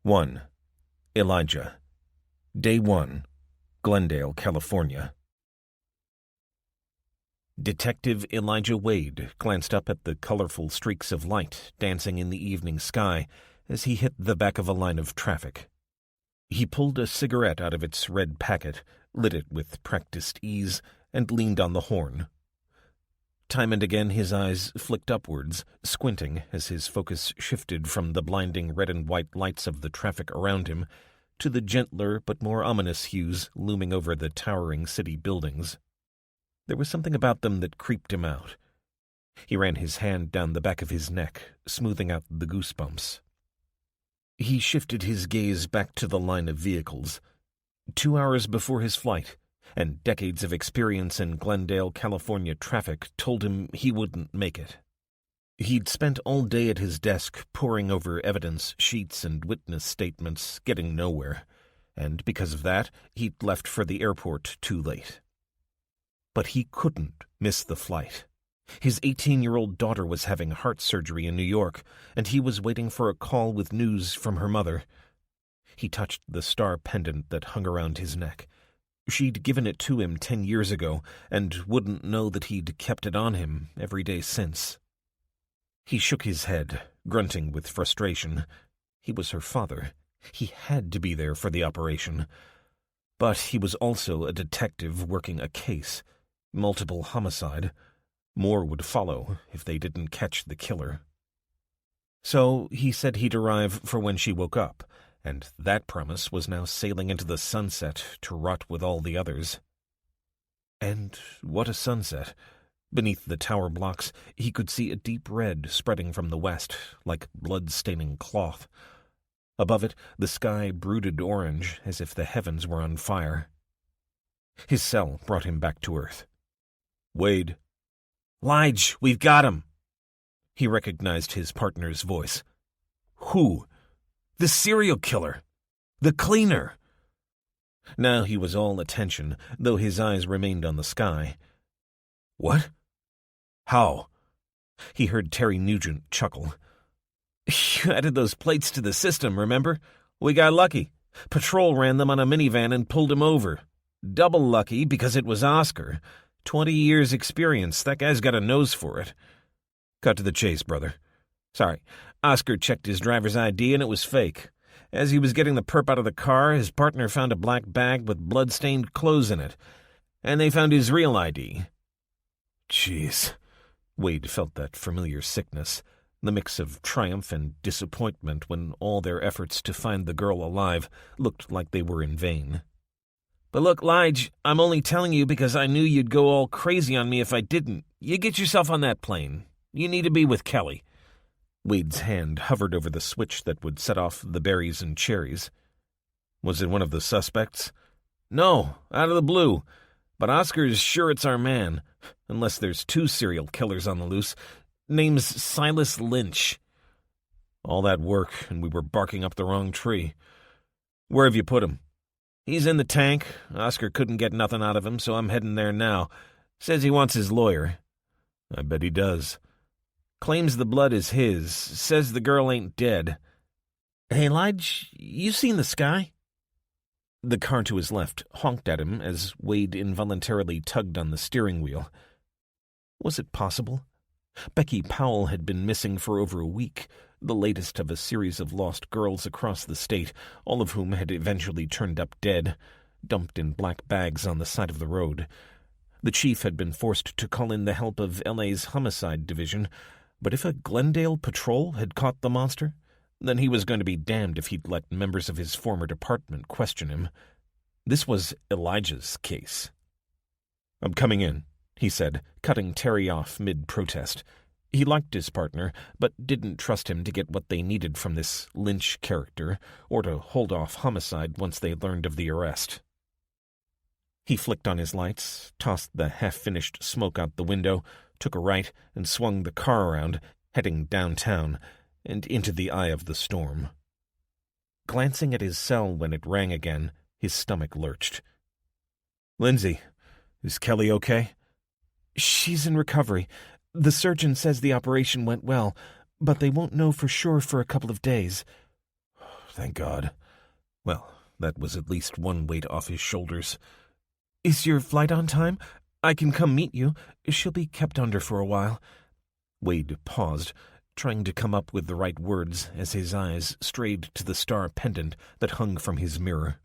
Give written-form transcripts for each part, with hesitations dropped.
1. Elijah. Day 1. Glendale, California. Detective Elijah Wade glanced up at the colorful streaks of light dancing in the evening sky as he hit the back of a line of traffic. He pulled a cigarette out of its red packet, lit it with practiced ease, and leaned on the horn. Time and again his eyes flicked upwards, squinting as his focus shifted from the blinding red and white lights of the traffic around him to the gentler but more ominous hues looming over the towering city buildings. There was something about them that creeped him out. He ran his hand down the back of his neck, smoothing out the goosebumps. He shifted his gaze back to the line of vehicles. 2 hours before his flight, and decades of experience in Glendale, California traffic told him he wouldn't make it. He'd spent all day at his desk poring over evidence sheets and witness statements, getting nowhere, and because of that, he'd left for the airport too late. But he couldn't miss the flight. His 18-year-old daughter was having heart surgery in New York, and he was waiting for a call with news from her mother. He touched the star pendant that hung around his neck. She'd given it to him 10 years ago, and wouldn't know that he'd kept it on him every day since. He shook his head, grunting with frustration. He was her father. He had to be there for the operation. But he was also a detective working a case. Multiple homicide. More would follow if they didn't catch the killer. So he said he'd arrive for when she woke up, and that promise was now sailing into the sunset to rot with all the others. And what a sunset! Beneath the tower blocks, he could see a deep red spreading from the west, like blood-staining cloth. Above it, the sky brooded orange, as if the heavens were on fire. His cell brought him back to Earth. "Wade." "Lige, we've got him." He recognized his partner's voice. "Who?" "The serial killer. The cleaner." Now he was all attention, though his eyes remained on the sky. "What? How?" He heard Terry Nugent chuckle. "You added those plates to the system, remember? We got lucky. Patrol ran them on a minivan and pulled him over. Double lucky because it was Oscar. 20 years experience. That guy's got a nose for it." "Cut to the chase, brother." "Sorry. Oscar checked his driver's ID and it was fake. As he was getting the perp out of the car, his partner found a black bag with blood-stained clothes in it. And they found his real ID." Jeez. Wade felt that familiar sickness, the mix of triumph and disappointment when all their efforts to find the girl alive looked like they were in vain. "But look, Lige, I'm only telling you because I knew you'd go all crazy on me if I didn't. You get yourself on that plane. You need to be with Kelly." Wade's hand hovered over the switch that would set off the berries and cherries. "Was it one of the suspects?" "No, out of the blue. But Oscar's sure it's our man, unless there's 2 serial killers on the loose. Name's Silas Lynch." "All that work, and we were barking up the wrong tree. Where have you put him?" "He's in the tank. Oscar couldn't get nothing out of him, so I'm heading there now. Says he wants his lawyer." "I bet he does." "Claims the blood is his. Says the girl ain't dead." "Hey, Lige, you seen the sky?" The car to his left honked at him as Wade involuntarily tugged on the steering wheel. Was it possible? Becky Powell had been missing for over a week, the latest of a series of lost girls across the state, all of whom had eventually turned up dead, dumped in black bags on the side of the road. The chief had been forced to call in the help of LA's homicide division, but if a Glendale patrol had caught the monster, then he was going to be damned if he'd let members of his former department question him. This was Elijah's case. "I'm coming in," he said, cutting Terry off mid-protest. He liked his partner, but didn't trust him to get what they needed from this Lynch character, or to hold off homicide once they learned of the arrest. He flicked on his lights, tossed the half-finished smoke out the window, took a right, and swung the car around, heading downtown, and into the eye of the storm. Glancing at his cell when it rang again, his stomach lurched. "Lindsay, is Kelly okay?" "She's in recovery. The surgeon says the operation went well, but they won't know for sure for a couple of days." Thank God. Well, that was at least one weight off his shoulders. Is your flight on time? I can come meet you. She'll be kept under for a while. Wade paused, trying to come up with the right words as his eyes strayed to the star pendant that hung from his mirror.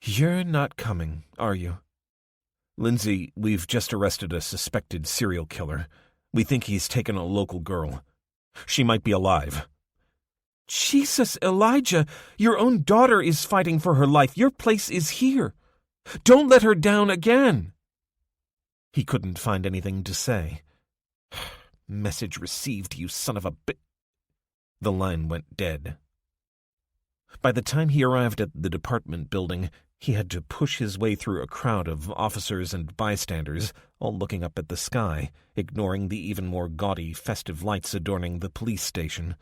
You're not coming, are you? Lindsay, we've just arrested a suspected serial killer. We think he's taken a local girl. She might be alive. Jesus, Elijah, your own daughter is fighting for her life. Your place is here. Don't let her down again. He couldn't find anything to say. Message received, you son of a bi... The line went dead. By the time he arrived at the department building, he had to push his way through a crowd of officers and bystanders, all looking up at the sky, ignoring the even more gaudy festive lights adorning the police station.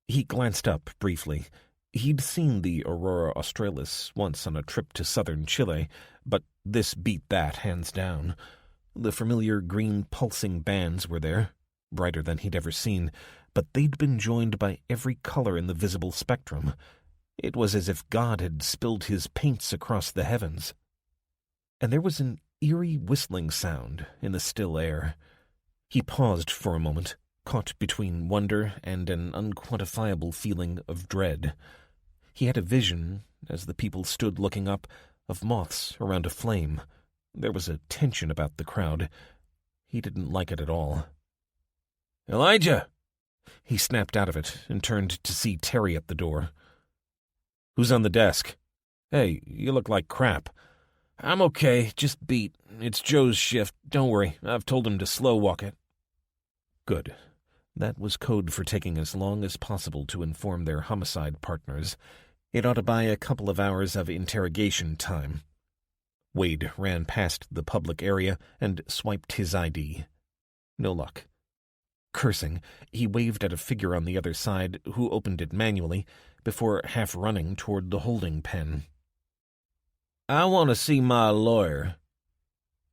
He glanced up briefly. He'd seen the Aurora Australis once on a trip to southern Chile, but this beat that hands down. The familiar green pulsing bands were there, brighter than he'd ever seen, but they'd been joined by every color in the visible spectrum. It was as if God had spilled his paints across the heavens. And there was an eerie whistling sound in the still air. He paused for a moment, caught between wonder and an unquantifiable feeling of dread. He had a vision, as the people stood looking up, of moths around a flame. There was a tension about the crowd. He didn't like it at all. "Elijah!" He snapped out of it and turned to see Terry at the door. "Who's on the desk? Hey, you look like crap." "I'm okay, just beat. It's Joe's shift. Don't worry, I've told him to slow walk it." Good. That was code for taking as long as possible to inform their homicide partners. It ought to buy a couple of hours of interrogation time. Wade ran past the public area and swiped his ID. No luck. Cursing, he waved at a figure on the other side who opened it manually before half running toward the holding pen. "I want to see my lawyer."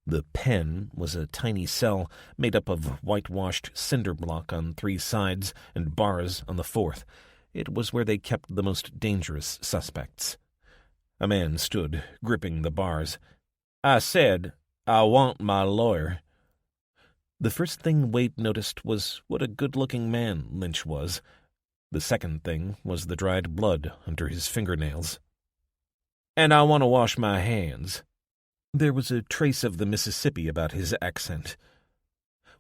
The pen was a tiny cell made up of whitewashed cinder block on 3 sides and bars on the 4th. It was where they kept the most dangerous suspects. A man stood, gripping the bars. "I said, I want my lawyer." The first thing Wade noticed was what a good-looking man Lynch was. The second thing was the dried blood under his fingernails. "And I want to wash my hands." There was a trace of the Mississippi about his accent.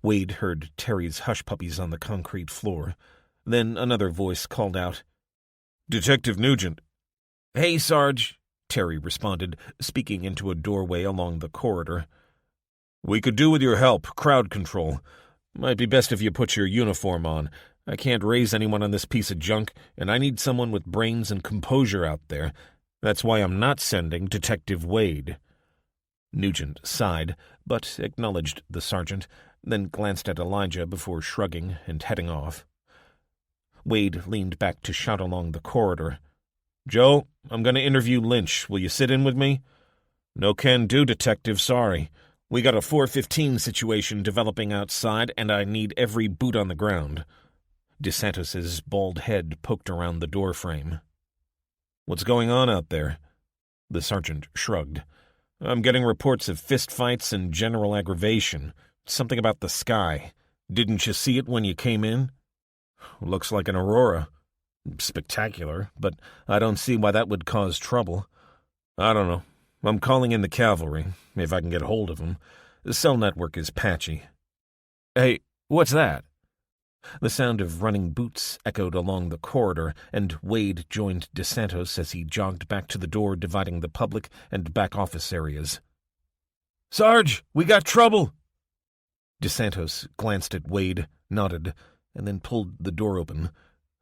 Wade heard Terry's hush-puppies on the concrete floor. Then another voice called out, "Detective Nugent." "Hey, Sarge," Terry responded, speaking into a doorway along the corridor. "We could do with your help, crowd control. Might be best if you put your uniform on. I can't raise anyone on this piece of junk, and I need someone with brains and composure out there. That's why I'm not sending Detective Wade." Nugent sighed, but acknowledged the sergeant, then glanced at Elijah before shrugging and heading off. Wade leaned back to shout along the corridor, "Joe, I'm going to interview Lynch. Will you sit in with me?" "No can do, detective, sorry. We got a 415 situation developing outside, and I need every boot on the ground." DeSantos's bald head poked around the doorframe. "What's going on out there?" The sergeant shrugged. "I'm getting reports of fistfights and general aggravation. Something about the sky. Didn't you see it when you came in?" "Looks like an Aurora. Spectacular, but I don't see why that would cause trouble." "I don't know. I'm calling in the cavalry, if I can get hold of them. The cell network is patchy." "Hey, what's that?" The sound of running boots echoed along the corridor, and Wade joined DeSantos as he jogged back to the door dividing the public and back office areas. "Sarge, we got trouble!" DeSantos glanced at Wade, nodded, and then pulled the door open.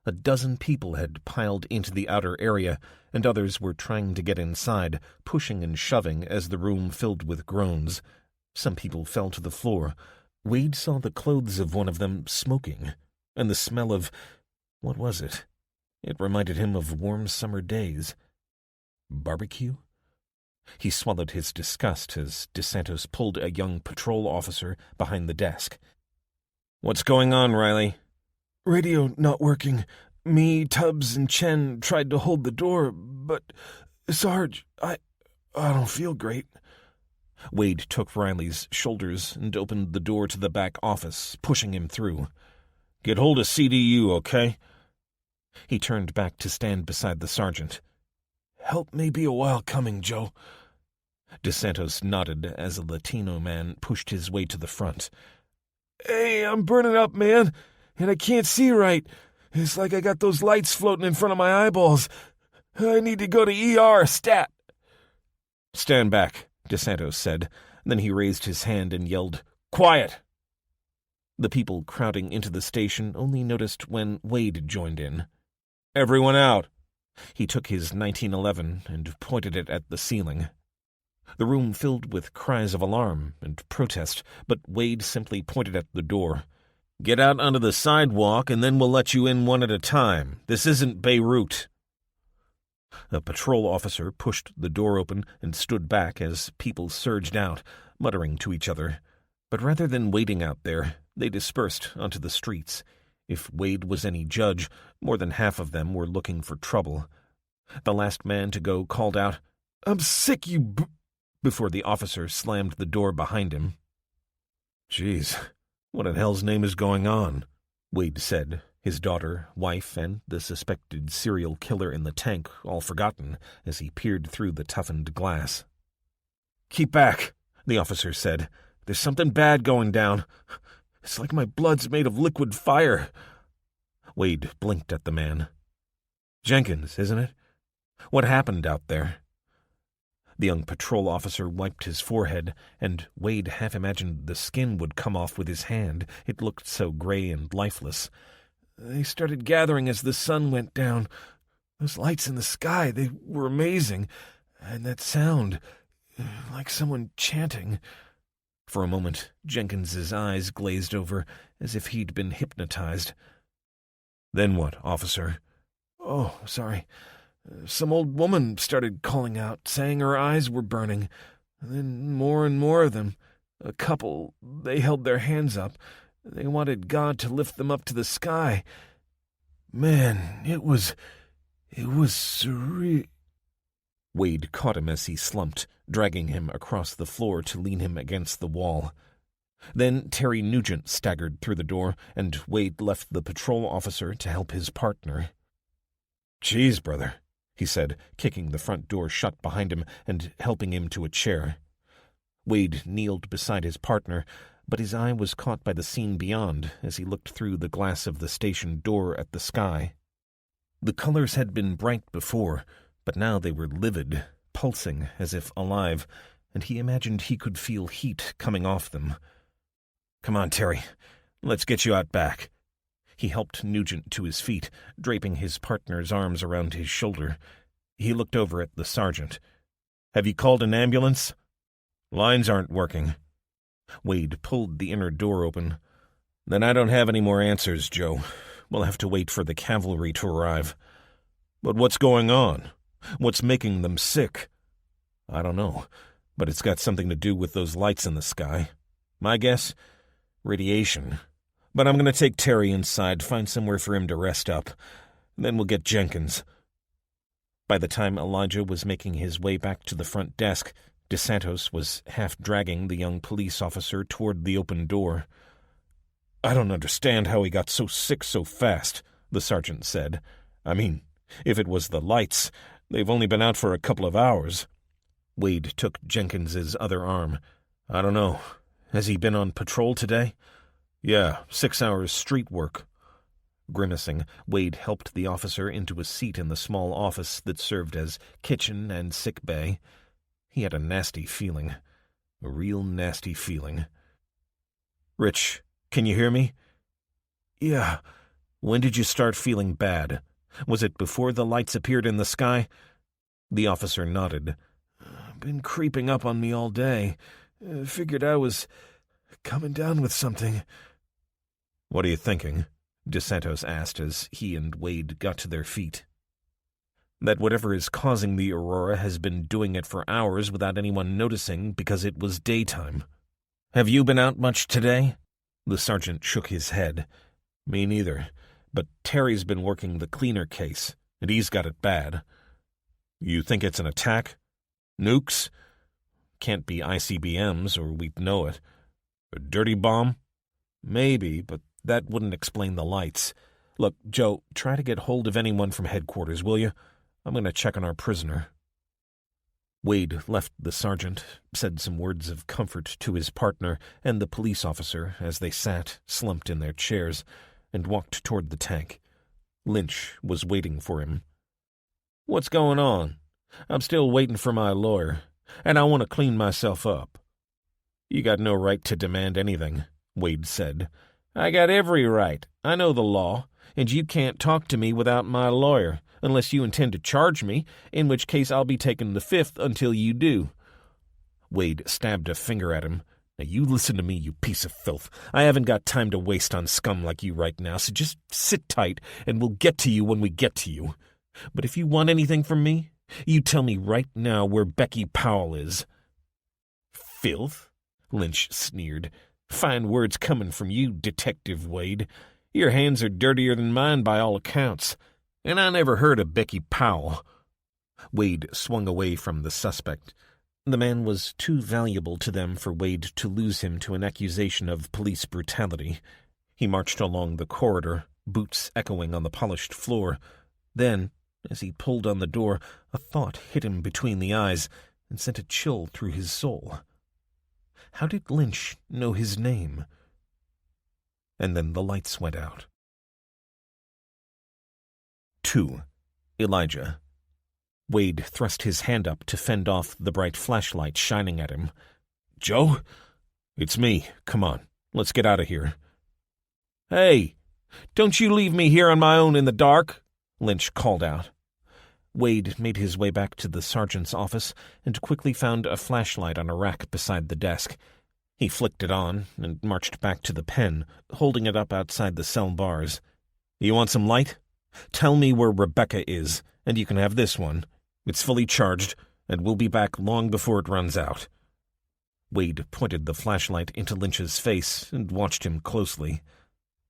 A dozen people had piled into the outer area, and others were trying to get inside, pushing and shoving as the room filled with groans. Some people fell to the floor. Wade saw the clothes of one of them smoking, and the smell of... what was it? It reminded him of warm summer days. Barbecue? He swallowed his disgust as DeSantos pulled a young patrol officer behind the desk. "What's going on, Riley?" "Radio not working. Me, Tubbs, and Chen tried to hold the door, but, Sarge, I don't feel great." Wade took Riley's shoulders and opened the door to the back office, pushing him through. "Get hold of CDU, okay?" He turned back to stand beside the sergeant. "Help may be a while coming, Joe." DeSantos nodded as a Latino man pushed his way to the front. "Hey, I'm burning up, man, and I can't see right. It's like I got those lights floating in front of my eyeballs. I need to go to ER, stat." "Stand back," DeSantos said. Then he raised his hand and yelled, "Quiet!" The people crowding into the station only noticed when Wade joined in. "Everyone out." He took his 1911 and pointed it at the ceiling. The room filled with cries of alarm and protest, but Wade simply pointed at the door. "Get out onto the sidewalk, and then we'll let you in one at a time. This isn't Beirut." A patrol officer pushed the door open and stood back as people surged out, muttering to each other. But rather than waiting out there, they dispersed onto the streets. If Wade was any judge, more than half of them were looking for trouble. The last man to go called out, "I'm sick, before the officer slammed the door behind him. "Jeez, what in hell's name is going on?" Wade said, his daughter, wife, and the suspected serial killer in the tank all forgotten as he peered through the toughened glass. "Keep back," the officer said. "There's something bad going down. It's like my blood's made of liquid fire." Wade blinked at the man. "Jenkins, isn't it? What happened out there?" The young patrol officer wiped his forehead, and Wade half imagined the skin would come off with his hand. It looked so gray and lifeless. "They started gathering as the sun went down. Those lights in the sky, they were amazing. And that sound, like someone chanting." For a moment, Jenkins's eyes glazed over, as if he'd been hypnotized. "Then what, officer?" "Oh, sorry. Some old woman started calling out, saying her eyes were burning. And then more and more of them. A couple, they held their hands up. They wanted God to lift them up to the sky. Man, it was surreal." Wade caught him as he slumped, dragging him across the floor to lean him against the wall. Then Terry Nugent staggered through the door, and Wade left the patrol officer to help his partner. "Geez, brother," he said, kicking the front door shut behind him and helping him to a chair. Wade kneeled beside his partner, but his eye was caught by the scene beyond as he looked through the glass of the station door at the sky. The colors had been bright before, but now they were livid, pulsing as if alive, and he imagined he could feel heat coming off them. "Come on, Terry. Let's get you out back." He helped Nugent to his feet, draping his partner's arms around his shoulder. He looked over at the sergeant. "Have you called an ambulance?" "Lines aren't working." Wade pulled the inner door open. "Then I don't have any more answers, Joe. We'll have to wait for the cavalry to arrive." "But what's going on? What's making them sick?" "I don't know, but it's got something to do with those lights in the sky. My guess? Radiation. But I'm going to take Terry inside, find somewhere for him to rest up. Then we'll get Jenkins." By the time Elijah was making his way back to the front desk, DeSantos was half dragging the young police officer toward the open door. "I don't understand how he got so sick so fast," the sergeant said. "I mean, if it was the lights, they've only been out for a couple of hours." Wade took Jenkins's other arm. "I don't know. Has he been on patrol today?" "Yeah, 6 hours street work." Grimacing, Wade helped the officer into a seat in the small office that served as kitchen and sick bay. He had a nasty feeling. A real nasty feeling. "Rich, can you hear me?" "Yeah." "When did you start feeling bad? Was it before the lights appeared in the sky?" The officer nodded. "Been creeping up on me all day. Figured I was coming down with something." "What are you thinking?" DeSantos asked as he and Wade got to their feet. "That whatever is causing the Aurora has been doing it for hours without anyone noticing because it was daytime." "Have you been out much today?" The sergeant shook his head. "Me neither. but Terry's been working the cleaner case, and he's got it bad. You think it's an attack? Nukes? Can't be ICBMs, or we'd know it. A dirty bomb? Maybe, but that wouldn't explain the lights. Look, Joe, try to get hold of anyone from headquarters, will you? I'm going to check on our prisoner. Wade left the sergeant, said some words of comfort to his partner and the police officer as they sat, slumped in their chairs, and walked toward the tank. Lynch was waiting for him. "What's going on? I'm still waiting for my lawyer, and I want to clean myself up." "You got no right to demand anything," Wade said. "I got every right. I know the law, and you can't talk to me without my lawyer, unless you intend to charge me, in which case I'll be taking the fifth until you do." Wade stabbed a finger at him. "Now you listen to me, you piece of filth. I haven't got time to waste on scum like you right now, so just sit tight, and we'll get to you when we get to you. But if you want anything from me, you tell me right now where Becky Powell is." "Filth?" Lynch sneered. "Fine words coming from you, Detective Wade. Your hands are dirtier than mine by all accounts. And I never heard of Becky Powell." Wade swung away from the suspect. The man was too valuable to them for Wade to lose him to an accusation of police brutality. He marched along the corridor, boots echoing on the polished floor. Then, as he pulled on the door, a thought hit him between the eyes and sent a chill through his soul. How did Lynch know his name? And then the lights went out. 2. Elijah. Wade thrust his hand up to fend off the bright flashlight shining at him. "Joe? It's me. Come on, let's get out of here." "Hey, don't you leave me here on my own in the dark," Lynch called out. Wade made his way back to the sergeant's office and quickly found a flashlight on a rack beside the desk. He flicked it on and marched back to the pen, holding it up outside the cell bars. "You want some light? Tell me where Rebecca is, and you can have this one. It's fully charged, and we'll be back long before it runs out." Wade pointed the flashlight into Lynch's face and watched him closely.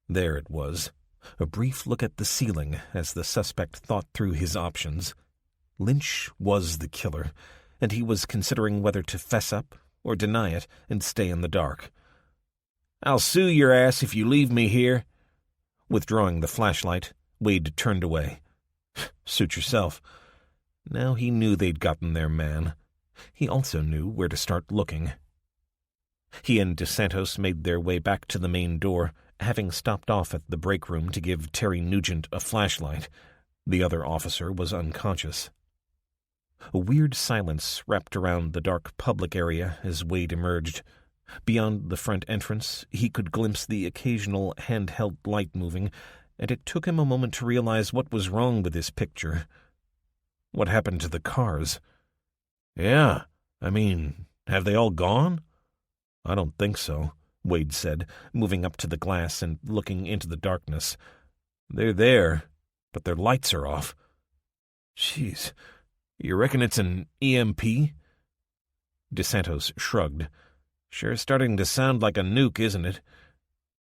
There it was, a brief look at the ceiling as the suspect thought through his options. Lynch was the killer, and he was considering whether to fess up or deny it and stay in the dark. "I'll sue your ass if you leave me here." Withdrawing the flashlight, Wade turned away. "Suit yourself." Now he knew they'd gotten their man. He also knew where to start looking. He and DeSantos made their way back to the main door, having stopped off at the break room to give Terry Nugent a flashlight. The other officer was unconscious. A weird silence wrapped around the dark public area as Wade emerged. Beyond the front entrance, he could glimpse the occasional handheld light moving, and it took him a moment to realize what was wrong with his picture. What happened to the cars? "Yeah, have they all gone?" "I don't think so," Wade said, moving up to the glass and looking into the darkness. "They're there, but their lights are off." "Jeez, you reckon it's an EMP?" DeSantos shrugged. "Sure starting to sound like a nuke, isn't it?"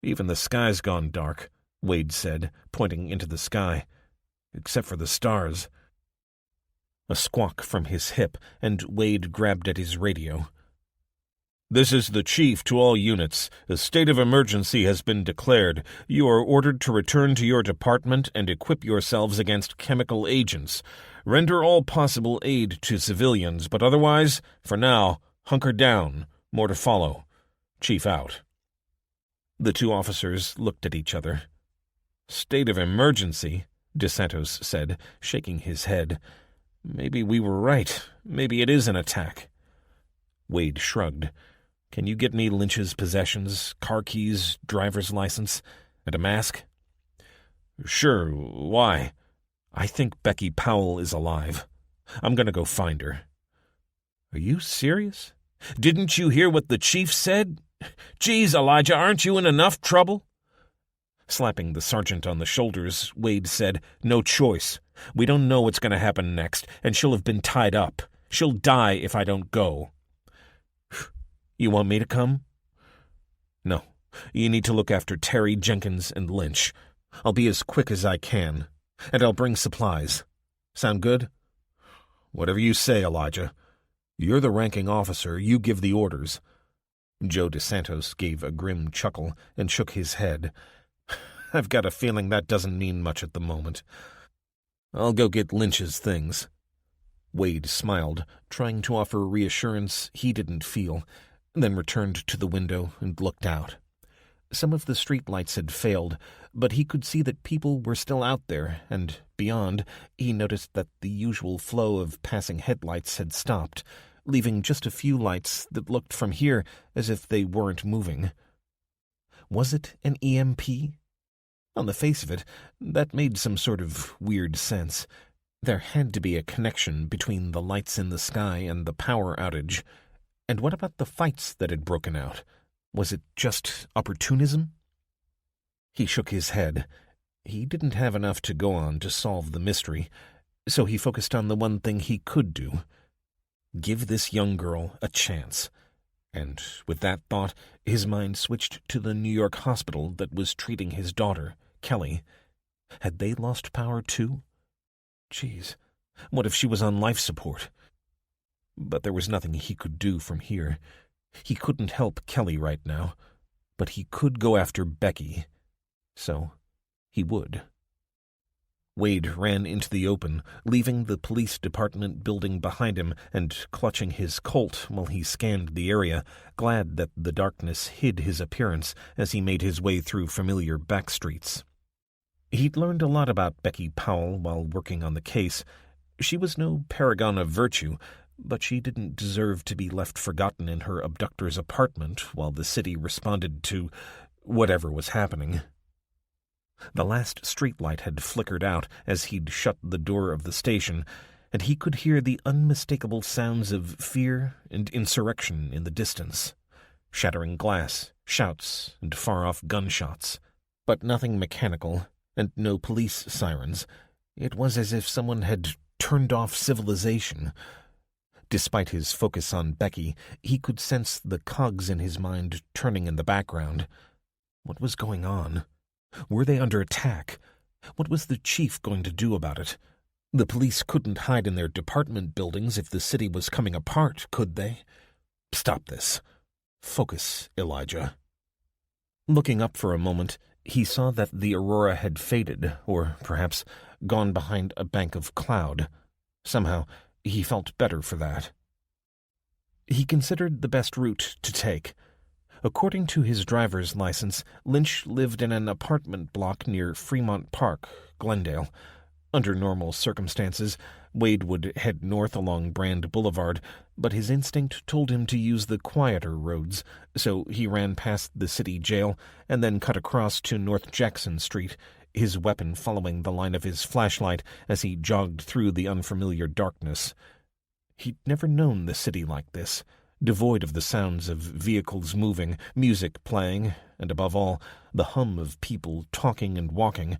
"Even the sky's gone dark," Wade said, pointing into the sky. "Except for the stars." A squawk from his hip, and Wade grabbed at his radio. "This is the chief to all units. A state of emergency has been declared. You are ordered to return to your department and equip yourselves against chemical agents. Render all possible aid to civilians, but otherwise, for now, hunker down. More to follow. Chief out." The two officers looked at each other. "State of emergency," DeSantos said, shaking his head. "Maybe we were right. Maybe it is an attack." Wade shrugged. "Can you get me Lynch's possessions, car keys, driver's license, and a mask?" "Sure. Why?" "I think Becky Powell is alive. I'm going to go find her." "Are you serious? Didn't you hear what the chief said? Geez, Elijah, aren't you in enough trouble?" Slapping the sergeant on the shoulders, Wade said, "No choice. We don't know what's going to happen next, and she'll have been tied up. She'll die if I don't go." "You want me to come?" "No. You need to look after Terry, Jenkins, and Lynch. I'll be as quick as I can, and I'll bring supplies. Sound good?" "Whatever you say, Elijah. You're the ranking officer. You give the orders." Joe DeSantos gave a grim chuckle and shook his head. "I've got a feeling that doesn't mean much at the moment. I'll go get Lynch's things." Wade smiled, trying to offer reassurance he didn't feel, then returned to the window and looked out. Some of the street lights had failed, but he could see that people were still out there, and beyond, he noticed that the usual flow of passing headlights had stopped, leaving just a few lights that looked from here as if they weren't moving. Was it an EMP? On the face of it, that made some sort of weird sense. There had to be a connection between the lights in the sky and the power outage. And what about the fights that had broken out? Was it just opportunism? He shook his head. He didn't have enough to go on to solve the mystery, so he focused on the one thing he could do. Give this young girl a chance. And with that thought, his mind switched to the New York hospital that was treating his daughter, Kelly. Had they lost power too? Jeez, what if she was on life support? But there was nothing he could do from here. He couldn't help Kelly right now, but he could go after Becky. So he would. Wade ran into the open, leaving the police department building behind him and clutching his Colt while he scanned the area, glad that the darkness hid his appearance as he made his way through familiar back streets. He'd learned a lot about Becky Powell while working on the case. She was no paragon of virtue, but she didn't deserve to be left forgotten in her abductor's apartment while the city responded to whatever was happening. The last streetlight had flickered out as he'd shut the door of the station, and he could hear the unmistakable sounds of fear and insurrection in the distance. Shattering glass, shouts, and far-off gunshots. But nothing mechanical, and no police sirens. It was as if someone had turned off civilization. Despite his focus on Becky, he could sense the cogs in his mind turning in the background. What was going on? Were they under attack? What was the chief going to do about it? The police couldn't hide in their department buildings if the city was coming apart, could they? Stop this. Focus, Elijah. Looking up for a moment, he saw that the Aurora had faded, or perhaps gone behind a bank of cloud. Somehow, he felt better for that. He considered the best route to take. According to his driver's license, Lynch lived in an apartment block near Fremont Park, Glendale. Under normal circumstances, Wade would head north along Brand Boulevard, but his instinct told him to use the quieter roads, so he ran past the city jail and then cut across to North Jackson Street, his weapon following the line of his flashlight as he jogged through the unfamiliar darkness. He'd never known the city like this, devoid of the sounds of vehicles moving, music playing, and above all, the hum of people talking and walking,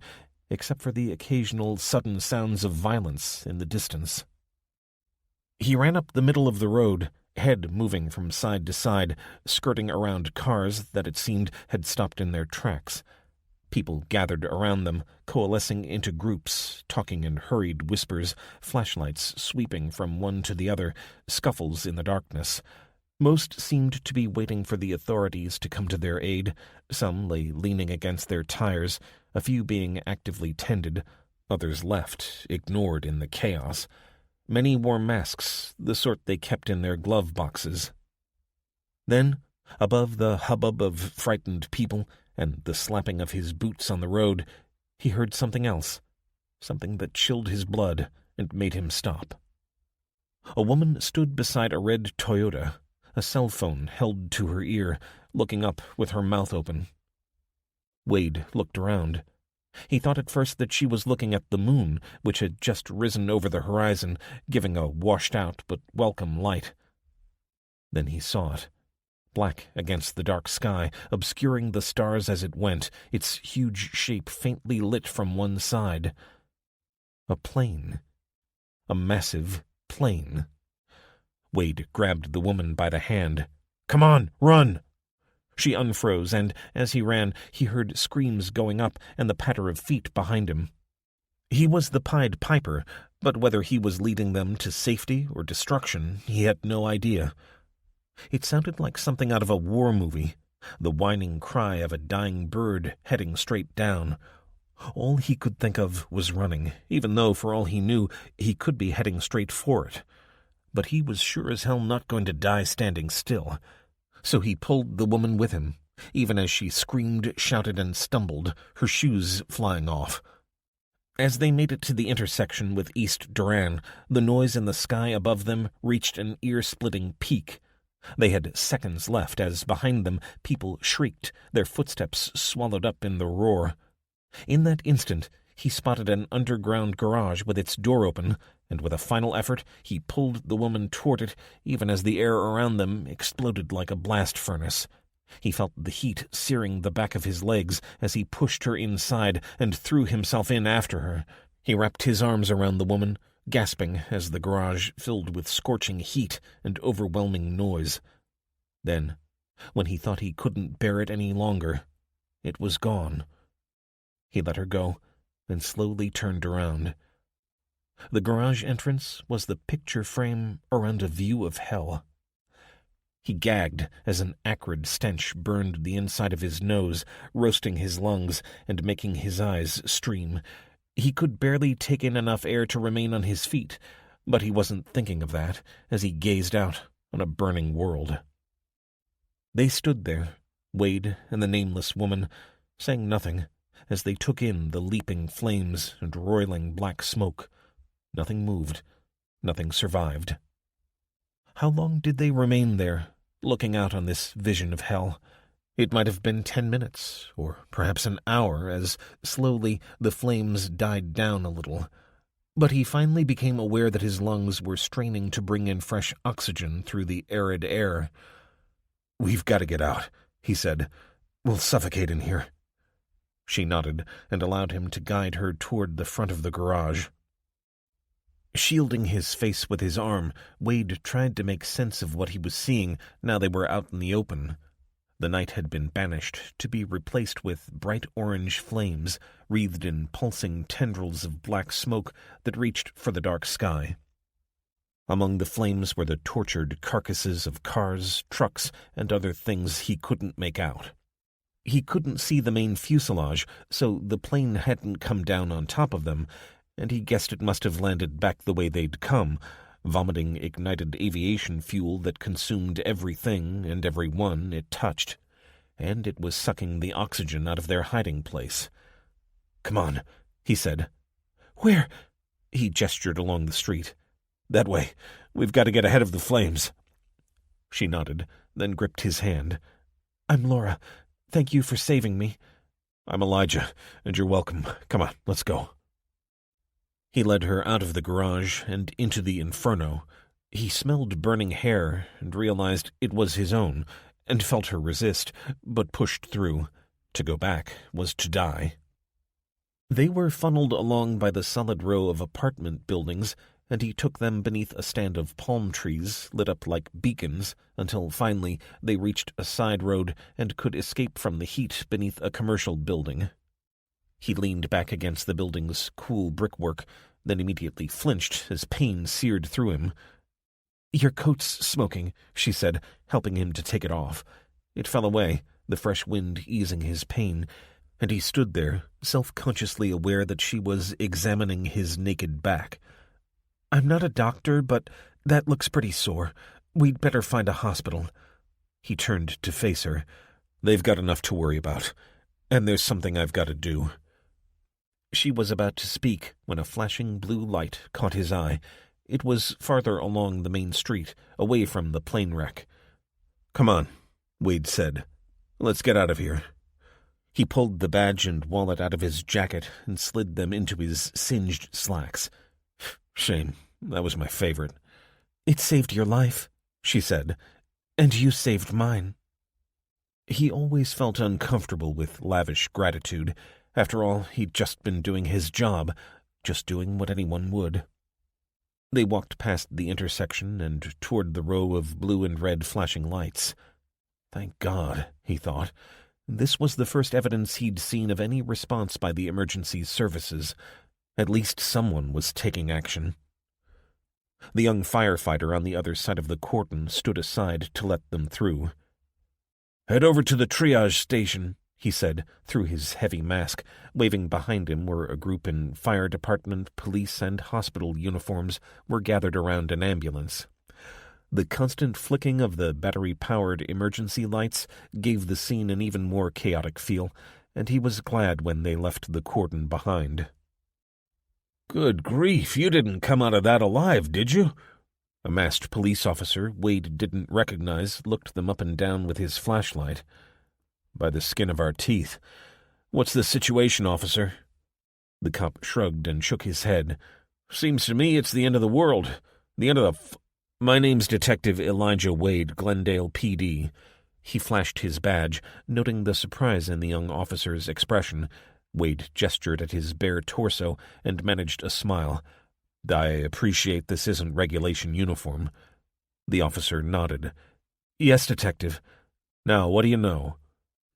except for the occasional sudden sounds of violence in the distance. He ran up the middle of the road, head moving from side to side, skirting around cars that it seemed had stopped in their tracks. People gathered around them, coalescing into groups, talking in hurried whispers, flashlights sweeping from one to the other, scuffles in the darkness. Most seemed to be waiting for the authorities to come to their aid. Some lay leaning against their tires, a few being actively tended, others left, ignored in the chaos. Many wore masks, the sort they kept in their glove boxes. Then, above the hubbub of frightened people and the slapping of his boots on the road, he heard something else, something that chilled his blood and made him stop. A woman stood beside a red Toyota, a cell phone held to her ear, looking up with her mouth open. Wade looked around. He thought at first that she was looking at the moon, which had just risen over the horizon, giving a washed-out but welcome light. Then he saw it, black against the dark sky, obscuring the stars as it went, its huge shape faintly lit from one side. A plane. A massive plane. Wade grabbed the woman by the hand. "Come on, run!" She unfroze, and as he ran, he heard screams going up and the patter of feet behind him. He was the Pied Piper, but whether he was leading them to safety or destruction, he had no idea. It sounded like something out of a war movie, the whining cry of a dying bird heading straight down. All he could think of was running, even though, for all he knew, he could be heading straight for it. But he was sure as hell not going to die standing still. So he pulled the woman with him, even as she screamed, shouted, and stumbled, her shoes flying off. As they made it to the intersection with East Duran, the noise in the sky above them reached an ear-splitting peak. They had seconds left as, behind them, people shrieked, their footsteps swallowed up in the roar. In that instant, he spotted an underground garage with its door open, and with a final effort, he pulled the woman toward it, even as the air around them exploded like a blast furnace. He felt the heat searing the back of his legs as he pushed her inside and threw himself in after her. He wrapped his arms around the woman, gasping as the garage filled with scorching heat and overwhelming noise. Then, when he thought he couldn't bear it any longer, it was gone. He let her go and slowly turned around. The garage entrance was the picture frame around a view of hell. He gagged as an acrid stench burned the inside of his nose, roasting his lungs and making his eyes stream. He could barely take in enough air to remain on his feet, but he wasn't thinking of that as he gazed out on a burning world. They stood there, Wade and the nameless woman, saying nothing, as they took in the leaping flames and roiling black smoke. Nothing moved. Nothing survived. How long did they remain there, looking out on this vision of hell? It might have been 10 minutes, or perhaps an hour, as slowly the flames died down a little. But he finally became aware that his lungs were straining to bring in fresh oxygen through the arid air. "We've got to get out," he said. "We'll suffocate in here." She nodded and allowed him to guide her toward the front of the garage. Shielding his face with his arm, Wade tried to make sense of what he was seeing now they were out in the open. The night had been banished, to be replaced with bright orange flames, wreathed in pulsing tendrils of black smoke that reached for the dark sky. Among the flames were the tortured carcasses of cars, trucks, and other things he couldn't make out. He couldn't see the main fuselage, so the plane hadn't come down on top of them, and he guessed it must have landed back the way they'd come, vomiting ignited aviation fuel that consumed everything and everyone it touched, and it was sucking the oxygen out of their hiding place. "Come on," he said. "Where?" He gestured along the street. "That way. We've got to get ahead of the flames." She nodded, then gripped his hand. "I'm Laura. Thank you for saving me." "I'm Elijah, and you're welcome. Come on, let's go." He led her out of the garage and into the inferno. He smelled burning hair and realized it was his own, and felt her resist, but pushed through. To go back was to die. They were funneled along by the solid row of apartment buildings, and he took them beneath a stand of palm trees lit up like beacons until finally they reached a side road and could escape from the heat beneath a commercial building. He leaned back against the building's cool brickwork, then immediately flinched as pain seared through him. "Your coat's smoking," she said, helping him to take it off. It fell away, the fresh wind easing his pain, and he stood there, self-consciously aware that she was examining his naked back. "I'm not a doctor, but that looks pretty sore. We'd better find a hospital." He turned to face her. "They've got enough to worry about, and there's something I've got to do." She was about to speak when a flashing blue light caught his eye. It was farther along the main street, away from the plane wreck. "Come on," Wade said. "Let's get out of here." He pulled the badge and wallet out of his jacket and slid them into his singed slacks. "Shame, that was my favorite." "It saved your life," she said, "and you saved mine." He always felt uncomfortable with lavish gratitude. After all, he'd just been doing his job, just doing what anyone would. They walked past the intersection and toward the row of blue and red flashing lights. Thank God, he thought. This was the first evidence he'd seen of any response by the emergency services. At least someone was taking action. The young firefighter on the other side of the cordon stood aside to let them through. "Head over to the triage station," he said, through his heavy mask. Waving behind him were a group in fire department, police, and hospital uniforms were gathered around an ambulance. The constant flicking of the battery-powered emergency lights gave the scene an even more chaotic feel, and he was glad when they left the cordon behind. "Good grief, you didn't come out of that alive, did you?" A masked police officer Wade didn't recognize looked them up and down with his flashlight. "By the skin of our teeth. What's the situation, officer?" The cop shrugged and shook his head. "Seems to me it's the end of the world. The end of the My name's Detective Elijah Wade, Glendale PD." He flashed his badge, noting the surprise in the young officer's expression. Wade gestured at his bare torso and managed a smile. "I appreciate this isn't regulation uniform." The officer nodded. "Yes, Detective. Now, what do you know?"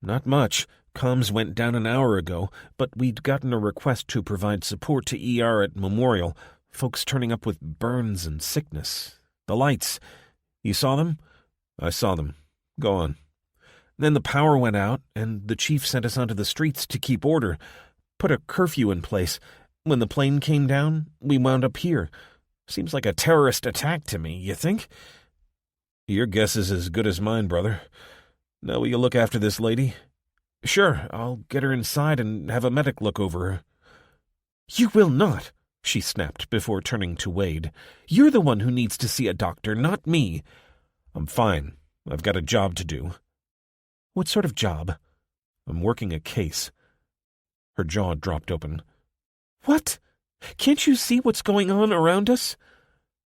"Not much. Comms went down an hour ago, but we'd gotten a request to provide support to ER at Memorial. Folks turning up with burns and sickness. The lights. You saw them?" "I saw them. Go on." "Then the power went out, and the chief sent us onto the streets to keep order. Put a curfew in place. When the plane came down, we wound up here. Seems like a terrorist attack to me, you think?" "Your guess is as good as mine, brother. Now will you look after this lady?" "Sure, I'll get her inside and have a medic look over her." "You will not," she snapped before turning to Wade. "You're the one who needs to see a doctor, not me." "I'm fine. I've got a job to do." "What sort of job?" "I'm working a case." Her jaw dropped open. "What? Can't you see what's going on around us?"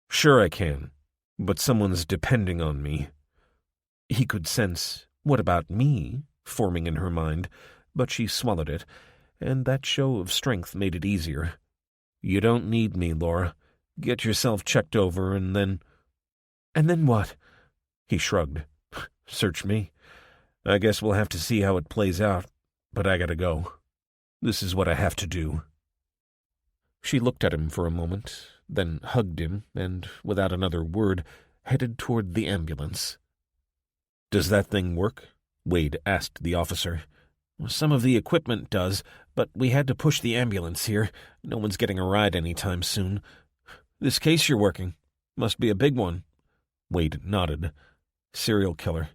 "Sure I can, but someone's depending on me." He could sense, "What about me?" forming in her mind, but she swallowed it, and that show of strength made it easier. "You don't need me, Laura. Get yourself checked over, and then—" "And then what?" He shrugged. "Search me. I guess we'll have to see how it plays out, but I gotta go. This is what I have to do." She looked at him for a moment, then hugged him, and, without another word, headed toward the ambulance. "Does that thing work?" Wade asked the officer. "Some of the equipment does, but we had to push the ambulance here. No one's getting a ride anytime soon. This case you're working must be a big one." Wade nodded. "Serial killer.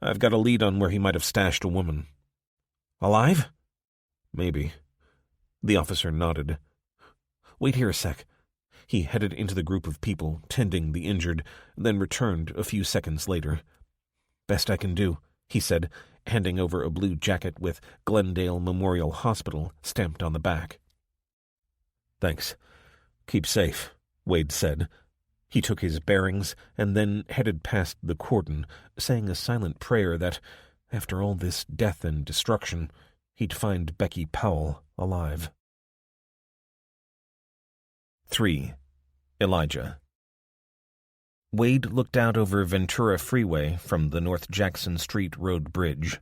I've got a lead on where he might have stashed a woman." "Alive?" "Maybe." The officer nodded. "Wait here a sec." He headed into the group of people tending the injured, then returned a few seconds later. "Best I can do," he said, handing over a blue jacket with Glendale Memorial Hospital stamped on the back. "Thanks. Keep safe," Wade said. He took his bearings and then headed past the cordon, saying a silent prayer that, after all this death and destruction, he'd find Becky Powell alive. 3. Elijah. Wade looked out over Ventura Freeway from the North Jackson Street Road Bridge.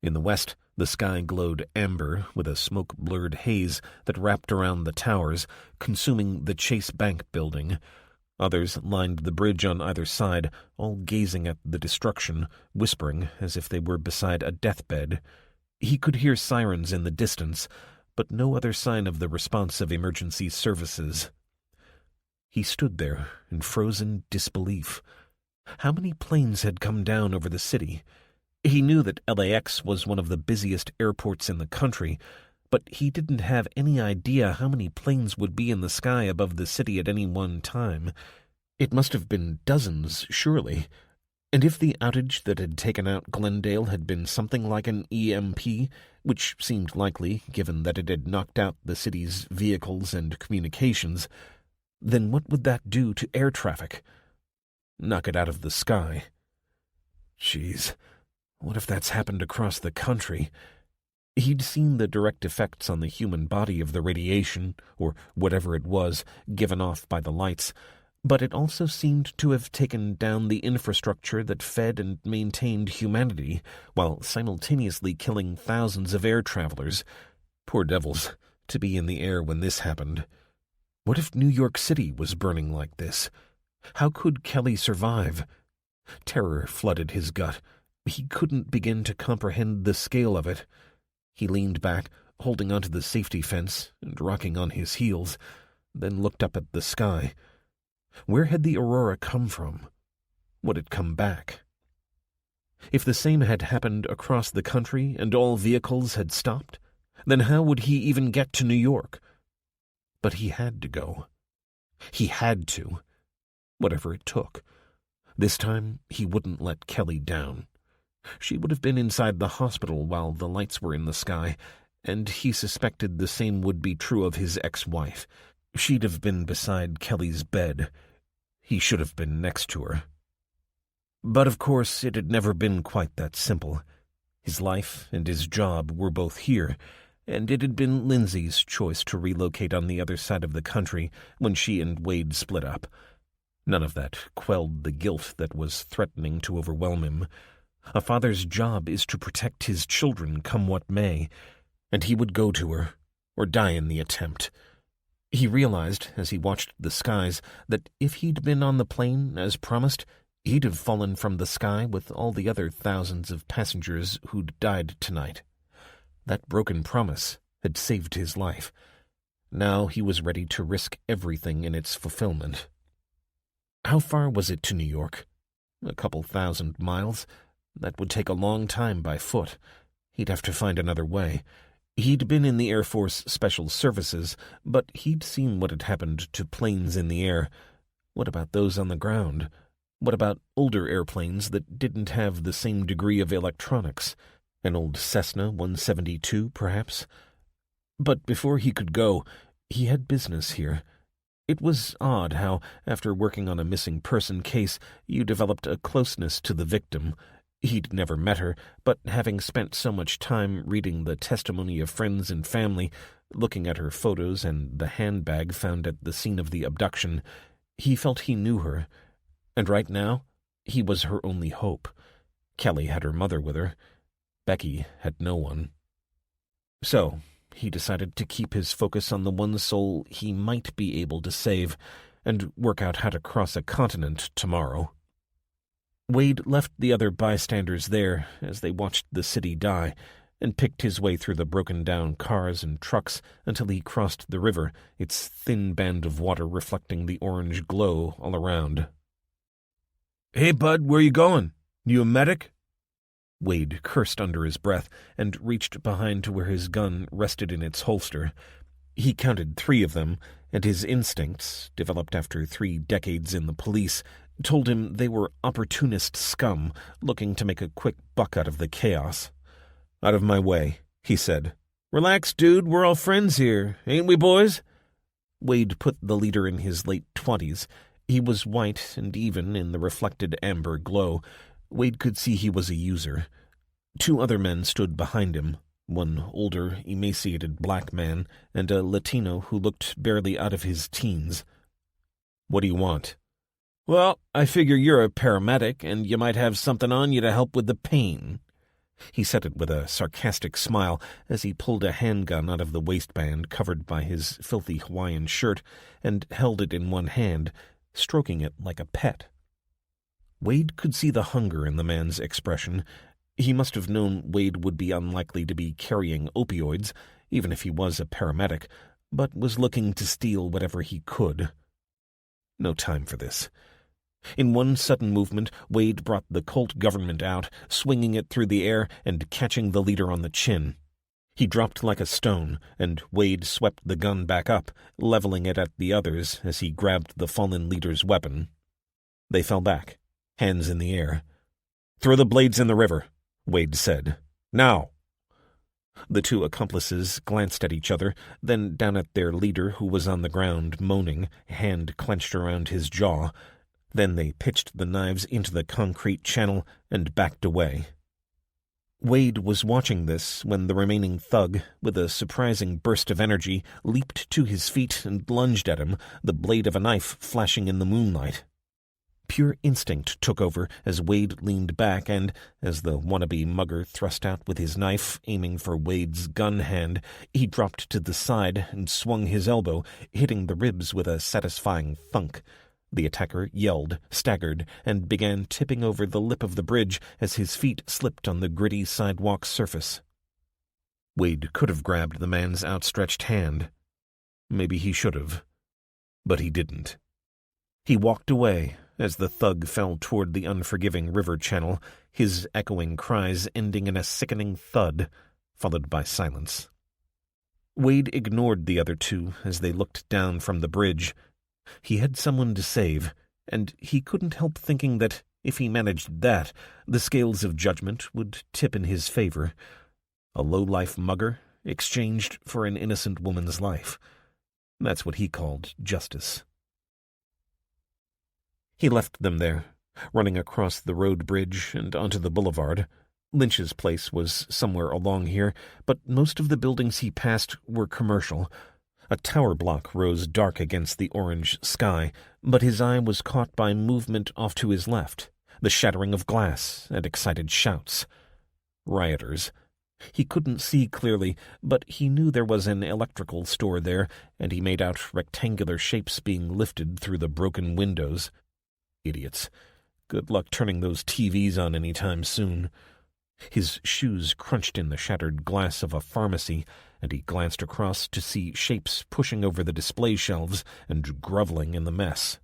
In the west, the sky glowed amber with a smoke-blurred haze that wrapped around the towers, consuming the Chase Bank building. Others lined the bridge on either side, all gazing at the destruction, whispering as if they were beside a deathbed. He could hear sirens in the distance, but no other sign of the response of emergency services. He stood there in frozen disbelief. How many planes had come down over the city? He knew that LAX was one of the busiest airports in the country, but he didn't have any idea how many planes would be in the sky above the city at any one time. It must have been dozens, surely. And if the outage that had taken out Glendale had been something like an EMP, which seemed likely given that it had knocked out the city's vehicles and communications, then what would that do to air traffic? Knock it out of the sky. Jeez, what if that's happened across the country? He'd seen the direct effects on the human body of the radiation, or whatever it was, given off by the lights, But it also seemed to have taken down the infrastructure that fed and maintained humanity, while simultaneously killing thousands of air travelers. Poor devils, to be in the air when this happened. What if New York City was burning like this? How could Kelly survive? Terror flooded his gut. He couldn't begin to comprehend the scale of it. He leaned back, holding onto the safety fence and rocking on his heels, then looked up at the sky. Where had the Aurora come from? Would it come back? If the same had happened across the country and all vehicles had stopped, then how would he even get to New York? But he had to go. He had to. Whatever it took. This time, he wouldn't let Kelly down. She would have been inside the hospital while the lights were in the sky, and he suspected the same would be true of his ex-wife. She'd have been beside Kelly's bed. He should have been next to her. But of course, it had never been quite that simple. His life and his job were both here, and it had been Lindsay's choice to relocate on the other side of the country when she and Wade split up. None of that quelled the guilt that was threatening to overwhelm him. A father's job is to protect his children come what may, and he would go to her, or die in the attempt. He realized, as he watched the skies, that if he'd been on the plane, as promised, he'd have fallen from the sky with all the other thousands of passengers who'd died tonight. That broken promise had saved his life. Now he was ready to risk everything in its fulfillment. How far was it to New York? A couple 1,000 miles. That would take a long time by foot. He'd have to find another way. He'd been in the Air Force Special Services, but he'd seen what had happened to planes in the air. What about those on the ground? What about older airplanes that didn't have the same degree of electronics? An old Cessna 172, perhaps? But before he could go, he had business here. It was odd how, after working on a missing person case, you developed a closeness to the victim. He'd never met her, but having spent so much time reading the testimony of friends and family, looking at her photos and the handbag found at the scene of the abduction, he felt he knew her. And right now, he was her only hope. Kelly had her mother with her. Becky had no one. So, he decided to keep his focus on the one soul he might be able to save, and work out how to cross a continent tomorrow. Wade left the other bystanders there as they watched the city die, and picked his way through the broken-down cars and trucks until he crossed the river, its thin band of water reflecting the orange glow all around. "Hey, bud, where you going? You a medic?" Wade cursed under his breath and reached behind to where his gun rested in its holster. He counted 3 of them, and his instincts, developed after 3 decades in the police, told him they were opportunist scum looking to make a quick buck out of the chaos. "Out of my way," he said. "Relax, dude, we're all friends here, ain't we, boys?" Wade put the leader in his late 20s. He was white and even in the reflected amber glow. Wade could see he was a user. 2 other men stood behind him, one older, emaciated black man, and a Latino who looked barely out of his teens. "What do you want?" "Well, I figure you're a paramedic, and you might have something on you to help with the pain." He said it with a sarcastic smile as he pulled a handgun out of the waistband covered by his filthy Hawaiian shirt and held it in one hand, stroking it like a pet. Wade could see the hunger in the man's expression. He must have known Wade would be unlikely to be carrying opioids, even if he was a paramedic, but was looking to steal whatever he could. No time for this. In one sudden movement, Wade brought the Colt government out, swinging it through the air and catching the leader on the chin. He dropped like a stone, and Wade swept the gun back up, leveling it at the others as he grabbed the fallen leader's weapon. They fell back, hands in the air. "Throw the blades in the river," Wade said. "Now!" The 2 accomplices glanced at each other, then down at their leader who was on the ground, moaning, hand clenched around his jaw. Then they pitched the knives into the concrete channel and backed away. Wade was watching this when the remaining thug, with a surprising burst of energy, leaped to his feet and lunged at him, the blade of a knife flashing in the moonlight. Pure instinct took over as Wade leaned back and, as the wannabe mugger thrust out with his knife, aiming for Wade's gun hand, he dropped to the side and swung his elbow, hitting the ribs with a satisfying thunk. The attacker yelled, staggered, and began tipping over the lip of the bridge as his feet slipped on the gritty sidewalk surface. Wade could have grabbed the man's outstretched hand. Maybe he should have. But he didn't. He walked away as the thug fell toward the unforgiving river channel, his echoing cries ending in a sickening thud, followed by silence. Wade ignored the other two as they looked down from the bridge. He had someone to save, and he couldn't help thinking that, if he managed that, the scales of judgment would tip in his favor. A low-life mugger exchanged for an innocent woman's life. That's what he called justice. He left them there, running across the road bridge and onto the boulevard. Lynch's place was somewhere along here, but most of the buildings he passed were commercial. A tower block rose dark against the orange sky, but his eye was caught by movement off to his left, the shattering of glass and excited shouts. Rioters. He couldn't see clearly, but he knew there was an electrical store there, and he made out rectangular shapes being lifted through the broken windows. Idiots. Good luck turning those TVs on any time soon. His shoes crunched in the shattered glass of a pharmacy, and he glanced across to see shapes pushing over the display shelves and groveling in the mess.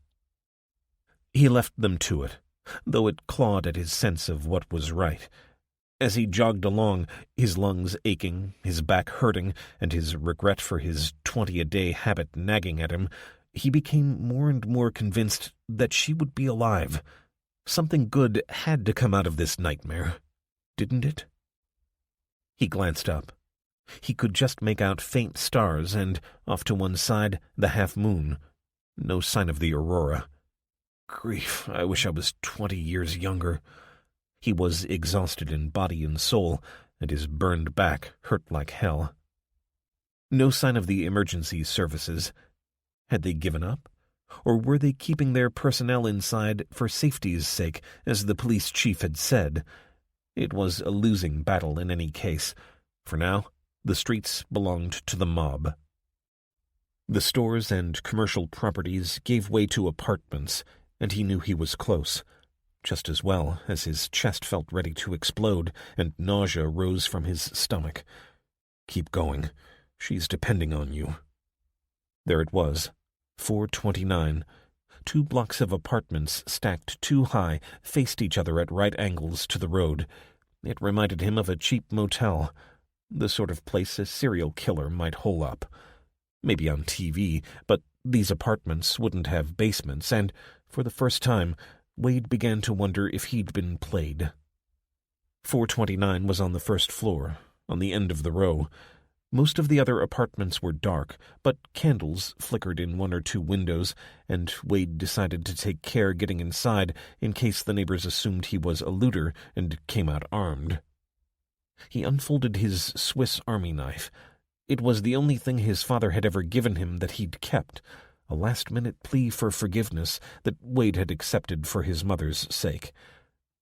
He left them to it, though it clawed at his sense of what was right. As he jogged along, his lungs aching, his back hurting, and his regret for his 20-a-day habit nagging at him, he became more and more convinced that she would be alive. Something good had to come out of this nightmare, didn't it? He glanced up. He could just make out faint stars and, off to one side, the half-moon. No sign of the Aurora. Grief, I wish I was 20 years younger. He was exhausted in body and soul, and his burned back hurt like hell. No sign of the emergency services. Had they given up? Or were they keeping their personnel inside for safety's sake, as the police chief had said? It was a losing battle in any case. For now, the streets belonged to the mob. The stores and commercial properties gave way to apartments, and he knew he was close. Just as well as his chest felt ready to explode, and nausea rose from his stomach. Keep going. She's depending on you. There it was, 429. 2 blocks of apartments stacked too high faced each other at right angles to the road. It reminded him of a cheap motel, the sort of place a serial killer might hole up. Maybe on TV, but these apartments wouldn't have basements, and, for the first time, Wade began to wonder if he'd been played. 429 was on the first floor, on the end of the row. Most of the other apartments were dark, but candles flickered in 1 or 2 windows, and Wade decided to take care getting inside in case the neighbors assumed he was a looter and came out armed. He unfolded his Swiss Army knife. It was the only thing his father had ever given him that he'd kept, a last-minute plea for forgiveness that Wade had accepted for his mother's sake.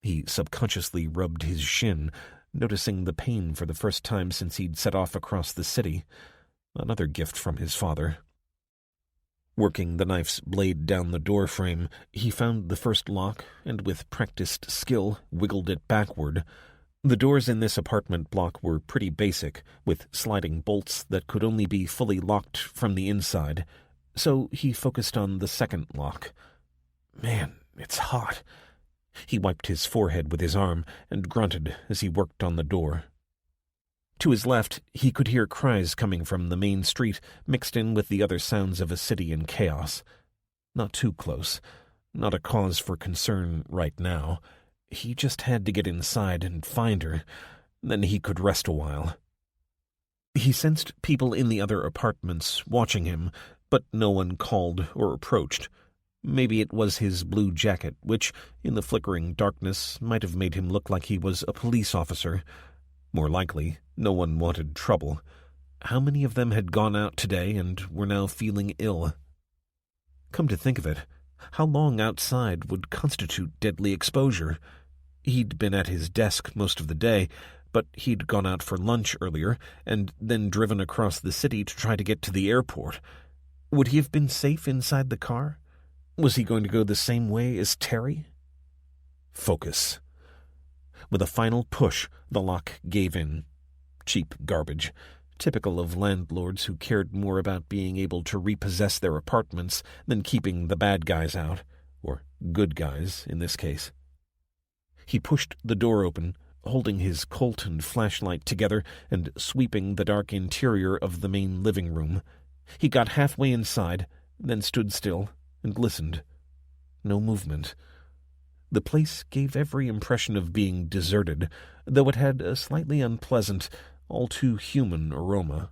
He subconsciously rubbed his shin, noticing the pain for the first time since he'd set off across the city. Another gift from his father. Working the knife's blade down the door frame, he found the first lock and, with practiced skill, wiggled it backward. The doors in this apartment block were pretty basic, with sliding bolts that could only be fully locked from the inside, so he focused on the second lock. Man, it's hot. He wiped his forehead with his arm and grunted as he worked on the door. To his left, he could hear cries coming from the main street, mixed in with the other sounds of a city in chaos. Not too close. Not a cause for concern right now. He just had to get inside and find her. Then he could rest a while. He sensed people in the other apartments watching him, but no one called or approached. Maybe it was his blue jacket, which, in the flickering darkness, might have made him look like he was a police officer. More likely, no one wanted trouble. How many of them had gone out today and were now feeling ill? Come to think of it, how long outside would constitute deadly exposure? He'd been at his desk most of the day, but he'd gone out for lunch earlier and then driven across the city to try to get to the airport. Would he have been safe inside the car? Was he going to go the same way as Terry? Focus. With a final push, the lock gave in. Cheap garbage, typical of landlords who cared more about being able to repossess their apartments than keeping the bad guys out, or good guys in this case. He pushed the door open, holding his Colt and flashlight together and sweeping the dark interior of the main living room. He got halfway inside, then stood still and listened. No movement. The place gave every impression of being deserted, though it had a slightly unpleasant, all too human aroma.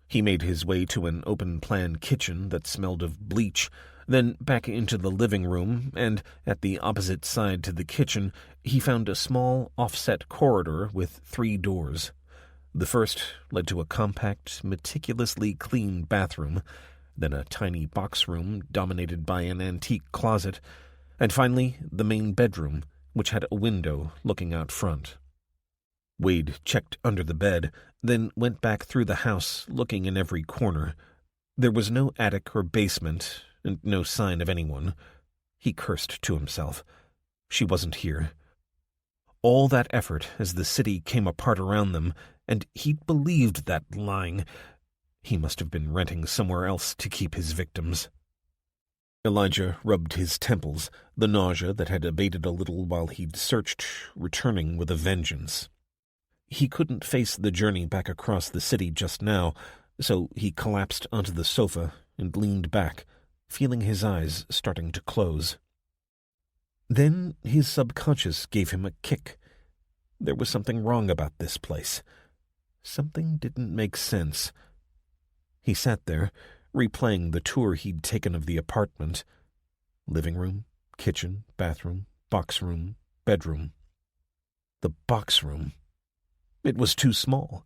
He made his way to an open-plan kitchen that smelled of bleach, then back into the living room, and at the opposite side to the kitchen, he found a small, offset corridor with 3 doors. The first led to a compact, meticulously clean bathroom, then a tiny box room dominated by an antique closet, and finally the main bedroom, which had a window looking out front. Wade checked under the bed, then went back through the house, looking in every corner. There was no attic or basement, and no sign of anyone. He cursed to himself. She wasn't here. All that effort as the city came apart around them, and he'd believed that lying. He must have been renting somewhere else to keep his victims. Elijah rubbed his temples, the nausea that had abated a little while he'd searched, returning with a vengeance. He couldn't face the journey back across the city just now, so he collapsed onto the sofa and leaned back, feeling his eyes starting to close. Then his subconscious gave him a kick. There was something wrong about this place. Something didn't make sense. He sat there, replaying the tour he'd taken of the apartment. Living room, kitchen, bathroom, box room, bedroom. The box room. It was too small.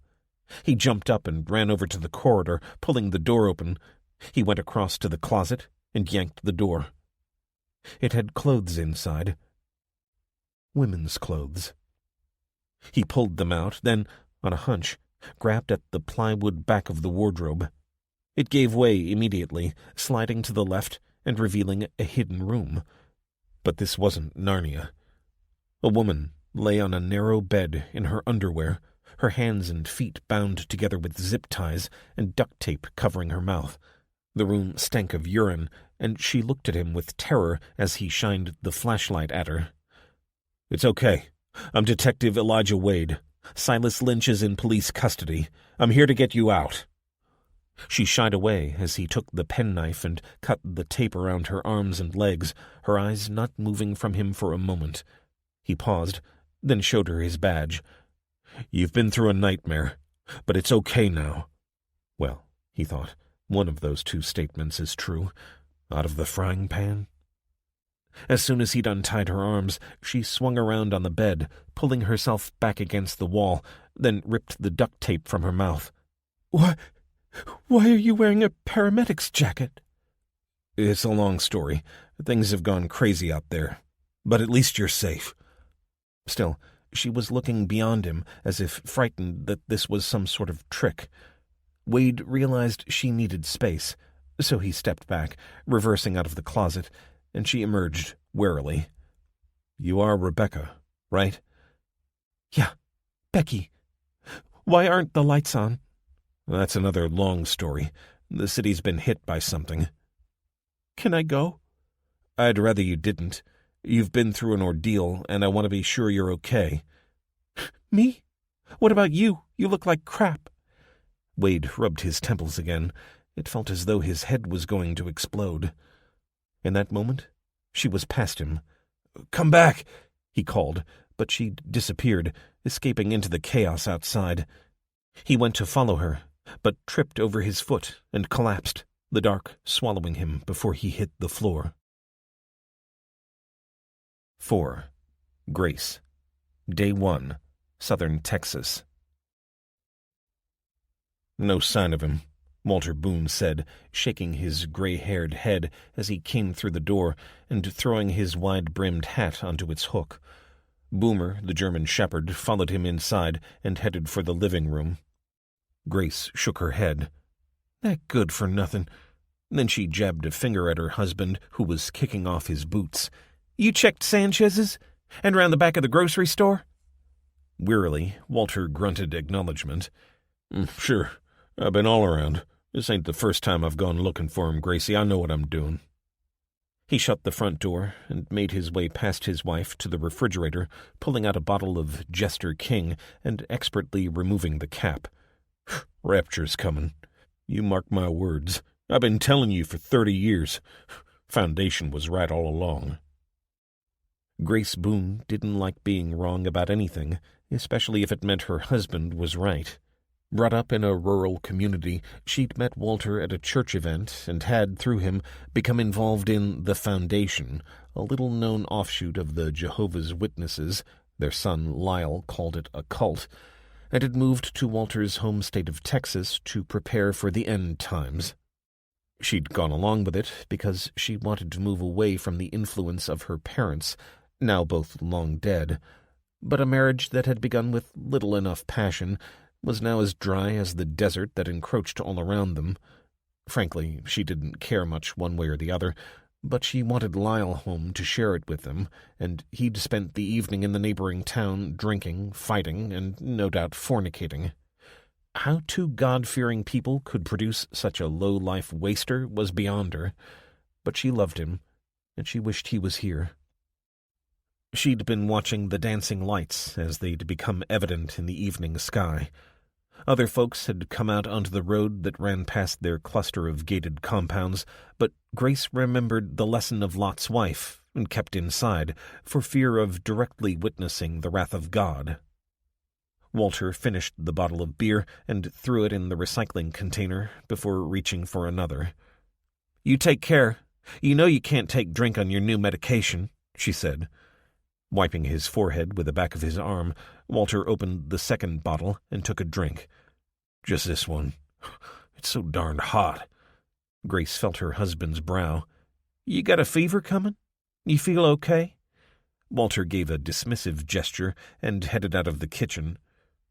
He jumped up and ran over to the corridor, pulling the door open. He went across to the closet and yanked the door. It had clothes inside. Women's clothes. He pulled them out, then, on a hunch, grabbed at the plywood back of the wardrobe. It gave way immediately, sliding to the left and revealing a hidden room. But this wasn't Narnia. A woman lay on a narrow bed in her underwear, her hands and feet bound together with zip ties and duct tape covering her mouth. The room stank of urine, and she looked at him with terror as he shined the flashlight at her. "It's okay. I'm Detective Elijah Wade. Silas Lynch is in police custody. I'm here to get you out." She shied away as he took the penknife and cut the tape around her arms and legs, her eyes not moving from him for a moment. He paused, then showed her his badge. "You've been through a nightmare, but it's okay now." Well, he thought, one of those two statements is true. Out of the frying pan? As soon as he'd untied her arms, she swung around on the bed, pulling herself back against the wall, then ripped the duct tape from her mouth. Why are you wearing a paramedic's jacket?" "It's a long story. Things have gone crazy out there. But at least you're safe." Still, she was looking beyond him, as if frightened that this was some sort of trick. Wade realized she needed space, so he stepped back, reversing out of the closet, and she emerged warily. "You are Rebecca, right?" "Yeah, Becky. Why aren't the lights on?" "That's another long story. The city's been hit by something." "Can I go?" "I'd rather you didn't. You've been through an ordeal, and I want to be sure you're okay." "Me? What about you? You look like crap." Wade rubbed his temples again. It felt as though his head was going to explode. In that moment, she was past him. "Come back!" he called, but she'd disappeared, escaping into the chaos outside. He went to follow her, but tripped over his foot and collapsed, the dark swallowing him before he hit the floor. 4. Grace. Day 1. southern Texas. No sign of him, Walter Boone said, shaking his gray-haired head as he came through the door and throwing his wide-brimmed hat onto its hook. Boomer, the German shepherd, followed him inside and headed for the living room. Grace shook her head. That good for nothing. Then she jabbed a finger at her husband, who was kicking off his boots. You checked Sanchez's? And round the back of the grocery store? Wearily, Walter grunted acknowledgement. Sure, I've been all around. This ain't the first time I've gone looking for him, Gracie. I know what I'm doing. He shut the front door and made his way past his wife to the refrigerator, pulling out a bottle of Jester King and expertly removing the cap. Rapture's coming. You mark my words. I've been telling you for 30 years. Foundation was right all along. Grace Boone didn't like being wrong about anything, especially if it meant her husband was right. Brought up in a rural community, she'd met Walter at a church event and had, through him, become involved in the Foundation, a little-known offshoot of the Jehovah's Witnesses. Their son Lyle called it a cult, and had moved to Walter's home state of Texas to prepare for the end times. She'd gone along with it because she wanted to move away from the influence of her parents, now both long dead, but a marriage that had begun with little enough passion was now as dry as the desert that encroached all around them. Frankly, she didn't care much one way or the other, but she wanted Lyle home to share it with them, and he'd spent the evening in the neighboring town drinking, fighting, and no doubt fornicating. How two God-fearing people could produce such a low-life waster was beyond her, but she loved him, and she wished he was here. She'd been watching the dancing lights as they'd become evident in the evening sky. Other folks had come out onto the road that ran past their cluster of gated compounds, but Grace remembered the lesson of Lot's wife and kept inside for fear of directly witnessing the wrath of God. Walter finished the bottle of beer and threw it in the recycling container before reaching for another. You take care. You know you can't take drink on your new medication, she said. Wiping his forehead with the back of his arm, Walter opened the second bottle and took a drink. Just this one. It's so darned hot. Grace felt her husband's brow. You got a fever coming? You feel okay? Walter gave a dismissive gesture and headed out of the kitchen.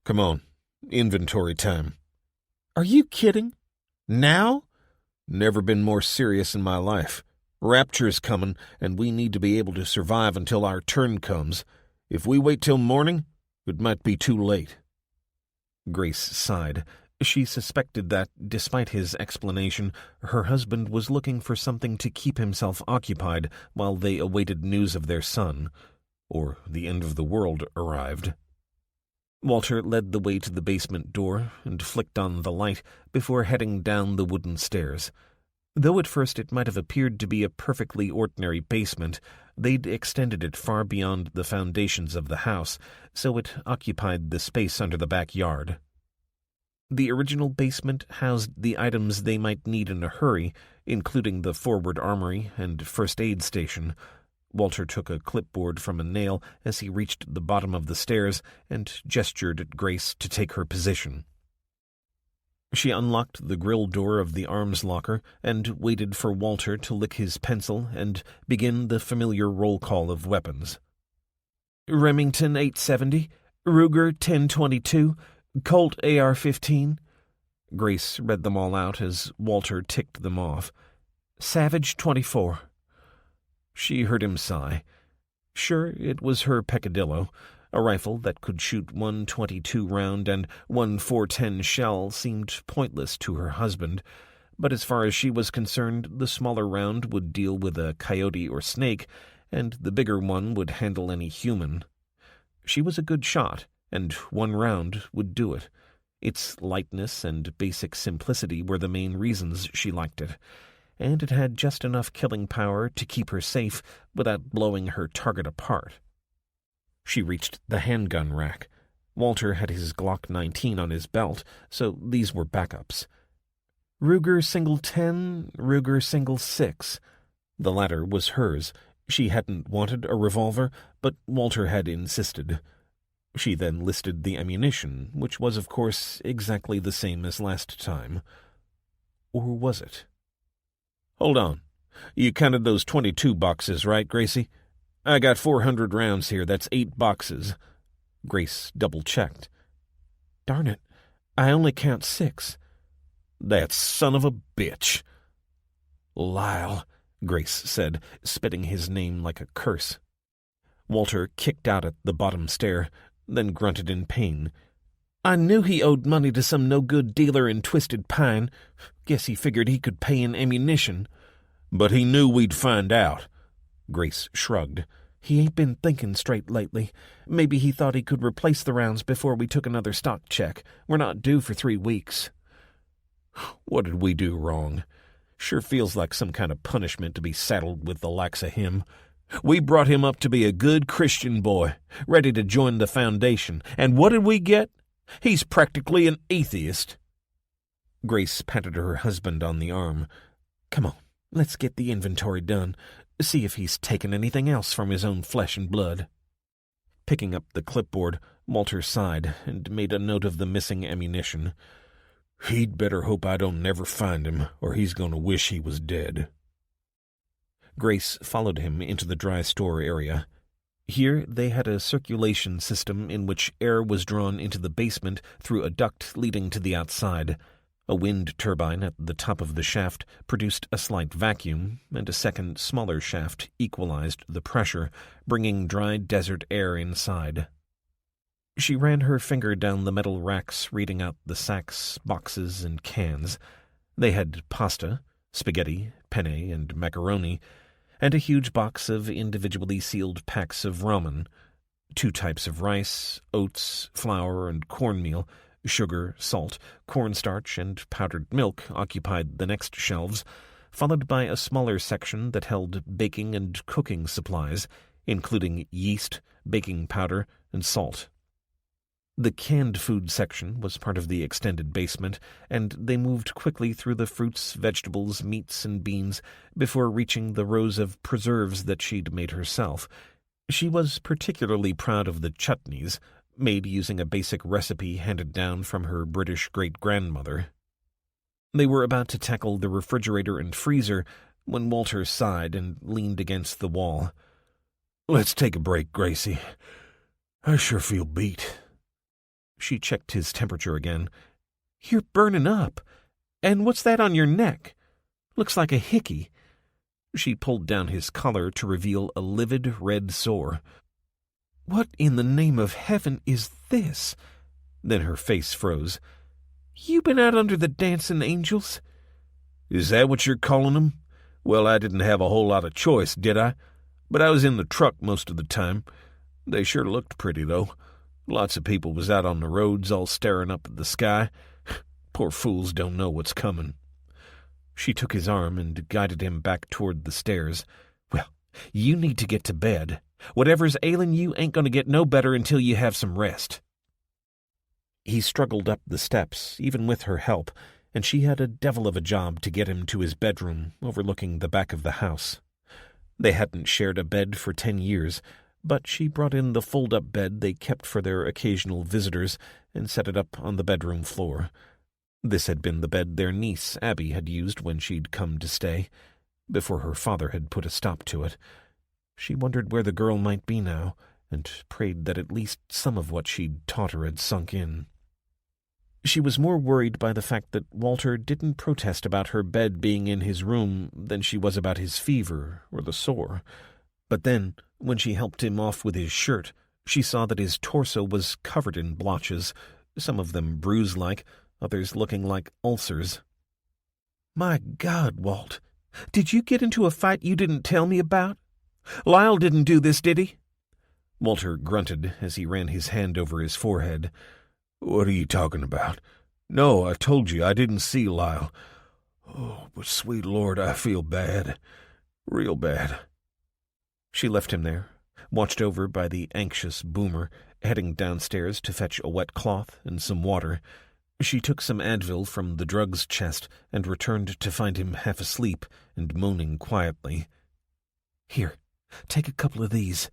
Come on, inventory time. Are you kidding? Now? Never been more serious in my life. Rapture's coming, and we need to be able to survive until our turn comes. If we wait till morning, it might be too late. Grace sighed. She suspected that, despite his explanation, her husband was looking for something to keep himself occupied while they awaited news of their son, or the end of the world arrived. Walter led the way to the basement door and flicked on the light before heading down the wooden stairs. Though at first it might have appeared to be a perfectly ordinary basement, they'd extended it far beyond the foundations of the house, so it occupied the space under the backyard. The original basement housed the items they might need in a hurry, including the forward armory and first aid station. Walter took a clipboard from a nail as he reached the bottom of the stairs and gestured at Grace to take her position. She unlocked the grill door of the arms locker and waited for Walter to lick his pencil and begin the familiar roll call of weapons. Remington 870, Ruger 1022, Colt AR-15. Grace read them all out as Walter ticked them off. Savage 24. She heard him sigh. Sure, it was her peccadillo. A rifle that could shoot one .22 round and one .410 shell seemed pointless to her husband, but as far as she was concerned, the smaller round would deal with a coyote or snake, and the bigger one would handle any human. She was a good shot, and one round would do it. Its lightness and basic simplicity were the main reasons she liked it, and it had just enough killing power to keep her safe without blowing her target apart. She reached the handgun rack. Walter had his Glock 19 on his belt, so these were backups. Ruger single 10, Ruger single 6. The latter was hers. She hadn't wanted a revolver, but Walter had insisted. She then listed the ammunition, which was, of course, exactly the same as last time. Or was it? Hold on. You counted those 22 boxes, right, Gracie? I got 400 rounds here. That's 8 boxes. Grace double-checked. Darn it, I only count 6. That son of a bitch. Lyle, Grace said, spitting his name like a curse. Walter kicked out at the bottom stair, then grunted in pain. I knew he owed money to some no-good dealer in Twisted Pine. Guess he figured he could pay in ammunition. But he knew we'd find out. Grace shrugged. He ain't been thinking straight lately. Maybe he thought he could replace the rounds before we took another stock check. We're not due for 3 weeks. What did we do wrong? Sure feels like some kind of punishment to be saddled with the likes of him. We brought him up to be a good Christian boy, ready to join the Foundation. And what did we get? He's practically an atheist. Grace patted her husband on the arm. Come on, let's get the inventory done. See if he's taken anything else from his own flesh and blood. Picking up the clipboard, Walter sighed and made a note of the missing ammunition. He'd better hope I don't never find him, or he's going to wish he was dead. Grace followed him into the dry store area. Here they had a circulation system in which air was drawn into the basement through a duct leading to the outside. A wind turbine at the top of the shaft produced a slight vacuum, and a second, smaller shaft equalized the pressure, bringing dry desert air inside. She ran her finger down the metal racks, reading out the sacks, boxes, and cans. They had pasta, spaghetti, penne, and macaroni, and a huge box of individually sealed packs of ramen, 2 types of rice, oats, flour, and cornmeal. Sugar, salt, cornstarch, and powdered milk occupied the next shelves, followed by a smaller section that held baking and cooking supplies, including yeast, baking powder, and salt. The canned food section was part of the extended basement, and they moved quickly through the fruits, vegetables, meats, and beans before reaching the rows of preserves that she'd made herself. She was particularly proud of the chutneys, made using a basic recipe handed down from her British great-grandmother. They were about to tackle the refrigerator and freezer when Walter sighed and leaned against the wall. Let's take a break, Gracie. I sure feel beat. She checked his temperature again. You're burning up. And what's that on your neck? Looks like a hickey. She pulled down his collar to reveal a livid red sore. What in the name of heaven is this? Then her face froze. You been out under the dancing angels? Is that what you're calling them? Well, I didn't have a whole lot of choice, did I? But I was in the truck most of the time. They sure looked pretty, though. Lots of people was out on the roads all staring up at the sky. Poor fools don't know what's coming. She took his arm and guided him back toward the stairs. Well, you need to get to bed. Whatever's ailing you ain't going to get no better until you have some rest. He struggled up the steps, even with her help, and she had a devil of a job to get him to his bedroom overlooking the back of the house. They hadn't shared a bed for 10 years, but she brought in the fold-up bed they kept for their occasional visitors and set it up on the bedroom floor. This had been the bed their niece, Abby, had used when she'd come to stay, before her father had put a stop to it. She wondered where the girl might be now, and prayed that at least some of what she'd taught her had sunk in. She was more worried by the fact that Walter didn't protest about her bed being in his room than she was about his fever or the sore. But then, when she helped him off with his shirt, she saw that his torso was covered in blotches, some of them bruise-like, others looking like ulcers. My God, Walt, did you get into a fight you didn't tell me about? Lyle didn't do this, did he? Walter grunted as he ran his hand over his forehead. What are you talking about? No, I told you I didn't see Lyle. Oh, but sweet Lord, I feel bad. Real bad. She left him there, watched over by the anxious Boomer, heading downstairs to fetch a wet cloth and some water. She took some Advil from the drugs chest and returned to find him half asleep and moaning quietly. Here, take a couple of these.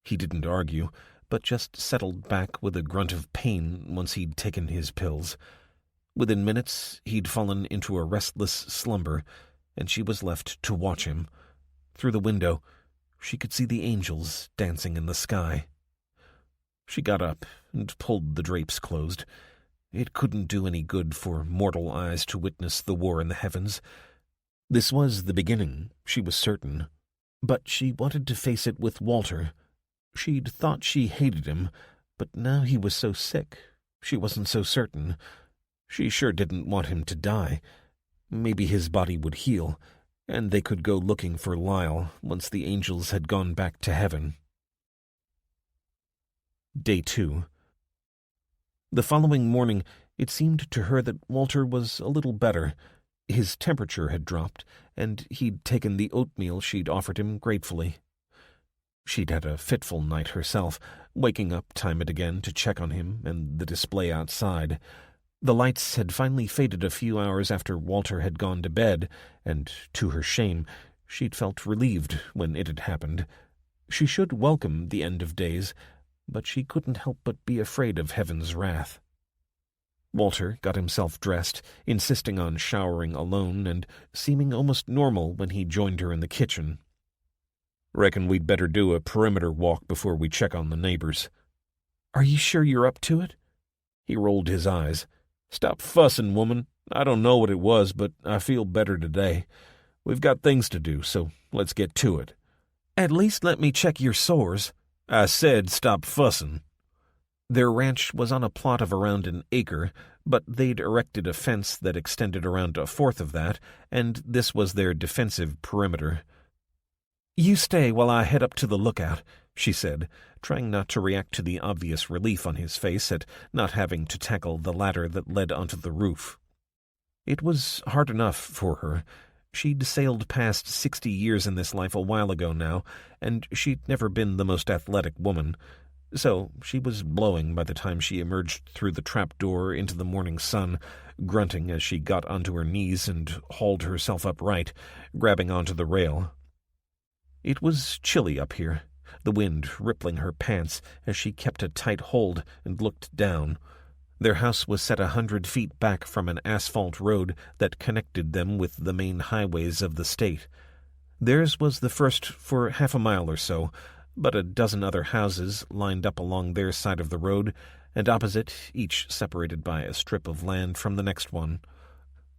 He didn't argue, but just settled back with a grunt of pain once he'd taken his pills. Within minutes, he'd fallen into a restless slumber, and she was left to watch him. Through the window, she could see the angels dancing in the sky. She got up and pulled the drapes closed. It couldn't do any good for mortal eyes to witness the war in the heavens. This was the beginning, she was certain. But she wanted to face it with Walter. She'd thought she hated him, but now he was so sick, she wasn't so certain. She sure didn't want him to die. Maybe his body would heal, and they could go looking for Lyle once the angels had gone back to heaven. Day 2. The following morning, it seemed to her that Walter was a little better. His temperature had dropped, and he'd taken the oatmeal she'd offered him gratefully. She'd had a fitful night herself, waking up time and again to check on him and the display outside. The lights had finally faded a few hours after Walter had gone to bed, and, to her shame, she'd felt relieved when it had happened. She should welcome the end of days, but she couldn't help but be afraid of heaven's wrath. Walter got himself dressed, insisting on showering alone and seeming almost normal when he joined her in the kitchen. "Reckon we'd better do a perimeter walk before we check on the neighbors." "Are you sure you're up to it?" He rolled his eyes. "Stop fussing, woman. I don't know what it was, but I feel better today. We've got things to do, so let's get to it." "At least let me check your sores." "I said stop fussing." Their ranch was on a plot of around an acre, but they'd erected a fence that extended around a fourth of that, and this was their defensive perimeter. "You stay while I head up to the lookout," she said, trying not to react to the obvious relief on his face at not having to tackle the ladder that led onto the roof. It was hard enough for her. She'd sailed past 60 years in this life a while ago now, and she'd never been the most athletic woman. So she was blowing by the time she emerged through the trapdoor into the morning sun, grunting as she got onto her knees and hauled herself upright, grabbing onto the rail. It was chilly up here, the wind rippling her pants as she kept a tight hold and looked down. Their house was set 100 feet back from an asphalt road that connected them with the main highways of the state. Theirs was the first for half a mile or so, but a dozen other houses lined up along their side of the road, and opposite, each separated by a strip of land from the next one.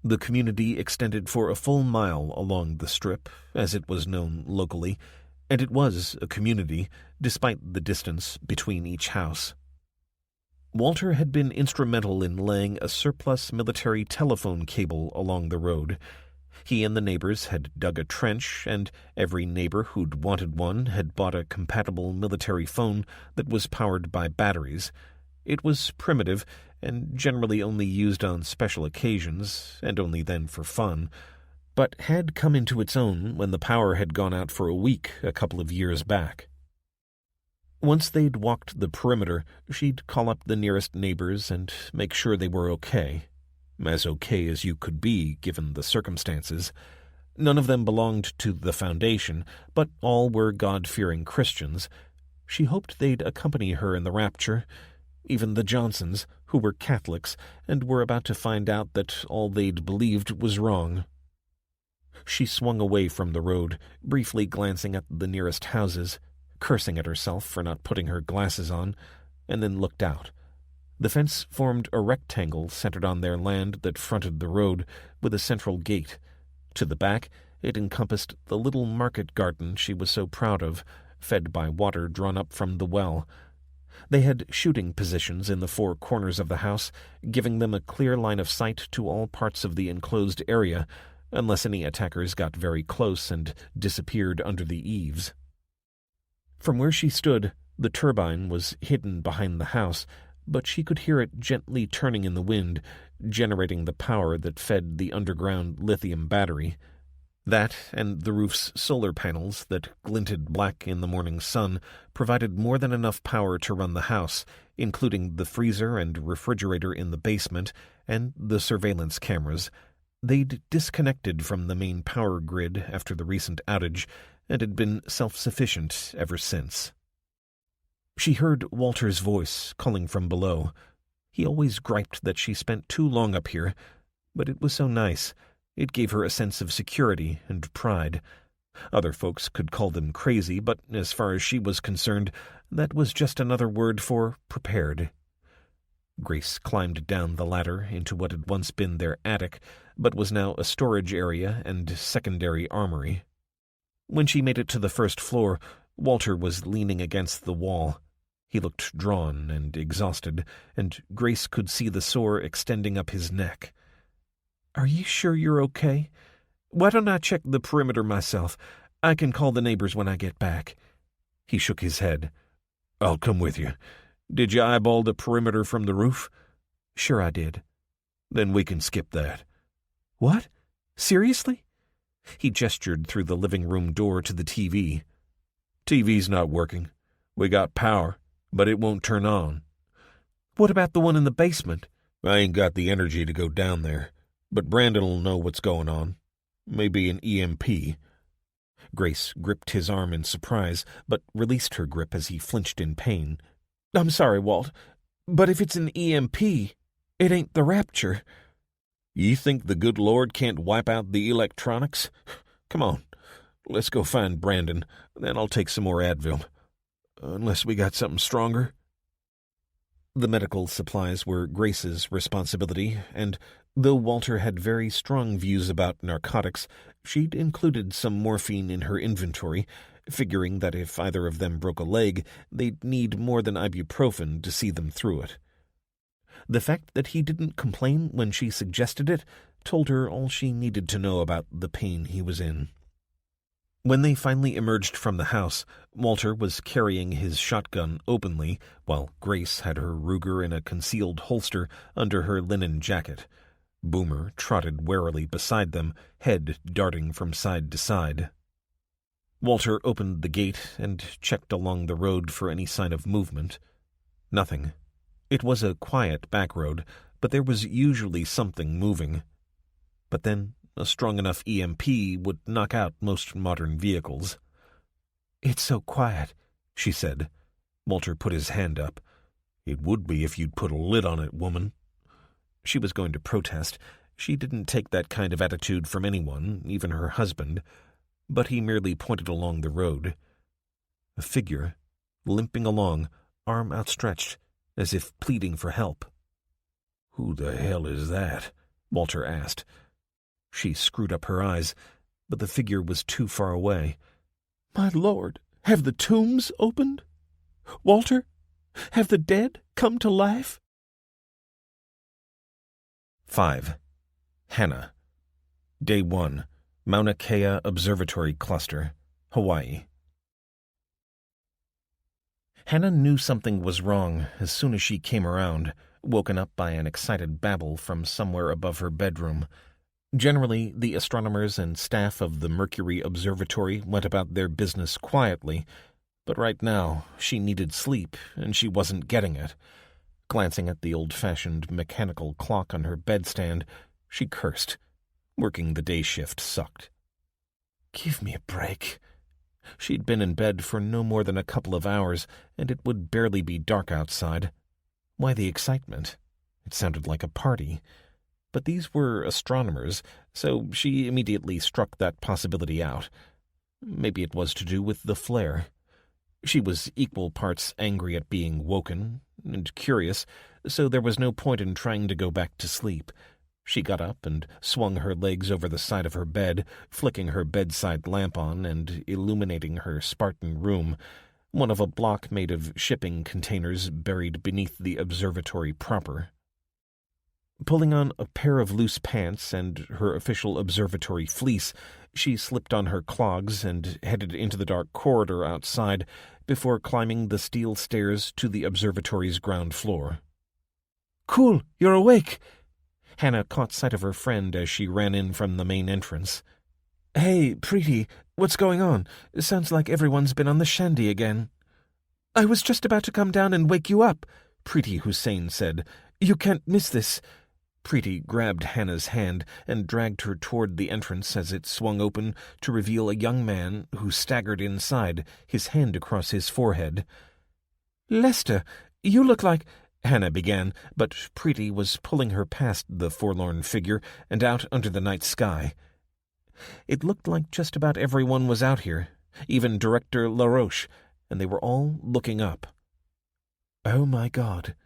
The community extended for a full mile along the strip, as it was known locally, and it was a community, despite the distance between each house. Walter had been instrumental in laying a surplus military telephone cable along the road. He and the neighbors had dug a trench, and every neighbor who'd wanted one had bought a compatible military phone that was powered by batteries. It was primitive, and generally only used on special occasions, and only then for fun, but had come into its own when the power had gone out for a week a couple of years back. Once they'd walked the perimeter, she'd call up the nearest neighbors and make sure they were okay. As okay as you could be, given the circumstances. None of them belonged to the Foundation, but all were God-fearing Christians. She hoped they'd accompany her in the rapture. Even the Johnsons, who were Catholics, and were about to find out that all they'd believed was wrong. She swung away from the road, briefly glancing at the nearest houses, cursing at herself for not putting her glasses on, and then looked out. The fence formed a rectangle centered on their land that fronted the road, with a central gate. To the back, it encompassed the little market garden she was so proud of, fed by water drawn up from the well. They had shooting positions in the four corners of the house, giving them a clear line of sight to all parts of the enclosed area, unless any attackers got very close and disappeared under the eaves. From where she stood, the turbine was hidden behind the house, but she could hear it gently turning in the wind, generating the power that fed the underground lithium battery. That, and the roof's solar panels that glinted black in the morning sun, provided more than enough power to run the house, including the freezer and refrigerator in the basement and the surveillance cameras. They'd disconnected from the main power grid after the recent outage, and had been self-sufficient ever since. She heard Walter's voice calling from below. He always griped that she spent too long up here, but it was so nice. It gave her a sense of security and pride. Other folks could call them crazy, but as far as she was concerned, that was just another word for prepared. Grace climbed down the ladder into what had once been their attic, but was now a storage area and secondary armory. When she made it to the first floor, Walter was leaning against the wall. He looked drawn and exhausted, and Grace could see the sore extending up his neck. "Are you sure you're okay? Why don't I check the perimeter myself? I can call the neighbors when I get back." He shook his head. "I'll come with you. Did you eyeball the perimeter from the roof?" "Sure I did." "Then we can skip that." "What? Seriously?" He gestured through the living room door to the TV. "TV's not working. We got power, but it won't turn on." "What about the one in the basement?" "I ain't got the energy to go down there, but Brandon'll know what's going on. Maybe an EMP." Grace gripped his arm in surprise, but released her grip as he flinched in pain. "I'm sorry, Walt, but if it's an EMP, it ain't the Rapture." "You think the good Lord can't wipe out the electronics? Come on, let's go find Brandon, then I'll take some more Advil. Unless we got something stronger." The medical supplies were Grace's responsibility, and though Walter had very strong views about narcotics, she'd included some morphine in her inventory, figuring that if either of them broke a leg, they'd need more than ibuprofen to see them through it. The fact that he didn't complain when she suggested it told her all she needed to know about the pain he was in. When they finally emerged from the house, Walter was carrying his shotgun openly, while Grace had her Ruger in a concealed holster under her linen jacket. Boomer trotted warily beside them, head darting from side to side. Walter opened the gate and checked along the road for any sign of movement. Nothing. It was a quiet back road, but there was usually something moving. But then a strong enough EMP would knock out most modern vehicles. "It's so quiet," she said. Walter put his hand up. "It would be if you'd put a lid on it, woman." She was going to protest. She didn't take that kind of attitude from anyone, even her husband. But he merely pointed along the road. A figure, limping along, arm outstretched, as if pleading for help. "Who the hell is that?" Walter asked. She screwed up her eyes, but the figure was too far away. "My lord, have the tombs opened? Walter, have the dead come to life?" 5. Hannah. Day 1. Mauna Kea Observatory Cluster, Hawaii. Hannah knew something was wrong as soon as she came around, woken up by an excited babble from somewhere above her bedroom. Generally, the astronomers and staff of the Mercury Observatory went about their business quietly, but right now she needed sleep, and she wasn't getting it. Glancing at the old-fashioned mechanical clock on her bedstand, she cursed. Working the day shift sucked. Give me a break. She'd been in bed for no more than a couple of hours, and it would barely be dark outside. Why the excitement? It sounded like a party. But these were astronomers, so she immediately struck that possibility out. Maybe it was to do with the flare. She was equal parts angry at being woken and curious, so there was no point in trying to go back to sleep. She got up and swung her legs over the side of her bed, flicking her bedside lamp on and illuminating her Spartan room, one of a block made of shipping containers buried beneath the observatory proper. Pulling on a pair of loose pants and her official observatory fleece, she slipped on her clogs and headed into the dark corridor outside before climbing the steel stairs to the observatory's ground floor. "Cool, you're awake!" Hannah caught sight of her friend as she ran in from the main entrance. "Hey, Preeti, what's going on? It sounds like everyone's been on the shandy again." "I was just about to come down and wake you up," Preeti Hussain said. "You can't miss this." Preeti grabbed Hannah's hand and dragged her toward the entrance as it swung open to reveal a young man who staggered inside, his hand across his forehead. "Lester, you look like—" Hannah began, but Preeti was pulling her past the forlorn figure and out under the night sky. It looked like just about everyone was out here, even Director LaRoche, and they were all looking up. "Oh, my God,"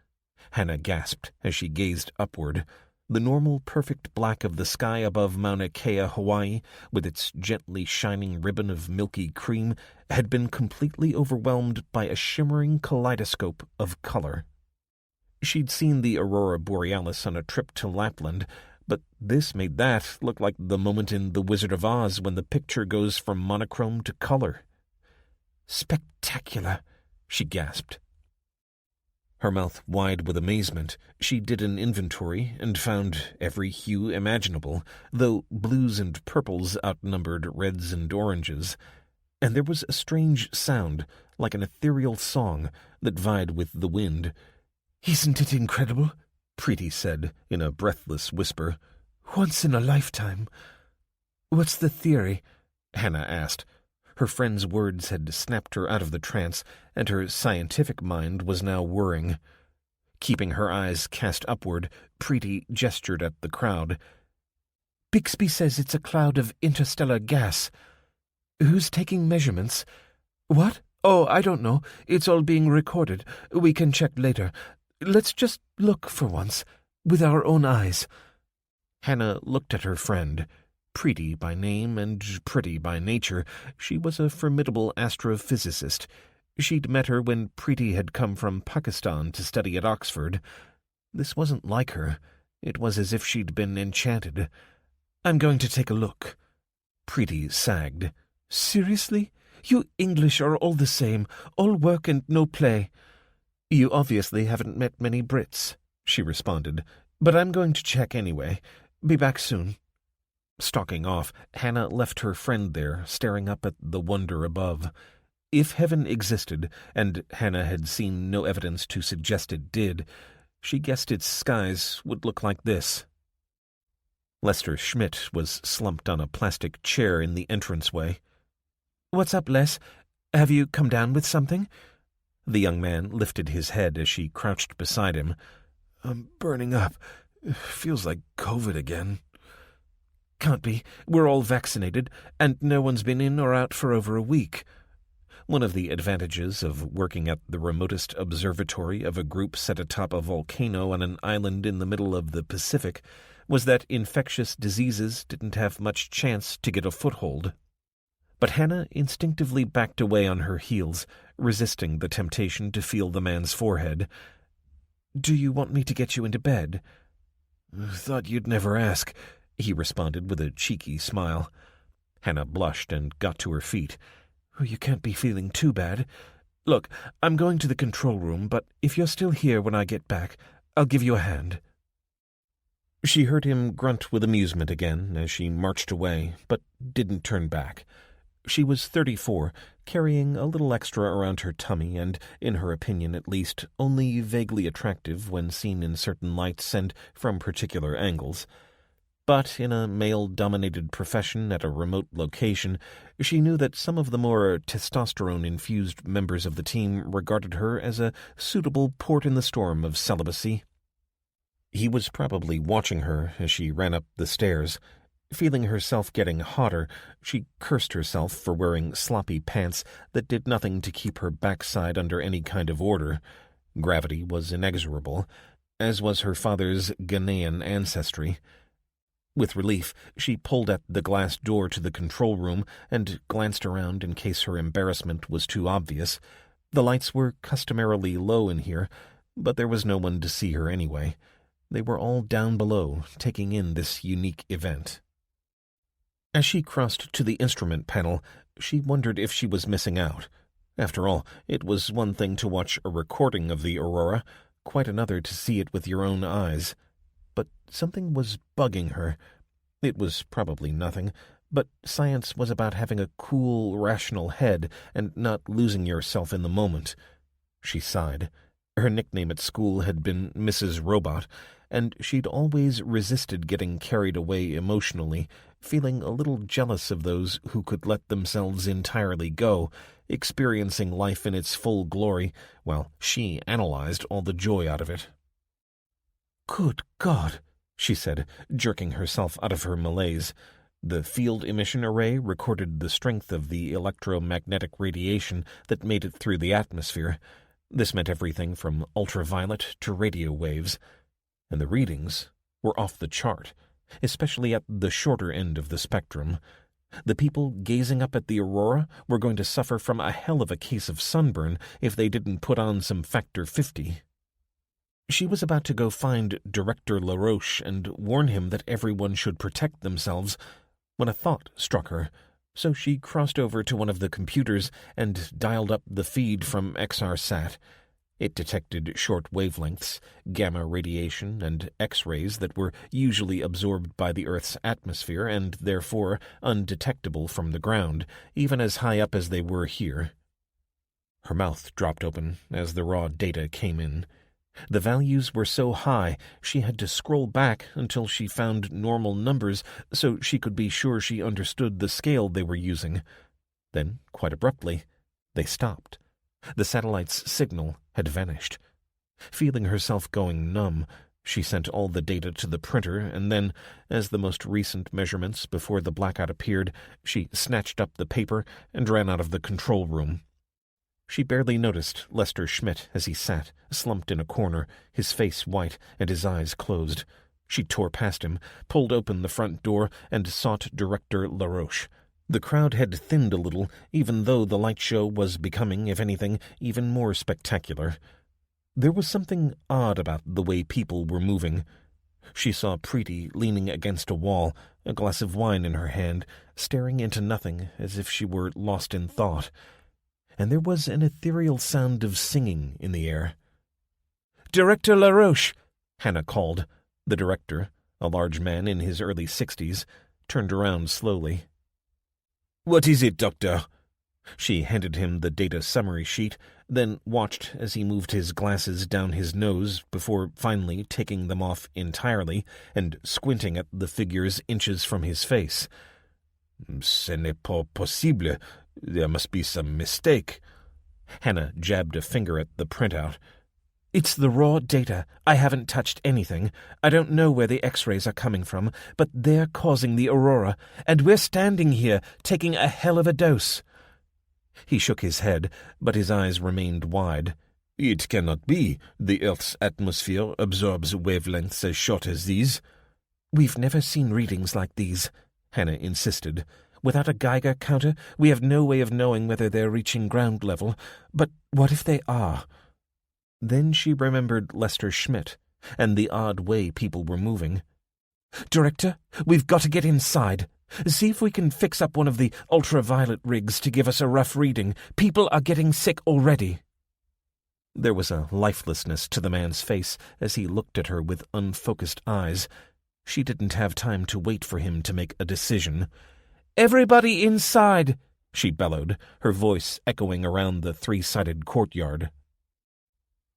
Hannah gasped as she gazed upward. The normal, perfect black of the sky above Mauna Kea, Hawaii, with its gently shining ribbon of milky cream, had been completely overwhelmed by a shimmering kaleidoscope of color. She'd seen the Aurora Borealis on a trip to Lapland, but this made that look like the moment in The Wizard of Oz when the picture goes from monochrome to color. "Spectacular," she gasped. Her mouth wide with amazement, she did an inventory and found every hue imaginable, though blues and purples outnumbered reds and oranges. And there was a strange sound, like an ethereal song, that vied with the wind. "Isn't it incredible?" Preeti said in a breathless whisper. "Once in a lifetime." "What's the theory?" Hannah asked. Her friend's words had snapped her out of the trance, and her scientific mind was now whirring. Keeping her eyes cast upward, Preeti gestured at the crowd. "Bixby says it's a cloud of interstellar gas. Who's taking measurements? What? Oh, I don't know. It's all being recorded. We can check later. Let's just look for once, with our own eyes." Hannah looked at her friend. Preeti by name and pretty by nature, she was a formidable astrophysicist. She'd met her when Preeti had come from Pakistan to study at Oxford. This wasn't like her. It was as if she'd been enchanted. "I'm going to take a look." Preeti sagged. "Seriously? You English are all the same, all work and no play." "You obviously haven't met many Brits," she responded, "but I'm going to check anyway. Be back soon." Stalking off, Hannah left her friend there, staring up at the wonder above. If heaven existed, and Hannah had seen no evidence to suggest it did, she guessed its skies would look like this. Lester Schmidt was slumped on a plastic chair in the entranceway. "What's up, Les? Have you come down with something?" The young man lifted his head as she crouched beside him. "I'm burning up. Feels like COVID again." "Can't be. We're all vaccinated, and no one's been in or out for over a week." One of the advantages of working at the remotest observatory of a group set atop a volcano on an island in the middle of the Pacific was that infectious diseases didn't have much chance to get a foothold. But Hannah instinctively backed away on her heels, resisting the temptation to feel the man's forehead. "Do you want me to get you into bed?" "Thought you'd never ask," he responded with a cheeky smile. Hannah blushed and got to her feet. "You can't be feeling too bad. Look, I'm going to the control room, but if you're still here when I get back, I'll give you a hand." She heard him grunt with amusement again as she marched away, but didn't turn back. She was 34, carrying a little extra around her tummy and, in her opinion at least, only vaguely attractive when seen in certain lights and from particular angles. But in a male-dominated profession at a remote location, she knew that some of the more testosterone-infused members of the team regarded her as a suitable port in the storm of celibacy. He was probably watching her as she ran up the stairs. Feeling herself getting hotter, she cursed herself for wearing sloppy pants that did nothing to keep her backside under any kind of order. Gravity was inexorable, as was her father's Ghanaian ancestry. With relief, she pulled at the glass door to the control room and glanced around in case her embarrassment was too obvious. The lights were customarily low in here, but there was no one to see her anyway. They were all down below, taking in this unique event. As she crossed to the instrument panel, she wondered if she was missing out. After all, it was one thing to watch a recording of the Aurora, quite another to see it with your own eyes. But something was bugging her. It was probably nothing, but science was about having a cool, rational head and not losing yourself in the moment. She sighed. Her nickname at school had been Mrs. Robot, and she'd always resisted getting carried away emotionally, feeling a little jealous of those who could let themselves entirely go, experiencing life in its full glory, while she analyzed all the joy out of it. "Good God," she said, jerking herself out of her malaise. The field emission array recorded the strength of the electromagnetic radiation that made it through the atmosphere. This meant everything from ultraviolet to radio waves, and the readings were off the chart, especially at the shorter end of the spectrum. The people gazing up at the Aurora were going to suffer from a hell of a case of sunburn if they didn't put on some Factor 50. She was about to go find Director LaRoche and warn him that everyone should protect themselves when a thought struck her, so she crossed over to one of the computers and dialed up the feed from XRSat. It detected short wavelengths, gamma radiation, and X-rays that were usually absorbed by the Earth's atmosphere and therefore undetectable from the ground, even as high up as they were here. Her mouth dropped open as the raw data came in. The values were so high she had to scroll back until she found normal numbers so she could be sure she understood the scale they were using. Then, quite abruptly, they stopped. The satellite's signal had vanished. Feeling herself going numb, she sent all the data to the printer, and then, as the most recent measurements before the blackout appeared, she snatched up the paper and ran out of the control room. She barely noticed Lester Schmidt as he sat, slumped in a corner, his face white and his eyes closed. She tore past him, pulled open the front door, and sought Director LaRoche. The crowd had thinned a little, even though the light show was becoming, if anything, even more spectacular. There was something odd about the way people were moving. She saw Preeti leaning against a wall, a glass of wine in her hand, staring into nothing as if she were lost in thought. And there was an ethereal sound of singing in the air. "Director LaRoche!" Hannah called. The director, a large man in his early 60s, turned around slowly. "What is it, Doctor?" She handed him the data summary sheet, then watched as he moved his glasses down his nose before finally taking them off entirely and squinting at the figures inches from his face. "Ce n'est pas possible. There must be some mistake." Hannah jabbed a finger at the printout. "It's the raw data. I haven't touched anything. I don't know where the X-rays are coming from, but they're causing the Aurora, and we're standing here taking a hell of a dose." He shook his head, but his eyes remained wide. "It cannot be. The Earth's atmosphere absorbs wavelengths as short as these." "We've never seen readings like these," Hannah insisted. "Without a Geiger counter, we have no way of knowing whether they're reaching ground level. But what if they are?" Then she remembered Lester Schmidt and the odd way people were moving. "Director, we've got to get inside. See if we can fix up one of the ultraviolet rigs to give us a rough reading. People are getting sick already." There was a lifelessness to the man's face as he looked at her with unfocused eyes. She didn't have time to wait for him to make a decision. "Everybody inside!" she bellowed, her voice echoing around the three-sided courtyard.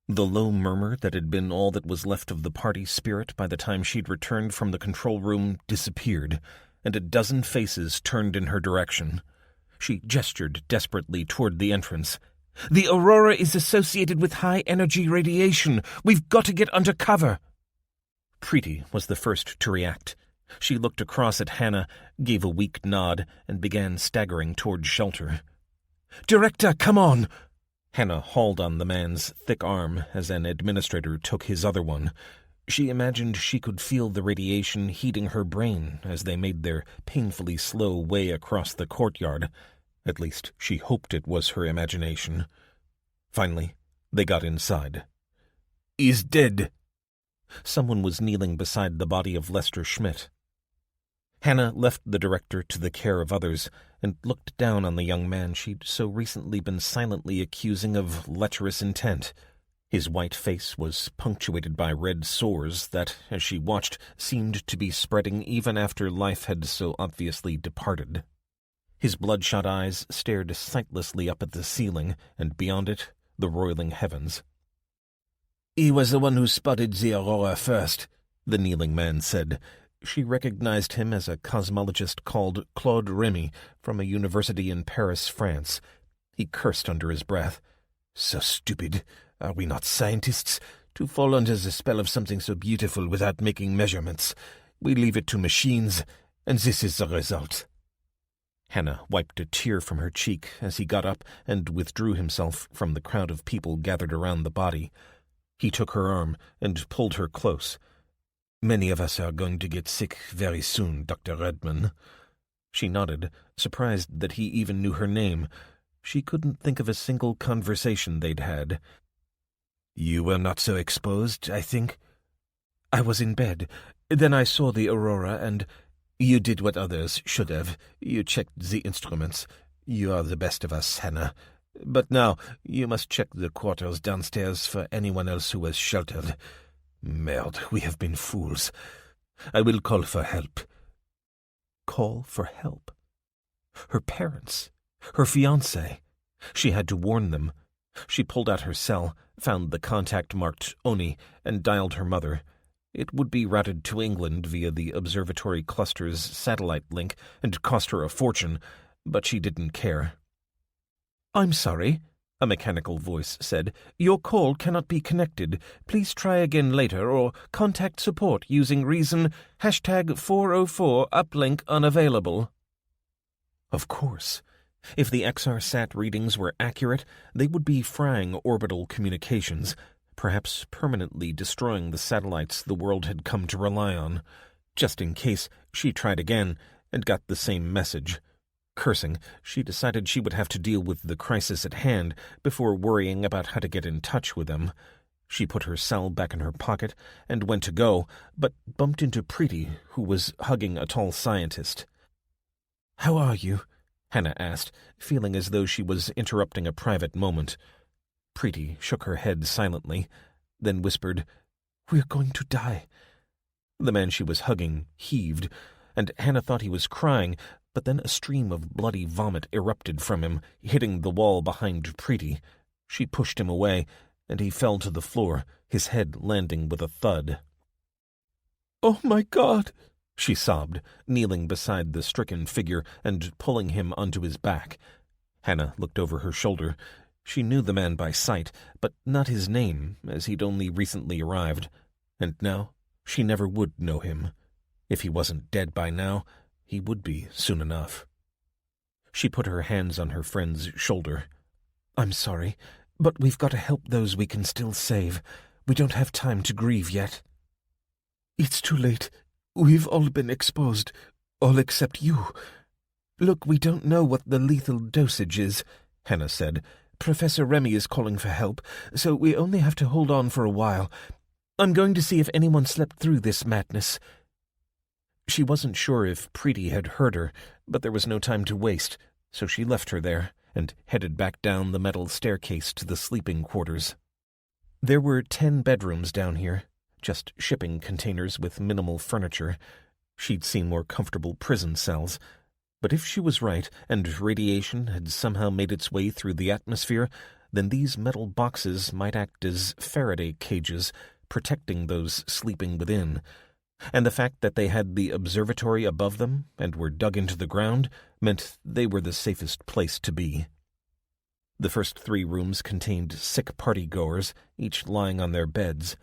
The low murmur that had been all that was left of the party spirit by the time she'd returned from the control room disappeared, and a dozen faces turned in her direction. She gestured desperately toward the entrance. "The Aurora is associated with high-energy radiation. We've got to get under cover." Preeti was the first to react. She looked across at Hannah, gave a weak nod, and began staggering toward shelter. "Director, come on!" Hannah hauled on the man's thick arm as an administrator took his other one. She imagined she could feel the radiation heating her brain as they made their painfully slow way across the courtyard. At least she hoped it was her imagination. Finally, they got inside. "He's dead." Someone was kneeling beside the body of Lester Schmidt. Hannah left the director to the care of others and looked down on the young man she'd so recently been silently accusing of lecherous intent. His white face was punctuated by red sores that, as she watched, seemed to be spreading even after life had so obviously departed. His bloodshot eyes stared sightlessly up at the ceiling, and beyond it, the roiling heavens. "He was the one who spotted the Aurora first," the kneeling man said. She recognized him as a cosmologist called Claude Remy from a university in Paris, France. He cursed under his breath. "So stupid. Are we not scientists? To fall under the spell of something so beautiful without making measurements. We leave it to machines, and this is the result." Hannah wiped a tear from her cheek as he got up and withdrew himself from the crowd of people gathered around the body. He took her arm and pulled her close. "Many of us are going to get sick very soon, Dr. Redman." She nodded, surprised that he even knew her name. She couldn't think of a single conversation they'd had. "You were not so exposed, I think?" "I was in bed. Then I saw the Aurora, and—" "You did what others should have. You checked the instruments. You are the best of us, Hannah. But now you must check the quarters downstairs for anyone else who was sheltered. Merde, we have been fools. I will call for help." Call for help? Her parents? Her fiancé? She had to warn them. She pulled out her cell, found the contact marked Oni, and dialed her mother. It would be routed to England via the observatory cluster's satellite link and cost her a fortune, but she didn't care. "I'm sorry," a mechanical voice said. "Your call cannot be connected. Please try again later or contact support using reason #404 uplink unavailable." Of course. If the XR-SAT readings were accurate, they would be frying orbital communications, perhaps permanently destroying the satellites the world had come to rely on. Just in case, she tried again and got the same message. Cursing, she decided she would have to deal with the crisis at hand before worrying about how to get in touch with them. She put her cell back in her pocket and went to go, but bumped into Preeti, who was hugging a tall scientist. "How are you?" Hannah asked, feeling as though she was interrupting a private moment. Preeti shook her head silently, then whispered, "We're going to die." The man she was hugging heaved, and Hannah thought he was crying, but then a stream of bloody vomit erupted from him, hitting the wall behind Preeti. She pushed him away, and he fell to the floor, his head landing with a thud. "Oh, my God!" she sobbed, kneeling beside the stricken figure and pulling him onto his back. Hannah looked over her shoulder. She knew the man by sight, but not his name, as he'd only recently arrived. And now she never would know him. If he wasn't dead by now, he would be soon enough. She put her hands on her friend's shoulder. "I'm sorry, but we've got to help those we can still save. We don't have time to grieve yet." "It's too late. We've all been exposed, all except you. Look, we don't know what the lethal dosage is," Hannah said. "Professor Remy is calling for help, so we only have to hold on for a while. I'm going to see if anyone slept through this madness." She wasn't sure if Preeti had heard her, but there was no time to waste, so she left her there and headed back down the metal staircase to the sleeping quarters. There were 10 bedrooms down here, just shipping containers with minimal furniture. She'd seen more comfortable prison cells. But if she was right, and radiation had somehow made its way through the atmosphere, then these metal boxes might act as Faraday cages, protecting those sleeping within. And the fact that they had the observatory above them and were dug into the ground meant they were the safest place to be. The first 3 rooms contained sick party-goers, each lying on their beds.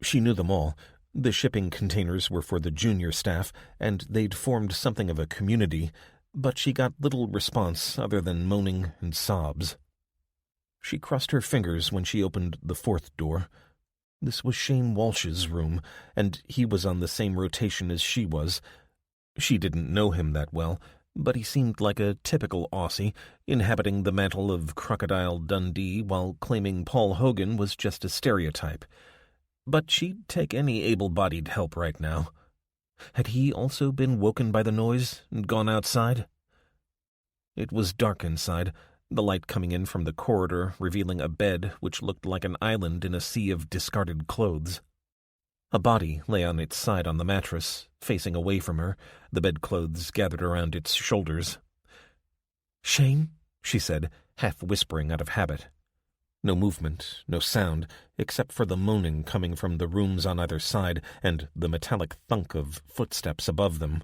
She knew them all. The shipping containers were for the junior staff, and they'd formed something of a community, but she got little response other than moaning and sobs. She crossed her fingers when she opened the 4th door. This was Shane Walsh's room, and he was on the same rotation as she was. She didn't know him that well, but he seemed like a typical Aussie, inhabiting the mantle of Crocodile Dundee while claiming Paul Hogan was just a stereotype. But she'd take any able-bodied help right now. Had he also been woken by the noise and gone outside? It was dark inside, the light coming in from the corridor revealing a bed which looked like an island in a sea of discarded clothes. A body lay on its side on the mattress, facing away from her, the bedclothes gathered around its shoulders. "Shane?" she said, half whispering out of habit. No movement, no sound, except for the moaning coming from the rooms on either side and the metallic thunk of footsteps above them.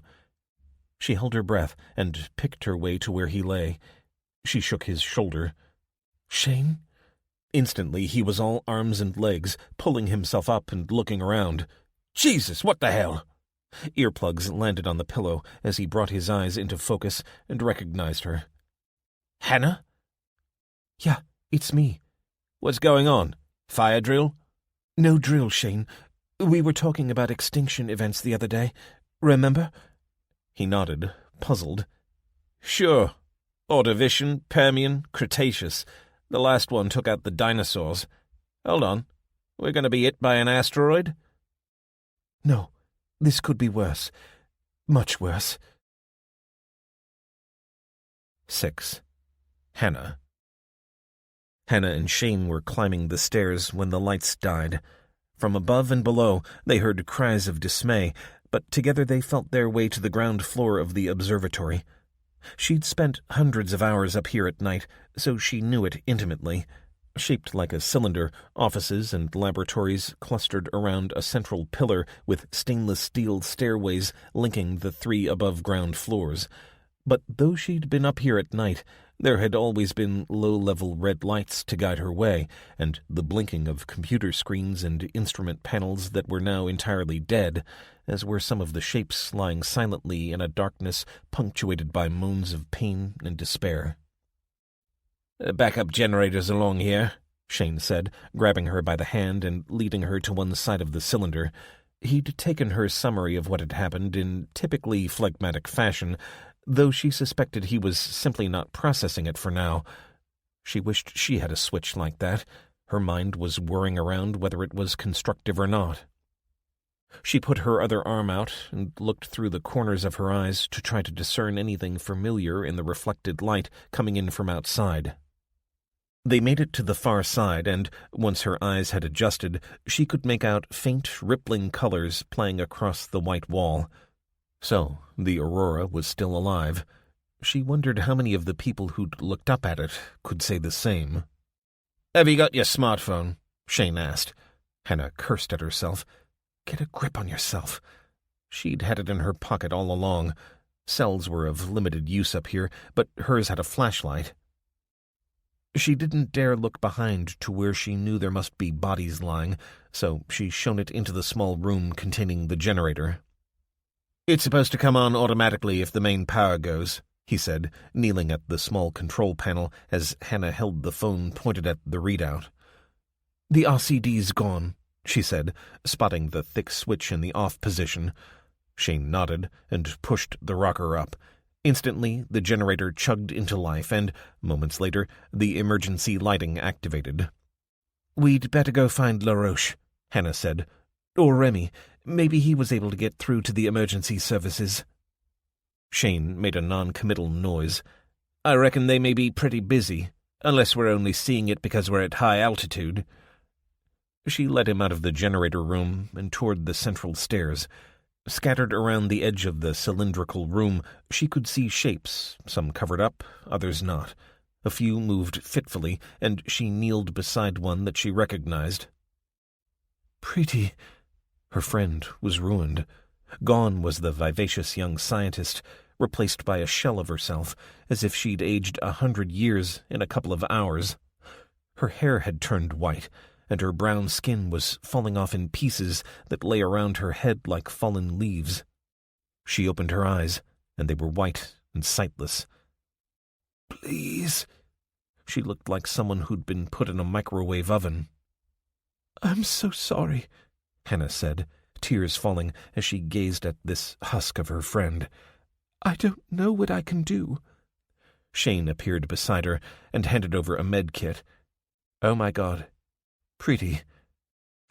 She held her breath and picked her way to where he lay. She shook his shoulder. "Shane?" Instantly he was all arms and legs, pulling himself up and looking around. "Jesus, what the hell?" Earplugs landed on the pillow as he brought his eyes into focus and recognized her. "Hannah?" "Yeah, it's me." "What's going on? Fire drill?" "No drill, Shane. We were talking about extinction events the other day. Remember?" He nodded, puzzled. "Sure. Ordovician, Permian, Cretaceous. The last one took out the dinosaurs. Hold on. We're going to be hit by an asteroid?" "No. This could be worse. Much worse." 6. Hannah. Hannah and Shane were climbing the stairs when the lights died. From above and below, they heard cries of dismay, but together they felt their way to the ground floor of the observatory. She'd spent hundreds of hours up here at night, so she knew it intimately. Shaped like a cylinder, offices and laboratories clustered around a central pillar with stainless steel stairways linking the 3 above-ground floors. But though she'd been up here at night, there had always been low-level red lights to guide her way, and the blinking of computer screens and instrument panels that were now entirely dead, as were some of the shapes lying silently in a darkness punctuated by moans of pain and despair. "Backup generators along here," Shane said, grabbing her by the hand and leading her to one side of the cylinder. He'd taken her summary of what had happened in typically phlegmatic fashion, though she suspected he was simply not processing it for now. She wished she had a switch like that. Her mind was whirring around whether it was constructive or not. She put her other arm out and looked through the corners of her eyes to try to discern anything familiar in the reflected light coming in from outside. They made it to the far side, and once her eyes had adjusted, she could make out faint, rippling colors playing across the white wall. So, the Aurora was still alive. She wondered how many of the people who'd looked up at it could say the same. "Have you got your smartphone?" Shane asked. Hannah cursed at herself. Get a grip on yourself. She'd had it in her pocket all along. Cells were of limited use up here, but hers had a flashlight. She didn't dare look behind to where she knew there must be bodies lying, so she shone it into the small room containing the generator. "It's supposed to come on automatically if the main power goes," he said, kneeling at the small control panel as Hannah held the phone pointed at the readout. "The RCD's gone," she said, spotting the thick switch in the off position. Shane nodded and pushed the rocker up. Instantly, the generator chugged into life and, moments later, the emergency lighting activated. "We'd better go find LaRoche," Hannah said. "Or Remy. Maybe he was able to get through to the emergency services." Shane made a non-committal noise. "I reckon they may be pretty busy, unless we're only seeing it because we're at high altitude." She led him out of the generator room and toward the central stairs. Scattered around the edge of the cylindrical room, she could see shapes, some covered up, others not. A few moved fitfully, and she kneeled beside one that she recognized. "Pretty." Her friend was ruined. Gone was the vivacious young scientist, replaced by a shell of herself, as if she'd aged 100 years in a couple of hours. Her hair had turned white, and her brown skin was falling off in pieces that lay around her head like fallen leaves. She opened her eyes, and they were white and sightless. "Please." She looked like someone who'd been put in a microwave oven. "I'm so sorry," Hannah said, tears falling as she gazed at this husk of her friend. "I don't know what I can do." Shane appeared beside her and handed over a med kit. "Oh my God. Pretty."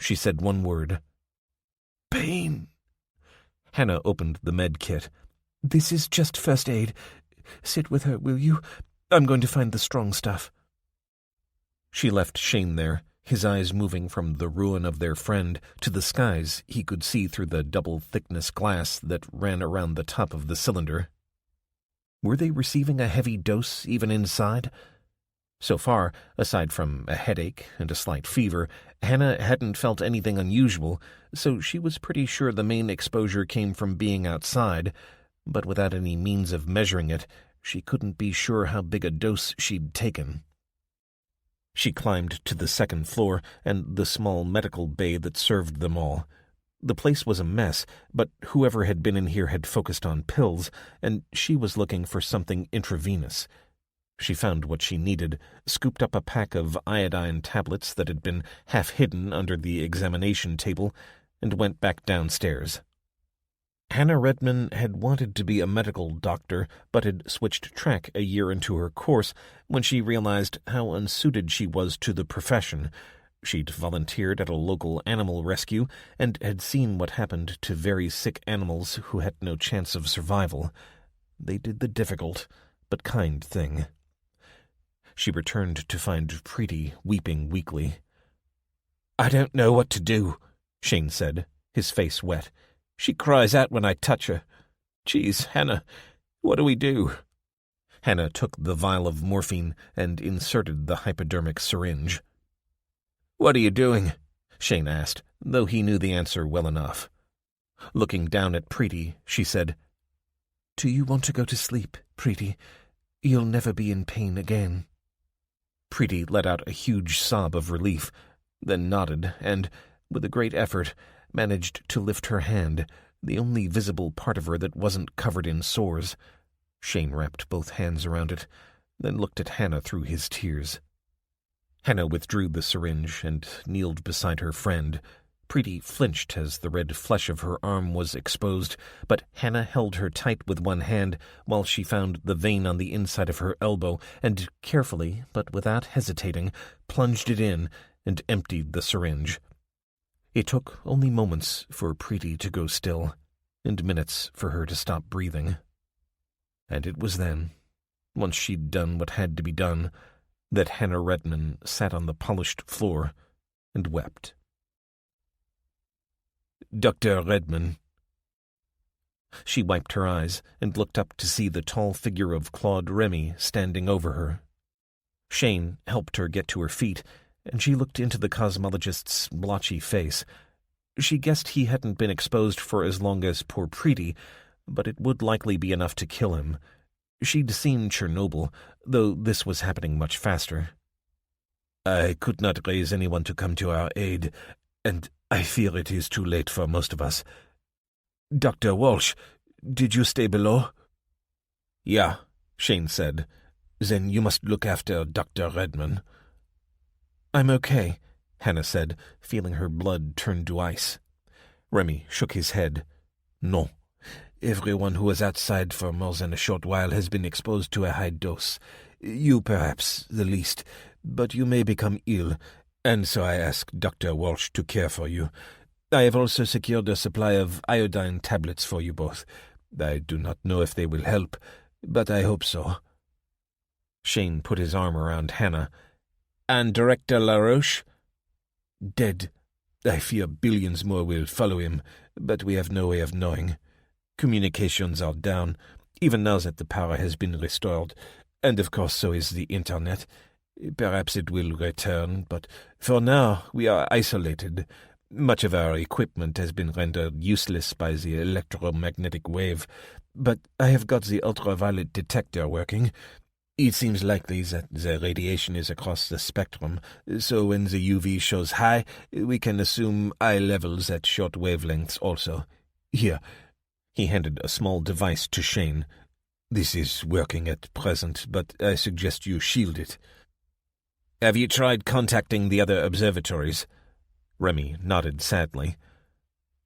She said one word. "Pain." Hannah opened the med kit. "This is just first aid. Sit with her, will you? I'm going to find the strong stuff." She left Shane there, his eyes moving from the ruin of their friend to the skies he could see through the double-thickness glass that ran around the top of the cylinder. Were they receiving a heavy dose even inside? So far, aside from a headache and a slight fever, Hannah hadn't felt anything unusual, so she was pretty sure the main exposure came from being outside, but without any means of measuring it, she couldn't be sure how big a dose she'd taken. She climbed to the second floor and the small medical bay that served them all. The place was a mess, but whoever had been in here had focused on pills, and she was looking for something intravenous. She found what she needed, scooped up a pack of iodine tablets that had been half hidden under the examination table, and went back downstairs. Hannah Redman had wanted to be a medical doctor, but had switched track a year into her course when she realized how unsuited she was to the profession. She'd volunteered at a local animal rescue and had seen what happened to very sick animals who had no chance of survival. They did the difficult but kind thing. She returned to find Preeti weeping weakly. "I don't know what to do," Shane said, his face wet. "She cries out when I touch her. Geez, Hannah, what do we do?" Hannah took the vial of morphine and inserted the hypodermic syringe. "What are you doing?" Shane asked, though he knew the answer well enough. Looking down at Preeti, she said, "Do you want to go to sleep, Preeti? You'll never be in pain again." Preeti let out a huge sob of relief, then nodded and, with a great effort, managed to lift her hand, the only visible part of her that wasn't covered in sores. Shane wrapped both hands around it, then looked at Hannah through his tears. Hannah withdrew the syringe and kneeled beside her friend. Preeti flinched as the red flesh of her arm was exposed, but Hannah held her tight with one hand while she found the vein on the inside of her elbow and carefully, but without hesitating, plunged it in and emptied the syringe. It took only moments for Preeti to go still, and minutes for her to stop breathing. And it was then, once she'd done what had to be done, that Hannah Redman sat on the polished floor and wept. "Dr. Redman." She wiped her eyes and looked up to see the tall figure of Claude Remy standing over her. Shane helped her get to her feet, and she looked into the cosmologist's blotchy face. She guessed he hadn't been exposed for as long as poor Preeti, but it would likely be enough to kill him. She'd seen Chernobyl, though this was happening much faster. "I could not raise anyone to come to our aid, and I fear it is too late for most of us. Dr. Walsh, did you stay below?" "Yeah," Shane said. "Then you must look after Dr. Redman." "I'm okay," Hannah said, feeling her blood turn to ice. Remy shook his head. "No. Everyone who was outside for more than a short while has been exposed to a high dose. You, perhaps, the least, but you may become ill, and so I asked Dr. Walsh to care for you. I have also secured a supply of iodine tablets for you both. I do not know if they will help, but I hope so." Shane put his arm around Hannah. "And Director LaRoche?" "Dead. I fear billions more will follow him, but we have no way of knowing. Communications are down, even now that the power has been restored, and of course so is the Internet. Perhaps it will return, but for now we are isolated. Much of our equipment has been rendered useless by the electromagnetic wave, but I have got the ultraviolet detector working. It seems likely that the radiation is across the spectrum, so when the UV shows high, we can assume high levels at short wavelengths also. Here." He handed a small device to Shane. "This is working at present, but I suggest you shield it." "Have you tried contacting the other observatories?" Remy nodded sadly.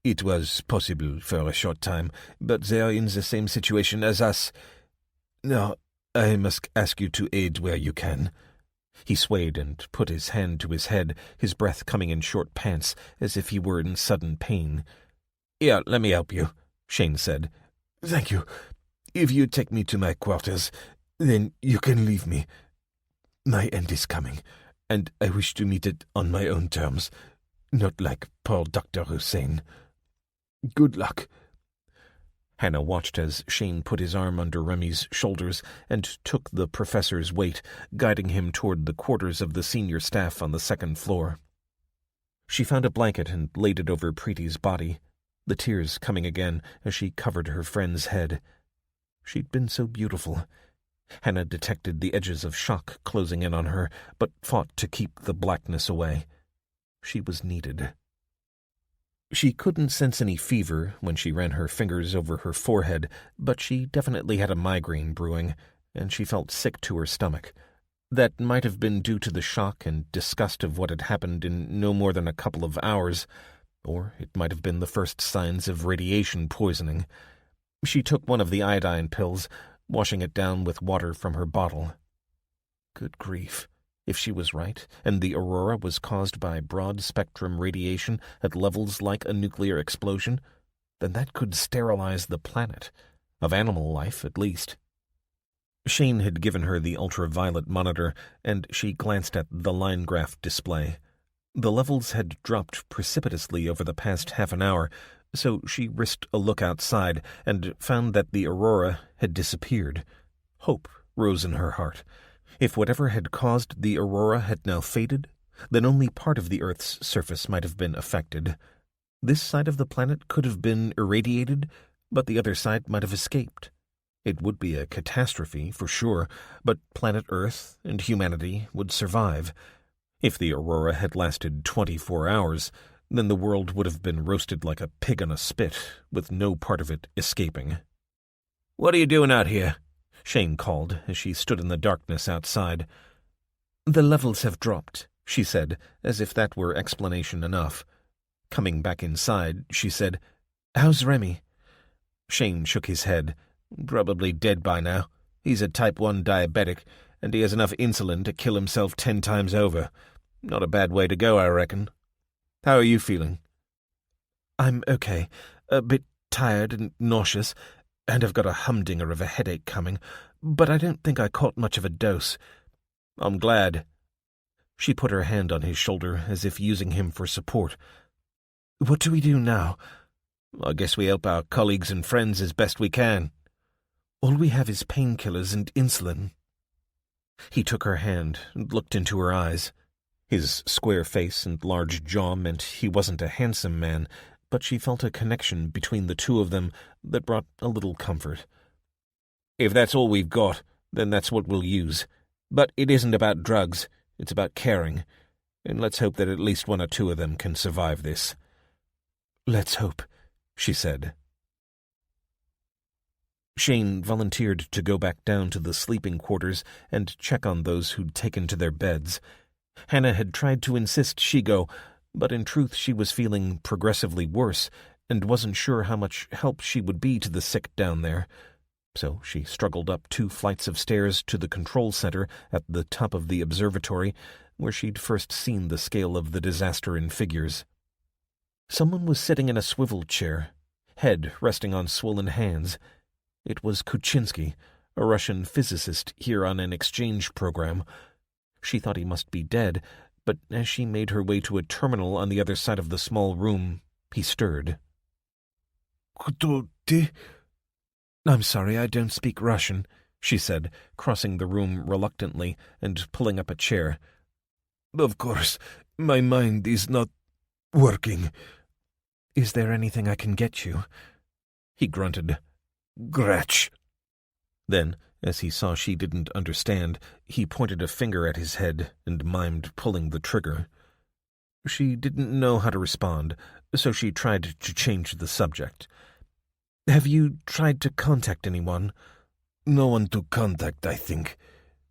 "It was possible for a short time, but they are in the same situation as us. Now, I must ask you to aid where you can." He swayed and put his hand to his head, his breath coming in short pants, as if he were in sudden pain. "Here, let me help you," Shane said. "Thank you. If you take me to my quarters, then you can leave me. My end is coming, and I wish to meet it on my own terms, not like poor Dr. Hussein. Good luck." Hannah watched as Shane put his arm under Remy's shoulders and took the professor's weight, guiding him toward the quarters of the senior staff on the second floor. She found a blanket and laid it over Preeti's body, the tears coming again as she covered her friend's head. She'd been so beautiful. Hannah detected the edges of shock closing in on her, but fought to keep the blackness away. She was needed. She couldn't sense any fever when she ran her fingers over her forehead, but she definitely had a migraine brewing, and she felt sick to her stomach. That might have been due to the shock and disgust of what had happened in no more than a couple of hours, or it might have been the first signs of radiation poisoning. She took one of the iodine pills, washing it down with water from her bottle. Good grief. If she was right, and the Aurora was caused by broad-spectrum radiation at levels like a nuclear explosion, then that could sterilize the planet, of animal life at least. Shane had given her the ultraviolet monitor, and she glanced at the line graph display. The levels had dropped precipitously over the past half an hour, so she risked a look outside and found that the Aurora had disappeared. Hope rose in her heart. If whatever had caused the Aurora had now faded, then only part of the Earth's surface might have been affected. This side of the planet could have been irradiated, but the other side might have escaped. It would be a catastrophe, for sure, but planet Earth and humanity would survive. If the Aurora had lasted 24 hours, then the world would have been roasted like a pig on a spit, with no part of it escaping. "What are you doing out here?" Shane called as she stood in the darkness outside. "The levels have dropped," she said, as if that were explanation enough. Coming back inside, she said, "How's Remy?" Shane shook his head. "Probably dead by now. He's a type 1 diabetic, and he has enough insulin to kill himself 10 times over. Not a bad way to go, I reckon. How are you feeling?" "I'm okay. A bit tired and nauseous, and I've got a humdinger of a headache coming, but I don't think I caught much of a dose." "I'm glad." She put her hand on his shoulder as if using him for support. "What do we do now?" "I guess we help our colleagues and friends as best we can." "All we have is painkillers and insulin." He took her hand and looked into her eyes. His square face and large jaw meant he wasn't a handsome man, but she felt a connection between the two of them that brought a little comfort. "If that's all we've got, then that's what we'll use. But it isn't about drugs, it's about caring. And let's hope that at least one or two of them can survive this." "Let's hope," she said. Shane volunteered to go back down to the sleeping quarters and check on those who'd taken to their beds. Hannah had tried to insist she go, but in truth she was feeling progressively worse and wasn't sure how much help she would be to the sick down there. So she struggled up 2 flights of stairs to the control center at the top of the observatory, where she'd first seen the scale of the disaster in figures. Someone was sitting in a swivel chair, head resting on swollen hands. It was Kuczynski, a Russian physicist here on an exchange program. She thought he must be dead, but as she made her way to a terminal on the other side of the small room, he stirred. "I'm sorry, I don't speak Russian," she said, crossing the room reluctantly and pulling up a chair. "Of course, my mind is not working." "Is there anything I can get you?" He grunted. "Gretsch." Then, as he saw she didn't understand, he pointed a finger at his head and mimed pulling the trigger. She didn't know how to respond, so she tried to change the subject. "Have you tried to contact anyone?" "No one to contact, I think.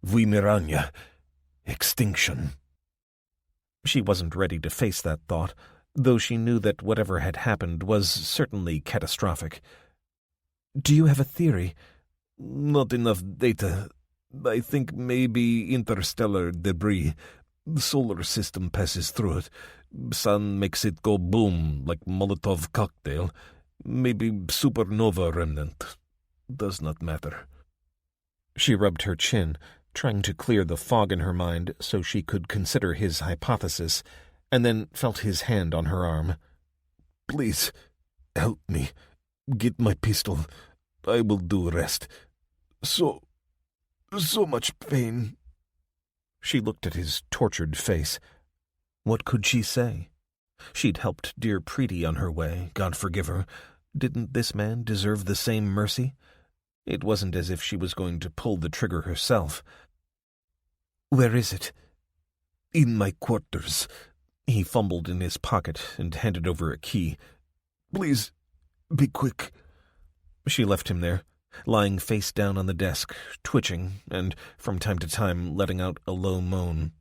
Wymirania. Extinction." She wasn't ready to face that thought, though she knew that whatever had happened was certainly catastrophic. "Do you have a theory?" "Not enough data. I think maybe interstellar debris. The solar system passes through it. Sun makes it go boom like Molotov cocktail. Maybe supernova remnant. Does not matter." She rubbed her chin, trying to clear the fog in her mind so she could consider his hypothesis, and then felt his hand on her arm. "Please, help me. Get my pistol. I will do rest. So much pain. She looked at his tortured face. What could she say? She'd helped dear Preeti on her way, God forgive her. Didn't this man deserve the same mercy? It wasn't as if she was going to pull the trigger herself. Where is it? In my quarters. He fumbled in his pocket and handed over a key. Please, be quick. She left him there, lying face down on the desk, twitching, and from time to time letting out a low moan.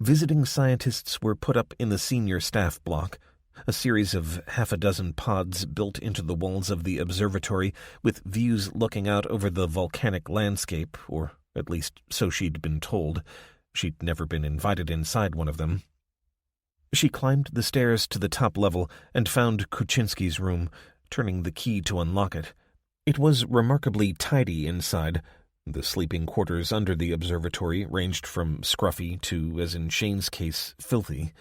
Visiting scientists were put up in the senior staff block, a series of half a dozen pods built into the walls of the observatory with views looking out over the volcanic landscape, or at least so she'd been told. She'd never been invited inside one of them. She climbed the stairs to the top level and found Kuczynski's room, turning the key to unlock it. It was remarkably tidy inside. The sleeping quarters under the observatory ranged from scruffy to, as in Shane's case, filthy.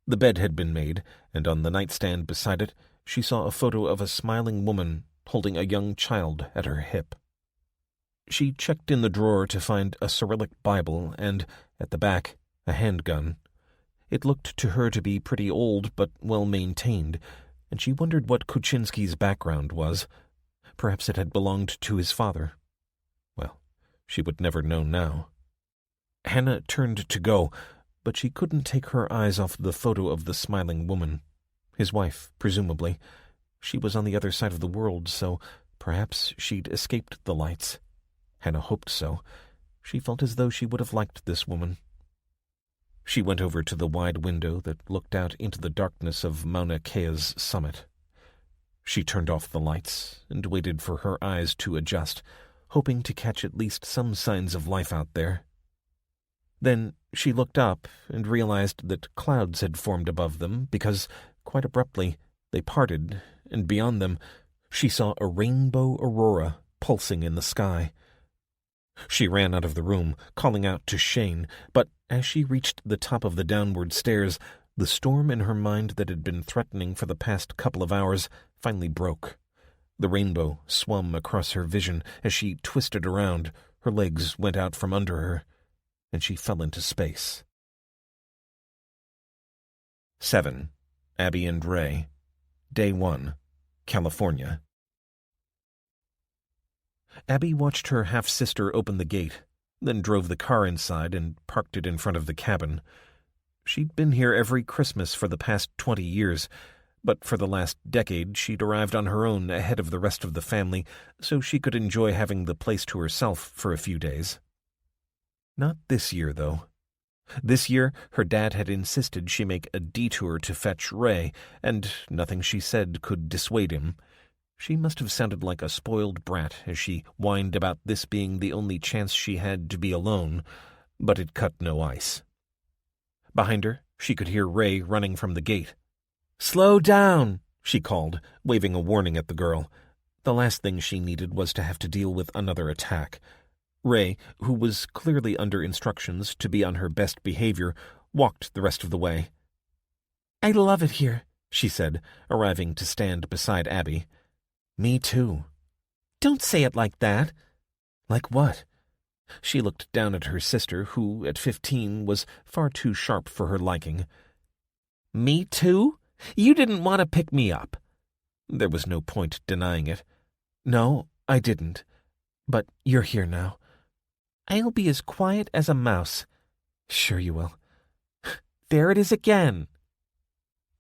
The bed had been made, and on the nightstand beside it she saw a photo of a smiling woman holding a young child at her hip. She checked in the drawer to find a Cyrillic Bible and, at the back, a handgun. It looked to her to be pretty old but well-maintained, and she wondered what Kuczynski's background was. Perhaps it had belonged to his father. Well, she would never know now. Hannah turned to go, but she couldn't take her eyes off the photo of the smiling woman. His wife, presumably. She was on the other side of the world, so perhaps she'd escaped the lights. Hannah hoped so. She felt as though she would have liked this woman. She went over to the wide window that looked out into the darkness of Mauna Kea's summit. She turned off the lights and waited for her eyes to adjust, hoping to catch at least some signs of life out there. Then she looked up and realized that clouds had formed above them because, quite abruptly, they parted, and beyond them she saw a rainbow aurora pulsing in the sky. She ran out of the room, calling out to Shane, but as she reached the top of the downward stairs, the storm in her mind that had been threatening for the past couple of hours finally broke. The rainbow swum across her vision as she twisted around, her legs went out from under her, and she fell into space. 7. Abby and Ray. Day 1. California. Abby watched her half-sister open the gate, then drove the car inside and parked it in front of the cabin. She'd been here every Christmas for the past 20 years, but for the last decade she'd arrived on her own ahead of the rest of the family so she could enjoy having the place to herself for a few days. Not this year, though. This year, her dad had insisted she make a detour to fetch Ray, and nothing she said could dissuade him. She must have sounded like a spoiled brat as she whined about this being the only chance she had to be alone, but it cut no ice. Behind her, she could hear Ray running from the gate. "Slow down," she called, waving a warning at the girl. The last thing she needed was to have to deal with another attack. Ray, who was clearly under instructions to be on her best behavior, walked the rest of the way. "I love it here," she said, arriving to stand beside Abby. "Me too." "Don't say it like that." "Like what?" She looked down at her sister, who, at 15, was far too sharp for her liking. "Me too? You didn't want to pick me up." There was no point denying it. "No, I didn't. But you're here now." "I'll be as quiet as a mouse." "Sure you will." "There it is again."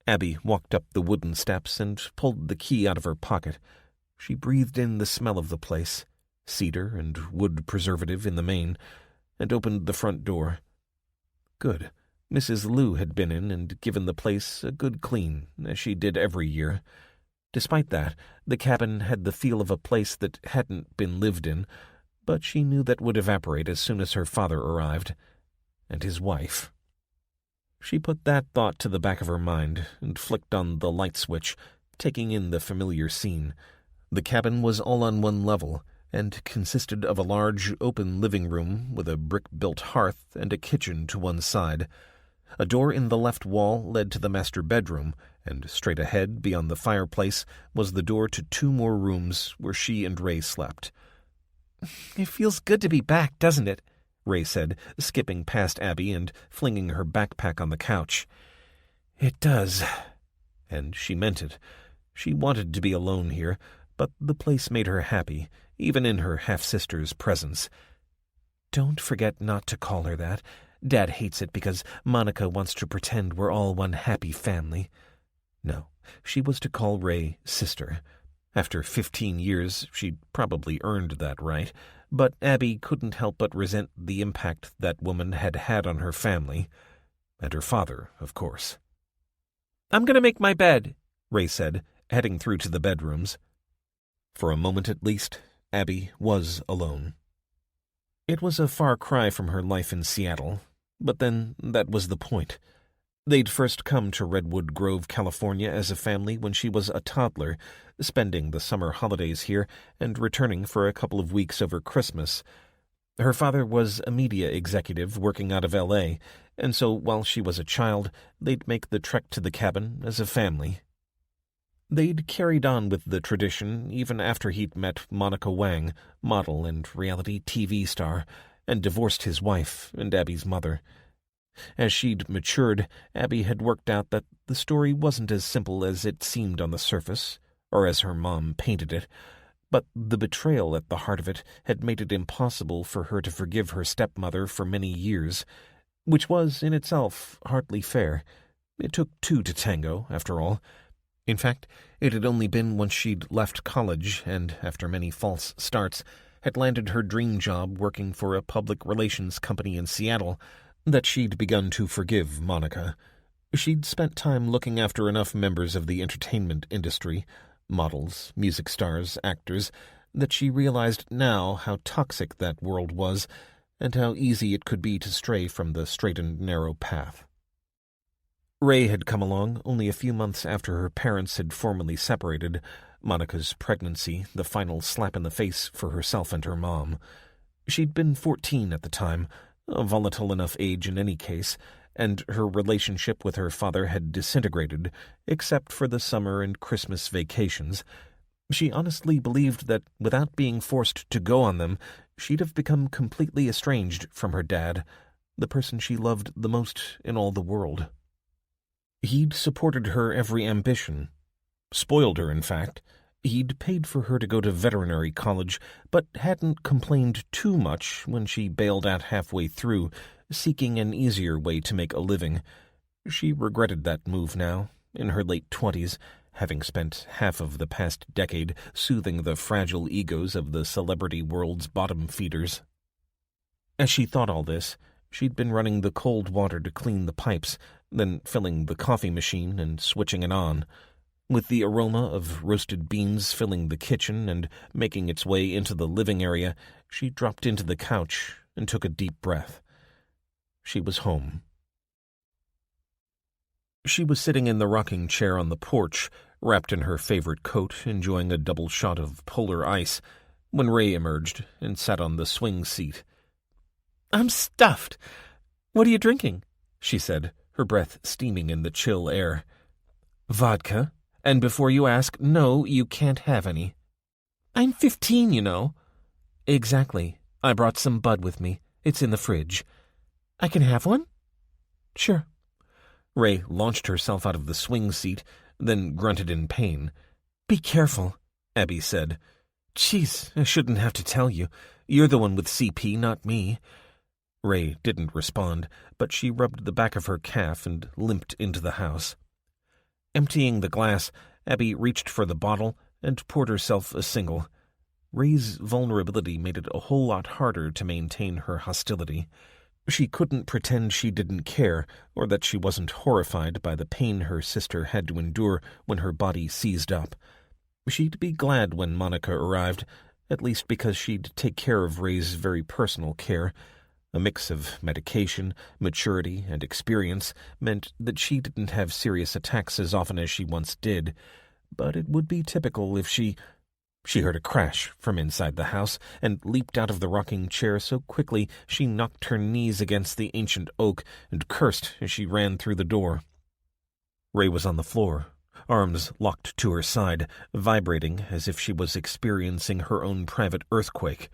Abby walked up the wooden steps and pulled the key out of her pocket. She breathed in the smell of the place, cedar and wood preservative in the main, and opened the front door. Good. Mrs. Liu had been in and given the place a good clean, as she did every year. Despite that, the cabin had the feel of a place that hadn't been lived in, but she knew that would evaporate as soon as her father arrived, and his wife. She put that thought to the back of her mind and flicked on the light switch, taking in the familiar scene. The cabin was all on one level, and consisted of a large, open living room with a brick-built hearth and a kitchen to one side. A door in the left wall led to the master bedroom, and straight ahead, beyond the fireplace, was the door to 2 more rooms where she and Ray slept. "It feels good to be back, doesn't it?" Ray said, skipping past Abby and flinging her backpack on the couch. "It does." And she meant it. She wanted to be alone here, but the place made her happy, even in her half-sister's presence. "Don't forget not to call her that. Dad hates it because Monica wants to pretend we're all one happy family." No, she was to call Ray sister. After 15 years, she'd probably earned that right, but Abby couldn't help but resent the impact that woman had had on her family. And her father, of course. "I'm going to make my bed," Ray said, heading through to the bedrooms. For a moment at least, Abby was alone. It was a far cry from her life in Seattle, but then that was the point. They'd first come to Redwood Grove, California as a family when she was a toddler, spending the summer holidays here and returning for a couple of weeks over Christmas. Her father was a media executive working out of L.A., and so while she was a child, they'd make the trek to the cabin as a family. They'd carried on with the tradition even after he'd met Monica Wang, model and reality TV star, and divorced his wife and Abby's mother. As she'd matured, Abby had worked out that the story wasn't as simple as it seemed on the surface, or as her mom painted it, but the betrayal at the heart of it had made it impossible for her to forgive her stepmother for many years, which was, in itself, hardly fair. It took 2 to tango, after all. In fact, it had only been once she'd left college and, after many false starts, had landed her dream job working for a public relations company in Seattle that she'd begun to forgive Monica. She'd spent time looking after enough members of the entertainment industry, models, music stars, actors, that she realized now how toxic that world was and how easy it could be to stray from the straight and narrow path. Ray had come along only a few months after her parents had formally separated, Monica's pregnancy the final slap in the face for herself and her mom. She'd been 14 at the time, a volatile enough age in any case, and her relationship with her father had disintegrated, except for the summer and Christmas vacations. She honestly believed that, without being forced to go on them, she'd have become completely estranged from her dad, the person she loved the most in all the world. He'd supported her every ambition. Spoiled her, in fact. He'd paid for her to go to veterinary college, but hadn't complained too much when she bailed out halfway through, seeking an easier way to make a living. She regretted that move now, in her late 20s, having spent half of the past decade soothing the fragile egos of the celebrity world's bottom feeders. As she thought all this, she'd been running the cold water to clean the pipes, then filling the coffee machine and switching it on. With the aroma of roasted beans filling the kitchen and making its way into the living area, she dropped into the couch and took a deep breath. She was home. She was sitting in the rocking chair on the porch, wrapped in her favorite coat, enjoying a double shot of polar ice, when Ray emerged and sat on the swing seat. "I'm stuffed. What are you drinking?" she said, her breath steaming in the chill air. "Vodka. And before you ask, no, you can't have any." "I'm 15, you know." "Exactly. I brought some Bud with me. It's in the fridge." "I can have one?" "Sure." Ray launched herself out of the swing seat, then grunted in pain. "Be careful," Abby said. "Jeez, I shouldn't have to tell you. You're the one with CP, not me." Ray didn't respond, but she rubbed the back of her calf and limped into the house. Emptying the glass, Abby reached for the bottle and poured herself a single. Ray's vulnerability made it a whole lot harder to maintain her hostility. She couldn't pretend she didn't care, or that she wasn't horrified by the pain her sister had to endure when her body seized up. She'd be glad when Monica arrived, at least because she'd take care of Ray's very personal care. A mix of medication, maturity, and experience meant that she didn't have serious attacks as often as she once did, but it would be typical if she— She heard a crash from inside the house and leaped out of the rocking chair so quickly she knocked her knees against the ancient oak and cursed as she ran through the door. Ray was on the floor, arms locked to her side, vibrating as if she was experiencing her own private earthquake.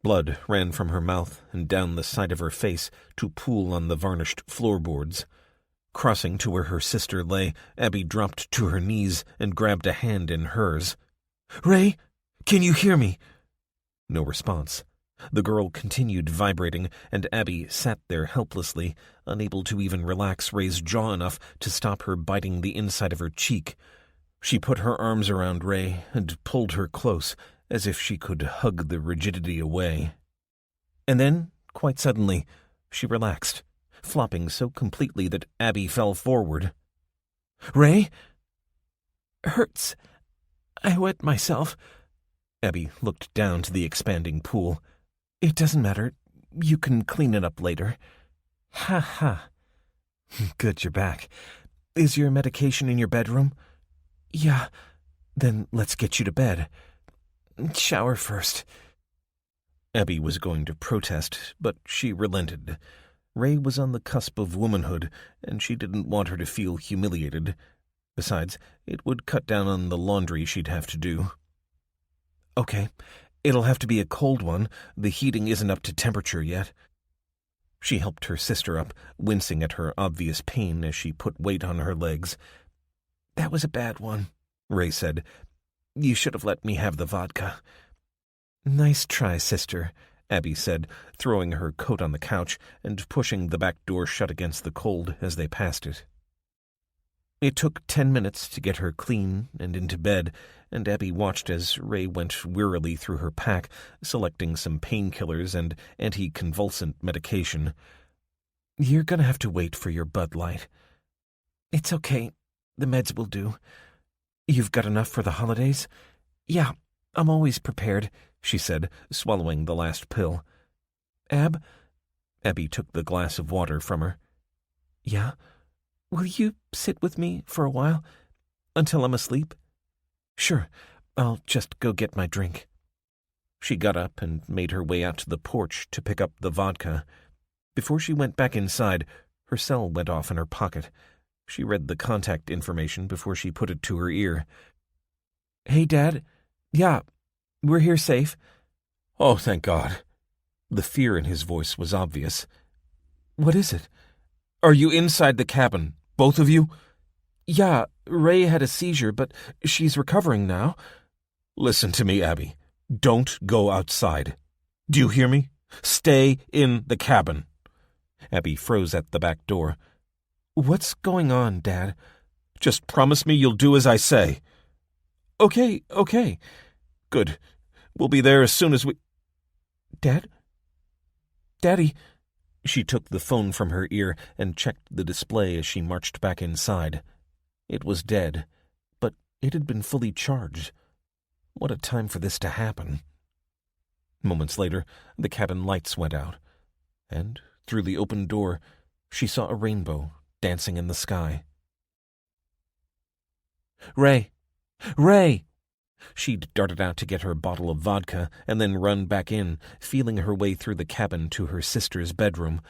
Blood ran from her mouth and down the side of her face to pool on the varnished floorboards. Crossing to where her sister lay, Abby dropped to her knees and grabbed a hand in hers. "Ray, can you hear me?" No response. The girl continued vibrating, and Abby sat there helplessly, unable to even relax Ray's jaw enough to stop her biting the inside of her cheek. She put her arms around Ray and pulled her close, as if she could hug the rigidity away. And then, quite suddenly, she relaxed, flopping so completely that Abby fell forward. "Ray? Hurts. I wet myself." Abby looked down to the expanding pool. "It doesn't matter. You can clean it up later." "Ha ha. Good you're back. Is your medication in your bedroom?" "Yeah." "Then let's get you to bed." "Shower first." Abby was going to protest, but she relented. Ray was on the cusp of womanhood, and she didn't want her to feel humiliated. Besides, it would cut down on the laundry she'd have to do. "Okay, it'll have to be a cold one. The heating isn't up to temperature yet." She helped her sister up, wincing at her obvious pain as she put weight on her legs. "That was a bad one," Ray said. "You should have let me have the vodka." "Nice try, sister," Abby said, throwing her coat on the couch and pushing the back door shut against the cold as they passed it. It took 10 minutes to get her clean and into bed, and Abby watched as Ray went wearily through her pack, selecting some painkillers and anticonvulsant medication. "You're gonna have to wait for your Bud Light." "It's okay. The meds will do." "You've got enough for the holidays?" "Yeah, I'm always prepared," she said, swallowing the last pill. Abby took the glass of water from her. "Yeah? Will you sit with me for a while? Until I'm asleep?" "Sure. I'll just go get my drink." She got up and made her way out to the porch to pick up the vodka. Before she went back inside, her cell went off in her pocket. She read the contact information before she put it to her ear. "Hey, Dad. Yeah, we're here safe." "Oh, thank God." The fear in his voice was obvious. "What is it? Are you inside the cabin, both of you?" "Yeah, Ray had a seizure, but she's recovering now." "Listen to me, Abby. Don't go outside. Do you hear me? Stay in the cabin." Abby froze at the back door. "What's going on, Dad?" "Just promise me you'll do as I say." Okay. "Good. We'll be there as soon as we—" "Dad? Daddy?" She took the phone from her ear and checked the display as she marched back inside. It was dead, but it had been fully charged. What a time for this to happen. Moments later, the cabin lights went out, and through the open door, she saw a rainbow dancing in the sky. "Ray! Ray!" She'd darted out to get her bottle of vodka and then run back in, feeling her way through the cabin to her sister's bedroom.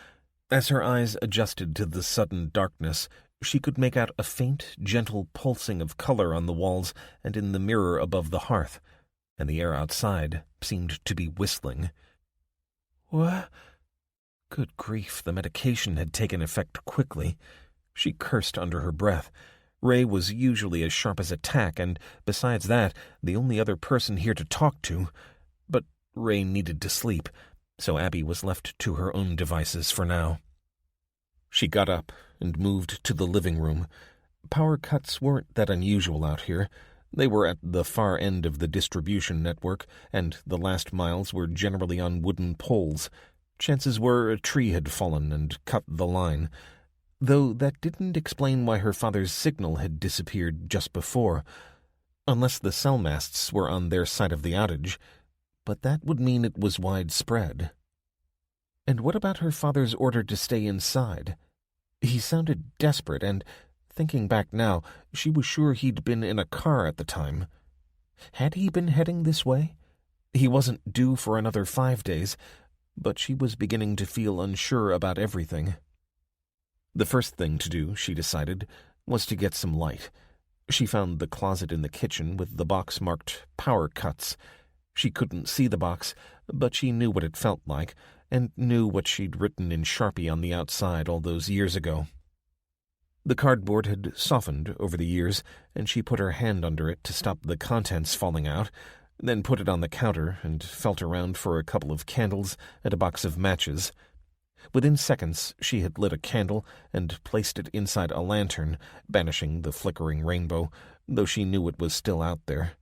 As her eyes adjusted to the sudden darkness, she could make out a faint, gentle pulsing of color on the walls and in the mirror above the hearth, and the air outside seemed to be whistling. "What?" Good grief, the medication had taken effect quickly. She cursed under her breath. Ray was usually as sharp as a tack, and besides that, the only other person here to talk to. But Ray needed to sleep, so Abby was left to her own devices for now. She got up and moved to the living room. Power cuts weren't that unusual out here. They were at the far end of the distribution network, and the last miles were generally on wooden poles. Chances were a tree had fallen and cut the line, though that didn't explain why her father's signal had disappeared just before, unless the cell masts were on their side of the outage, but that would mean it was widespread. And what about her father's order to stay inside? He sounded desperate, and, thinking back now, she was sure he'd been in a car at the time. Had he been heading this way? He wasn't due for another 5 days, but she was beginning to feel unsure about everything. The first thing to do, she decided, was to get some light. She found the closet in the kitchen with the box marked "Power Cuts." She couldn't see the box, but she knew what it felt like, and knew what she'd written in Sharpie on the outside all those years ago. The cardboard had softened over the years, and she put her hand under it to stop the contents falling out, then put it on the counter and felt around for a couple of candles and a box of matches. Within seconds, she had lit a candle and placed it inside a lantern, banishing the flickering rainbow, though she knew it was still out there.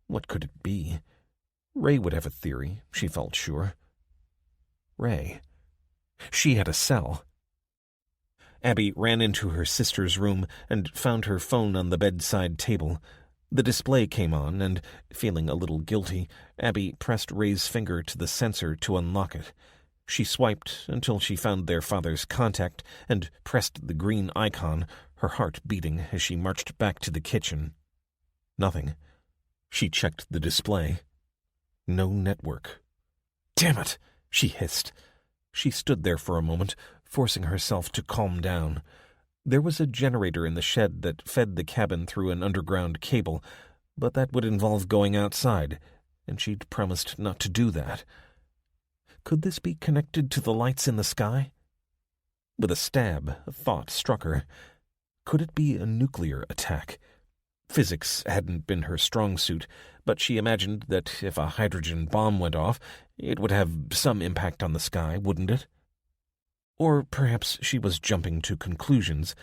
What could it be? Ray would have a theory, she felt sure. Ray. She had a cell. Abby ran into her sister's room and found her phone on the bedside table. The display came on, and, feeling a little guilty, Abby pressed Ray's finger to the sensor to unlock it. She swiped until she found their father's contact and pressed the green icon, her heart beating as she marched back to the kitchen. Nothing. She checked the display. No network. "Damn it!" she hissed. She stood there for a moment, forcing herself to calm down. There was a generator in the shed that fed the cabin through an underground cable, but that would involve going outside, and she'd promised not to do that. Could this be connected to the lights in the sky? With a stab, a thought struck her. Could it be a nuclear attack? Physics hadn't been her strong suit, but she imagined that if a hydrogen bomb went off, it would have some impact on the sky, wouldn't it? Or perhaps she was jumping to conclusions.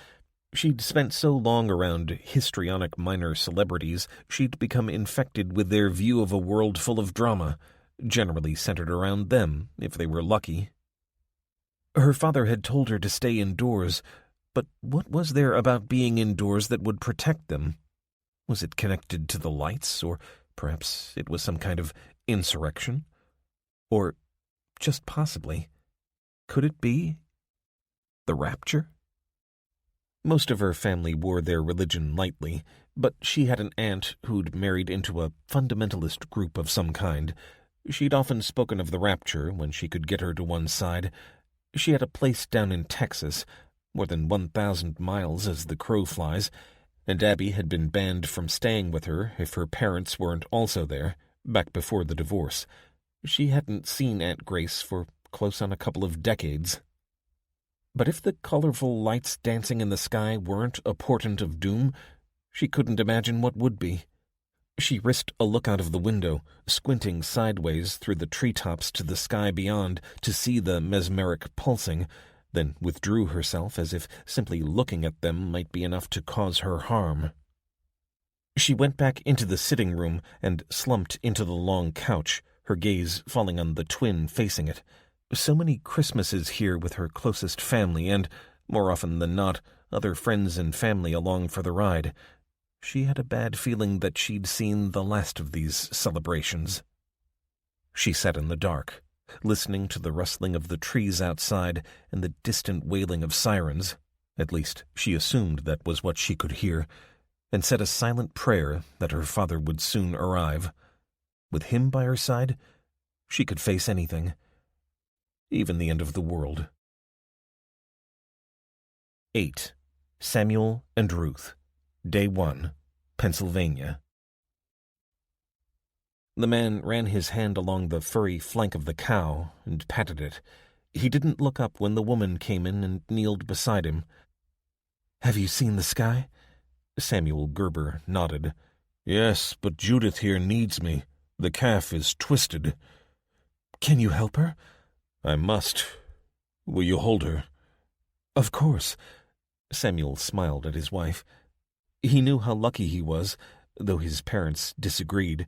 She'd spent so long around histrionic minor celebrities, she'd become infected with their view of a world full of drama, generally centered around them, if they were lucky. Her father had told her to stay indoors, but what was there about being indoors that would protect them? Was it connected to the lights, or perhaps it was some kind of insurrection? Or, just possibly, could it be the rapture? Most of her family wore their religion lightly, but she had an aunt who'd married into a fundamentalist group of some kind. She'd often spoken of the rapture when she could get her to one side. She had a place down in Texas, more than 1,000 miles as the crow flies, and Abby had been banned from staying with her if her parents weren't also there, back before the divorce. She hadn't seen Aunt Grace for close on a couple of decades. But if the colorful lights dancing in the sky weren't a portent of doom, she couldn't imagine what would be. She risked a look out of the window, squinting sideways through the treetops to the sky beyond to see the mesmeric pulsing, then withdrew herself as if simply looking at them might be enough to cause her harm. She went back into the sitting room and slumped into the long couch, her gaze falling on the twin facing it. So many Christmases here with her closest family and, more often than not, other friends and family along for the ride. She had a bad feeling that she'd seen the last of these celebrations. She sat in the dark, listening to the rustling of the trees outside and the distant wailing of sirens. At least she assumed that was what she could hear, and said a silent prayer that her father would soon arrive. With him by her side, she could face anything, even the end of the world. 8. Samuel and Ruth. Day 1. Pennsylvania. The man ran his hand along the furry flank of the cow and patted it. He didn't look up when the woman came in and kneeled beside him. "Have you seen the sky?" Samuel Gerber nodded. "Yes, but Judith here needs me. The calf is twisted." "Can you help her?" "I must. Will you hold her?" "Of course." Samuel smiled at his wife. He knew how lucky he was, though his parents disagreed.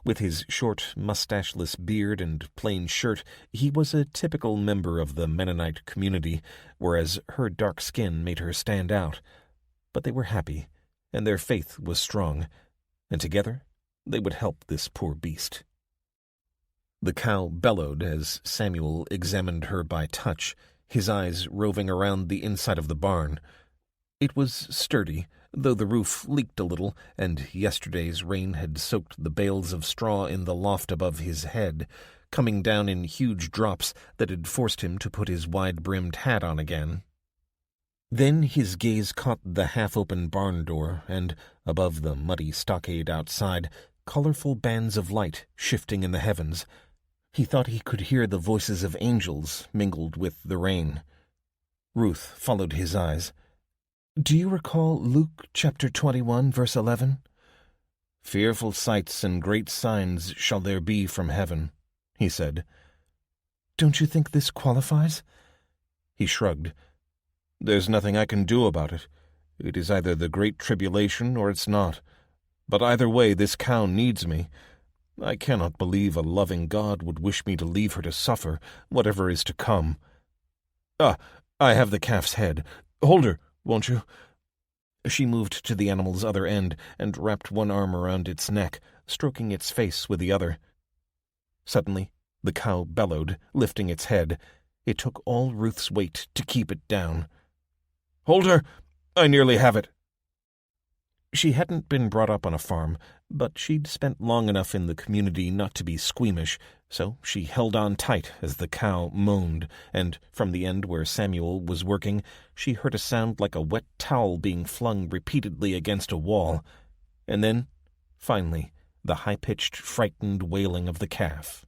With his short, mustacheless beard and plain shirt, he was a typical member of the Mennonite community, whereas her dark skin made her stand out. But they were happy, and their faith was strong, and together they would help this poor beast. The cow bellowed as Samuel examined her by touch, his eyes roving around the inside of the barn. It was sturdy, though the roof leaked a little, and yesterday's rain had soaked the bales of straw in the loft above his head, coming down in huge drops that had forced him to put his wide-brimmed hat on again. Then his gaze caught the half-open barn door, and, above the muddy stockade outside, colorful bands of light shifting in the heavens. He thought he could hear the voices of angels mingled with the rain. Ruth followed his eyes. "Do you recall Luke chapter 21, verse 11? 'Fearful sights and great signs shall there be from heaven,'" he said. "Don't you think this qualifies?" He shrugged. "There's nothing I can do about it. It is either the Great Tribulation or it's not. But either way, this cow needs me. I cannot believe a loving God would wish me to leave her to suffer, whatever is to come. Ah, I have the calf's head. Hold her, won't you?" She moved to the animal's other end and wrapped one arm around its neck, stroking its face with the other. Suddenly, the cow bellowed, lifting its head. It took all Ruth's weight to keep it down. "Hold her! I nearly have it." She hadn't been brought up on a farm, but she'd spent long enough in the community not to be squeamish, so she held on tight as the cow moaned, and from the end where Samuel was working, she heard a sound like a wet towel being flung repeatedly against a wall. And then, finally, the high-pitched, frightened wailing of the calf.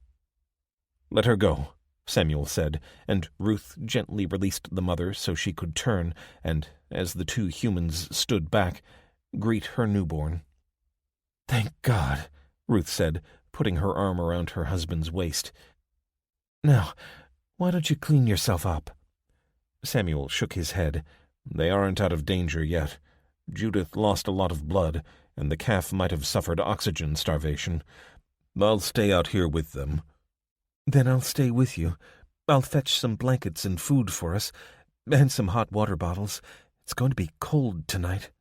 "Let her go," Samuel said, and Ruth gently released the mother so she could turn and, as the two humans stood back, greet her newborn. "Thank God," Ruth said, putting her arm around her husband's waist. "Now, why don't you clean yourself up?" Samuel shook his head. "They aren't out of danger yet. Judith lost a lot of blood, and the calf might have suffered oxygen starvation. I'll stay out here with them." "Then I'll stay with you. I'll fetch some blankets and food for us, and some hot water bottles. It's going to be cold tonight."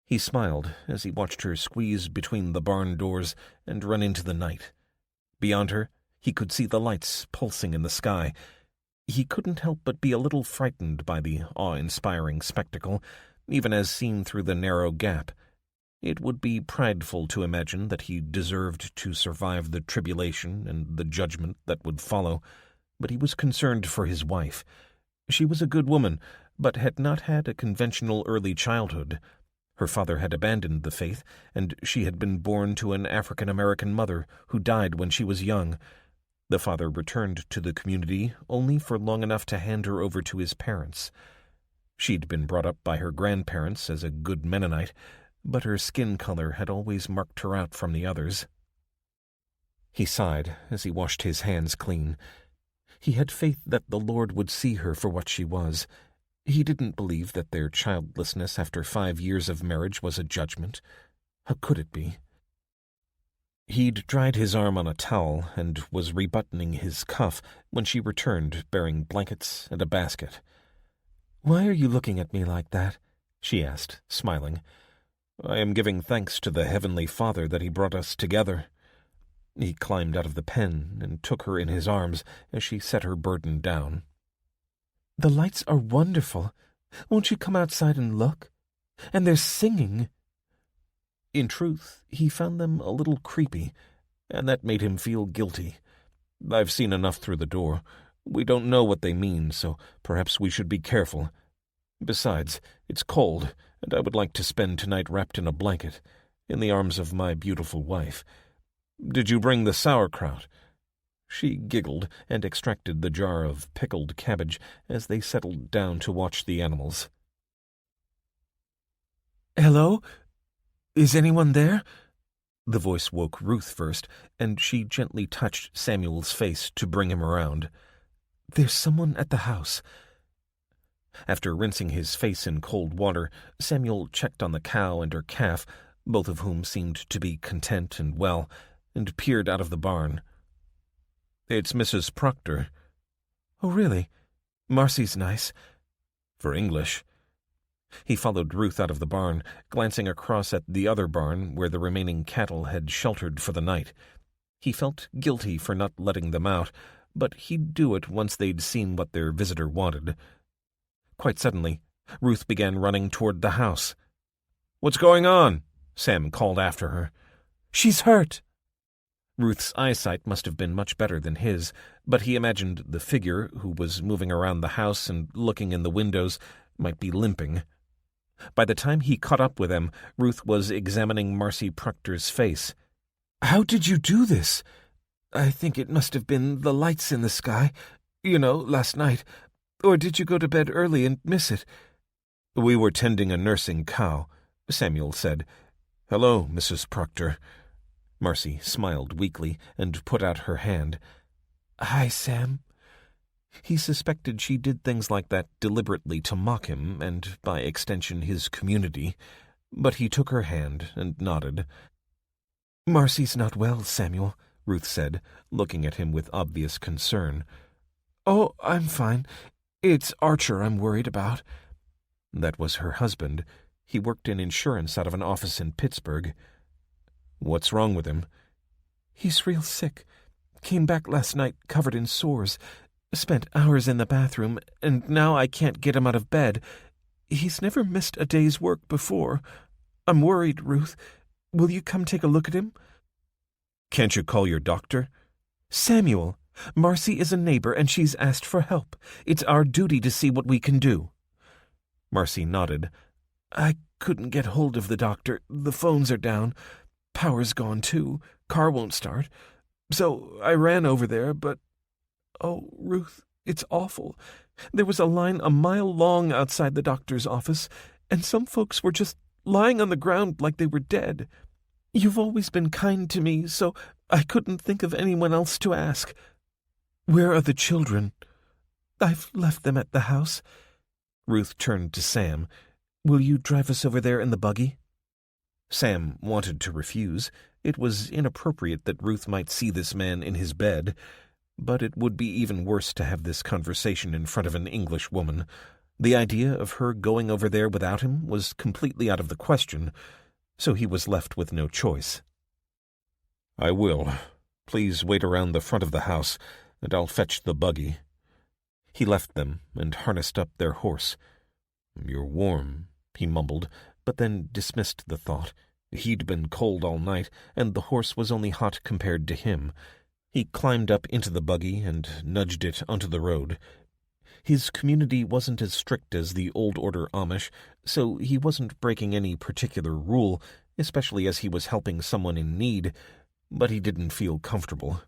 He smiled as he watched her squeeze between the barn doors and run into the night. Beyond her, he could see the lights pulsing in the sky. He couldn't help but be a little frightened by the awe-inspiring spectacle, even as seen through the narrow gap. It would be prideful to imagine that he deserved to survive the tribulation and the judgment that would follow, but he was concerned for his wife. She was a good woman, but had not had a conventional early childhood. Her father had abandoned the faith, and she had been born to an African-American mother who died when she was young. The father returned to the community only for long enough to hand her over to his parents. She'd been brought up by her grandparents as a good Mennonite, but her skin color had always marked her out from the others. He sighed as he washed his hands clean. He had faith that the Lord would see her for what she was. He didn't believe that their childlessness after 5 years of marriage was a judgment. How could it be? He'd dried his arm on a towel and was rebuttoning his cuff when she returned bearing blankets and a basket. "Why are you looking at me like that?" she asked, smiling. "I am giving thanks to the Heavenly Father that He brought us together." He climbed out of the pen and took her in his arms as she set her burden down. "The lights are wonderful. Won't you come outside and look? And they're singing." In truth, he found them a little creepy, and that made him feel guilty. "I've seen enough through the door. We don't know what they mean, so perhaps we should be careful. Besides, it's cold, and I would like to spend tonight wrapped in a blanket, in the arms of my beautiful wife. Did you bring the sauerkraut?" She giggled and extracted the jar of pickled cabbage as they settled down to watch the animals. "Hello? Is anyone there?" The voice woke Ruth first, and she gently touched Samuel's face to bring him around. "There's someone at the house." After rinsing his face in cold water, Samuel checked on the cow and her calf, both of whom seemed to be content and well, and peered out of the barn. "It's Mrs. Proctor." "Oh, really? Marcy's nice." "For English." He followed Ruth out of the barn, glancing across at the other barn where the remaining cattle had sheltered for the night. He felt guilty for not letting them out, but he'd do it once they'd seen what their visitor wanted. Quite suddenly, Ruth began running toward the house. "What's going on?" Sam called after her. "She's hurt." Ruth's eyesight must have been much better than his, but he imagined the figure, who was moving around the house and looking in the windows, might be limping. By the time he caught up with him, Ruth was examining Marcy Proctor's face. "How did you do this? I think it must have been the lights in the sky, last night. Or did you go to bed early and miss it?" "We were tending a nursing cow," Samuel said. "Hello, Mrs. Proctor." Marcy smiled weakly and put out her hand. "Hi, Sam." He suspected she did things like that deliberately to mock him and, by extension, his community, but he took her hand and nodded. "Marcy's not well, Samuel," Ruth said, looking at him with obvious concern. "Oh, I'm fine. It's Archer I'm worried about." That was her husband. He worked in insurance out of an office in Pittsburgh. "What's wrong with him?" "He's real sick. Came back last night covered in sores. Spent hours in the bathroom, and now I can't get him out of bed. He's never missed a day's work before. I'm worried, Ruth. Will you come take a look at him?" "Can't you call your doctor?" "Samuel, Marcy is a neighbor, and she's asked for help. It's our duty to see what we can do." Marcy nodded. "I couldn't get hold of the doctor. The phones are down. Power's gone, too. Car won't start. So I ran over there, but... Oh, Ruth, it's awful. There was a line a mile long outside the doctor's office, and some folks were just lying on the ground like they were dead. You've always been kind to me, so I couldn't think of anyone else to ask. Where are the children?" "I've left them at the house." Ruth turned to Sam. "Will you drive us over there in the buggy?" Sam wanted to refuse. It was inappropriate that Ruth might see this man in his bed, but it would be even worse to have this conversation in front of an English woman. The idea of her going over there without him was completely out of the question, so he was left with no choice. "I will. Please wait around the front of the house, and I'll fetch the buggy." He left them and harnessed up their horse. "You're warm," he mumbled, but then dismissed the thought. He'd been cold all night, and the horse was only hot compared to him. He climbed up into the buggy and nudged it onto the road. His community wasn't as strict as the old-order Amish, so he wasn't breaking any particular rule, especially as he was helping someone in need, but he didn't feel comfortable.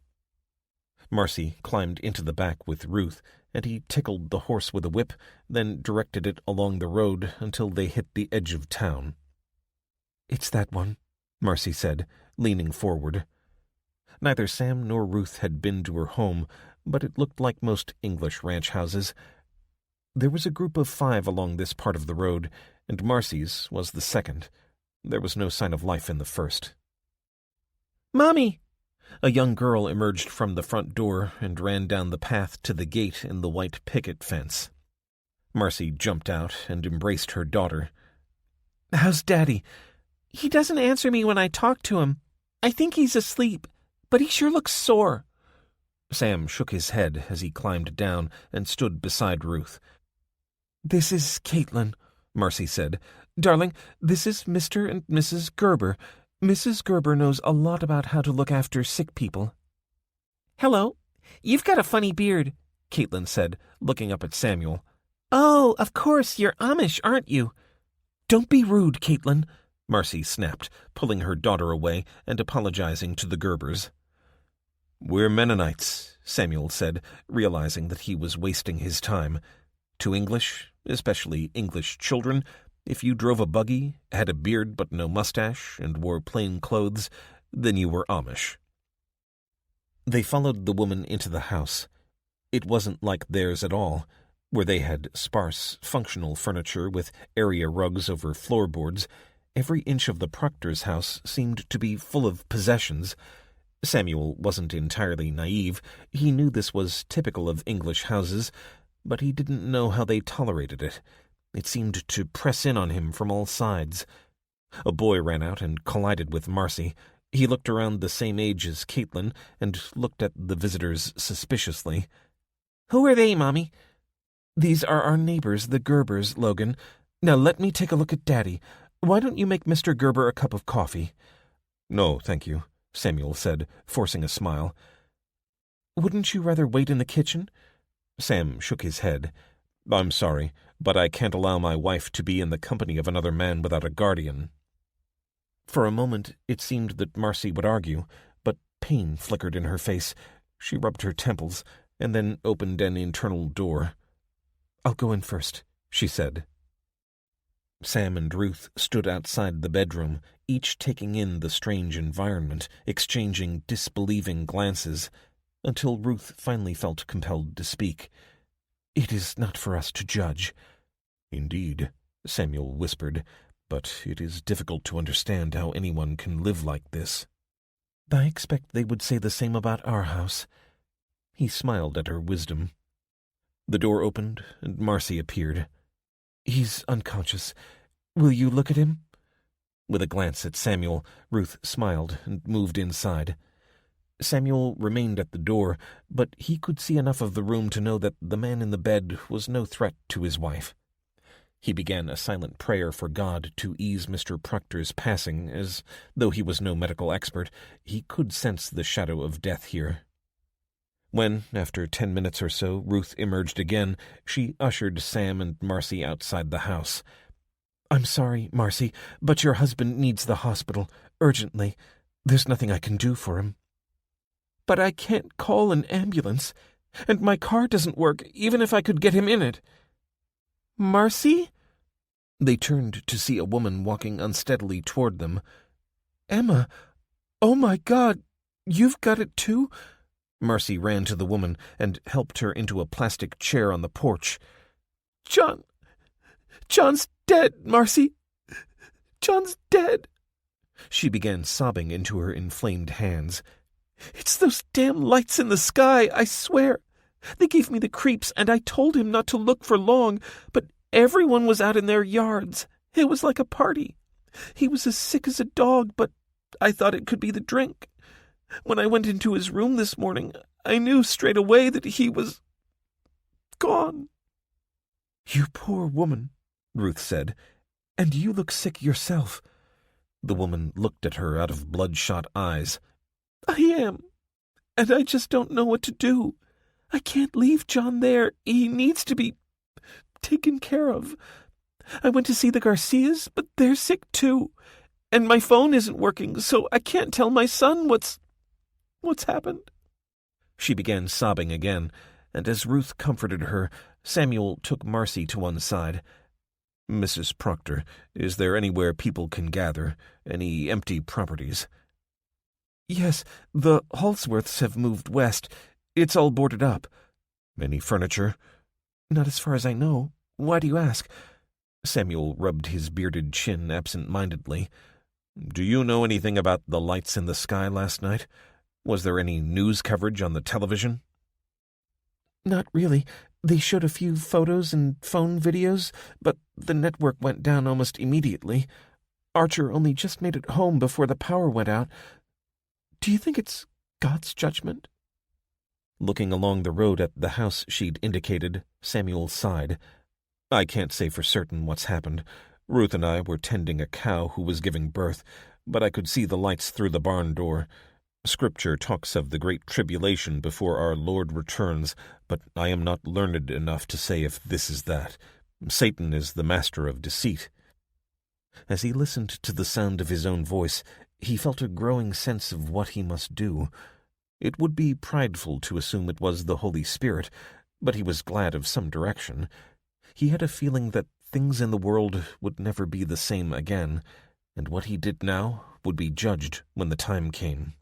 Marcy climbed into the back with Ruth, and he tickled the horse with a whip, then directed it along the road until they hit the edge of town. "It's that one," Marcy said, leaning forward. Neither Sam nor Ruth had been to her home, but it looked like most English ranch houses. There was a group of 5 along this part of the road, and Marcy's was the second. There was no sign of life in the first. "Mommy!" A young girl emerged from the front door and ran down the path to the gate in the white picket fence. Marcy jumped out and embraced her daughter. "How's Daddy?" "He doesn't answer me when I talk to him. I think he's asleep, but he sure looks sore." Sam shook his head as he climbed down and stood beside Ruth. "This is Caitlin," Marcy said. "Darling, this is Mr. and Mrs. Gerber. Mrs. Gerber knows a lot about how to look after sick people." "Hello. You've got a funny beard," Caitlin said, looking up at Samuel. "Oh, of course, you're Amish, aren't you?" "Don't be rude, Caitlin," Marcy snapped, pulling her daughter away and apologizing to the Gerbers. "We're Mennonites," Samuel said, realizing that he was wasting his time. To English, especially English children, if you drove a buggy, had a beard but no mustache, and wore plain clothes, then you were Amish. They followed the woman into the house. It wasn't like theirs at all, where they had sparse, functional furniture with area rugs over floorboards. Every inch of the Proctor's house seemed to be full of possessions. Samuel wasn't entirely naive. He knew this was typical of English houses, but he didn't know how they tolerated it. It seemed to press in on him from all sides. A boy ran out and collided with Marcy. He looked around the same age as Caitlin and looked at the visitors suspiciously. "Who are they, Mommy?" These are our neighbors, the Gerbers, Logan. Now let me take a look at Daddy. Why don't you make Mr. Gerber a cup of coffee?" "No, thank you," Samuel said, forcing a smile. "Wouldn't you rather wait in the kitchen?" Sam shook his head. "I'm sorry, but I can't allow my wife to be in the company of another man without a guardian." For a moment it seemed that Marcy would argue, but pain flickered in her face. She rubbed her temples, and then opened an internal door. "I'll go in first," she said. Sam and Ruth stood outside the bedroom, each taking in the strange environment, exchanging disbelieving glances, until Ruth finally felt compelled to speak. "It is not for us to judge." "Indeed," Samuel whispered, "but it is difficult to understand how anyone can live like this." "I expect they would say the same about our house." He smiled at her wisdom. The door opened, and Marcy appeared. "He's unconscious. Will you look at him?" With a glance at Samuel, Ruth smiled and moved inside. Samuel remained at the door, but he could see enough of the room to know that the man in the bed was no threat to his wife. He began a silent prayer for God to ease Mr. Proctor's passing, as, though he was no medical expert, he could sense the shadow of death here. When, after 10 minutes or so, Ruth emerged again, she ushered Sam and Marcy outside the house. "I'm sorry, Marcy, but your husband needs the hospital, urgently. There's nothing I can do for him." "But I can't call an ambulance, and my car doesn't work, even if I could get him in it." "Marcy?" They turned to see a woman walking unsteadily toward them. "Emma! Oh, my God! You've got it, too?" Marcy ran to the woman and helped her into a plastic chair on the porch. John's dead, Marcy! John's dead!" She began sobbing into her inflamed hands. "It's those damn lights in the sky, I swear. They gave me the creeps, and I told him not to look for long, but everyone was out in their yards. It was like a party. He was as sick as a dog, but I thought it could be the drink. When I went into his room this morning, I knew straight away that he was gone." "You poor woman," Ruth said, "and you look sick yourself." The woman looked at her out of bloodshot eyes. "I am, and I just don't know what to do. I can't leave John there. He needs to be taken care of. I went to see the Garcias, but they're sick too, and my phone isn't working, so I can't tell my son what's happened." She began sobbing again, and as Ruth comforted her, Samuel took Marcy to one side. "Mrs. Proctor, is there anywhere people can gather? Any empty properties?" "Yes, the Halsworths have moved west. It's all boarded up." "Any furniture?" "Not as far as I know. Why do you ask?" Samuel rubbed his bearded chin absent-mindedly. "Do you know anything about the lights in the sky last night? Was there any news coverage on the television?" "Not really. They showed a few photos and phone videos, but the network went down almost immediately. Archer only just made it home before the power went out. Do you think it's God's judgment?" Looking along the road at the house she'd indicated, Samuel sighed. "I can't say for certain what's happened. Ruth and I were tending a cow who was giving birth, but I could see the lights through the barn door. Scripture talks of the great tribulation before our Lord returns, but I am not learned enough to say if this is that. Satan is the master of deceit." As he listened to the sound of his own voice, he felt a growing sense of what he must do. It would be prideful to assume it was the Holy Spirit, but he was glad of some direction. He had a feeling that things in the world would never be the same again, and what he did now would be judged when the time came.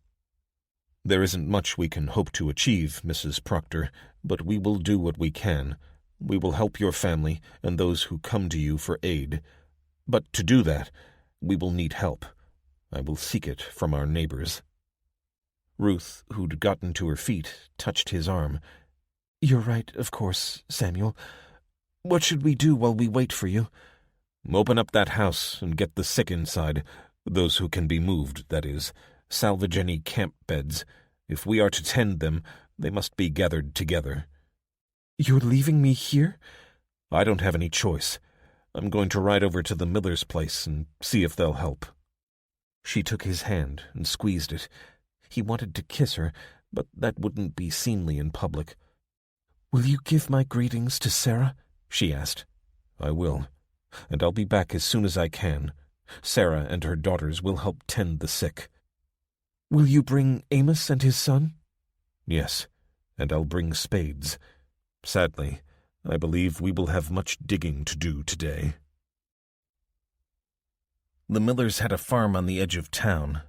"There isn't much we can hope to achieve, Mrs. Proctor, but we will do what we can. We will help your family and those who come to you for aid. But to do that, we will need help. I will seek it from our neighbors." Ruth, who'd gotten to her feet, touched his arm. "You're right, of course, Samuel. What should we do while we wait for you?" "Open up that house and get the sick inside, those who can be moved, that is. Salvage any camp beds. If we are to tend them, they must be gathered together." You're leaving me here? I don't have any choice. I'm going to ride over to the miller's place and see if they'll help. She took his hand and squeezed it. He wanted to kiss her, but that wouldn't be seemly in public. Will you give my greetings to Sarah? She asked. I will, and I'll be back as soon as I can. Sarah and her daughters will help tend the sick. Will you bring Amos and his son? Yes, and I'll bring spades. Sadly, I believe we will have much digging to do today. The Millers had a farm on the edge of town.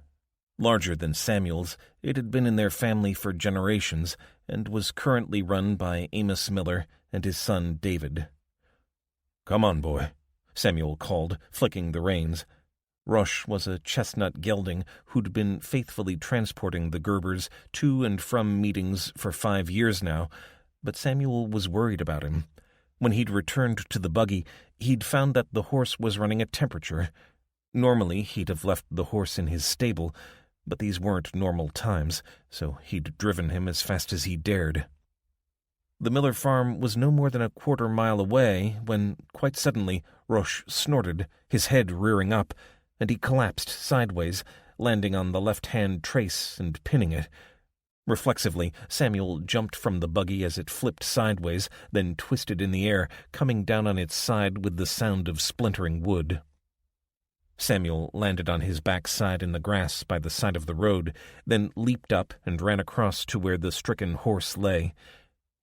Larger than Samuel's, it had been in their family for generations and was currently run by Amos Miller and his son David. "Come on, boy," Samuel called, flicking the reins. Rush was a chestnut gelding who'd been faithfully transporting the Gerbers to and from meetings for 5 years now, but Samuel was worried about him. When he'd returned to the buggy, he'd found that the horse was running a temperature. Normally, he'd have left the horse in his stable, but these weren't normal times, so he'd driven him as fast as he dared. The Miller farm was no more than a quarter-mile away when, quite suddenly, Rush snorted, his head rearing up, and he collapsed sideways, landing on the left-hand trace and pinning it. Reflexively, Samuel jumped from the buggy as it flipped sideways, then twisted in the air, coming down on its side with the sound of splintering wood. Samuel landed on his backside in the grass by the side of the road, then leaped up and ran across to where the stricken horse lay.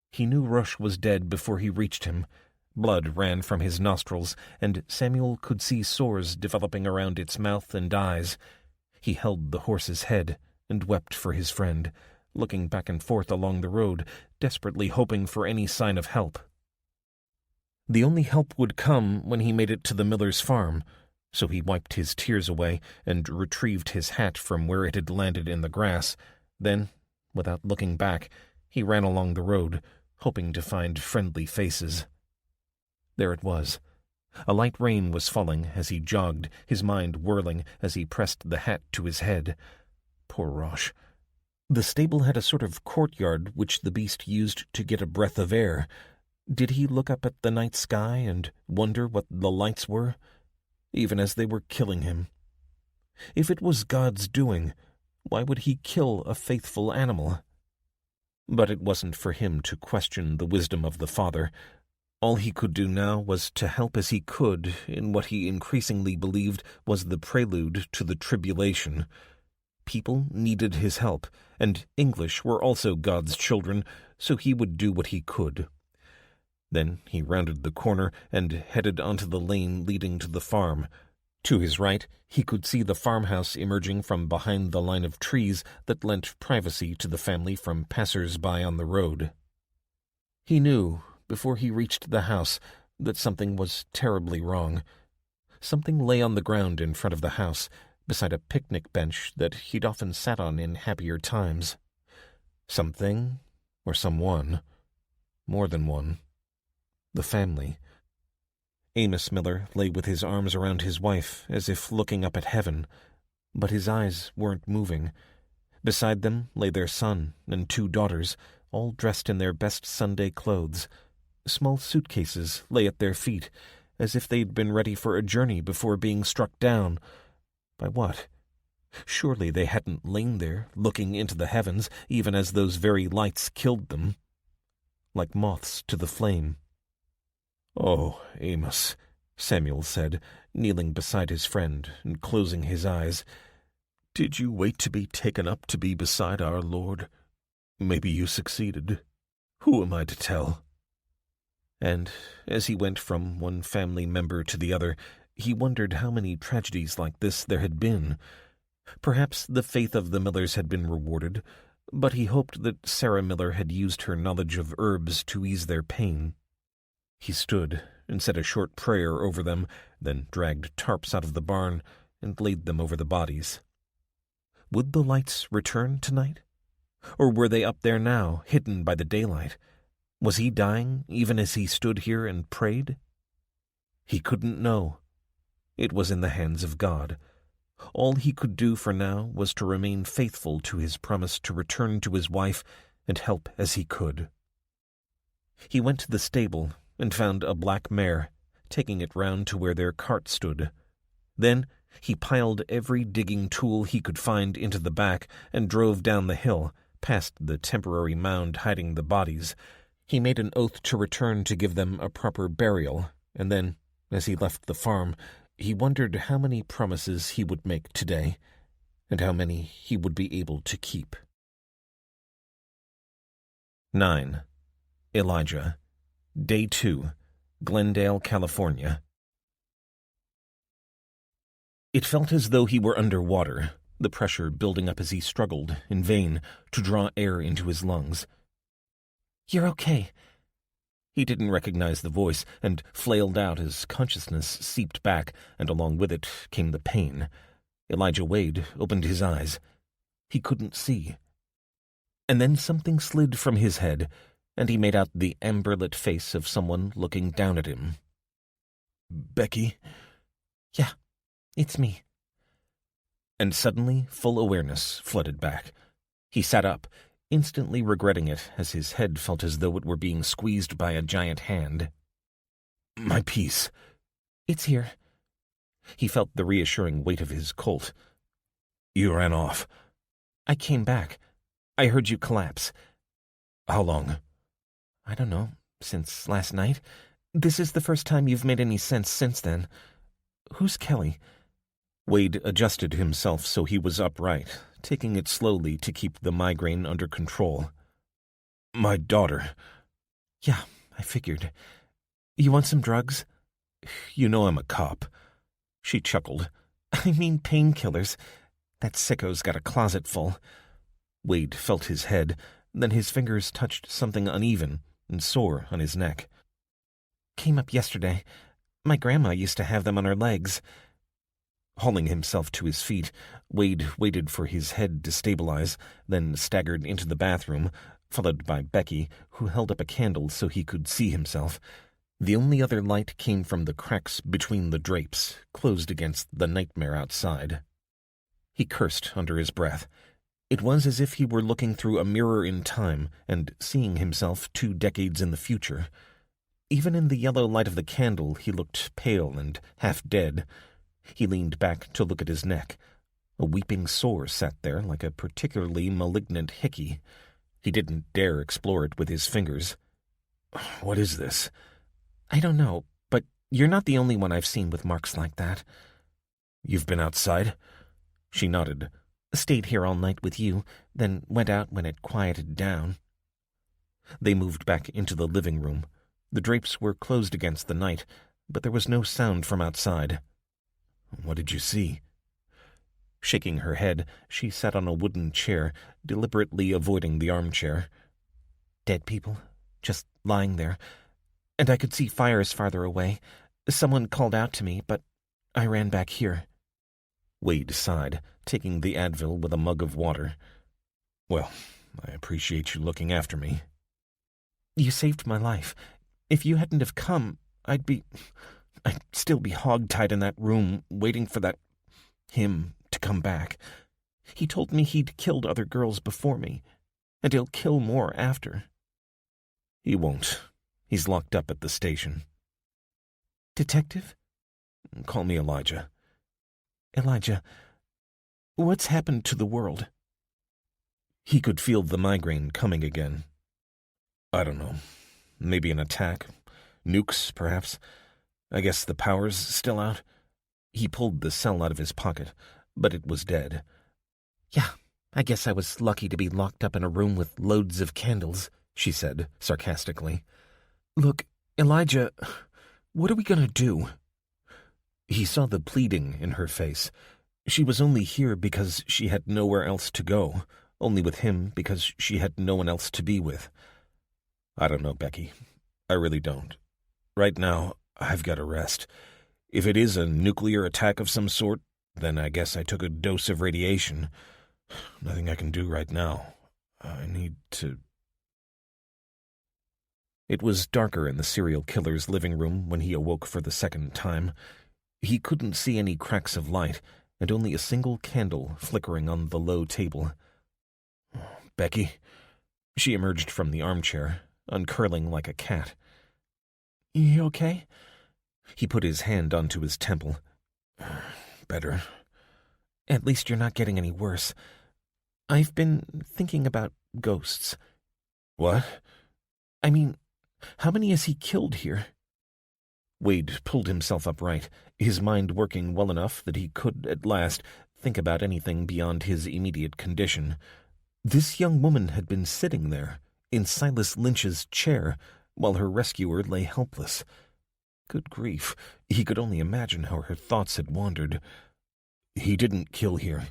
He knew Rush was dead before he reached him. Blood ran from his nostrils, and Samuel could see sores developing around its mouth and eyes. He held the horse's head and wept for his friend, looking back and forth along the road, desperately hoping for any sign of help. The only help would come when he made it to the Miller's farm, so he wiped his tears away and retrieved his hat from where it had landed in the grass. Then, without looking back, he ran along the road, hoping to find friendly faces. There it was. A light rain was falling as he jogged, his mind whirling as he pressed the hat to his head. Poor Rosh. The stable had a sort of courtyard which the beast used to get a breath of air. Did he look up at the night sky and wonder what the lights were? Even as they were killing him. If it was God's doing, why would he kill a faithful animal? But it wasn't for him to question the wisdom of the Father. All he could do now was to help as he could in what he increasingly believed was the prelude to the tribulation. People needed his help, and English were also God's children, so he would do what he could. Then he rounded the corner and headed onto the lane leading to the farm. To his right, he could see the farmhouse emerging from behind the line of trees that lent privacy to the family from passers-by on the road. He knew, before he reached the house, that something was terribly wrong. Something lay on the ground in front of the house, beside a picnic bench that he'd often sat on in happier times. Something, or someone, more than one. The family. Amos Miller lay with his arms around his wife, as if looking up at heaven, but his eyes weren't moving. Beside them lay their son and 2 daughters, all dressed in their best Sunday clothes. Small suitcases lay at their feet, as if they'd been ready for a journey before being struck down. By what? Surely they hadn't lain there, looking into the heavens, even as those very lights killed them. Like moths to the flame. "Oh, Amos," Samuel said, kneeling beside his friend and closing his eyes. "Did you wait to be taken up to be beside our Lord? Maybe you succeeded. Who am I to tell?" And as he went from one family member to the other, he wondered how many tragedies like this there had been. Perhaps the faith of the Millers had been rewarded, but he hoped that Sarah Miller had used her knowledge of herbs to ease their pain. He stood and said a short prayer over them, then dragged tarps out of the barn and laid them over the bodies. Would the lights return tonight? Or were they up there now, hidden by the daylight? Was he dying even as he stood here and prayed? He couldn't know. It was in the hands of God. All he could do for now was to remain faithful to his promise to return to his wife and help as he could. He went to the stable and found a black mare, taking it round to where their cart stood. Then he piled every digging tool he could find into the back and drove down the hill, past the temporary mound hiding the bodies. He made an oath to return to give them a proper burial, and then, as he left the farm, he wondered how many promises he would make today, and how many he would be able to keep. 9. Elijah. Day 2. Glendale, California. It felt as though he were underwater, the pressure building up as he struggled, in vain, to draw air into his lungs. "You're okay." He didn't recognize the voice, and flailed out as consciousness seeped back, and along with it came the pain. Elijah Wade opened his eyes. He couldn't see. And then something slid from his head, and he made out the amber-lit face of someone looking down at him. "Becky?" "Yeah, it's me." And suddenly full awareness flooded back. He sat up, instantly regretting it as his head felt as though it were being squeezed by a giant hand. "My piece." "It's here." He felt the reassuring weight of his Colt. "You ran off." "I came back. I heard you collapse." "How long?" "I don't know. Since last night. This is the first time you've made any sense since then. Who's Kelly?" Wade adjusted himself so he was upright, taking it slowly to keep the migraine under control. "My daughter." "Yeah, I figured. You want some drugs?" "You know I'm a cop." She chuckled. "I mean painkillers. That sicko's got a closet full." Wade felt his head, then his fingers touched something uneven and sore on his neck. "Came up yesterday. My grandma used to have them on her legs." Hauling himself to his feet, Wade waited for his head to stabilize, then staggered into the bathroom, followed by Becky, who held up a candle so he could see himself. The only other light came from the cracks between the drapes, closed against the nightmare outside. He cursed under his breath. It was as if he were looking through a mirror in time and seeing himself 2 decades in the future. Even in the yellow light of the candle, he looked pale and half dead. He leaned back to look at his neck. A weeping sore sat there like a particularly malignant hickey. He didn't dare explore it with his fingers. "What is this?" "I don't know, but you're not the only one I've seen with marks like that." "You've been outside?" She nodded. "Stayed here all night with you, then went out when it quieted down." They moved back into the living room. The drapes were closed against the night, but there was no sound from outside. "What did you see?" Shaking her head, she sat on a wooden chair, deliberately avoiding the armchair. "Dead people, just lying there. And I could see fires farther away. Someone called out to me, but I ran back here." Wade sighed, taking the Advil with a mug of water. "Well, I appreciate you looking after me." "You saved my life. If you hadn't have come, I'd still be hogtied in that room, waiting for him to come back. He told me he'd killed other girls before me, and he'll kill more after." "He won't. He's locked up at the station." "Detective?" "Call me Elijah." "Elijah, what's happened to the world?" He could feel the migraine coming again. "I don't know. Maybe an attack. Nukes, perhaps. I guess the power's still out." He pulled the cell out of his pocket, but it was dead. "Yeah, I guess I was lucky to be locked up in a room with loads of candles," she said, sarcastically. "Look, Elijah, what are we going to do?" He saw the pleading in her face. She was only here because she had nowhere else to go, only with him because she had no one else to be with. "I don't know, Becky. I really don't. Right now, I've got to rest. If it is a nuclear attack of some sort, then I guess I took a dose of radiation. Nothing I can do right now. I need to..." It was darker in the serial killer's living room when he awoke for the second time. He couldn't see any cracks of light, and only a single candle flickering on the low table. "Becky?" She emerged from the armchair, uncurling like a cat. "You okay?" He put his hand onto his temple. Better. "At least you're not getting any worse. I've been thinking about ghosts." What? "I mean, how many has he killed here?" Wade pulled himself upright, his mind working well enough that he could, at last, think about anything beyond his immediate condition. This young woman had been sitting there, in Silas Lynch's chair, while her rescuer lay helpless. Good grief, he could only imagine how her thoughts had wandered. "He didn't kill here.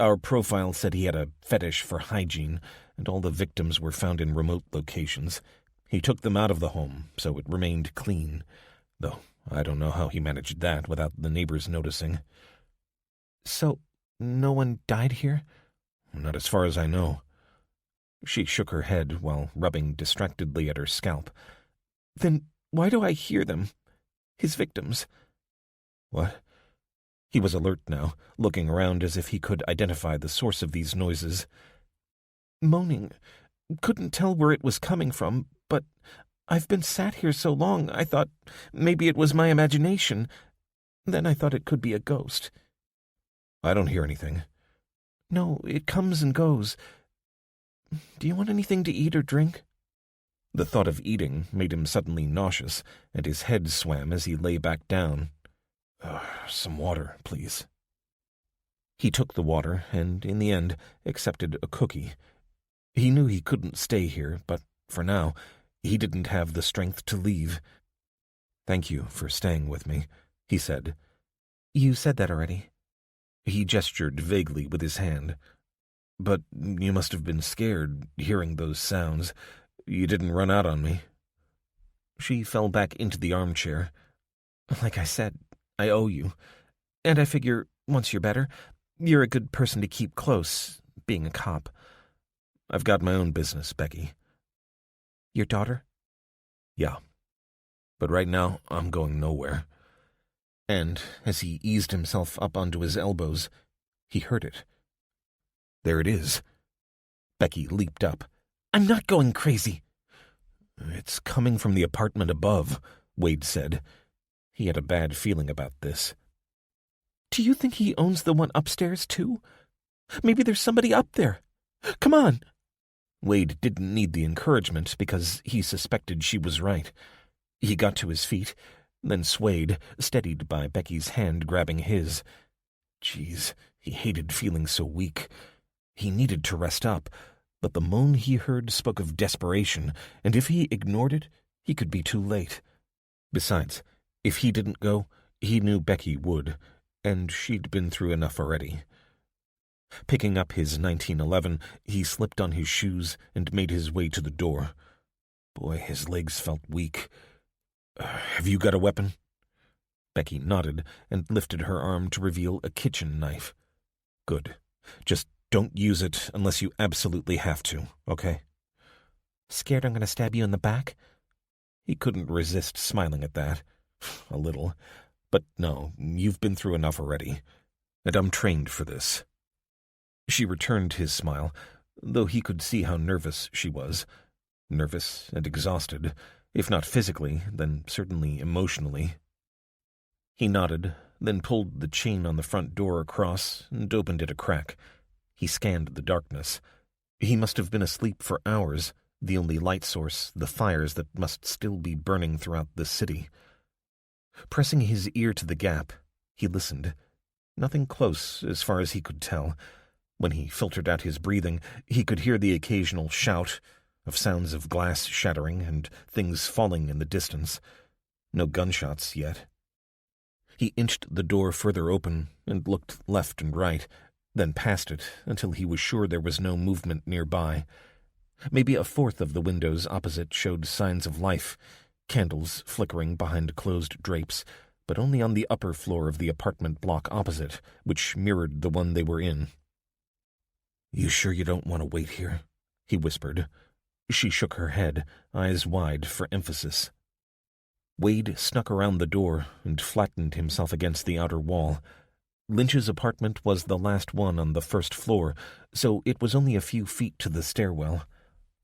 Our profile said he had a fetish for hygiene, and all the victims were found in remote locations. He took them out of the home, so it remained clean. Though I don't know how he managed that without the neighbors noticing." "So, no one died here?" Not as far as I know." She shook her head while rubbing distractedly at her scalp. "Then why do I hear them? His victims." What? He was alert now, looking around as if he could identify the source of these noises. "Moaning. Couldn't tell where it was coming from, but I've been sat here so long I thought maybe it was my imagination. Then I thought it could be a ghost." "I don't hear anything." "No, it comes and goes. Do you want anything to eat or drink?" The thought of eating made him suddenly nauseous, and his head swam as he lay back down. Some water, please." He took the water and, in the end, accepted a cookie. He knew he couldn't stay here, but, for now, he didn't have the strength to leave. "Thank you for staying with me," he said. "You said that already." He gestured vaguely with his hand. "But you must have been scared, hearing those sounds. You didn't run out on me." She fell back into the armchair. "Like I said, I owe you. And I figure, once you're better, you're a good person to keep close, being a cop." "I've got my own business, Becky." "Your daughter?" "Yeah. But right now, I'm going nowhere." And, as he eased himself up onto his elbows, he heard it. There it is. Becky leaped up. "I'm not going crazy." "It's coming from the apartment above," Wade said. He had a bad feeling about this. "Do you think he owns the one upstairs, too? Maybe there's somebody up there. Come on." Wade didn't need the encouragement because he suspected she was right. He got to his feet, then swayed, steadied by Becky's hand grabbing his. Jeez, he hated feeling so weak. He needed to rest up, but the moan he heard spoke of desperation, and if he ignored it, he could be too late. Besides, if he didn't go, he knew Becky would, and she'd been through enough already. Picking up his 1911, he slipped on his shoes and made his way to the door. Boy, his legs felt weak. "Have you got a weapon?" Becky nodded and lifted her arm to reveal a kitchen knife. "Good. Just don't use it unless you absolutely have to, okay?" "Scared I'm going to stab you in the back?" He couldn't resist smiling at that. A little. But no, you've been through enough already. And I'm trained for this. She returned his smile, though he could see how nervous she was. Nervous and exhausted, if not physically, then certainly emotionally. He nodded, then pulled the chain on the front door across and opened it a crack. He scanned the darkness. He must have been asleep for hours, the only light source, the fires that must still be burning throughout the city. Pressing his ear to the gap, he listened. Nothing close, as far as he could tell. When he filtered out his breathing, he could hear the occasional shout, of sounds of glass shattering and things falling in the distance. No gunshots yet. He inched the door further open and looked left and right, then past it until he was sure there was no movement nearby. Maybe a fourth of the windows opposite showed signs of life, candles flickering behind closed drapes, but only on the upper floor of the apartment block opposite, which mirrored the one they were in. "You sure you don't want to wait here?" he whispered. She shook her head, eyes wide for emphasis. Wade snuck around the door and flattened himself against the outer wall. Lynch's apartment was the last one on the first floor, so it was only a few feet to the stairwell.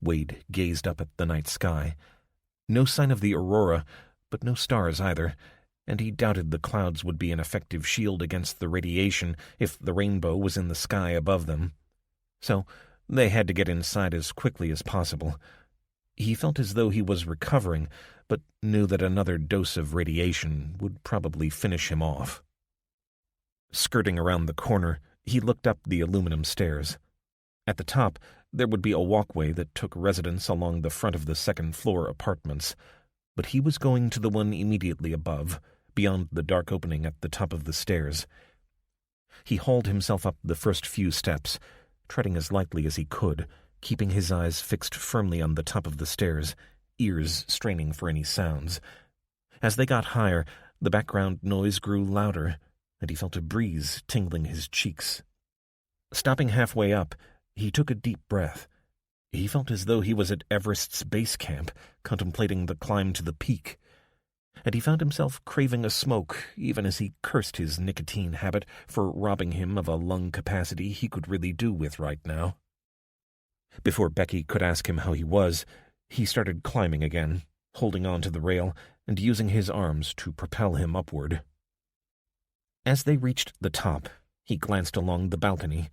Wade gazed up at the night sky. No sign of the Aurora, but no stars either, and he doubted the clouds would be an effective shield against the radiation if the rainbow was in the sky above them. So they had to get inside as quickly as possible. He felt as though he was recovering, but knew that another dose of radiation would probably finish him off. Skirting around the corner, he looked up the aluminum stairs. At the top, there would be a walkway that took residents along the front of the second-floor apartments, but he was going to the one immediately above, beyond the dark opening at the top of the stairs. He hauled himself up the first few steps, treading as lightly as he could, keeping his eyes fixed firmly on the top of the stairs, ears straining for any sounds. As they got higher, the background noise grew louder, and he felt a breeze tingling his cheeks. Stopping halfway up, he took a deep breath. He felt as though he was at Everest's base camp, contemplating the climb to the peak. And he found himself craving a smoke, even as he cursed his nicotine habit for robbing him of a lung capacity he could really do with right now. Before Becky could ask him how he was, he started climbing again, holding on to the rail and using his arms to propel him upward. As they reached the top, he glanced along the balcony.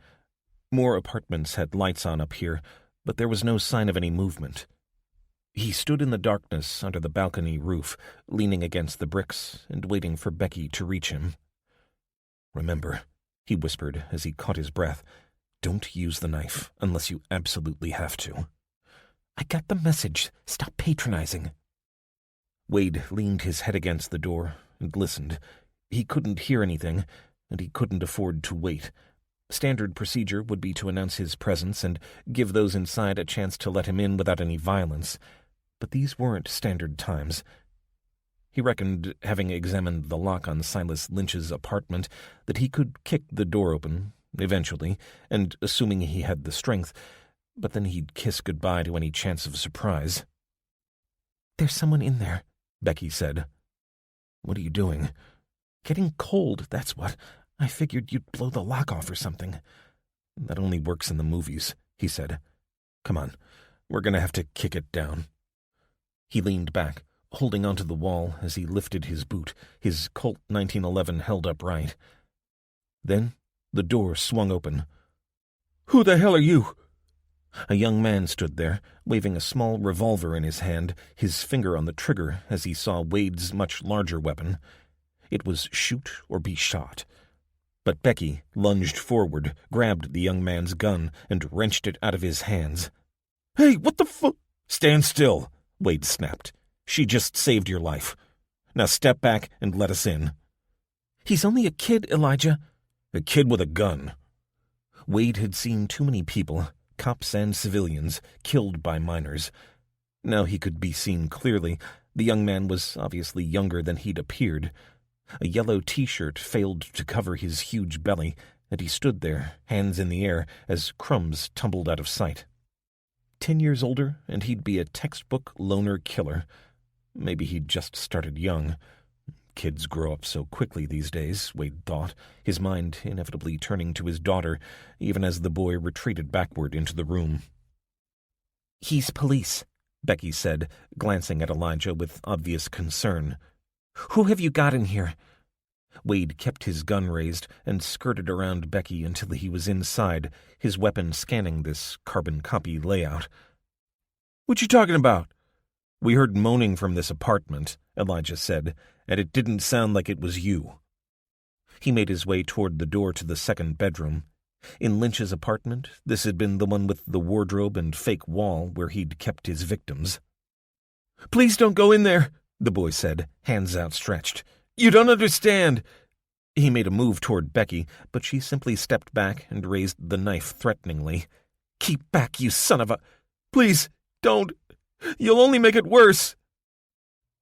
More apartments had lights on up here, but there was no sign of any movement. He stood in the darkness under the balcony roof, leaning against the bricks and waiting for Becky to reach him. "Remember," he whispered as he caught his breath, "don't use the knife unless you absolutely have to." "I got the message. Stop patronizing." Wade leaned his head against the door and listened. He couldn't hear anything, and he couldn't afford to wait. Standard procedure would be to announce his presence and give those inside a chance to let him in without any violence. But these weren't standard times. He reckoned, having examined the lock on Silas Lynch's apartment, that he could kick the door open, eventually, and assuming he had the strength, but then he'd kiss goodbye to any chance of surprise. "There's someone in there," Becky said. "What are you doing?" "Getting cold, that's what. I figured you'd blow the lock off or something." "That only works in the movies," he said. "Come on, we're going to have to kick it down." He leaned back, holding onto the wall as he lifted his boot, his Colt 1911 held upright. Then the door swung open. "Who the hell are you?" A young man stood there, waving a small revolver in his hand, his finger on the trigger as he saw Wade's much larger weapon. It was shoot or be shot. But Becky lunged forward, grabbed the young man's gun, and wrenched it out of his hands. "Hey, what the fu—" "Stand still," Wade snapped. "She just saved your life. Now step back and let us in." "He's only a kid, Elijah." "A kid with a gun." Wade had seen too many people, cops and civilians, killed by miners. Now he could be seen clearly. The young man was obviously younger than he'd appeared. A yellow T-shirt failed to cover his huge belly, and he stood there, hands in the air, as crumbs tumbled out of sight. 10 years older, and he'd be a textbook loner killer. Maybe he'd just started young. Kids grow up so quickly these days, Wade thought, his mind inevitably turning to his daughter, even as the boy retreated backward into the room. "He's police," Becky said, glancing at Elijah with obvious concern. "Who have you got in here?" Wade kept his gun raised and skirted around Becky until he was inside, his weapon scanning this carbon copy layout. "What you talking about?" "We heard moaning from this apartment," Elijah said, "and it didn't sound like it was you." He made his way toward the door to the second bedroom. In Lynch's apartment, this had been the one with the wardrobe and fake wall where he'd kept his victims. "Please don't go in there," the boy said, hands outstretched. "You don't understand." He made a move toward Becky, but she simply stepped back and raised the knife threateningly. "Keep back, you son of a— Please, don't. You'll only make it worse."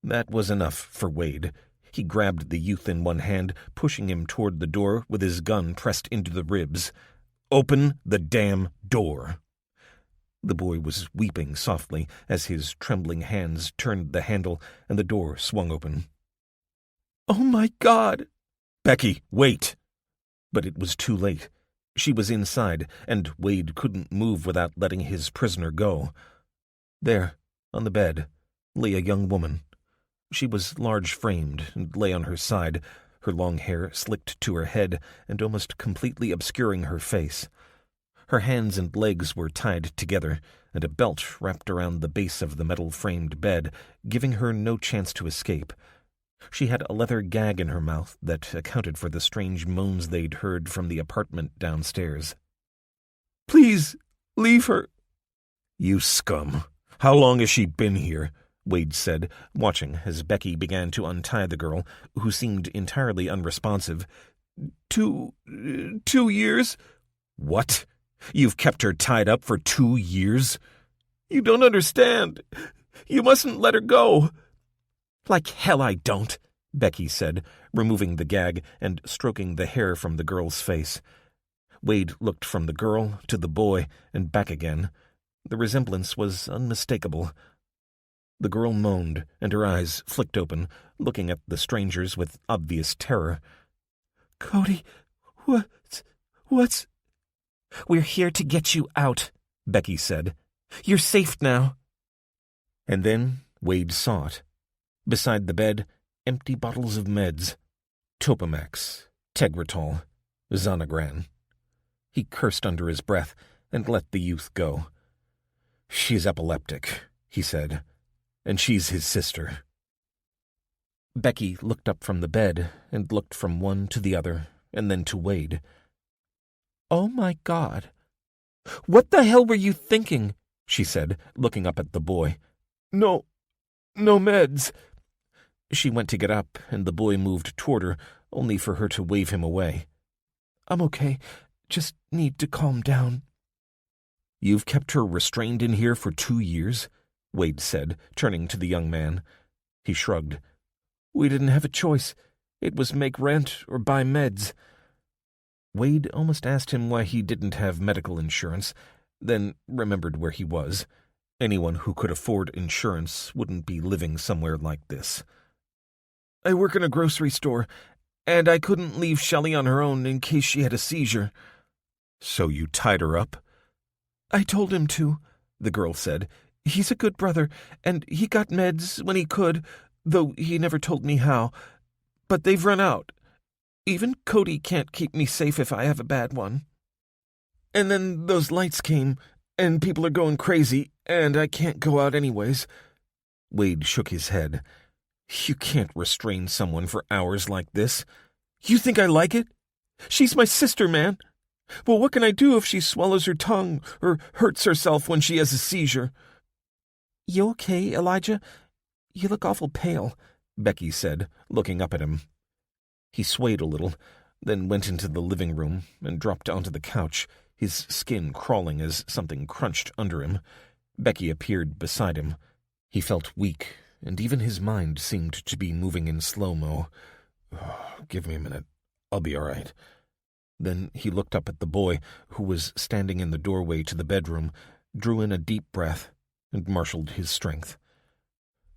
That was enough for Wade. He grabbed the youth in one hand, pushing him toward the door with his gun pressed into the ribs. "Open the damn door." The boy was weeping softly as his trembling hands turned the handle and the door swung open. "Oh, my God!" "Becky, wait!" But it was too late. She was inside, and Wade couldn't move without letting his prisoner go. There, on the bed, lay a young woman. She was large-framed and lay on her side, her long hair slicked to her head and almost completely obscuring her face. Her hands and legs were tied together, and a belt wrapped around the base of the metal-framed bed, giving her no chance to escape. She had a leather gag in her mouth that accounted for the strange moans they'd heard from the apartment downstairs. "Please, leave her." "You scum! How long has she been here?" Wade said, watching as Becky began to untie the girl, who seemed entirely unresponsive. 2 years. "What? You've kept her tied up for 2 years?" You don't understand. You mustn't let her go." "Like hell I don't," Becky said, removing the gag and stroking the hair from the girl's face. Wade looked from the girl to the boy and back again. The resemblance was unmistakable. The girl moaned, and her eyes flicked open, looking at the strangers with obvious terror. "Cody, what's—" "We're here to get you out," Becky said. "You're safe now." And then Wade saw it. Beside the bed, empty bottles of meds. Topamax, Tegretol, Zonagran. He cursed under his breath and let the youth go. "She's epileptic," he said, "and she's his sister." Becky looked up from the bed and looked from one to the other and then to Wade. "Oh, my God. What the hell were you thinking?" she said, looking up at the boy. No meds." She went to get up, and the boy moved toward her, only for her to wave him away. "I'm okay. Just need to calm down." "You've kept her restrained in here for 2 years?" Wade said, turning to the young man. He shrugged. "We didn't have a choice. It was make rent or buy meds." Wade almost asked him why he didn't have medical insurance, then remembered where he was. Anyone who could afford insurance wouldn't be living somewhere like this. "I work in a grocery store, and I couldn't leave Shelley on her own in case she had a seizure." "So you tied her up?" "I told him to," the girl said. "He's a good brother, and he got meds when he could, though he never told me how. But they've run out. Even Cody can't keep me safe if I have a bad one. And then those lights came, and people are going crazy, and I can't go out anyways." Wade shook his head. "You can't restrain someone for hours like this." "You think I like it? She's my sister, man. Well, what can I do if she swallows her tongue or hurts herself when she has a seizure?" "You okay, Elijah? You look awful pale," Becky said, looking up at him. He swayed a little, then went into the living room and dropped onto the couch, his skin crawling as something crunched under him. Becky appeared beside him. He felt weak, and even his mind seemed to be moving in slow-mo. "Give me a minute. I'll be all right." Then he looked up at the boy, who was standing in the doorway to the bedroom, drew in a deep breath, and marshaled his strength.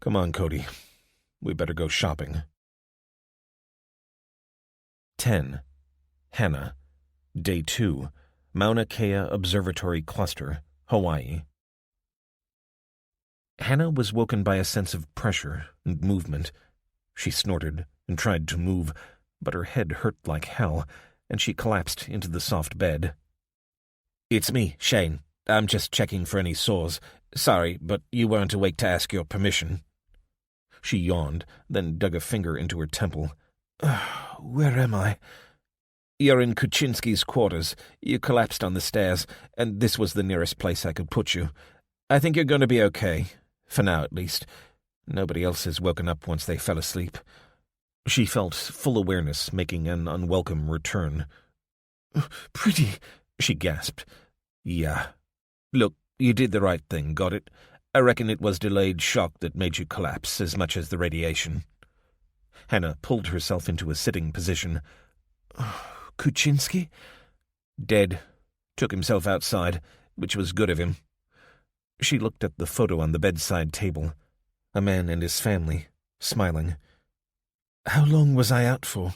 "Come on, Cody. We better go shopping." 10. Hannah. Day 2. Mauna Kea Observatory Cluster, Hawaii. Hannah was woken by a sense of pressure and movement. She snorted and tried to move, but her head hurt like hell, and she collapsed into the soft bed. "It's me, Shane. I'm just checking for any sores. Sorry, but you weren't awake to ask your permission." She yawned, then dug a finger into her temple. Where am I?" "You're in Kuczynski's quarters. You collapsed on the stairs, and this was the nearest place I could put you. I think you're going to be okay, for now at least. Nobody else has woken up once they fell asleep." She felt full awareness making an unwelcome return. "Pretty," she gasped. "Yeah. Look, you did the right thing, got it? I reckon it was delayed shock that made you collapse as much as the radiation." Hannah pulled herself into a sitting position. "Kuczynski?" "Dead. Took himself outside, which was good of him." She looked at the photo on the bedside table. A man and his family, smiling. "How long was I out for?"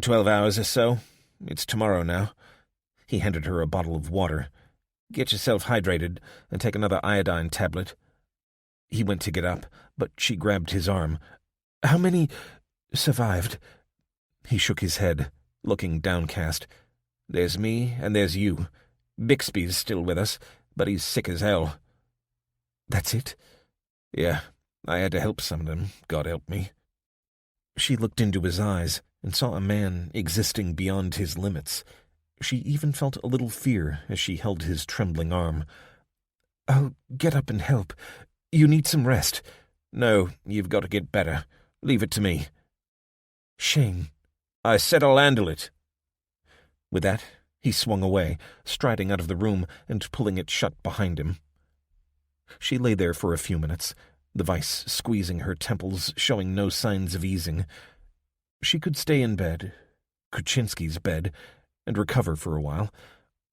12 hours or so. It's tomorrow now." He handed her a bottle of water. "Get yourself hydrated and take another iodine tablet. He went to get up, but she grabbed his arm. "How many survived?" He shook his head, looking downcast. "There's me and there's you. Bixby's still with us, but he's sick as hell." "That's it?" "Yeah, I had to help some of them, God help me." She looked into his eyes and saw a man existing beyond his limits. She even felt a little fear as she held his trembling arm. "I'll get up and help. You need some rest." "No, you've got to get better. Leave it to me." "Shane." "I said I'll handle it." With that, he swung away, striding out of the room and pulling it shut behind him. She lay there for a few minutes, the vice squeezing her temples, showing no signs of easing. She could stay in bed, Kuczynski's bed, and recover for a while,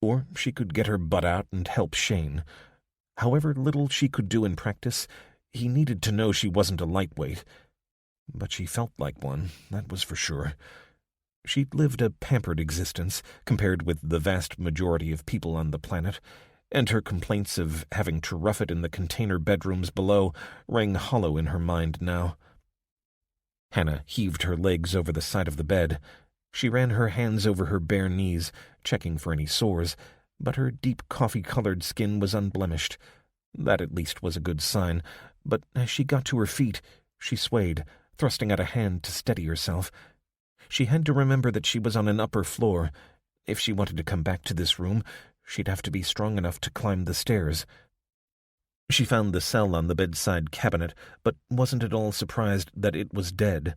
or she could get her butt out and help Shane. However little she could do in practice, he needed to know she wasn't a lightweight. But she felt like one, that was for sure. She'd lived a pampered existence compared with the vast majority of people on the planet, and her complaints of having to rough it in the container bedrooms below rang hollow in her mind now. Hannah heaved her legs over the side of the bed. She ran her hands over her bare knees, checking for any sores, but her deep coffee-colored skin was unblemished. That at least was a good sign, but as she got to her feet, she swayed, thrusting out a hand to steady herself. She had to remember that she was on an upper floor. If she wanted to come back to this room, she'd have to be strong enough to climb the stairs. She found the cell on the bedside cabinet, but wasn't at all surprised that it was dead.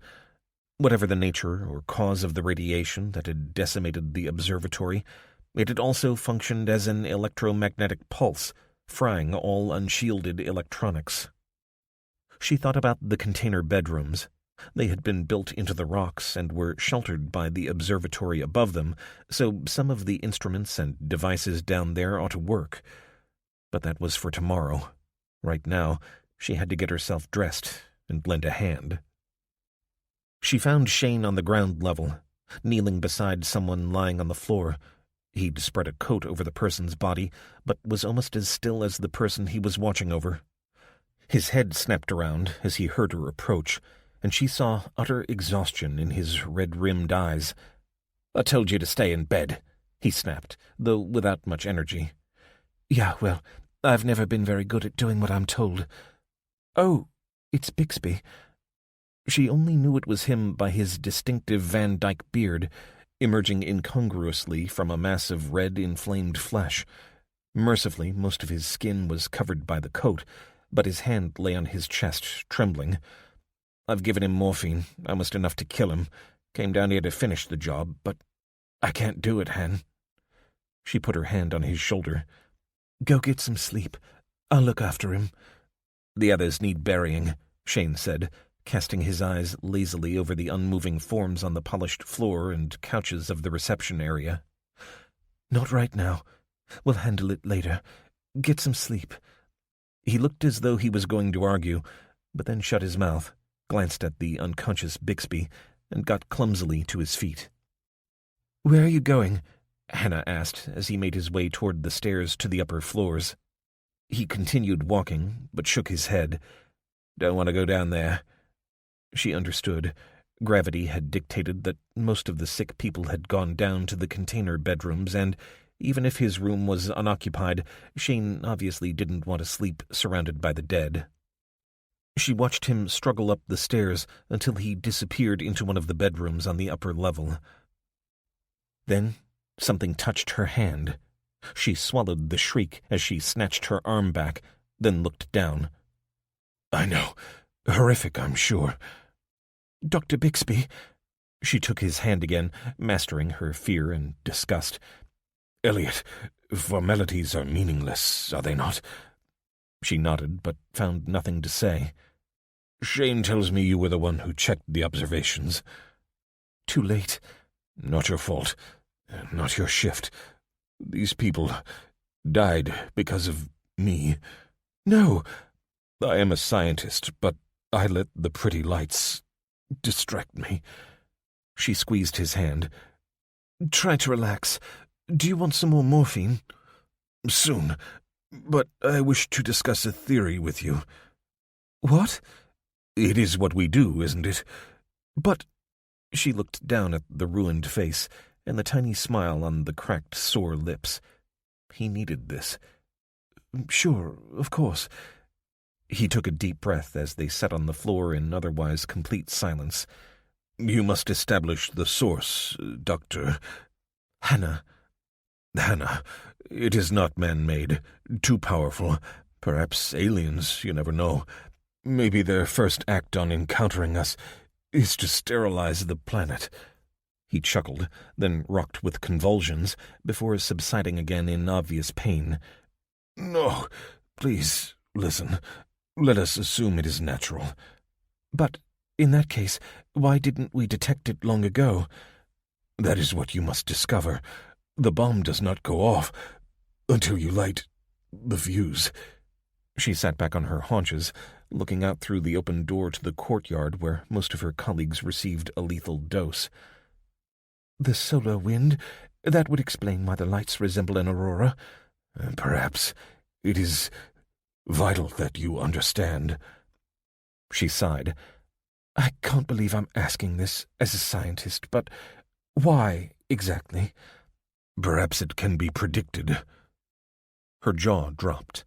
Whatever the nature or cause of the radiation that had decimated the observatory, it had also functioned as an electromagnetic pulse, frying all unshielded electronics. She thought about the container bedrooms. They had been built into the rocks and were sheltered by the observatory above them, so some of the instruments and devices down there ought to work. But that was for tomorrow. Right now, she had to get herself dressed and lend a hand. She found Shane on the ground level, kneeling beside someone lying on the floor. He'd spread a coat over the person's body, but was almost as still as the person he was watching over. His head snapped around as he heard her approach, and she saw utter exhaustion in his red-rimmed eyes. "I told you to stay in bed," he snapped, though without much energy. "Yeah, well, I've never been very good at doing what I'm told." "Oh, it's Bixby." She only knew it was him by his distinctive Van Dyke beard, emerging incongruously from a mass of red, inflamed flesh. Mercifully, most of his skin was covered by the coat, but his hand lay on his chest, trembling. "I've given him morphine, almost enough to kill him. Came down here to finish the job, but I can't do it, Han." She put her hand on his shoulder. "Go get some sleep. I'll look after him." "The others need burying," Shane said, casting his eyes lazily over the unmoving forms on the polished floor and couches of the reception area. "Not right now. We'll handle it later. Get some sleep." He looked as though he was going to argue, but then shut his mouth, glanced at the unconscious Bixby, and got clumsily to his feet. "Where are you going?" Hannah asked as he made his way toward the stairs to the upper floors. He continued walking, but shook his head. "Don't want to go down there." She understood. Gravity had dictated that most of the sick people had gone down to the container bedrooms, and even if his room was unoccupied, Shane obviously didn't want to sleep surrounded by the dead. She watched him struggle up the stairs until he disappeared into one of the bedrooms on the upper level. Then something touched her hand. She swallowed the shriek as she snatched her arm back, then looked down. "I know. Horrific, I'm sure." "Dr. Bixby." She took his hand again, mastering her fear and disgust. "Elliot, formalities are meaningless, are they not?" She nodded, but found nothing to say. "Shane tells me you were the one who checked the observations." "Too late." "Not your fault. Not your shift. These people died because of me." "No." "I am a scientist, but I let the pretty lights distract me." She squeezed his hand. "Try to relax. Do you want some more morphine?" "Soon, but I wish to discuss a theory with you." What? It is what we do, isn't it? But She looked down at the ruined face and the tiny smile on the cracked, sore lips. He needed this. sure, of course. He took a deep breath as they sat on the floor in otherwise complete silence. You must establish the source, Dr. Hannah. Hannah, it is not man-made, too powerful. Perhaps aliens, you never know. Maybe their first act on encountering us is to sterilize the planet. He chuckled, then rocked with convulsions, before subsiding again in obvious pain. No, please, listen. Let us assume it is natural. But in that case, why didn't we detect it long ago? That is what you must discover. The bomb does not go off until you light the fuse. She sat back on her haunches, looking out through the open door to the courtyard where most of her colleagues received a lethal dose. The solar wind? That would explain why the lights resemble an aurora. Perhaps it is vital that you understand. She sighed. I can't believe I'm asking this as a scientist, but why exactly? Perhaps it can be predicted. Her jaw dropped.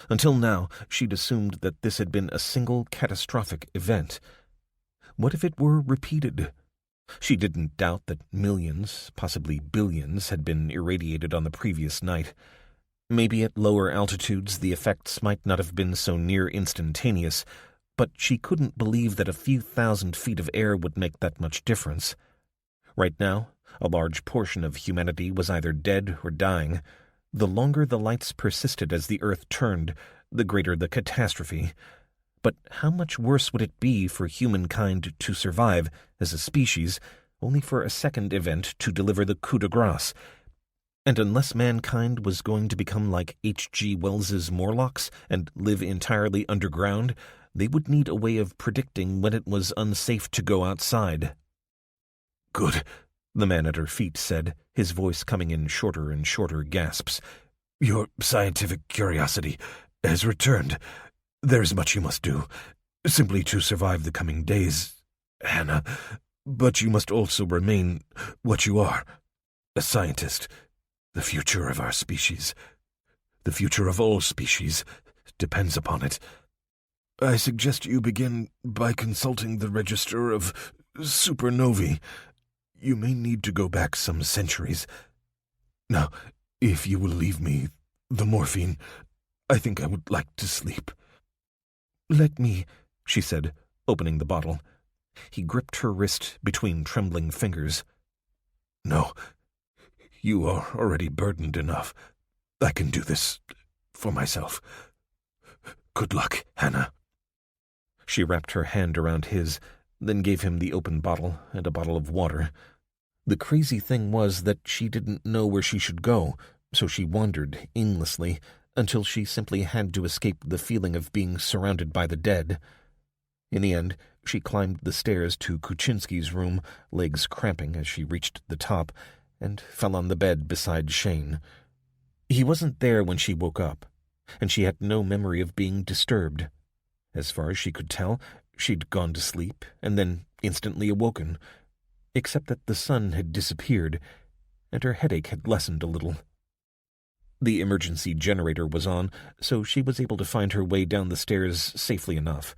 Until now, she'd assumed that this had been a single catastrophic event. What if it were repeated? She didn't doubt that millions, possibly billions, had been irradiated on the previous night. Maybe at lower altitudes the effects might not have been so near instantaneous, but she couldn't believe that a few thousand feet of air would make that much difference. Right now, a large portion of humanity was either dead or dying. The longer the lights persisted as the Earth turned, the greater the catastrophe. But how much worse would it be for humankind to survive, as a species, only for a second event to deliver the coup de grace? And unless mankind was going to become like H.G. Wells's Morlocks and live entirely underground, they would need a way of predicting when it was unsafe to go outside. Good, the man at her feet said, his voice coming in shorter and shorter gasps. Your scientific curiosity has returned. There's much you must do, simply to survive the coming days, Hannah. But you must also remain what you are, a scientist. The future of our species, the future of all species, depends upon it. I suggest you begin by consulting the register of supernovae. You may need to go back some centuries. Now, if you will leave me the morphine, I think I would like to sleep. Let me, she said, opening the bottle. He gripped her wrist between trembling fingers. No, you are already burdened enough. I can do this for myself. Good luck, Hannah. She wrapped her hand around his, then gave him the open bottle and a bottle of water. The crazy thing was that she didn't know where she should go, so she wandered aimlessly until she simply had to escape the feeling of being surrounded by the dead. In the end, she climbed the stairs to Kuczynski's room, legs cramping as she reached the top, and fell on the bed beside Shane. He wasn't there when she woke up, and she had no memory of being disturbed. As far as she could tell, she'd gone to sleep and then instantly awoken, except that the sun had disappeared, and her headache had lessened a little. The emergency generator was on, so she was able to find her way down the stairs safely enough.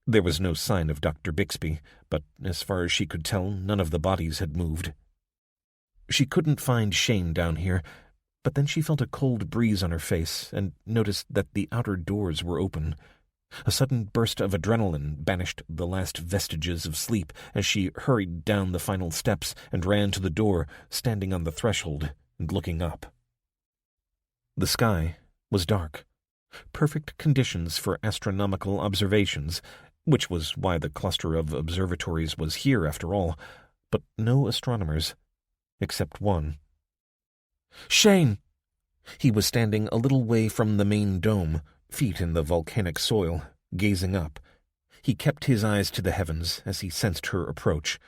There was no sign of Dr. Bixby, but as far as she could tell, none of the bodies had moved. She couldn't find Shane down here, but then she felt a cold breeze on her face and noticed that the outer doors were open. A sudden burst of adrenaline banished the last vestiges of sleep as she hurried down the final steps and ran to the door, standing on the threshold and looking up. The sky was dark. Perfect conditions for astronomical observations, which was why the cluster of observatories was here after all, but no astronomers, except one. Shane! He was standing a little way from the main dome, feet in the volcanic soil, gazing up. He kept his eyes to the heavens as he sensed her approach.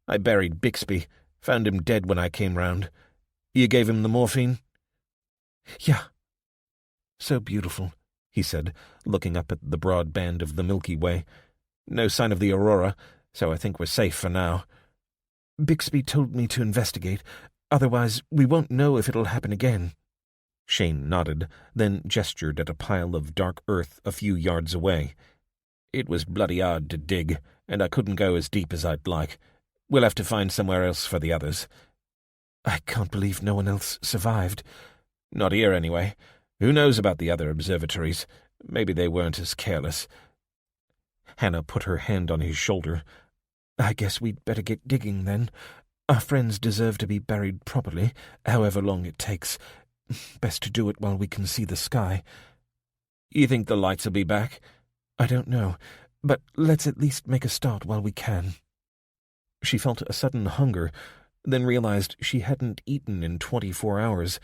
I buried Bixby, found him dead when I came round. You gave him the morphine? Yeah. So beautiful, he said, looking up at the broad band of the Milky Way. "No sign of the Aurora, so I think we're safe for now." "Bixby told me to investigate. Otherwise, we won't know if it'll happen again." Shane nodded, then gestured at a pile of dark earth a few yards away. "It was bloody hard to dig, and I couldn't go as deep as I'd like. We'll have to find somewhere else for the others." "I can't believe no one else survived." "Not here, anyway. Who knows about the other observatories? Maybe they weren't as careless." Hannah put her hand on his shoulder. "I guess we'd better get digging, then. Our friends deserve to be buried properly, however long it takes. Best to do it while we can see the sky." "You think the lights will be back?" "I don't know, but let's at least make a start while we can." She felt a sudden hunger, then realized she hadn't eaten in 24 hours.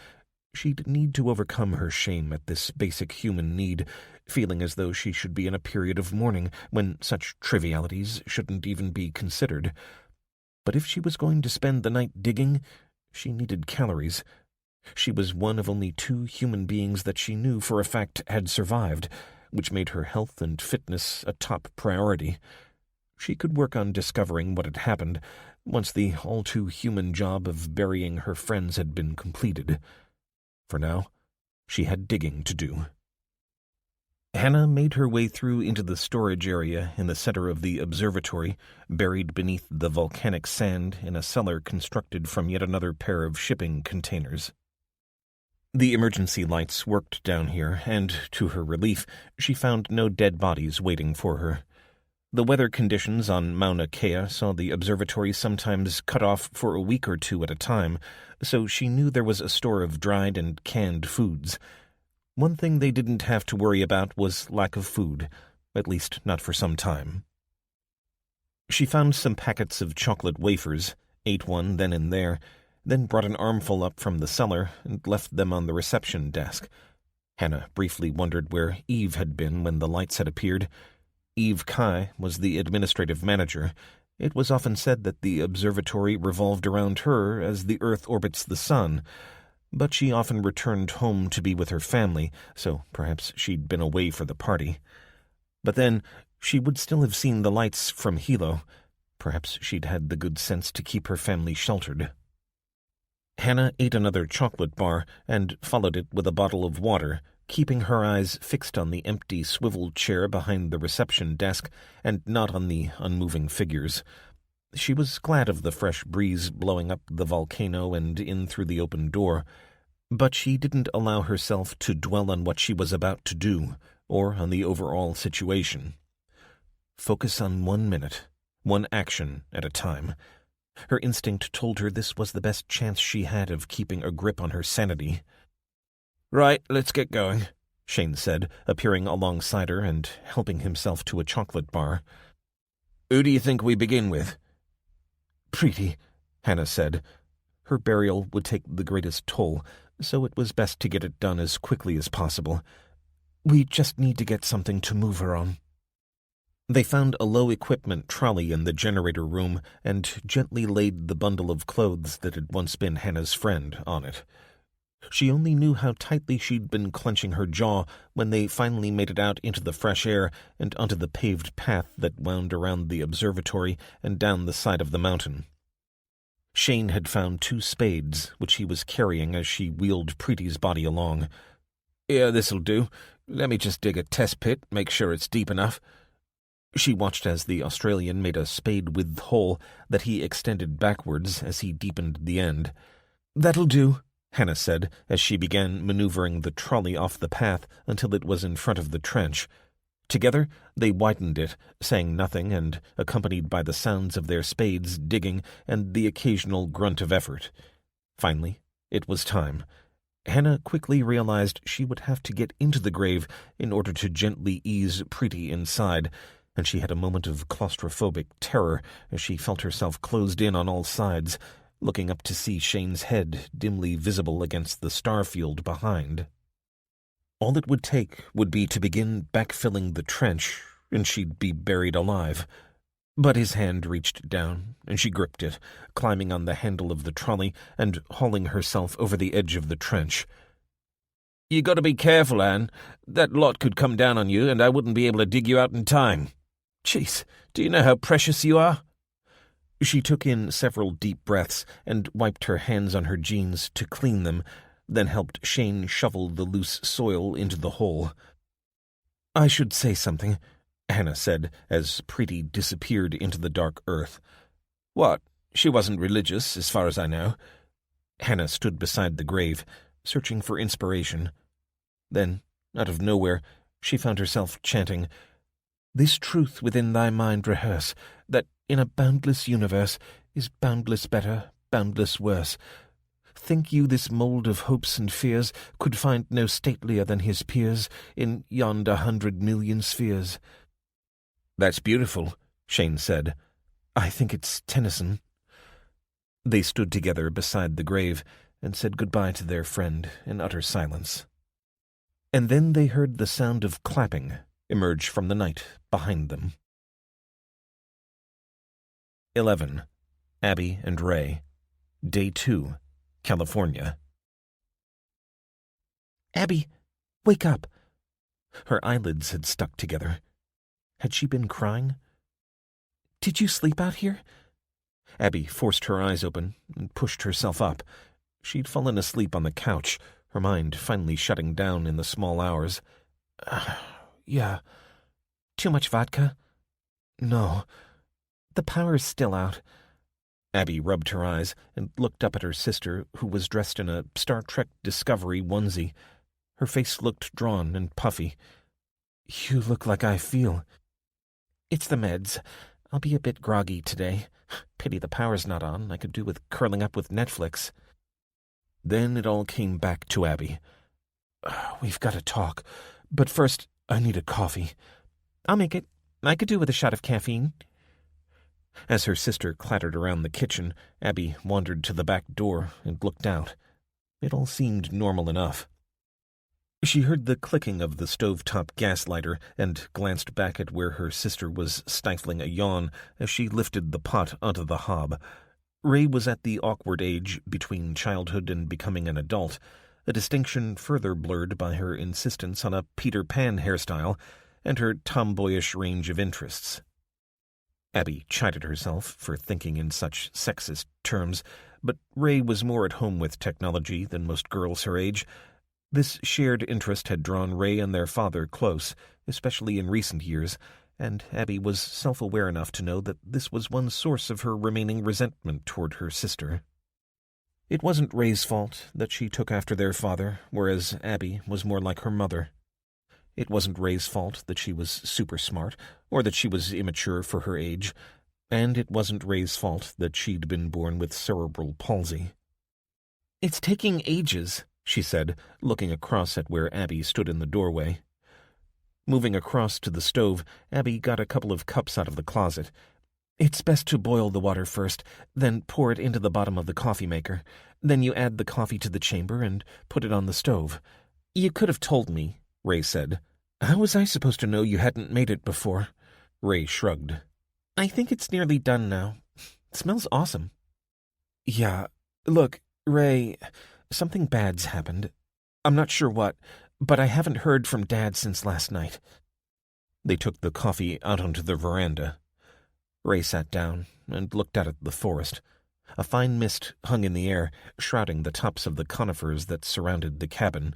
She'd need to overcome her shame at this basic human need, feeling as though she should be in a period of mourning when such trivialities shouldn't even be considered. But if she was going to spend the night digging, she needed calories. She was one of only 2 human beings that she knew for a fact had survived, which made her health and fitness a top priority. She could work on discovering what had happened once the all-too-human job of burying her friends had been completed. For now, she had digging to do. Hannah made her way through into the storage area in the center of the observatory, buried beneath the volcanic sand in a cellar constructed from yet another pair of shipping containers. The emergency lights worked down here, and, to her relief, she found no dead bodies waiting for her. The weather conditions on Mauna Kea saw the observatory sometimes cut off for a week or 2 at a time, so she knew there was a store of dried and canned foods. One thing they didn't have to worry about was lack of food, at least not for some time. She found some packets of chocolate wafers, ate one then and there, then brought an armful up from the cellar and left them on the reception desk. Hannah briefly wondered where Eve had been when the lights had appeared. Eve Kai was the administrative manager. It was often said that the observatory revolved around her as the Earth orbits the sun, but she often returned home to be with her family, so perhaps she'd been away for the party. But then, she would still have seen the lights from Hilo. Perhaps she'd had the good sense to keep her family sheltered. Hannah ate another chocolate bar and followed it with a bottle of water, keeping her eyes fixed on the empty swivel chair behind the reception desk and not on the unmoving figures. She was glad of the fresh breeze blowing up the volcano and in through the open door, but she didn't allow herself to dwell on what she was about to do, or on the overall situation. Focus on 1 minute, one action at a time. Her instinct told her this was the best chance she had of keeping a grip on her sanity. "Right, let's get going," Shane said, appearing alongside her and helping himself to a chocolate bar. "Who do you think we begin with?" "Preeti," Hannah said. Her burial would take the greatest toll, so it was best to get it done as quickly as possible. We just need to get something to move her on. They found a low-equipment trolley in the generator room and gently laid the bundle of clothes that had once been Hannah's friend on it. She only knew how tightly she'd been clenching her jaw when they finally made it out into the fresh air and onto the paved path that wound around the observatory and down the side of the mountain. Shane had found 2 spades, which he was carrying as she wheeled Preeti's body along. "Yeah, this'll do. Let me just dig a test pit, make sure it's deep enough." She watched as the Australian made a spade-width hole that he extended backwards as he deepened the end. "That'll do," Hannah said as she began maneuvering the trolley off the path until it was in front of the trench. Together, they widened it, saying nothing and accompanied by the sounds of their spades digging and the occasional grunt of effort. Finally, it was time. Hannah quickly realized she would have to get into the grave in order to gently ease Preeti inside, and she had a moment of claustrophobic terror as she felt herself closed in on all sides, looking up to see Shane's head dimly visible against the starfield behind. All it would take would be to begin backfilling the trench, and she'd be buried alive. But his hand reached down, and she gripped it, climbing on the handle of the trolley and hauling herself over the edge of the trench. You got to be careful, Anne. That lot could come down on you, and I wouldn't be able to dig you out in time. Jeez, do you know how precious you are?" She took in several deep breaths and wiped her hands on her jeans to clean them, then helped Shane shovel the loose soil into the hole. "I should say something," Hannah said, as Preeti disappeared into the dark earth. "What? She wasn't religious, as far as I know." Hannah stood beside the grave, searching for inspiration. Then, out of nowhere, she found herself chanting, "This truth within thy mind rehearse, that in a boundless universe is boundless better, boundless worse. Think you this mould of hopes and fears could find no statelier than his peers in yonder 100,000,000 spheres?" "That's beautiful," Shane said. "I think it's Tennyson." They stood together beside the grave and said goodbye to their friend in utter silence. And then they heard the sound of clapping emerge from the night behind them. 11. Abby and Ray. Day 2. California. "Abby, wake up." Her eyelids had stuck together. Had she been crying? "Did you sleep out here?" Abby forced her eyes open and pushed herself up. She'd fallen asleep on the couch, her mind finally shutting down in the small hours. Yeah. "Too much vodka?" "No. The power's still out." Abby rubbed her eyes and looked up at her sister, who was dressed in a Star Trek Discovery onesie. Her face looked drawn and puffy. "You look like I feel." "It's the meds. I'll be a bit groggy today. Pity the power's not on. I could do with curling up with Netflix." Then it all came back to Abby. "We've got to talk. But first, I need a coffee." "I'll make it. I could do with a shot of caffeine." As her sister clattered around the kitchen, Abby wandered to the back door and looked out. It all seemed normal enough. She heard the clicking of the stovetop gas lighter and glanced back at where her sister was stifling a yawn as she lifted the pot onto the hob. Ray was at the awkward age between childhood and becoming an adult, a distinction further blurred by her insistence on a Peter Pan hairstyle and her tomboyish range of interests. Abby chided herself for thinking in such sexist terms, but Ray was more at home with technology than most girls her age. This shared interest had drawn Ray and their father close, especially in recent years, and Abby was self-aware enough to know that this was one source of her remaining resentment toward her sister. It wasn't Ray's fault that she took after their father, whereas Abby was more like her mother. It wasn't Ray's fault that she was super smart, or that she was immature for her age, and it wasn't Ray's fault that she'd been born with cerebral palsy. "It's taking ages," she said, looking across at where Abby stood in the doorway. Moving across to the stove, Abby got a couple of cups out of the closet. "It's best to boil the water first, then pour it into the bottom of the coffee maker. Then you add the coffee to the chamber and put it on the stove." "You could have told me," Ray said. "How was I supposed to know you hadn't made it before?" Ray shrugged. "I think it's nearly done now. It smells awesome." "Yeah. Look, Ray, something bad's happened. I'm not sure what, but I haven't heard from Dad since last night." They took the coffee out onto the veranda. Ray sat down and looked out at the forest. A fine mist hung in the air, shrouding the tops of the conifers that surrounded the cabin.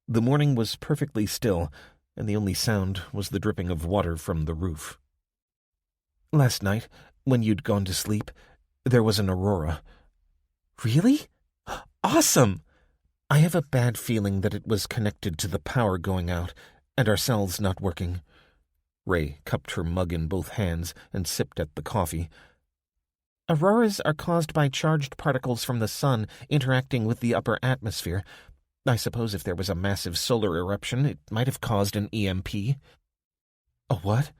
The morning was perfectly still, and the only sound was the dripping of water from the roof. "Last night, when you'd gone to sleep, there was an aurora." "Really? Awesome!" "I have a bad feeling that it was connected to the power going out and our cells not working." Ray cupped her mug in both hands and sipped at the coffee. "Auroras are caused by charged particles from the sun interacting with the upper atmosphere. I suppose if there was a massive solar eruption, it might have caused an EMP." "A what?"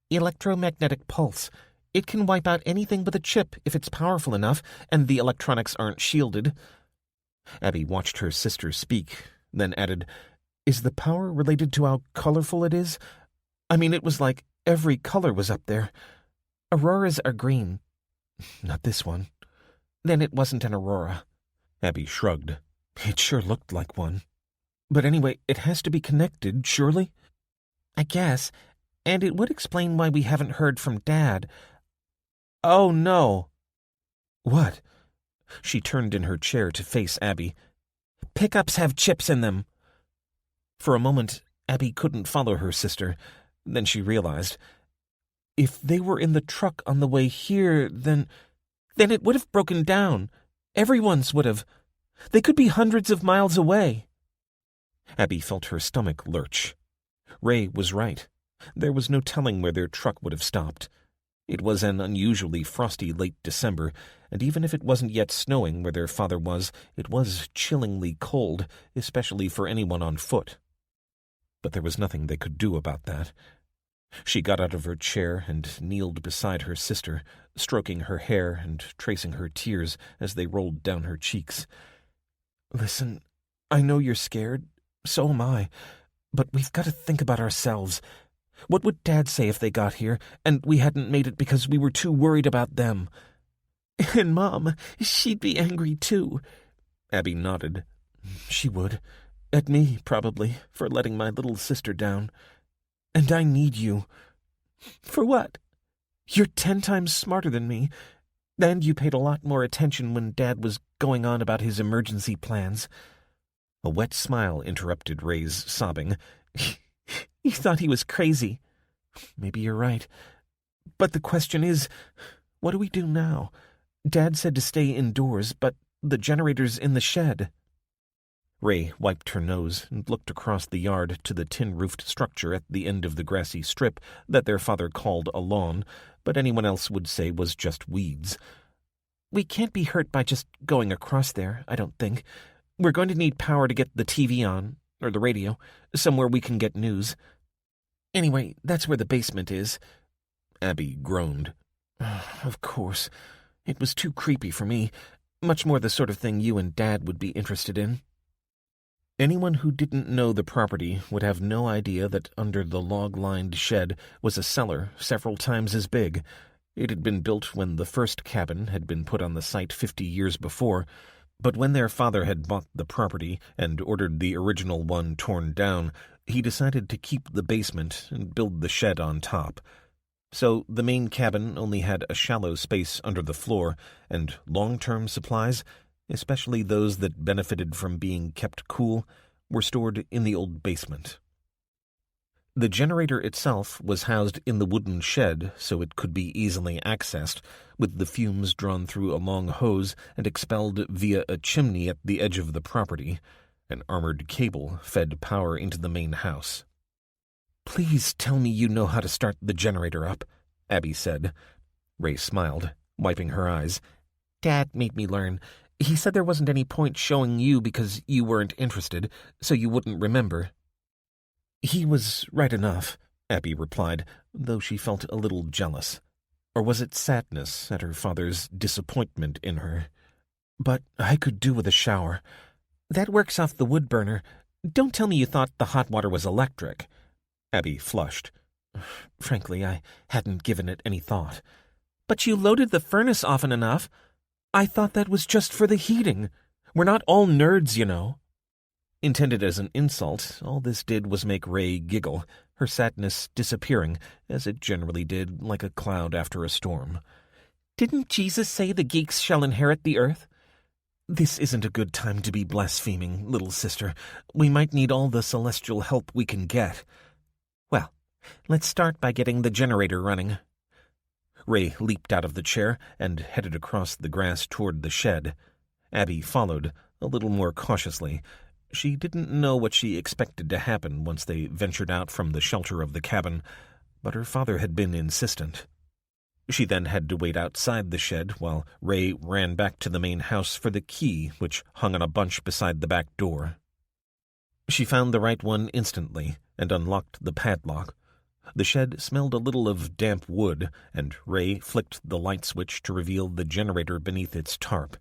"Electromagnetic pulse. It can wipe out anything with a chip if it's powerful enough and the electronics aren't shielded." Abby watched her sister speak, then added, "Is the power related to how colorful it is? I mean, it was like every color was up there." "Auroras are green." "Not this one." "Then it wasn't an aurora." Abby shrugged. "It sure looked like one." But anyway, it has to be connected, surely? I guess. And it would explain why we haven't heard from Dad. Oh, no. What? She turned in her chair to face Abby. Pickups have chips in them. For a moment, Abby couldn't follow her sister. Then she realized. If they were in the truck on the way here, then it would have broken down. Everyone's would have. They could be hundreds of miles away. Abby felt her stomach lurch. Ray was right. There was no telling where their truck would have stopped. It was an unusually frosty late December, and even if it wasn't yet snowing where their father was, it was chillingly cold, especially for anyone on foot. But there was nothing they could do about that. She got out of her chair and kneeled beside her sister, stroking her hair and tracing her tears as they rolled down her cheeks. Listen, I know you're scared. So am I. But we've got to think about ourselves. What would Dad say if they got here, and we hadn't made it because we were too worried about them? And Mom, she'd be angry too. Abby nodded. She would. At me, probably, for letting my little sister down. And I need you. For what? You're 10 times smarter than me, and you paid a lot more attention when Dad was going on about his emergency plans. A wet smile interrupted Ray's sobbing. You thought he was crazy. Maybe you're right. But the question is, what do we do now? Dad said to stay indoors, but the generator's in the shed. Ray wiped her nose and looked across the yard to the tin-roofed structure at the end of the grassy strip that their father called a lawn, but anyone else would say was just weeds. We can't be hurt by just going across there, I don't think. We're going to need power to get the TV on, or the radio, somewhere we can get news. Anyway, that's where the basement is. Abby groaned. Of course. It was too creepy for me. Much more the sort of thing you and Dad would be interested in. Anyone who didn't know the property would have no idea that under the log-lined shed was a cellar several times as big. It had been built when the first cabin had been put on the site 50 years before, but when their father had bought the property and ordered the original one torn down, he decided to keep the basement and build the shed on top. So the main cabin only had a shallow space under the floor, and long-term supplies, especially those that benefited from being kept cool, were stored in the old basement. The generator itself was housed in the wooden shed so it could be easily accessed, with the fumes drawn through a long hose and expelled via a chimney at the edge of the property. An armored cable fed power into the main house. "Please tell me you know how to start the generator up," Abby said. Ray smiled, wiping her eyes. "Dad made me learn. He said there wasn't any point showing you because you weren't interested, so you wouldn't remember." "He was right enough," Abby replied, though she felt a little jealous. Or was it sadness at her father's disappointment in her? "But I could do with a shower." "That works off the wood burner. Don't tell me you thought the hot water was electric." Abby flushed. "Frankly, I hadn't given it any thought." "But you loaded the furnace often enough. I thought that was just for the heating. We're not all nerds, you know." Intended as an insult, all this did was make Ray giggle, her sadness disappearing, as it generally did, like a cloud after a storm. "Didn't Jesus say the geeks shall inherit the earth?" "This isn't a good time to be blaspheming, little sister. We might need all the celestial help we can get." "Well, let's start by getting the generator running." Ray leaped out of the chair and headed across the grass toward the shed. Abby followed, a little more cautiously. She didn't know what she expected to happen once they ventured out from the shelter of the cabin, but her father had been insistent. She then had to wait outside the shed while Ray ran back to the main house for the key, which hung on a bunch beside the back door. She found the right one instantly and unlocked the padlock. The shed smelled a little of damp wood, and Ray flicked the light switch to reveal the generator beneath its tarp.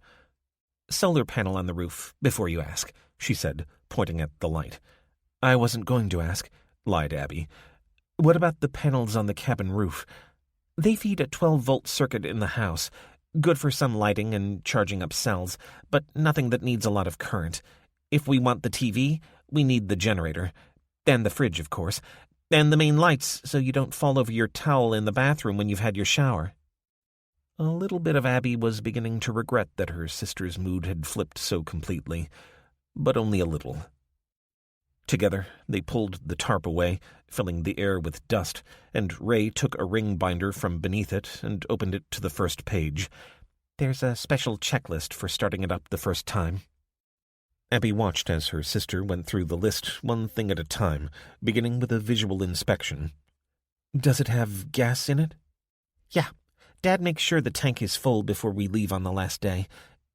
"Solar panel on the roof, before you ask," she said, pointing at the light. "I wasn't going to ask," lied Abby. "What about the panels on the cabin roof?" "They feed a 12-volt circuit in the house. Good for some lighting and charging up cells, but nothing that needs a lot of current. If we want the TV, We need the generator. And the fridge, of course. And the main lights, so you don't fall over your towel in the bathroom when you've had your shower." A little bit of Abby was beginning to regret that her sister's mood had flipped so completely, but only a little. Together, they pulled the tarp away, filling the air with dust, and Ray took a ring binder from beneath it and opened it to the first page. "There's a special checklist for starting it up the first time." Abby watched as her sister went through the list one thing at a time, beginning with a visual inspection. "Does it have gas in it?" "Yeah. Dad makes sure the tank is full before we leave on the last day.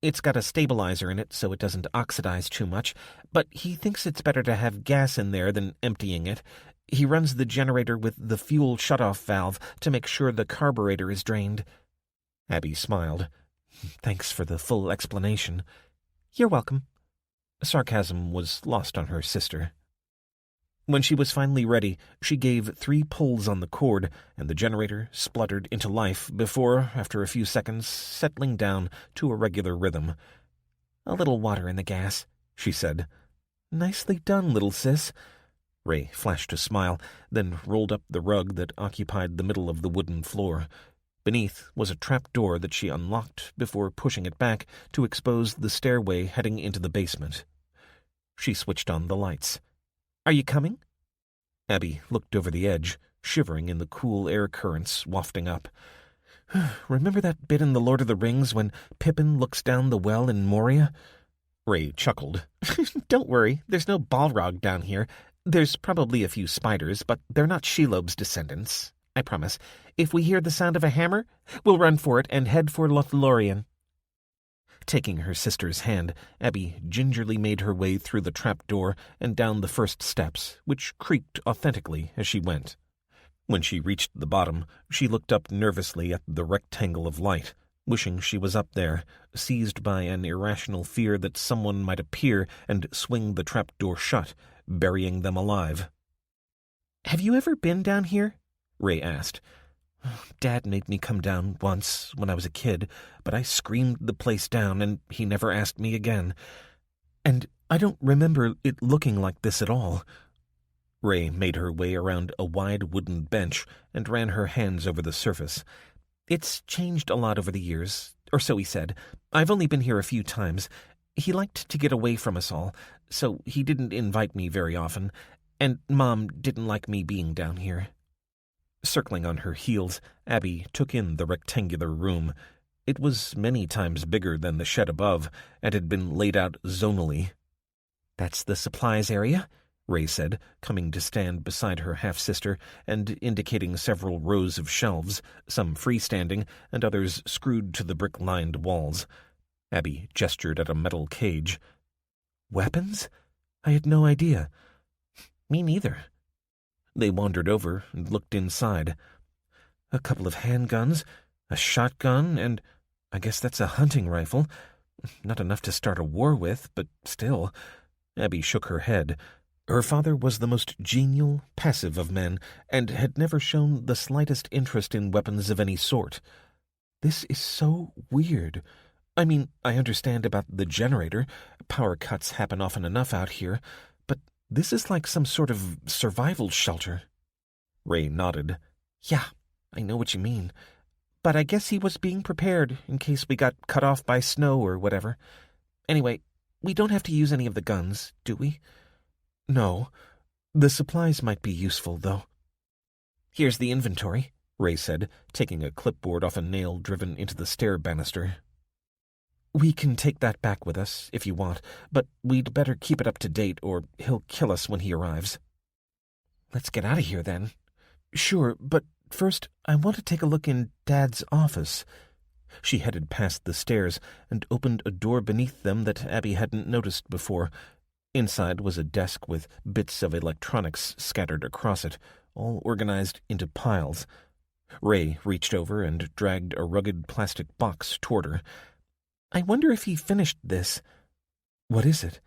It's got a stabilizer in it so it doesn't oxidize too much, but he thinks it's better to have gas in there than emptying it. He runs the generator with the fuel shutoff valve to make sure the carburetor is drained." Abby smiled. "Thanks for the full explanation." "You're welcome." Sarcasm was lost on her sister. When she was finally ready, she gave 3 pulls on the cord, and the generator spluttered into life before, after a few seconds, settling down to a regular rhythm. "A little water in the gas," she said. "Nicely done, little sis." Ray flashed a smile, then rolled up the rug that occupied the middle of the wooden floor. Beneath was a trap door that she unlocked before pushing it back to expose the stairway heading into the basement. She switched on the lights. "Are you coming?" Abby looked over the edge, shivering in the cool air currents wafting up. "Remember that bit in The Lord of the Rings when Pippin looks down the well in Moria?" Ray chuckled. "Don't worry, there's no Balrog down here. There's probably a few spiders, but they're not Shelob's descendants. I promise. If we hear the sound of a hammer, we'll run for it and head for Lothlorien." Taking her sister's hand, Abby gingerly made her way through the trap-door and down the first steps, which creaked authentically as she went. When she reached the bottom, she looked up nervously at the rectangle of light, wishing she was up there, seized by an irrational fear that someone might appear and swing the trap-door shut, burying them alive. "Have you ever been down here?" Ray asked. "Dad made me come down once when I was a kid, but I screamed the place down and he never asked me again. And I don't remember it looking like this at all." Ray made her way around a wide wooden bench and ran her hands over the surface. "It's changed a lot over the years, or so he said. I've only been here a few times. He liked to get away from us all, so he didn't invite me very often, and Mom didn't like me being down here." Circling on her heels, Abby took in the rectangular room. It was many times bigger than the shed above, and had been laid out zonally. "That's the supplies area," Ray said, coming to stand beside her half-sister and indicating several rows of shelves, some freestanding and others screwed to the brick-lined walls. Abby gestured at a metal cage. "Weapons? I had no idea." "Me neither." They wandered over and looked inside. "A couple of handguns, a shotgun, and I guess that's a hunting rifle. Not enough to start a war with, but still." Abby shook her head. Her father was the most genial, passive of men, and had never shown the slightest interest in weapons of any sort. "This is so weird. I mean, I understand about the generator. Power cuts happen often enough out here, but this is like some sort of survival shelter." Ray nodded. "Yeah, I know what you mean. But I guess he was being prepared in case we got cut off by snow or whatever. Anyway, we don't have to use any of the guns, do we?" "No. The supplies might be useful, though." "Here's the inventory," Ray said, taking a clipboard off a nail driven into the stair banister. "We can take that back with us, if you want, but we'd better keep it up to date or he'll kill us when he arrives." "Let's get out of here, then." "Sure, but first I want to take a look in Dad's office." She headed past the stairs and opened a door beneath them that Abby hadn't noticed before. Inside was a desk with bits of electronics scattered across it, all organized into piles. Ray reached over and dragged a rugged plastic box toward her. "I wonder if he finished this." "What is it?"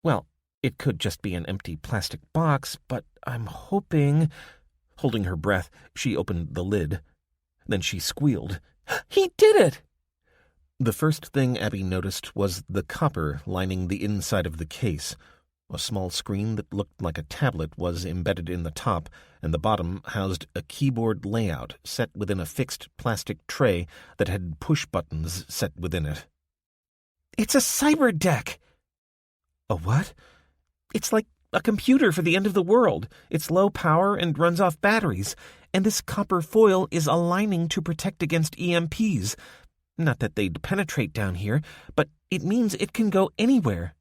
"Well, it could just be an empty plastic box, but I'm hoping—" Holding her breath, she opened the lid. Then she squealed. "He did it!" The first thing Abby noticed was the copper lining the inside of the case. A small screen that looked like a tablet was embedded in the top, and the bottom housed a keyboard layout set within a fixed plastic tray that had push buttons set within it. It's a cyber deck! A what? It's like a computer for the end of the world. It's low power and runs off batteries, and this copper foil is aligning to protect against EMPs. Not that they'd penetrate down here, but it means it can go anywhere.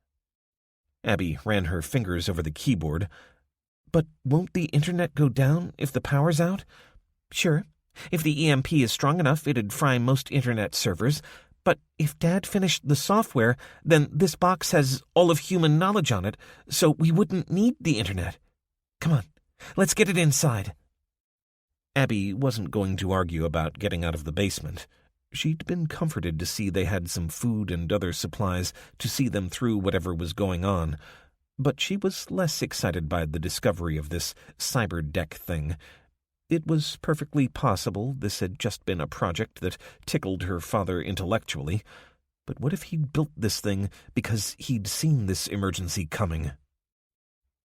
Abby ran her fingers over the keyboard. But won't the internet go down if the power's out? Sure. If the EMP is strong enough, it'd fry most internet servers. But if Dad finished the software, then this box has all of human knowledge on it, so we wouldn't need the internet. Come on, let's get it inside. Abby wasn't going to argue about getting out of the basement. She'd been comforted to see they had some food and other supplies to see them through whatever was going on, but she was less excited by the discovery of this cyber deck thing. It was perfectly possible this had just been a project that tickled her father intellectually, but what if he'd built this thing because he'd seen this emergency coming?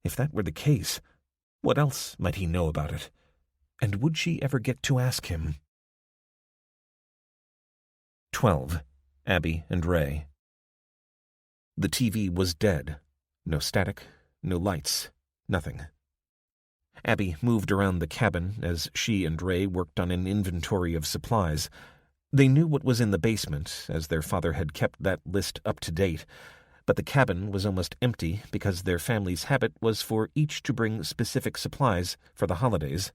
If that were the case, what else might he know about it? And would she ever get to ask him? 12. Abby and Ray. The TV was dead. No static, no lights, nothing. Abby moved around the cabin as she and Ray worked on an inventory of supplies. They knew what was in the basement, as their father had kept that list up to date, but the cabin was almost empty because their family's habit was for each to bring specific supplies for the holidays.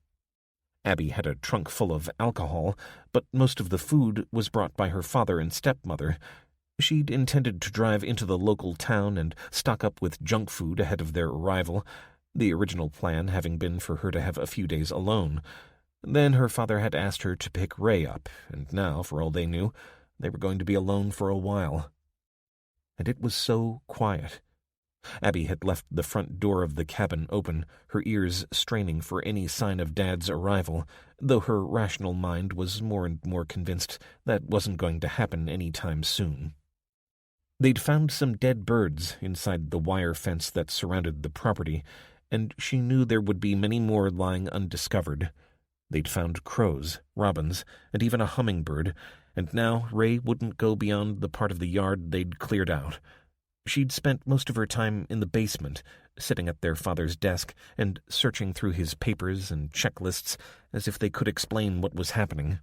Abby had a trunk full of alcohol, but most of the food was brought by her father and stepmother. She'd intended to drive into the local town and stock up with junk food ahead of their arrival, the original plan having been for her to have a few days alone. Then her father had asked her to pick Ray up, and now, for all they knew, they were going to be alone for a while. And it was so quiet. Abby had left the front door of the cabin open, her ears straining for any sign of Dad's arrival, though her rational mind was more and more convinced that wasn't going to happen any time soon. They'd found some dead birds inside the wire fence that surrounded the property, and she knew there would be many more lying undiscovered. They'd found crows, robins, and even a hummingbird, and now Ray wouldn't go beyond the part of the yard they'd cleared out. She'd spent most of her time in the basement, sitting at their father's desk and searching through his papers and checklists as if they could explain what was happening.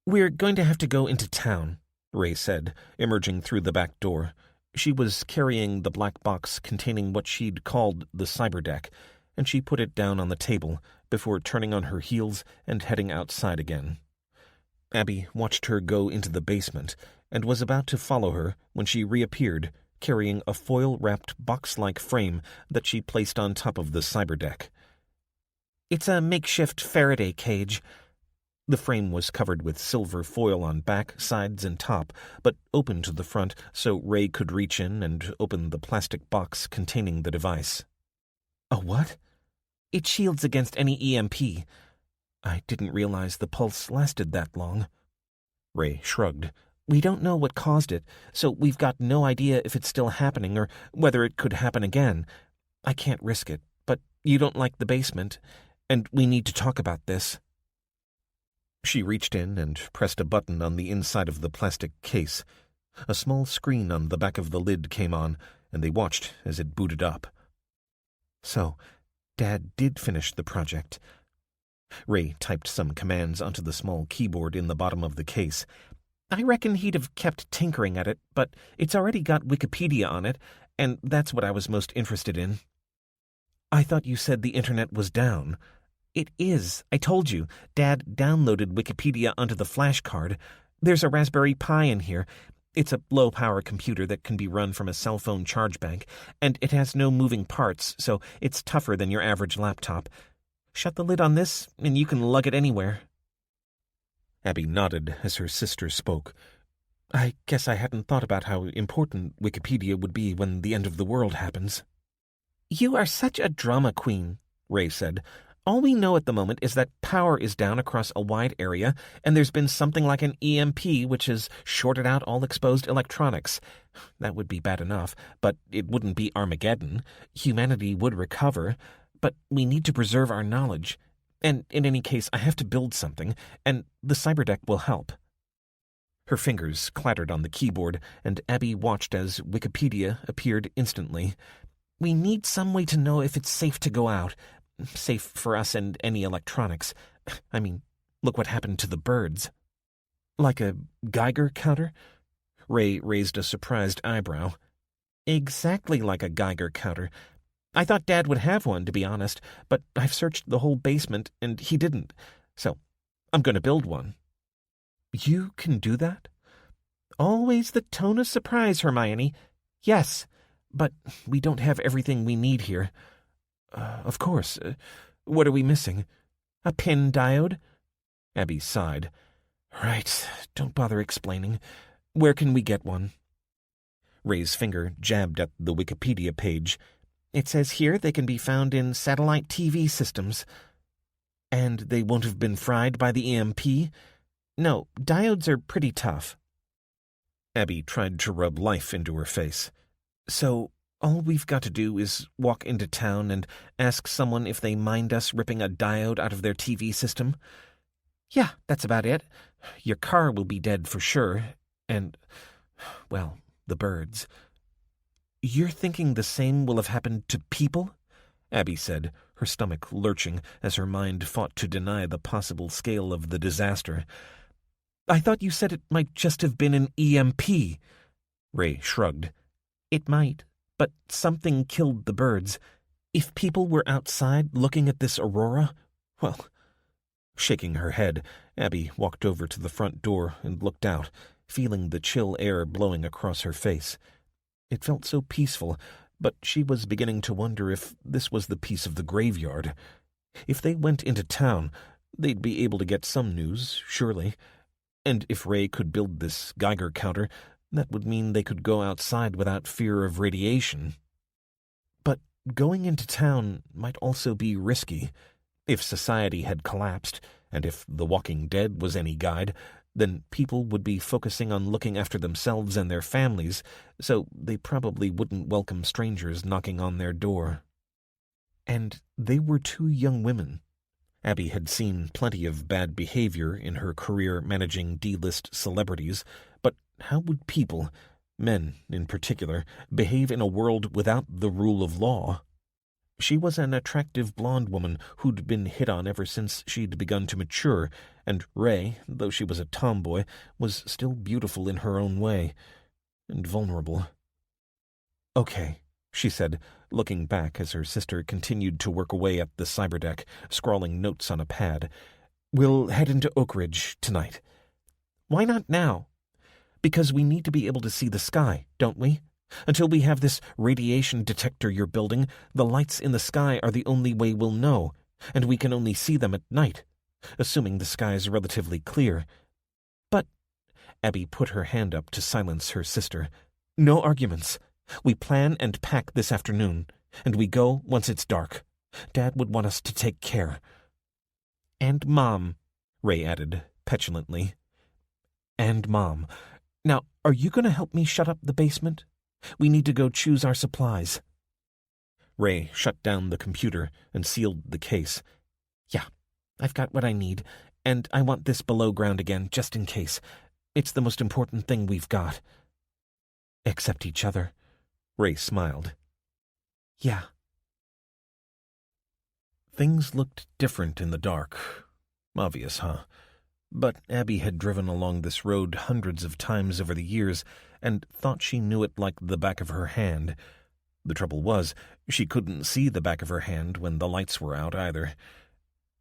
"We're going to have to go into town," Ray said, emerging through the back door. She was carrying the black box containing what she'd called the cyberdeck, and she put it down on the table before turning on her heels and heading outside again. Abby watched her go into the basement and was about to follow her when she reappeared, carrying a foil-wrapped box-like frame that she placed on top of the cyberdeck. "It's a makeshift Faraday cage." The frame was covered with silver foil on back, sides, and top, but open to the front so Ray could reach in and open the plastic box containing the device. "A what?" "It shields against any EMP. I didn't realize the pulse lasted that long." Ray shrugged. "We don't know what caused it, so we've got no idea if it's still happening or whether it could happen again. I can't risk it, but you don't like the basement, and we need to talk about this." She reached in and pressed a button on the inside of the plastic case. A small screen on the back of the lid came on, and they watched as it booted up. So, Dad did finish the project. Ray typed some commands onto the small keyboard in the bottom of the case. "I reckon he'd have kept tinkering at it, but it's already got Wikipedia on it, and that's what I was most interested in." "I thought you said the internet was down." "It is. I told you. Dad downloaded Wikipedia onto the flash card. There's a Raspberry Pi in here. It's a low-power computer that can be run from a cell phone charge bank, and it has no moving parts, so it's tougher than your average laptop. Shut the lid on this, and you can lug it anywhere." Abby nodded as her sister spoke. "I guess I hadn't thought about how important Wikipedia would be when the end of the world happens." "You are such a drama queen," Ray said. All we know at the moment is that power is down across a wide area, and there's been something like an EMP which has shorted out all exposed electronics. That would be bad enough, but it wouldn't be Armageddon. Humanity would recover, but we need to preserve our knowledge. And in any case, I have to build something, and the cyberdeck will help. Her fingers clattered on the keyboard, and Abby watched as Wikipedia appeared instantly. We need some way to know if it's safe to go out. Safe for us and any electronics. I mean, look what happened to the birds. Like a Geiger counter? Ray raised a surprised eyebrow. Exactly like a Geiger counter. I thought Dad would have one, to be honest, but I've searched the whole basement, and he didn't. So, I'm going to build one. You can do that? Always the tone of surprise, Hermione. Yes, but we don't have everything we need here. Of course. What are we missing? A pin diode? Abby sighed. Right, don't bother explaining. Where can we get one? Ray's finger jabbed at the Wikipedia page. It says here they can be found in satellite TV systems. And they won't have been fried by the EMP? No, diodes are pretty tough. Abby tried to rub life into her face. So, all we've got to do is walk into town and ask someone if they mind us ripping a diode out of their TV system? Yeah, that's about it. Your car will be dead for sure. And, well, the birds. You're thinking the same will have happened to people? Abby said, her stomach lurching as her mind fought to deny the possible scale of the disaster. I thought you said it might just have been an EMP. Ray shrugged. It might, but something killed the birds. If people were outside looking at this aurora, well... Shaking her head, Abby walked over to the front door and looked out, feeling the chill air blowing across her face. It felt so peaceful, but she was beginning to wonder if this was the peace of the graveyard. If they went into town, they'd be able to get some news, surely. And if Ray could build this Geiger counter, that would mean they could go outside without fear of radiation. But going into town might also be risky. If society had collapsed, and if The Walking Dead was any guide, then people would be focusing on looking after themselves and their families, so they probably wouldn't welcome strangers knocking on their door. And they were two young women. Abby had seen plenty of bad behavior in her career managing D-list celebrities, but how would people, men in particular, behave in a world without the rule of law? She was an attractive blonde woman who'd been hit on ever since she'd begun to mature, and Ray, though she was a tomboy, was still beautiful in her own way, and vulnerable. Okay, she said, looking back as her sister continued to work away at the cyberdeck, scrawling notes on a pad. We'll head into Oak Ridge tonight. Why not now? Because we need to be able to see the sky, don't we? Until we have this radiation detector you're building, the lights in the sky are the only way we'll know, and we can only see them at night, assuming the sky's relatively clear. But, Abby put her hand up to silence her sister. No arguments. We plan and pack this afternoon, and we go once it's dark. Dad would want us to take care. And Mom, Ray added petulantly. And Mom. Now, are you going to help me shut up the basement? We need to go choose our supplies. Ray shut down the computer and sealed the case. Yeah, I've got what I need, and I want this below ground again, just in case. It's the most important thing we've got. Except each other. Ray smiled. Yeah. Things looked different in the dark. Obvious, huh? But Abby had driven along this road hundreds of times over the years and thought she knew it like the back of her hand. The trouble was, she couldn't see the back of her hand when the lights were out either.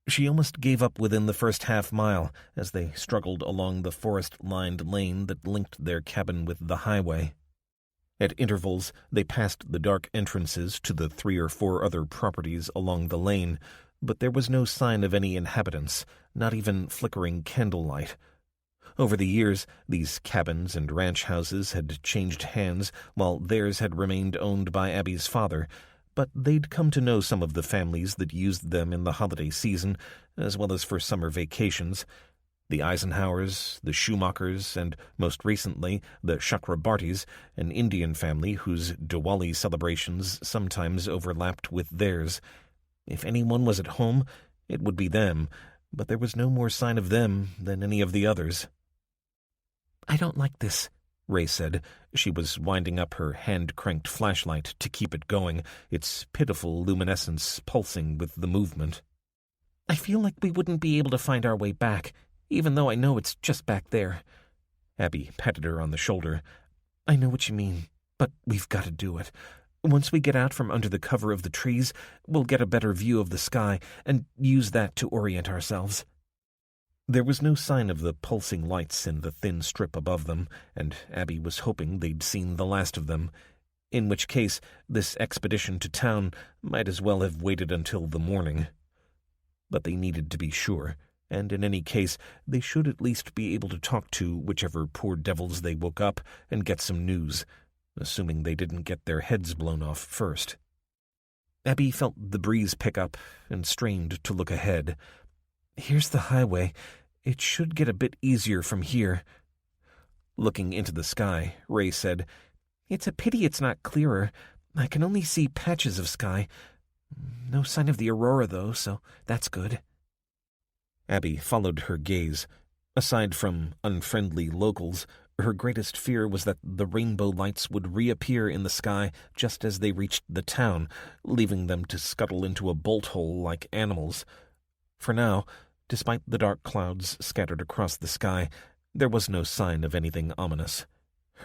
She almost gave up within the first half-mile as they struggled along the forest-lined lane that linked their cabin with the highway. At intervals, they passed the dark entrances to the 3 or 4 other properties along the lane, but there was no sign of any inhabitants, not even flickering candlelight. Over the years, these cabins and ranch houses had changed hands, while theirs had remained owned by Abby's father, but they'd come to know some of the families that used them in the holiday season, as well as for summer vacations. The Eisenhowers, the Schumachers, and, most recently, the Chakrabartis, an Indian family whose Diwali celebrations sometimes overlapped with theirs. If anyone was at home, it would be them, but there was no more sign of them than any of the others. "I don't like this," Ray said. She was winding up her hand-cranked flashlight to keep it going, its pitiful luminescence pulsing with the movement. "I feel like we wouldn't be able to find our way back, even though I know it's just back there." Abby patted her on the shoulder. "I know what you mean, but we've got to do it. Once we get out from under the cover of the trees, we'll get a better view of the sky and use that to orient ourselves." There was no sign of the pulsing lights in the thin strip above them, and Abby was hoping they'd seen the last of them, in which case this expedition to town might as well have waited until the morning. But they needed to be sure, and in any case they should at least be able to talk to whichever poor devils they woke up and get some news, assuming they didn't get their heads blown off first. Abby felt the breeze pick up and strained to look ahead. "Here's the highway. It should get a bit easier from here." Looking into the sky, Ray said, "It's a pity it's not clearer. I can only see patches of sky. No sign of the Aurora, though, so that's good." Abby followed her gaze. Aside from unfriendly locals, her greatest fear was that the rainbow lights would reappear in the sky just as they reached the town, leaving them to scuttle into a bolt hole like animals. For now, despite the dark clouds scattered across the sky, there was no sign of anything ominous.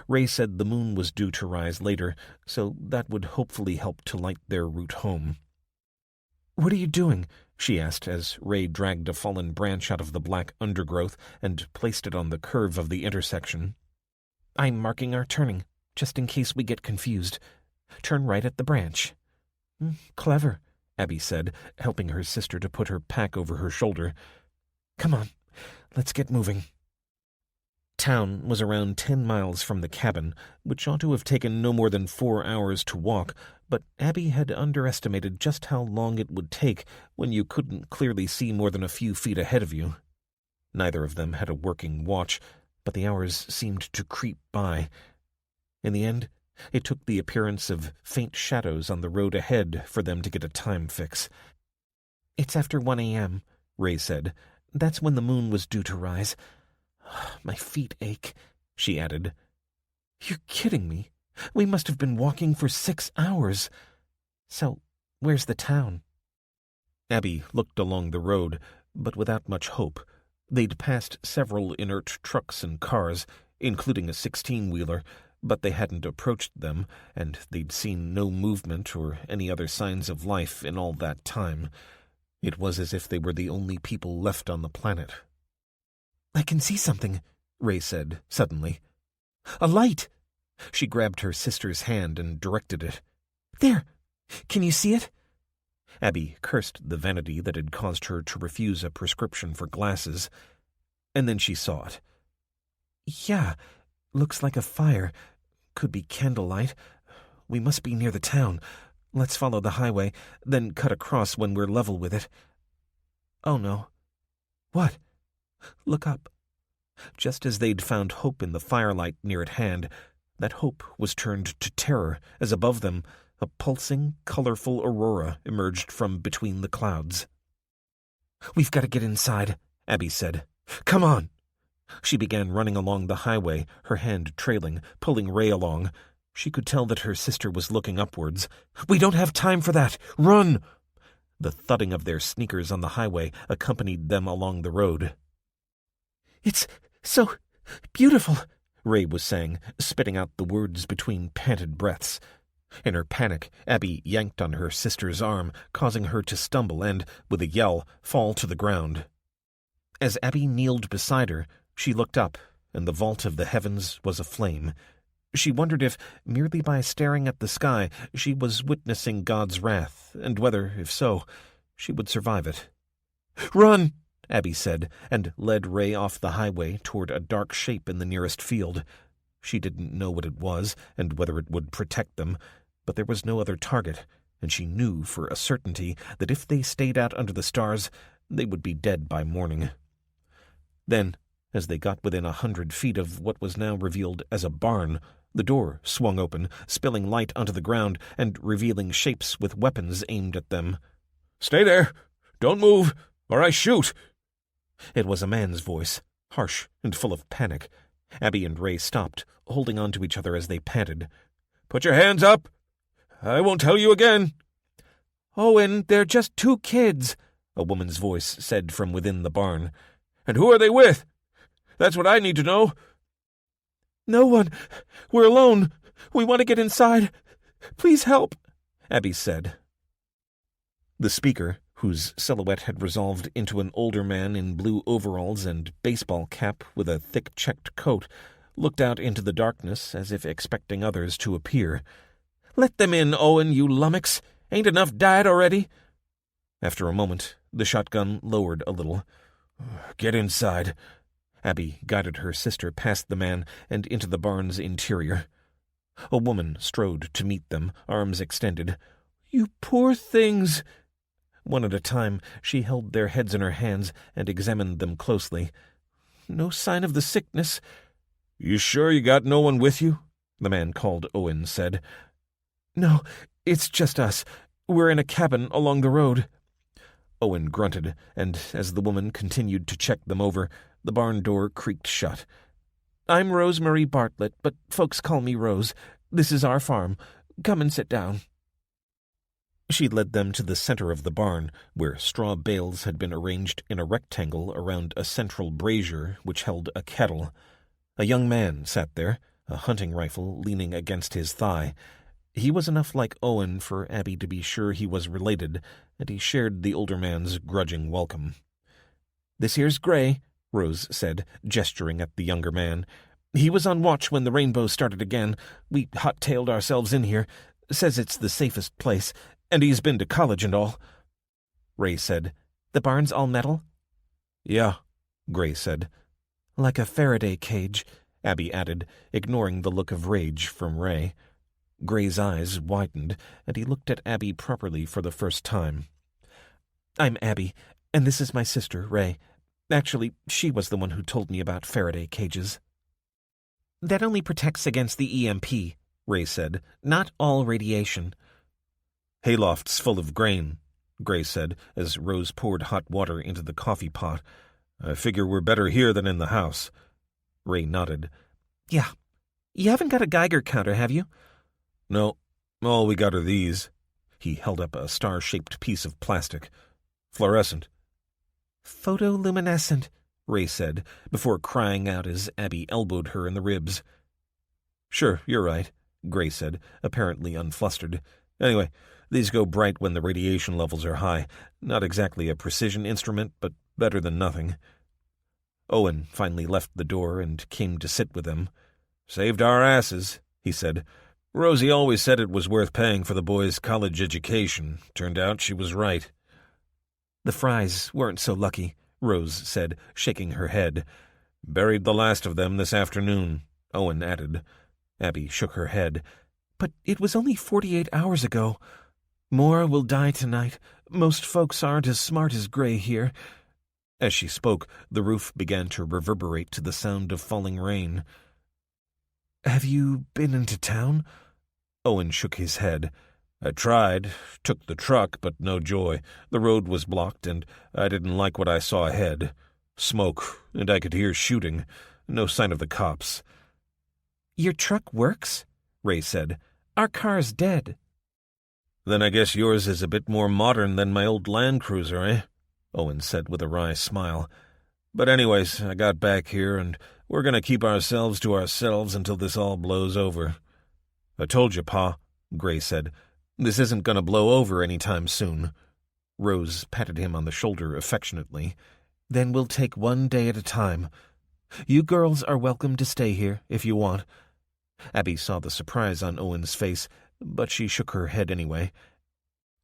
Ray said the moon was due to rise later, so that would hopefully help to light their route home. "What are you doing?" she asked as Ray dragged a fallen branch out of the black undergrowth and placed it on the curve of the intersection. "I'm marking our turning, just in case we get confused. Turn right at the branch." "Clever," Abby said, helping her sister to put her pack over her shoulder. "Come on, let's get moving." Town was around 10 miles from the cabin, which ought to have taken no more than 4 hours to walk, but Abby had underestimated just how long it would take when you couldn't clearly see more than a few feet ahead of you. Neither of them had a working watch, but the hours seemed to creep by. In the end, it took the appearance of faint shadows on the road ahead for them to get a time fix. "It's after 1 a.m., Ray said. "That's when the moon was due to rise. My feet ache," she added. "You're kidding me. We must have been walking for 6 hours. So, where's the town?" Abby looked along the road, but without much hope. They'd passed several inert trucks and cars, including a 16-wheeler, but they hadn't approached them, and they'd seen no movement or any other signs of life in all that time. It was as if they were the only people left on the planet. "I can see something," Ray said, suddenly. "A light!" She grabbed her sister's hand and directed it. "There! Can you see it?" Abby cursed the vanity that had caused her to refuse a prescription for glasses. And then she saw it. "Yeah, looks like a fire. Could be candlelight. We must be near the town. Let's follow the highway, then cut across when we're level with it." "Oh, no." "What?" "Look up." Just as they'd found hope in the firelight near at hand, that hope was turned to terror as above them a pulsing, colorful aurora emerged from between the clouds. "We've got to get inside," Abby said. "Come on." She began running along the highway, her hand trailing, pulling Ray along. She could tell that her sister was looking upwards. "We don't have time for that. Run!" The thudding of their sneakers on the highway accompanied them along the road. "It's so beautiful," Ray was saying, spitting out the words between panted breaths. In her panic, Abby yanked on her sister's arm, causing her to stumble and, with a yell, fall to the ground. As Abby kneeled beside her, she looked up, and the vault of the heavens was aflame. She wondered if, merely by staring at the sky, she was witnessing God's wrath, and whether, if so, she would survive it. "Run!" Abby said, and led Ray off the highway toward a dark shape in the nearest field. She didn't know what it was, and whether it would protect them, but there was no other target, and she knew for a certainty that if they stayed out under the stars, they would be dead by morning. Then, as they got within 100 feet of what was now revealed as a barn, the door swung open, spilling light onto the ground and revealing shapes with weapons aimed at them. "Stay there! Don't move, or I shoot!" It was a man's voice, harsh and full of panic. Abby and Ray stopped, holding on to each other as they panted. "Put your hands up! I won't tell you again!" "Owen, they're just 2 kids," a woman's voice said from within the barn. "And who are they with? That's what I need to know." "No one. We're alone. We want to get inside. Please help," Abby said. The speaker, whose silhouette had resolved into an older man in blue overalls and baseball cap with a thick checked coat, looked out into the darkness as if expecting others to appear. "Let them in, Owen, you lummox. Ain't enough died already?" After a moment, the shotgun lowered a little. "Get inside." Abby guided her sister past the man and into the barn's interior. A woman strode to meet them, arms extended. "You poor things." One at a time, she held their heads in her hands and examined them closely. "No sign of the sickness." "You sure you got no one with you?" the man called Owen said. "No, it's just us. We're in a cabin along the road." Owen grunted, and as the woman continued to check them over, the barn door creaked shut. "I'm Rosemary Bartlett, but folks call me Rose. This is our farm. Come and sit down." She led them to the center of the barn, where straw bales had been arranged in a rectangle around a central brazier which held a kettle. A young man sat there, a hunting rifle leaning against his thigh. He was enough like Owen for Abby to be sure he was related, and he shared the older man's grudging welcome. "This here's Gray," Rose said, gesturing at the younger man. "He was on watch when the rainbow started again. We hot-tailed ourselves in here. Says it's the safest place, and he's been to college and all." Ray said, "The barn's all metal?" "Yeah," Gray said. "Like a Faraday cage," Abby added, ignoring the look of rage from Ray. Gray's eyes widened, and he looked at Abby properly for the first time. "I'm Abby, and this is my sister, Ray. Actually, she was the one who told me about Faraday cages." "That only protects against the EMP," Ray said, "not all radiation." "Haylofts full of grain," Gray said, as Rose poured hot water into the coffee pot. "I figure we're better here than in the house." Ray nodded. "Yeah. You haven't got a Geiger counter, have you?" "No. All we got are these." He held up a star-shaped piece of plastic. "Fluorescent." "Photoluminescent," Ray said, before crying out as Abby elbowed her in the ribs. "Sure, you're right," Gray said, apparently unflustered. "Anyway, these go bright when the radiation levels are high. Not exactly a precision instrument, but better than nothing." Owen finally left the door and came to sit with them. "Saved our asses," he said. "Rosie always said it was worth paying for the boys' college education. Turned out she was right." "The Frys weren't so lucky," Rose said, shaking her head. "Buried the last of them this afternoon," Owen added. Abby shook her head. "But it was only 48 hours ago. More will die tonight. Most folks aren't as smart as Gray here." As she spoke, the roof began to reverberate to the sound of falling rain. "Have you been into town?" Owen shook his head. "I tried. Took the truck, but no joy. The road was blocked, and I didn't like what I saw ahead. Smoke, and I could hear shooting. No sign of the cops." "Your truck works?" Ray said. "Our car's dead." "Then I guess yours is a bit more modern than my old Land Cruiser, eh?" Owen said with a wry smile. "But anyways, I got back here, and we're going to keep ourselves to ourselves until this all blows over." "I told you, Pa," Gray said. "This isn't going to blow over any time soon." Rose patted him on the shoulder affectionately. "Then we'll take one day at a time. You girls are welcome to stay here if you want." Abby saw the surprise on Owen's face, but she shook her head anyway.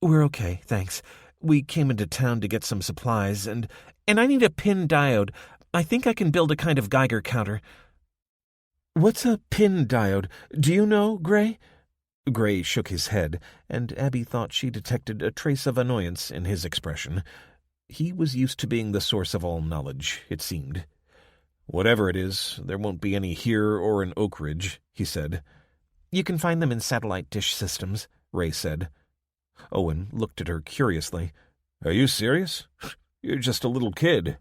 "We're okay, thanks. We came into town to get some supplies, and I need a pin diode. I think I can build a kind of Geiger counter." "What's a pin diode? Do you know, Gray?" Gray shook his head, and Abby thought she detected a trace of annoyance in his expression. He was used to being the source of all knowledge, it seemed. "Whatever it is, there won't be any here or in Oak Ridge," he said. "You can find them in satellite dish systems," Ray said. Owen looked at her curiously. "Are you serious? You're just a little kid."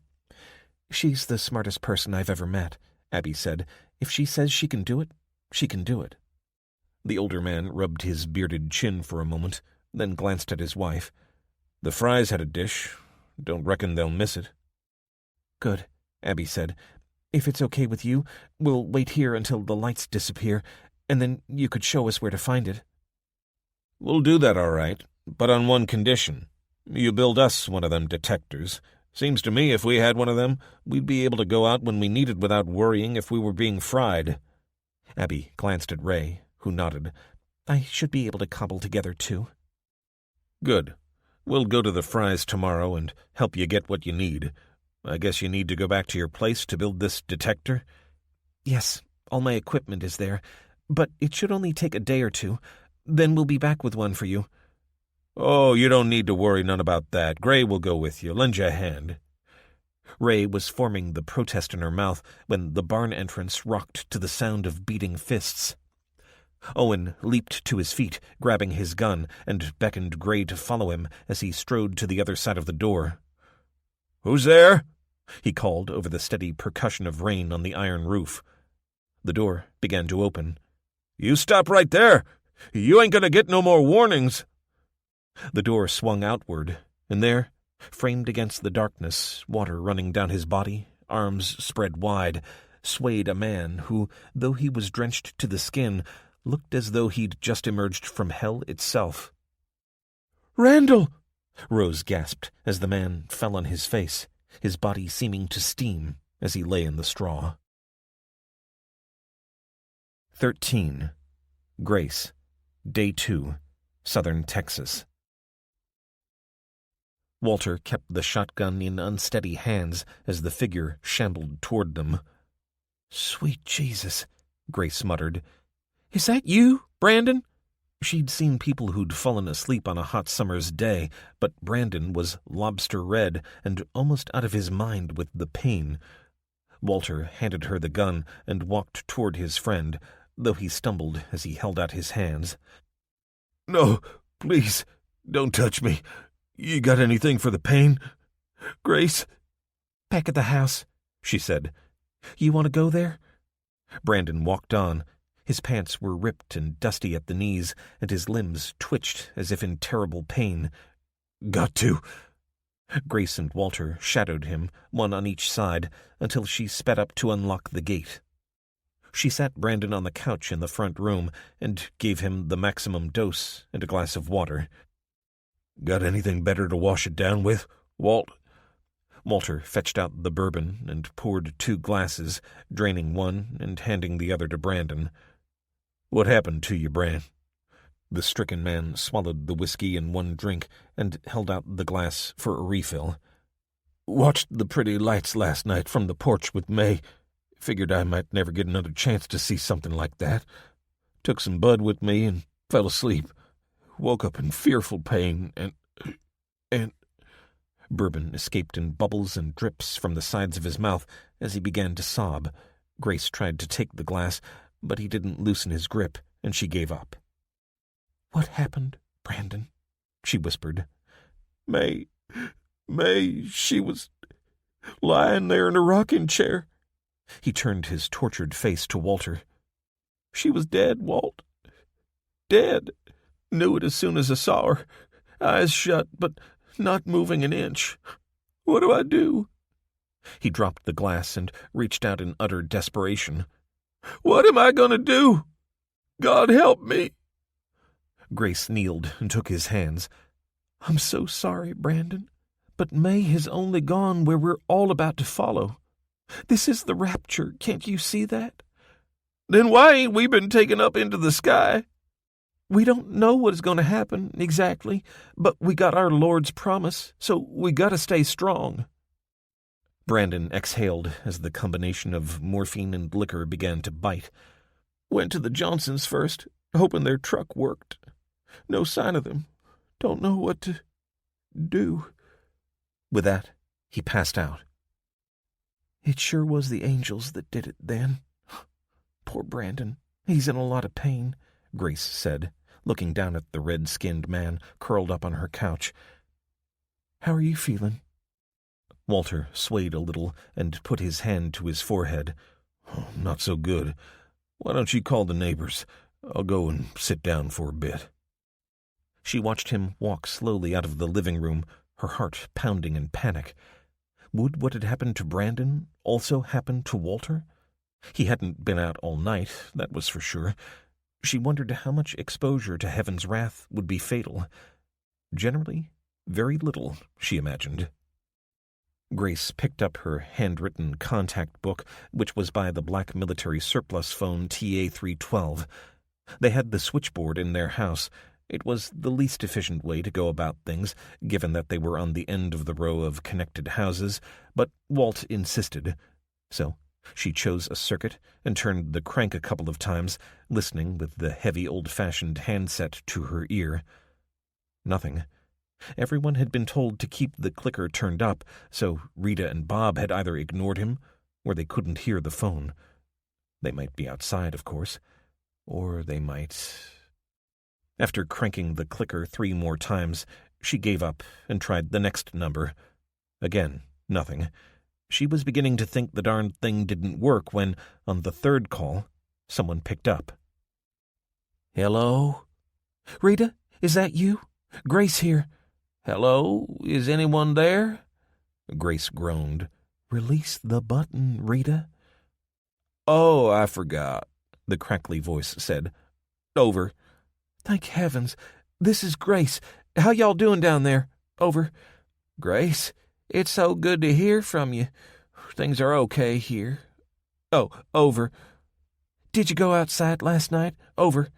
"She's the smartest person I've ever met," Abby said. "If she says she can do it, she can do it." The older man rubbed his bearded chin for a moment, then glanced at his wife. "The Frys had a dish. Don't reckon they'll miss it." "Good," Abby said. "If it's okay with you, we'll wait here until the lights disappear, and then you could show us where to find it." "We'll do that all right, but on one condition. You build us one of them detectors. Seems to me if we had one of them, we'd be able to go out when we needed without worrying if we were being fried." Abby glanced at Ray, who nodded. "I should be able to cobble together two." "Good. We'll go to the Frys tomorrow and help you get what you need. I guess you need to go back to your place to build this detector?" "Yes, all my equipment is there, but it should only take a day or two. Then we'll be back with one for you." "Oh, you don't need to worry none about that. Gray will go with you. Lend you a hand." Ray was forming the protest in her mouth when the barn entrance rocked to the sound of beating fists. Owen leaped to his feet, grabbing his gun, and beckoned Gray to follow him as he strode to the other side of the door. "Who's there?" he called over the steady percussion of rain on the iron roof. The door began to open. "You stop right there! You ain't gonna get no more warnings!" The door swung outward, and there, framed against the darkness, water running down his body, arms spread wide, swayed a man who, though he was drenched to the skin, looked as though he'd just emerged from hell itself. "Randall!" Rose gasped as the man fell on his face, his body seeming to steam as he lay in the straw. 13. Grace. Day 2. Southern Texas. Walter kept the shotgun in unsteady hands as the figure shambled toward them. "Sweet Jesus," Grace muttered. "Is that you, Brandon?" She'd seen people who'd fallen asleep on a hot summer's day, but Brandon was lobster red and almost out of his mind with the pain. Walter handed her the gun and walked toward his friend, though he stumbled as he held out his hands. "No, please, don't touch me. You got anything for the pain? Grace?" "Back at the house," she said. "You want to go there?" Brandon walked on. His pants were ripped and dusty at the knees, and his limbs twitched as if in terrible pain. "Got to." Grace and Walter shadowed him, one on each side, until she sped up to unlock the gate. She sat Brandon on the couch in the front room and gave him the maximum dose and a glass of water. "Got anything better to wash it down with, Walt?" Walter fetched out the bourbon and poured 2 glasses, draining one and handing the other to Brandon. "What happened to you, Bran?" The stricken man swallowed the whiskey in one drink and held out the glass for a refill. "Watched the pretty lights last night from the porch with May. Figured I might never get another chance to see something like that. Took some bud with me and fell asleep. Woke up in fearful pain and... Bourbon escaped in bubbles and drips from the sides of his mouth as he began to sob. Grace tried to take the glass, but he didn't loosen his grip, and she gave up. "What happened, Brandon?" she whispered. May, she was lying there in a rocking chair." He turned his tortured face to Walter. "She was dead, Walt. Dead. Knew it as soon as I saw her. Eyes shut, but not moving an inch. What do I do?" He dropped the glass and reached out in utter desperation. "What am I going to do? God help me." Grace kneeled and took his hands. "I'm so sorry, Brandon, but May has only gone where we're all about to follow. This is the rapture, can't you see that?" "Then why ain't we been taken up into the sky?" "We don't know what is going to happen exactly, but we got our Lord's promise, so we got to stay strong." Brandon exhaled as the combination of morphine and liquor began to bite. "Went to the Johnsons first. hoping their truck worked. No sign of them. Don't know what to do." With that, he passed out. "It sure was the angels that did it then. Poor Brandon. He's in a lot of pain," Grace said, looking down at the red-skinned man curled up on her couch. "How are you feeling?" Walter swayed a little and put his hand to his forehead. "Oh, not so good. Why don't you call the neighbors? I'll go and sit down for a bit." She watched him walk slowly out of the living room, her heart pounding in panic. Would what had happened to Brandon also happen to Walter? He hadn't been out all night, that was for sure. She wondered how much exposure to heaven's wrath would be fatal. Generally, very little, she imagined. Grace picked up her handwritten contact book, which was by the black military surplus phone TA-312. They had the switchboard in their house. It was the least efficient way to go about things, given that they were on the end of the row of connected houses, but Walt insisted. So she chose a circuit and turned the crank a couple of times, listening with the heavy old-fashioned handset to her ear. Nothing. Everyone had been told to keep the clicker turned up, so Rita and Bob had either ignored him, or they couldn't hear the phone. They might be outside, of course, or they might... After cranking the clicker 3 more times, she gave up and tried the next number. Again, nothing. She was beginning to think the darned thing didn't work when, on the 3rd call, someone picked up. "Hello? Rita, is that you? Grace here." "Hello? Is anyone there?" Grace groaned. "Release the button, Rita." "Oh, I forgot," the crackly voice said. "Over." "Thank heavens. This is Grace. How y'all doing down there? Over." "Grace, it's so good to hear from you. Things are okay here." "Oh, over." "Did you go outside last night?" "Over."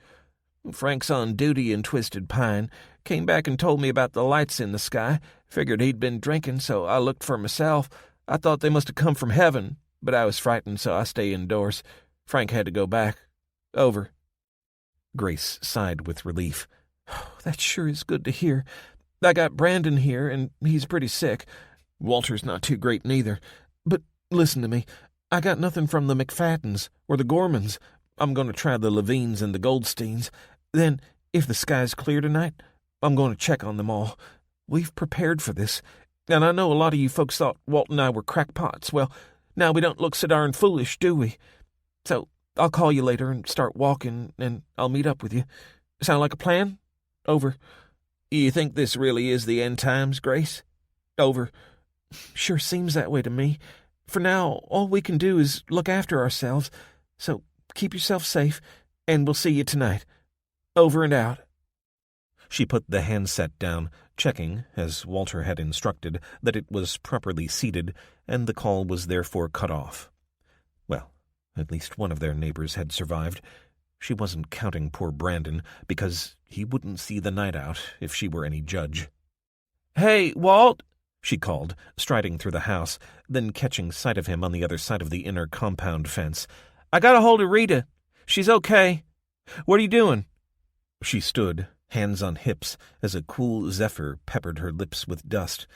"Frank's on duty in Twisted Pine. Came back and told me about the lights in the sky. Figured he'd been drinking, so I looked for myself. I thought they must have come from heaven, but I was frightened, so I stay indoors. Frank had to go back. Over." Grace sighed with relief. "That sure is good to hear. I got Brandon here, and he's pretty sick. Walter's not too great neither. But listen to me. I got nothing from the McFattens or the Gormans. I'm going to try the Levines and the Goldsteins. Then, if the sky's clear tonight, I'm going to check on them all. We've prepared for this, and I know a lot of you folks thought Walt and I were crackpots. Well, now we don't look so darn foolish, do we? So I'll call you later and start walking, and I'll meet up with you. Sound like a plan? Over." "You think this really is the end times, Grace?" "Over." "Sure seems that way to me. For now, all we can do is look after ourselves. So keep yourself safe, and we'll see you tonight. Over and out." She put the handset down, checking, as Walter had instructed, that it was properly seated, and the call was therefore cut off. Well, at least one of their neighbors had survived. She wasn't counting poor Brandon, because he wouldn't see the night out if she were any judge. "Hey, Walt," she called, striding through the house, then catching sight of him on the other side of the inner compound fence. "I got a hold of Rita. She's okay. What are you doing?" She stood, hands on hips, as a cool zephyr peppered her lips with dust.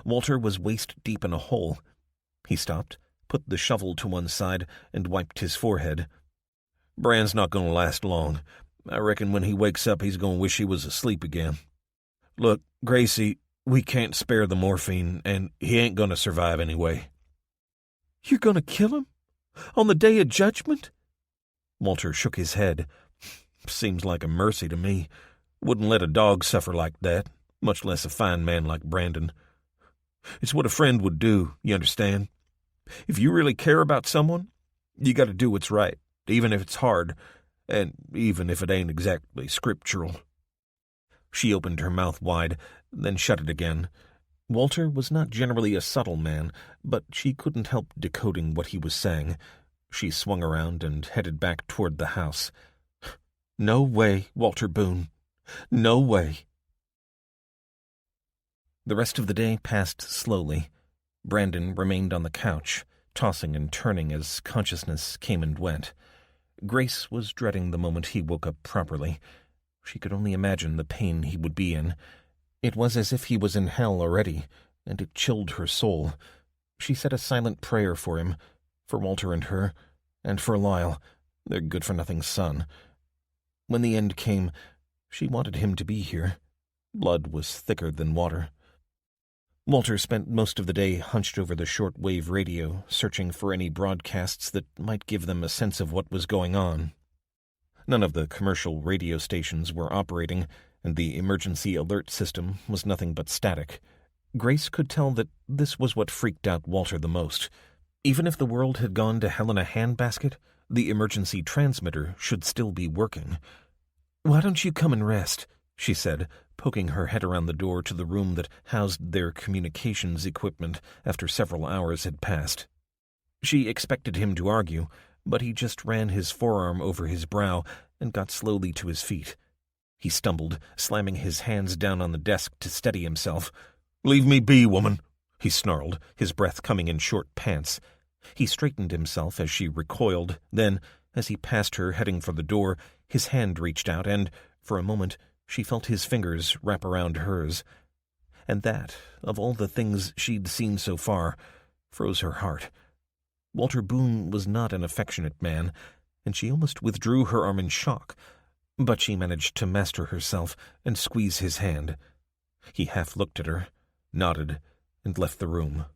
Walter was waist-deep in a hole. He stopped, put the shovel to one side, and wiped his forehead. "Brand's not going to last long. I reckon when he wakes up he's going to wish he was asleep again. Look, Gracie, we can't spare the morphine, and he ain't going to survive anyway." "You're going to kill him? On the Day of Judgment?" Walter shook his head. "Seems like a mercy to me. Wouldn't let a dog suffer like that, much less a fine man like Brandon. It's what a friend would do, you understand? If you really care about someone, you got to do what's right, even if it's hard, and even if it ain't exactly scriptural." She opened her mouth wide, then shut it again. Walter was not generally a subtle man, but she couldn't help decoding what he was saying. She swung around and headed back toward the house. "No way, Walter Boone. No way." The rest of the day passed slowly. Brandon remained on the couch, tossing and turning as consciousness came and went. Grace was dreading the moment he woke up properly. She could only imagine the pain he would be in. It was as if he was in hell already, and it chilled her soul. She said a silent prayer for him, for Walter and her, and for Lyle, their good-for-nothing son. When the end came, she wanted him to be here. Blood was thicker than water. Walter spent most of the day hunched over the short-wave radio, searching for any broadcasts that might give them a sense of what was going on. None of the commercial radio stations were operating, and the emergency alert system was nothing but static. Grace could tell that this was what freaked out Walter the most. Even if the world had gone to hell in a handbasket, the emergency transmitter should still be working. "Why don't you come and rest?" she said, poking her head around the door to the room that housed their communications equipment after several hours had passed. She expected him to argue, but he just ran his forearm over his brow and got slowly to his feet. He stumbled, slamming his hands down on the desk to steady himself. "Leave me be, woman," he snarled, his breath coming in short pants. He straightened himself as she recoiled, then, as he passed her heading for the door, his hand reached out and, for a moment, she felt his fingers wrap around hers. And that, of all the things she'd seen so far, froze her heart. Walter Boone was not an affectionate man, and she almost withdrew her arm in shock, but she managed to master herself and squeeze his hand. He half looked at her, nodded, and left the room.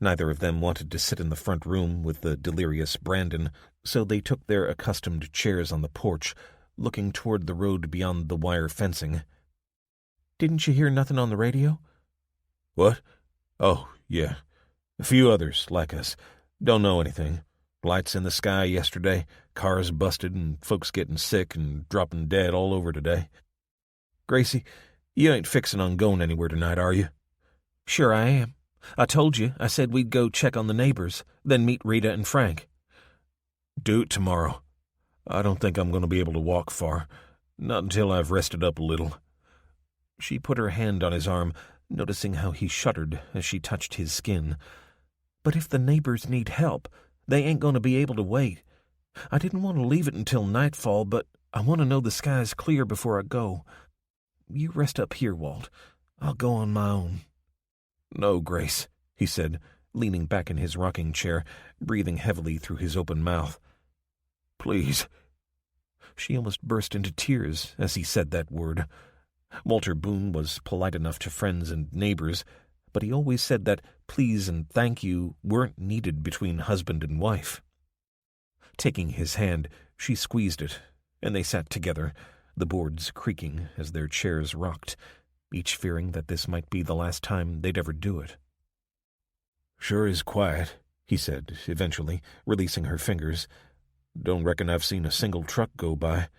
Neither of them wanted to sit in the front room with the delirious Brandon, so they took their accustomed chairs on the porch, looking toward the road beyond the wire fencing. "Didn't you hear nothing on the radio?" "What? Oh, yeah. A few others, like us. Don't know anything. Lights in the sky yesterday, cars busted, and folks getting sick and dropping dead all over today. Gracie, you ain't fixin' on going anywhere tonight, are you?" "Sure I am. I told you. I said we'd go check on the neighbors, then meet Rita and Frank." "Do it tomorrow. I don't think I'm going to be able to walk far, not until I've rested up a little." She put her hand on his arm, noticing how he shuddered as she touched his skin. "But if the neighbors need help, they ain't going to be able to wait. I didn't want to leave it until nightfall, but I want to know the sky's clear before I go. You rest up here, Walt. I'll go on my own." "No, Grace," he said, leaning back in his rocking chair, breathing heavily through his open mouth. "Please." She almost burst into tears as he said that word. Walter Boone was polite enough to friends and neighbors, but he always said that please and thank you weren't needed between husband and wife. Taking his hand, she squeezed it, and they sat together, the boards creaking as their chairs rocked, each fearing that this might be the last time they'd ever do it. "Sure is quiet," he said, eventually, releasing her fingers. "Don't reckon I've seen a single truck go by."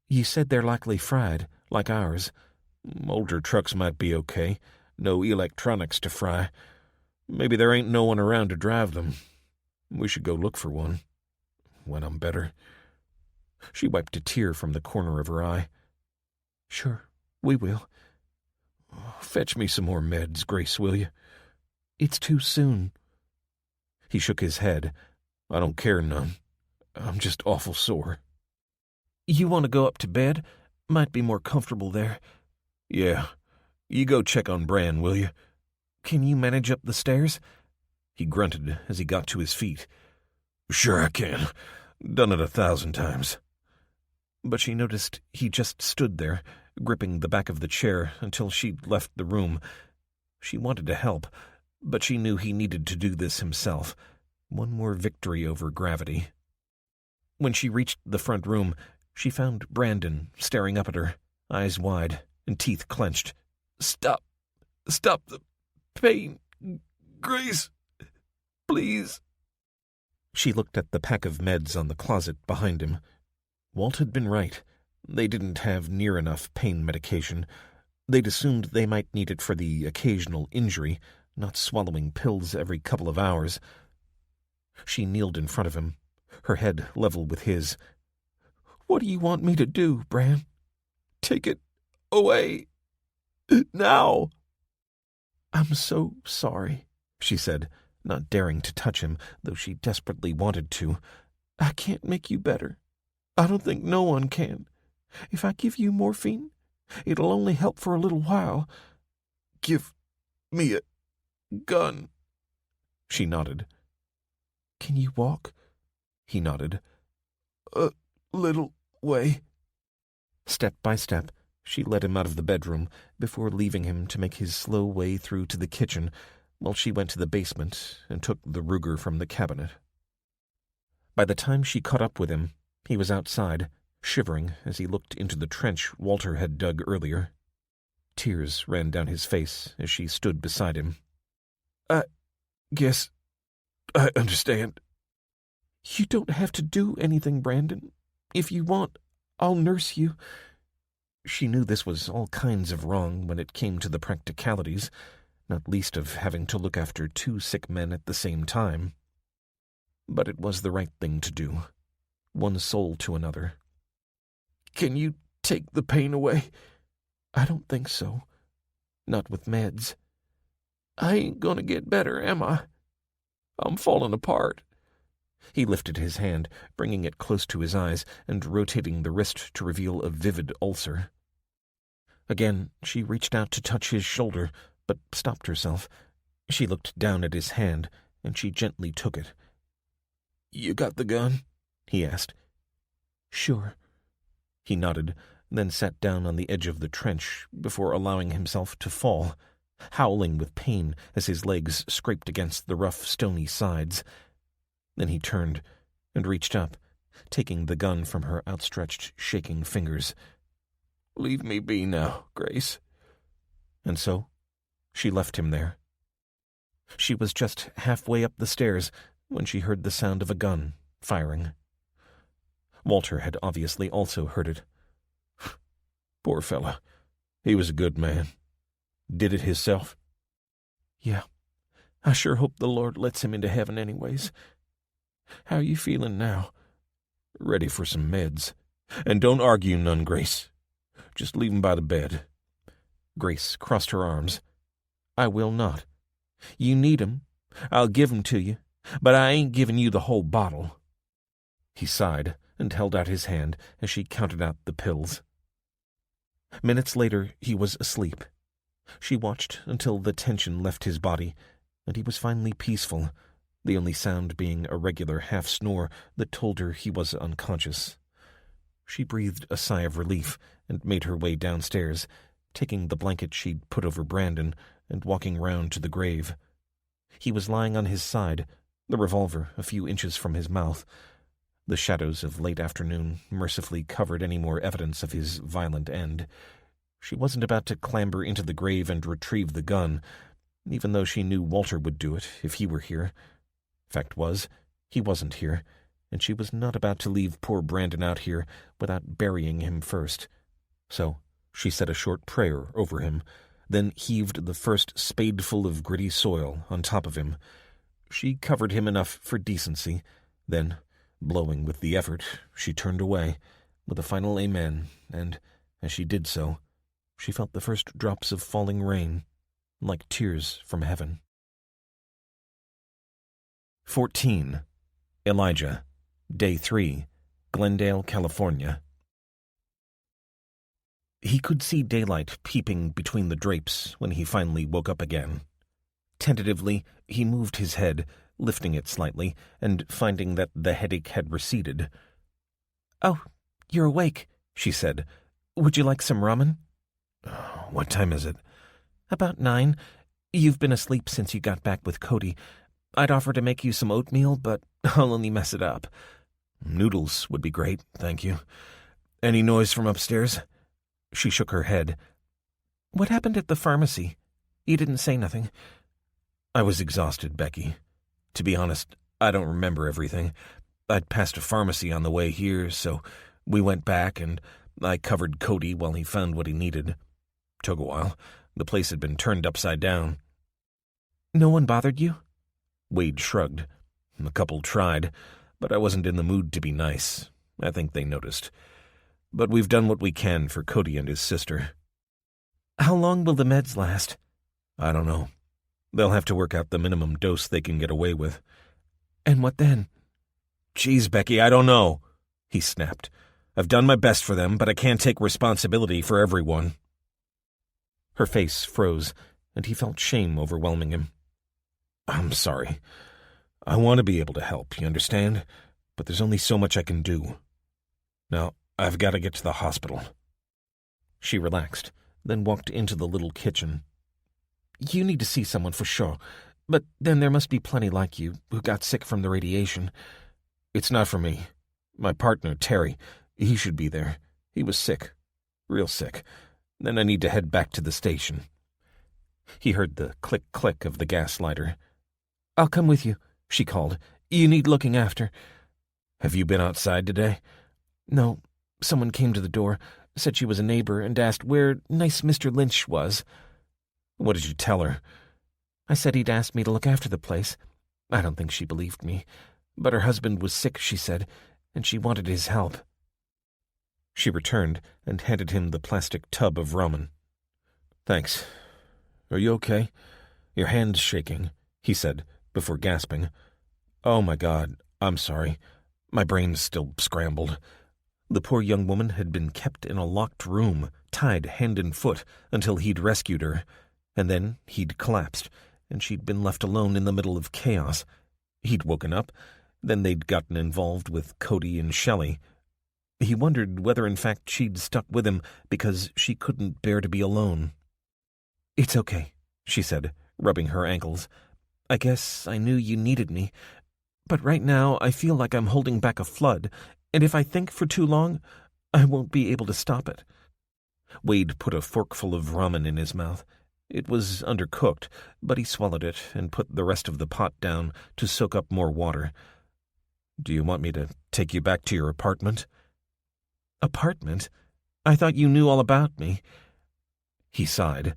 "You said they're likely fried, like ours." "Older trucks might be okay. No electronics to fry. Maybe there ain't no one around to drive them. We should go look for one. When I'm better." She wiped a tear from the corner of her eye. "Sure, we will." "Fetch me some more meds, Grace, will you?" "It's too soon." He shook his head. "I don't care none. I'm just awful sore." "You want to go up to bed? Might be more comfortable there." "Yeah. You go check on Bran, will you?" "Can you manage up the stairs?" He grunted as he got to his feet. "Sure I can. Done it 1,000 times." But she noticed he just stood there, gripping the back of the chair until she'd left the room. She wanted to help, but she knew he needed to do this himself. One more victory over gravity. When she reached the front room, she found Brandon staring up at her, eyes wide and teeth clenched. Stop the pain, Grace, please." She looked at the pack of meds on the closet behind him. Walt had been right. They didn't have near enough pain medication. They'd assumed they might need it for the occasional injury, not swallowing pills every couple of hours. She kneeled in front of him, her head level with his. "What do you want me to do, Bran? Take it away. Now." "I'm so sorry," she said, not daring to touch him, though she desperately wanted to. I can't make you better. I don't think no one can. If I give you morphine, it'll only help for a little while. Give me a gun." She nodded. "Can you walk?" He nodded. "A little way." Step by step, she led him out of the bedroom before leaving him to make his slow way through to the kitchen while she went to the basement and took the Ruger from the cabinet. By the time she caught up with him, he was outside, shivering as he looked into the trench Walter had dug earlier. Tears ran down his face as she stood beside him. "I guess I understand." "You don't have to do anything, Brandon. If you want, I'll nurse you." She knew this was all kinds of wrong when it came to the practicalities, not least of having to look after 2 sick men at the same time. But it was the right thing to do. One soul to another. "Can you take the pain away?" "I don't think so. Not with meds." "I ain't gonna get better, am I? I'm falling apart." He lifted his hand, bringing it close to his eyes and rotating the wrist to reveal a vivid ulcer. Again, she reached out to touch his shoulder, but stopped herself. She looked down at his hand, and she gently took it. "You got the gun?" he asked. "Sure." He nodded, then sat down on the edge of the trench before allowing himself to fall, howling with pain as his legs scraped against the rough, stony sides. Then he turned and reached up, taking the gun from her outstretched, shaking fingers. "Leave me be now, Grace." And so she left him there. She was just halfway up the stairs when she heard the sound of a gun firing. Walter had obviously also heard it. "Poor fella. He was a good man. Did it himself?" "Yeah. I sure hope the Lord lets him into heaven anyways. How you feeling now?" "Ready for some meds. And don't argue none, Grace. Just leave him by the bed." Grace crossed her arms. "I will not. You need 'em. I'll give 'em to you, but I ain't giving you the whole bottle." He sighed and held out his hand as she counted out the pills. Minutes later, he was asleep. She watched until the tension left his body, and he was finally peaceful, the only sound being a regular half-snore that told her he was unconscious. She breathed a sigh of relief and made her way downstairs, taking the blanket she'd put over Brandon and walking round to the grave. He was lying on his side, the revolver a few inches from his mouth. The shadows of late afternoon mercifully covered any more evidence of his violent end. She wasn't about to clamber into the grave and retrieve the gun, even though she knew Walter would do it if he were here. Fact was, he wasn't here, and she was not about to leave poor Brandon out here without burying him first. So she said a short prayer over him, then heaved the first spadeful of gritty soil on top of him. She covered him enough for decency. Then, blowing with the effort, she turned away, with a final amen, and, as she did so, she felt the first drops of falling rain, like tears from heaven. 14. Elijah. Day 3. Glendale, California. He could see daylight peeping between the drapes when he finally woke up again. Tentatively, he moved his head, lifting it slightly, and finding that the headache had receded. "Oh, you're awake," she said. "Would you like some ramen?" What time is it?" "About 9. You've been asleep since you got back with Cody. I'd offer to make you some oatmeal, but I'll only mess it up." "Noodles would be great, thank you. Any noise from upstairs?" She shook her head. "What happened at the pharmacy? You didn't say nothing." "I was exhausted, Becky. To be honest, I don't remember everything. I'd passed a pharmacy on the way here, so we went back, and I covered Cody while he found what he needed. Took a while. The place had been turned upside down." "No one bothered you?" Wade shrugged. "A couple tried, but I wasn't in the mood to be nice. I think they noticed. But we've done what we can for Cody and his sister." "How long will the meds last?" "I don't know. They'll have to work out the minimum dose they can get away with." "And what then?" Geez, Becky, I don't know, he snapped. I've done my best for them, but I can't take responsibility for everyone. Her face froze, and he felt shame overwhelming him. I'm sorry. I want to be able to help, you understand? But there's only so much I can do. Now, I've got to get to the hospital. She relaxed, then walked into the little kitchen. You need to see someone for sure, but then there must be plenty like you who got sick from the radiation. It's not for me. My partner, Terry, he should be there. He was sick. Real sick. Then I need to head back to the station. He heard the click-click of the gas lighter. I'll come with you, she called. You need looking after. Have you been outside today? No. Someone came to the door, said she was a neighbor, and asked where nice Mr. Lynch was. What did you tell her? I said he'd asked me to look after the place. I don't think she believed me. But her husband was sick, she said, and she wanted his help. She returned and handed him the plastic tub of ramen. Thanks. Are you okay? Your hand's shaking, he said, before gasping. Oh, my God, I'm sorry. My brain's still scrambled. The poor young woman had been kept in a locked room, tied hand and foot, until he'd rescued her, and then he'd collapsed, and she'd been left alone in the middle of chaos. He'd woken up, then they'd gotten involved with Cody and Shelley. He wondered whether in fact she'd stuck with him because she couldn't bear to be alone. It's okay, she said, rubbing her ankles. I guess I knew you needed me, but right now I feel like I'm holding back a flood, and if I think for too long, I won't be able to stop it. Wade put a forkful of ramen in his mouth. It was undercooked, but he swallowed it and put the rest of the pot down to soak up more water. Do you want me to take you back to your apartment? Apartment? I thought you knew all about me. He sighed.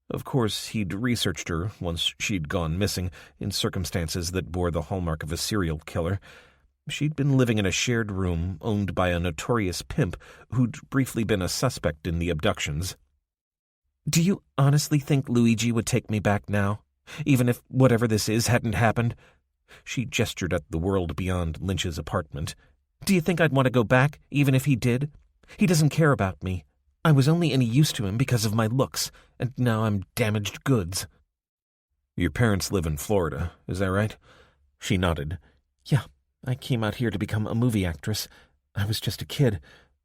Of course, he'd researched her once she'd gone missing in circumstances that bore the hallmark of a serial killer. She'd been living in a shared room owned by a notorious pimp who'd briefly been a suspect in the abductions. Do you honestly think Luigi would take me back now, even if whatever this is hadn't happened? She gestured at the world beyond Lynch's apartment. Do you think I'd want to go back, even if he did? He doesn't care about me. I was only any use to him because of my looks, and now I'm damaged goods. Your parents live in Florida, is that right? She nodded. Yeah, I came out here to become a movie actress. I was just a kid,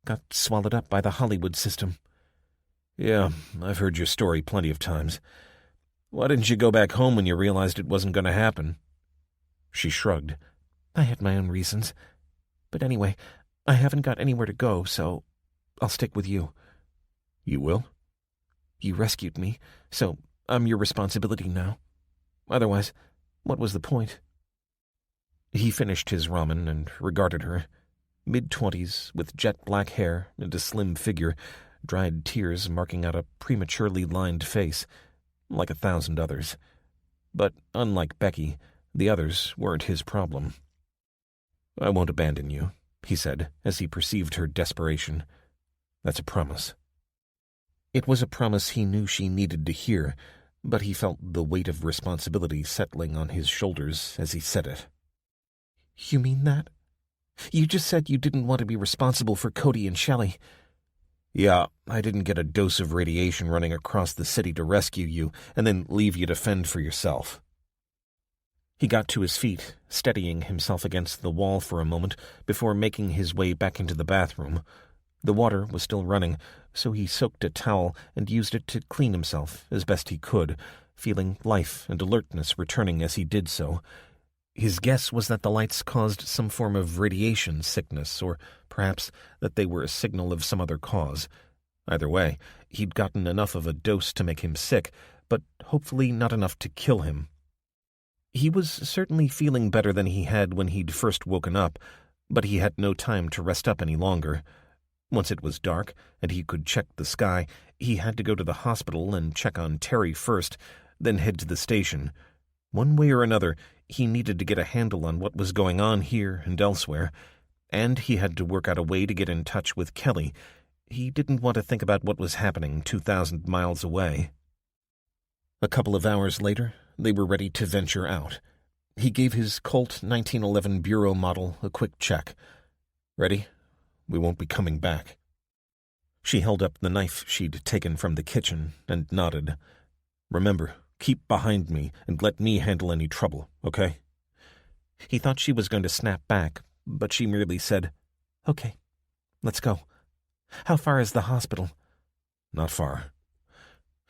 got swallowed up by the Hollywood system. Yeah, I've heard your story plenty of times. Why didn't you go back home when you realized it wasn't going to happen? She shrugged. I had my own reasons. But anyway, I haven't got anywhere to go, so I'll stick with you. You will? You rescued me, so I'm your responsibility now. Otherwise, what was the point? He finished his ramen and regarded her. Mid-20s, with jet-black hair and a slim figure, dried tears marking out a prematurely lined face, like 1,000 others. But unlike Becky, the others weren't his problem. I won't abandon you, he said, as he perceived her desperation. That's a promise. It was a promise he knew she needed to hear, but he felt the weight of responsibility settling on his shoulders as he said it. You mean that? You just said you didn't want to be responsible for Cody and Shelley. Yeah, I didn't get a dose of radiation running across the city to rescue you and then leave you to fend for yourself. He got to his feet, steadying himself against the wall for a moment before making his way back into the bathroom. The water was still running, so he soaked a towel and used it to clean himself as best he could, feeling life and alertness returning as he did so. His guess was that the lights caused some form of radiation sickness, or perhaps that they were a signal of some other cause. Either way, he'd gotten enough of a dose to make him sick, but hopefully not enough to kill him. He was certainly feeling better than he had when he'd first woken up, but he had no time to rest up any longer. Once it was dark, and he could check the sky, he had to go to the hospital and check on Terry first, then head to the station. One way or another, he needed to get a handle on what was going on here and elsewhere, and he had to work out a way to get in touch with Kelly. He didn't want to think about what was happening 2,000 miles away. A couple of hours later, they were ready to venture out. He gave his Colt 1911 Bureau model a quick check. "Ready? We won't be coming back." She held up the knife she'd taken from the kitchen and nodded. "Remember, keep behind me and let me handle any trouble, okay?" He thought she was going to snap back, but she merely said, "Okay, let's go. How far is the hospital?" "Not far."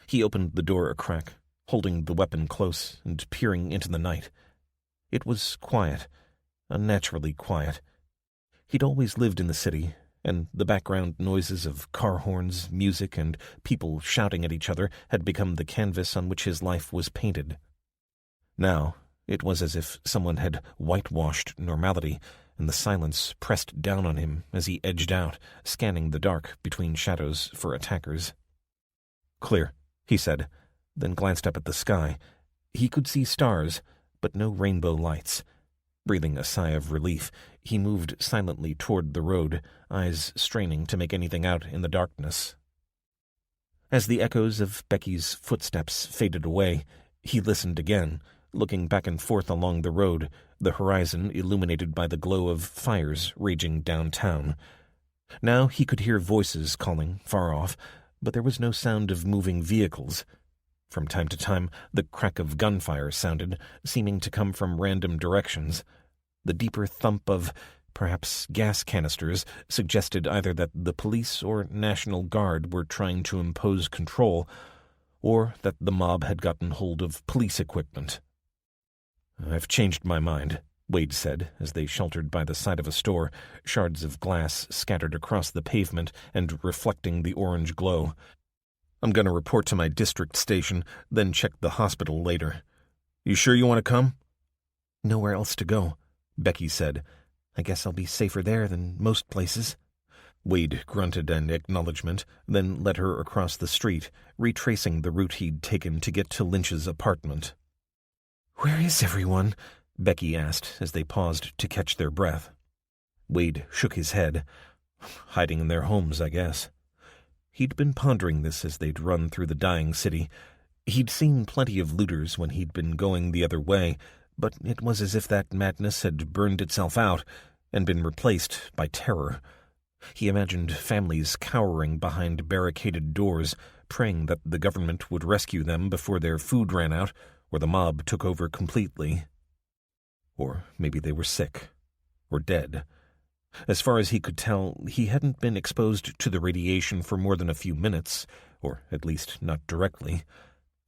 He opened the door a crack, holding the weapon close and peering into the night. It was quiet, unnaturally quiet. He'd always lived in the city, and the background noises of car horns, music, and people shouting at each other had become the canvas on which his life was painted. Now, it was as if someone had whitewashed normality, and the silence pressed down on him as he edged out, scanning the dark between shadows for attackers. "Clear," he said, then glanced up at the sky. He could see stars, but no rainbow lights. Breathing a sigh of relief, he moved silently toward the road, eyes straining to make anything out in the darkness. As the echoes of Becky's footsteps faded away, he listened again, looking back and forth along the road, the horizon illuminated by the glow of fires raging downtown. Now he could hear voices calling far off, but there was no sound of moving vehicles. From time to time, the crack of gunfire sounded, seeming to come from random directions. The deeper thump of, perhaps, gas canisters suggested either that the police or National Guard were trying to impose control, or that the mob had gotten hold of police equipment. "I've changed my mind," Wade said, as they sheltered by the side of a store, shards of glass scattered across the pavement and reflecting the orange glow. "I'm going to report to my district station, then check the hospital later. You sure you want to come?" "Nowhere else to go," Becky said. "I guess I'll be safer there than most places." Wade grunted an acknowledgement, then led her across the street, retracing the route he'd taken to get to Lynch's apartment. "Where is everyone?" Becky asked as they paused to catch their breath. Wade shook his head. "Hiding in their homes, I guess." He'd been pondering this as they'd run through the dying city. He'd seen plenty of looters when he'd been going the other way, but it was as if that madness had burned itself out and been replaced by terror. He imagined families cowering behind barricaded doors, praying that the government would rescue them before their food ran out or the mob took over completely. Or maybe they were sick or dead. As far as he could tell, he hadn't been exposed to the radiation for more than a few minutes, or at least not directly.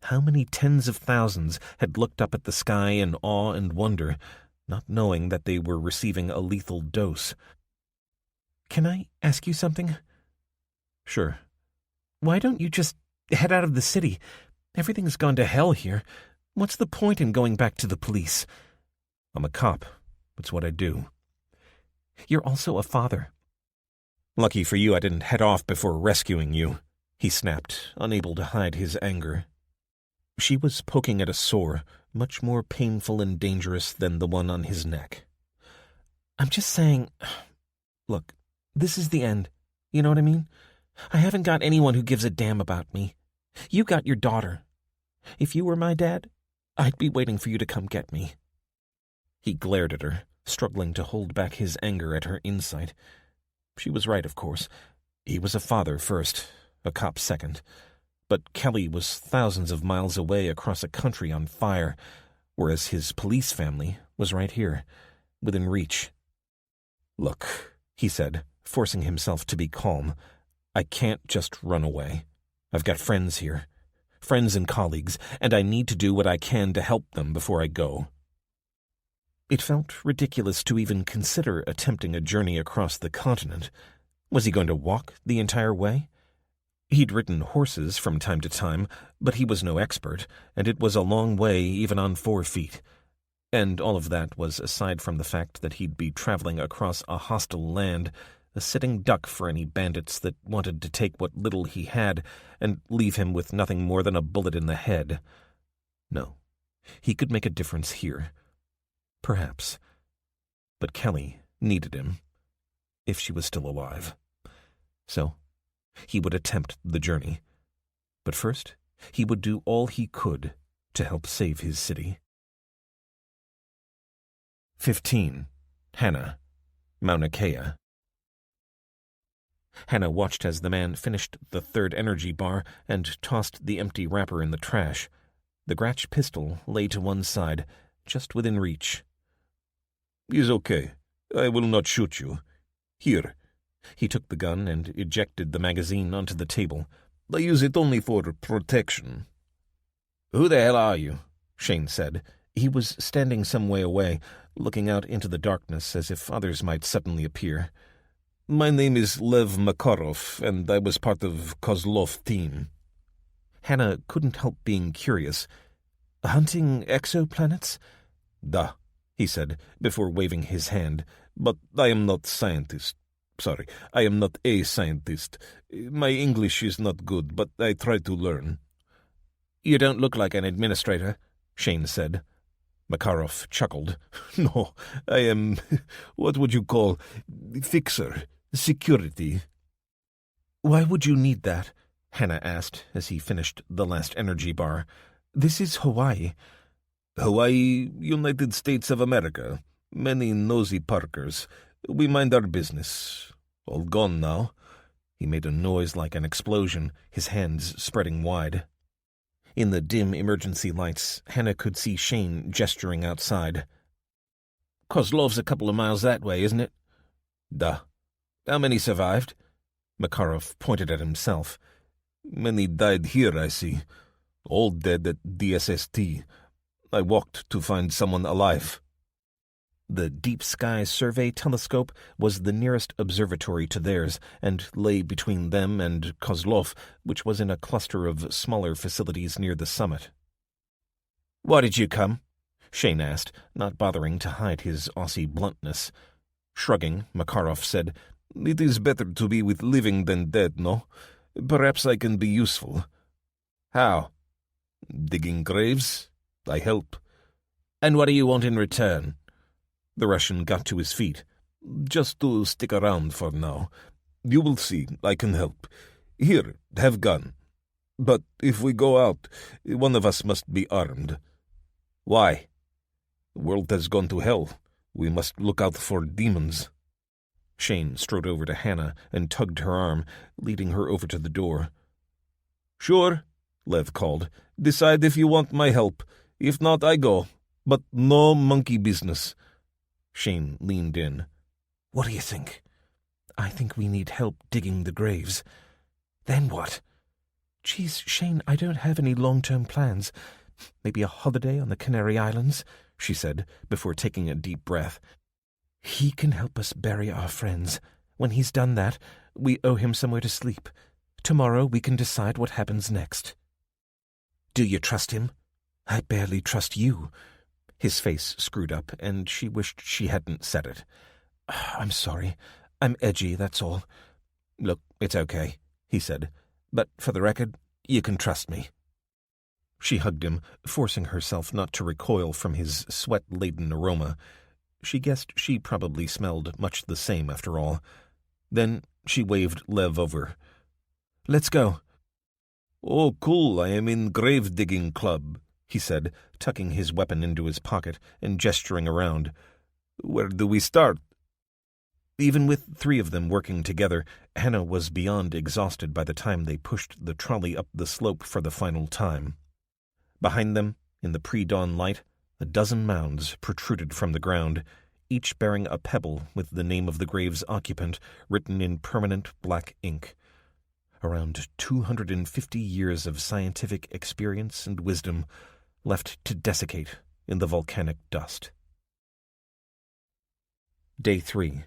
How many tens of thousands had looked up at the sky in awe and wonder, not knowing that they were receiving a lethal dose? "Can I ask you something?" "Sure." "Why don't you just head out of the city? Everything's gone to hell here. What's the point in going back to the police?" "I'm a cop. It's what I do." "You're also a father." "Lucky for you I didn't head off before rescuing you," he snapped, unable to hide his anger. She was poking at a sore, much more painful and dangerous than the one on his neck. "I'm just saying, look, this is the end. You know what I mean? I haven't got anyone who gives a damn about me. You got your daughter. If you were my dad, I'd be waiting for you to come get me." He glared at her, struggling to hold back his anger at her insight. She was right, of course. He was a father first, a cop second. But Kelly was thousands of miles away across a country on fire, whereas his police family was right here, within reach. "Look," he said, forcing himself to be calm, "I can't just run away. I've got friends here, friends and colleagues, and I need to do what I can to help them before I go." It felt ridiculous to even consider attempting a journey across the continent. Was he going to walk the entire way? He'd ridden horses from time to time, but he was no expert, and it was a long way even on 4 feet. And all of that was aside from the fact that he'd be traveling across a hostile land, a sitting duck for any bandits that wanted to take what little he had and leave him with nothing more than a bullet in the head. No, he could make a difference here. Perhaps. But Kelly needed him, if she was still alive. So he would attempt the journey. But first, he would do all he could to help save his city. 15. Hannah, Mauna Kea. Hannah watched as the man finished the third energy bar and tossed the empty wrapper in the trash. The Gratch pistol lay to one side, just within reach. "Is okay. I will not shoot you. Here." He took the gun and ejected the magazine onto the table. "I use it only for protection." "Who the hell are you?" Shane said. He was standing some way away, looking out into the darkness as if others might suddenly appear. "My name is Lev Makarov, and I was part of Kozlov's team." Hannah couldn't help being curious. "Hunting exoplanets?" "Da," he said, before waving his hand. "But I am not scientist. Sorry, I am not a scientist. My English is not good, but I try to learn." "You don't look like an administrator," Shane said. Makarov chuckled. "No, I am, what would you call, fixer, security." "Why would you need that?" Hannah asked as he finished the last energy bar. "This is Hawaii." "Hawaii, United States of America. Many nosy Parkers. We mind our business. All gone now." He made a noise like an explosion, his hands spreading wide. In the dim emergency lights, Hannah could see Shane gesturing outside. "Kozlov's a couple of miles that way, isn't it?" "Da." "How many survived?" Makarov pointed at himself. "Many died here, I see. All dead at DSST. I walked to find someone alive." The Deep Sky Survey Telescope was the nearest observatory to theirs, and lay between them and Kozlov, which was in a cluster of smaller facilities near the summit. "Why did you come?" Shane asked, not bothering to hide his Aussie bluntness. Shrugging, Makarov said, "It is better to be with living than dead, no? Perhaps I can be useful." "How?" "Digging graves. I help." "And what do you want in return?" The Russian got to his feet. "Just to stick around for now. You will see, I can help. Here, have gun. But if we go out, one of us must be armed." "Why?" "The world has gone to hell. We must look out for demons." Shane strode over to Hannah and tugged her arm, leading her over to the door. "Sure," Lev called. "Decide if you want my help. If not, I go. But no monkey business." Shane leaned in. "What do you think?" "I think we need help digging the graves." "Then what?" "Geez, Shane, I don't have any long-term plans. Maybe a holiday on the Canary Islands," she said, before taking a deep breath. "He can help us bury our friends. When he's done that, we owe him somewhere to sleep. Tomorrow we can decide what happens next." "Do you trust him?" "I barely trust you." His face screwed up, and she wished she hadn't said it. "I'm sorry. I'm edgy, that's all." "Look, it's okay," he said. "But for the record, you can trust me." She hugged him, forcing herself not to recoil from his sweat-laden aroma. She guessed she probably smelled much the same after all. Then she waved Lev over. "Let's go." "Oh, cool, I am in grave-digging club," he said, tucking his weapon into his pocket and gesturing around. "Where do we start?" Even with three of them working together, Hannah was beyond exhausted by the time they pushed the trolley up the slope for the final time. Behind them, in the pre-dawn light, a dozen mounds protruded from the ground, each bearing a pebble with the name of the grave's occupant written in permanent black ink. Around 250 years of scientific experience and wisdom left to desiccate in the volcanic dust. Day 3.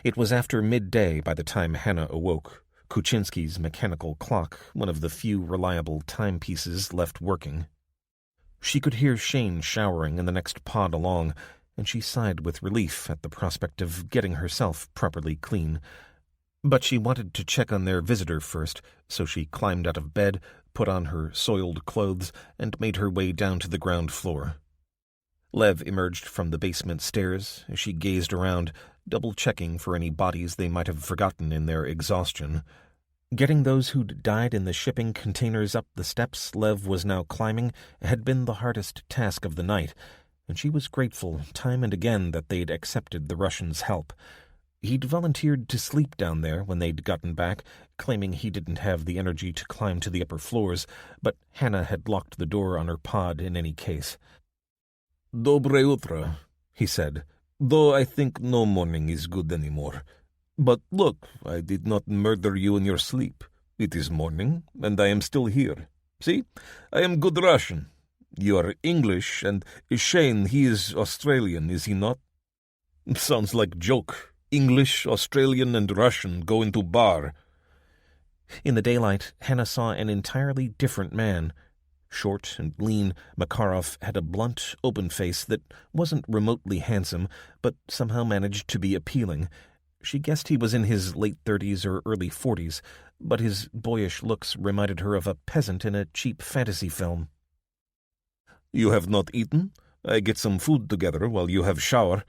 It was after midday by the time Hannah awoke, Kuczynski's mechanical clock one of the few reliable timepieces left working. She could hear Shane showering in the next pod along, and she sighed with relief at the prospect of getting herself properly clean. But she wanted to check on their visitor first, so she climbed out of bed, put on her soiled clothes, and made her way down to the ground floor. Lev emerged from the basement stairs as she gazed around, double-checking for any bodies they might have forgotten in their exhaustion. Getting those who'd died in the shipping containers up the steps Lev was now climbing had been the hardest task of the night, and she was grateful time and again that they'd accepted the Russians' help. He'd volunteered to sleep down there when they'd gotten back, claiming he didn't have the energy to climb to the upper floors, but Hannah had locked the door on her pod in any case. Dobre utro, he said, though I think no morning is good anymore. But look, I did not murder you in your sleep. It is morning, and I am still here. See, I am good Russian. You are English, and Shane, he is Australian, is he not? Sounds like joke. English, Australian, and Russian go into bar. In the daylight, Hannah saw an entirely different man. Short and lean, Makarov had a blunt, open face that wasn't remotely handsome, but somehow managed to be appealing. She guessed he was in his late 30s or early 40s, but his boyish looks reminded her of a peasant in a cheap fantasy film. You have not eaten? I get some food together while you have shower.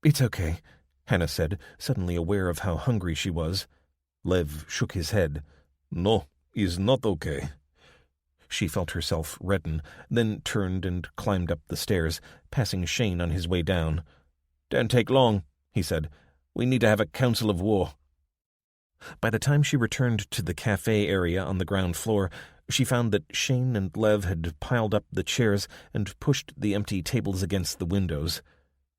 It's okay, Hannah said, suddenly aware of how hungry she was. Lev shook his head. No, is not okay. She felt herself redden, then turned and climbed up the stairs, passing Shane on his way down. Don't take long, he said. We need to have a council of war. By the time she returned to the cafe area on the ground floor, she found that Shane and Lev had piled up the chairs and pushed the empty tables against the windows.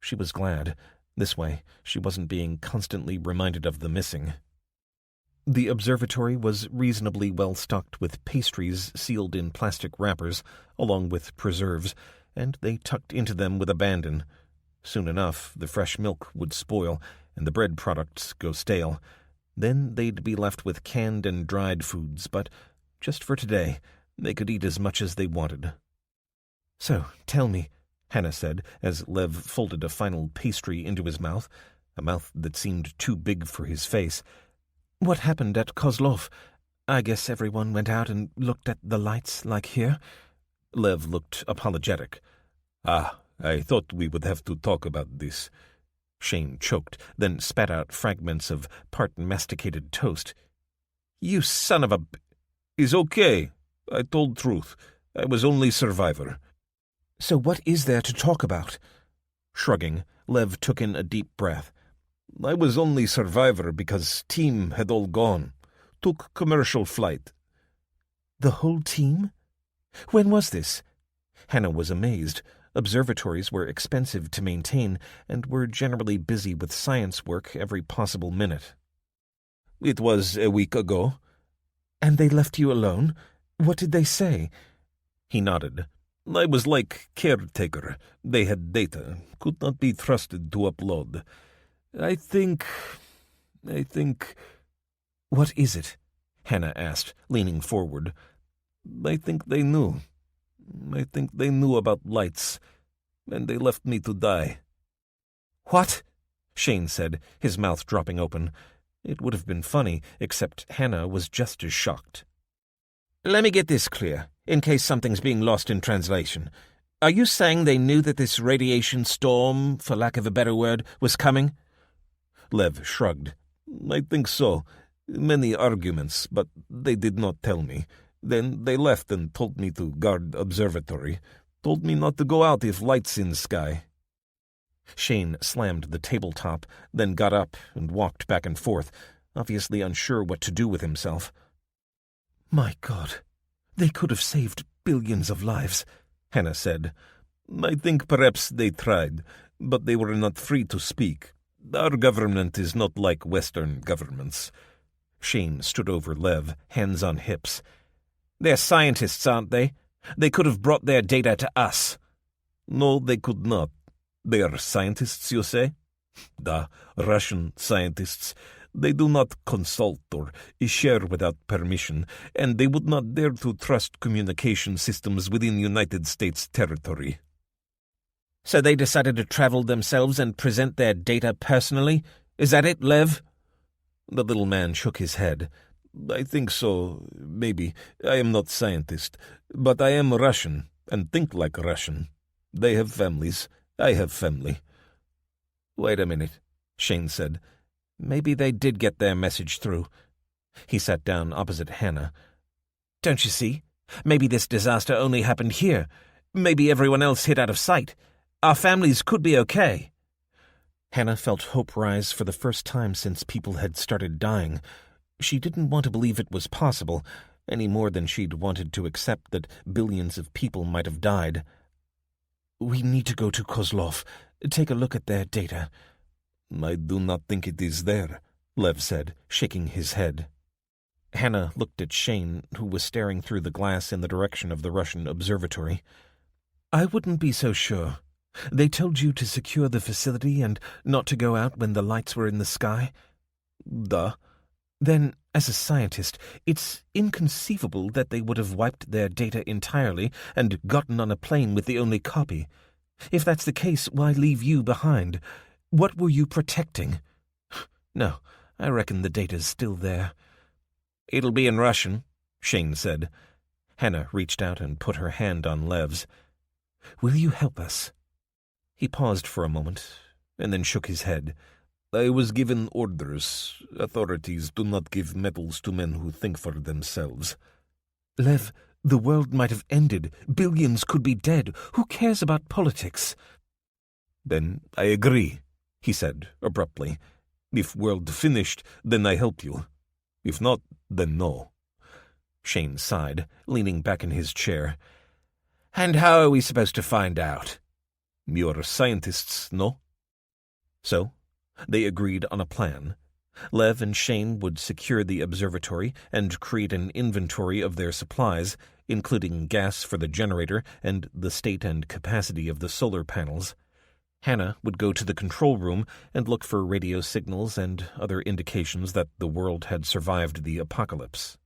She was glad. This way, she wasn't being constantly reminded of the missing. The observatory was reasonably well stocked with pastries sealed in plastic wrappers, along with preserves, and they tucked into them with abandon. Soon enough, the fresh milk would spoil, and the bread products go stale. Then they'd be left with canned and dried foods, but just for today, they could eat as much as they wanted. "So, tell me," Hannah said, as Lev folded a final pastry into his mouth, a mouth that seemed too big for his face. "What happened at Kozlov? I guess everyone went out and looked at the lights like here?" Lev looked apologetic. I thought we would have to talk about this." Shane choked, then spat out fragments of part-masticated toast. "You son of a... Is okay. I told truth. I was only survivor." "So what is there to talk about?" Shrugging, Lev took in a deep breath. "I was only survivor because team had all gone. Took commercial flight." "The whole team? When was this?" Hannah was amazed. Observatories were expensive to maintain and were generally busy with science work every possible minute. "It was a week ago." "And they left you alone? What did they say?" He nodded. "I was like caretaker. They had data. Could not be trusted to upload. I think... "What is it?" Hannah asked, leaning forward. "I think they knew. I think they knew about lights, and they left me to die." "What?" Shane said, his mouth dropping open. It would have been funny, except Hannah was just as shocked. "Let me get this clear, in case something's being lost in translation. Are you saying they knew that this radiation storm, for lack of a better word, was coming?" Lev shrugged. "I think so. Many arguments, but they did not tell me. Then they left and told me to guard observatory. Told me not to go out if lights in sky." Shane slammed the tabletop, then got up and walked back and forth, obviously unsure what to do with himself. "My God, they could have saved billions of lives," Hannah said. "I think perhaps they tried, but they were not free to speak. Our government is not like Western governments." Shane stood over Lev, hands on hips. "They're scientists, aren't they? They could have brought their data to us." "No, they could not. They are scientists, you say?" "Da, Russian scientists. They do not consult or share without permission, and they would not dare to trust communication systems within United States territory." "So they decided to travel themselves and present their data personally? Is that it, Lev?" The little man shook his head. "I think so, maybe. I am not scientist, but I am Russian, and think like Russian. They have families. I have family." "Wait a minute," Shane said. "Maybe they did get their message through." He sat down opposite Hannah. "Don't you see? Maybe this disaster only happened here. Maybe everyone else hid out of sight. Our families could be okay." Hannah felt hope rise for the first time since people had started dying. She didn't want to believe it was possible, any more than she'd wanted to accept that billions of people might have died. "We need to go to Kozlov, take a look at their data." "I do not think it is there," Lev said, shaking his head. Hannah looked at Shane, who was staring through the glass in the direction of the Russian observatory. "I wouldn't be so sure. They told you to secure the facility and not to go out when the lights were in the sky?" "Duh." "Then, as a scientist, it's inconceivable that they would have wiped their data entirely and gotten on a plane with the only copy. If that's the case, why leave you behind? What were you protecting?" "No, I reckon the data's still there." "It'll be in Russian," Shane said. Hannah reached out and put her hand on Lev's. "Will you help us?" He paused for a moment, and then shook his head. "I was given orders. Authorities do not give medals to men who think for themselves." "Lev, the world might have ended. Billions could be dead. Who cares about politics?" "Then I agree," he said abruptly. "If world finished, then I help you. If not, then no." Shane sighed, leaning back in his chair. "And how are we supposed to find out?" "You're scientists, no?" So they agreed on a plan. Lev and Shane would secure the observatory and create an inventory of their supplies, including gas for the generator and the state and capacity of the solar panels. Hannah would go to the control room and look for radio signals and other indications that the world had survived the apocalypse.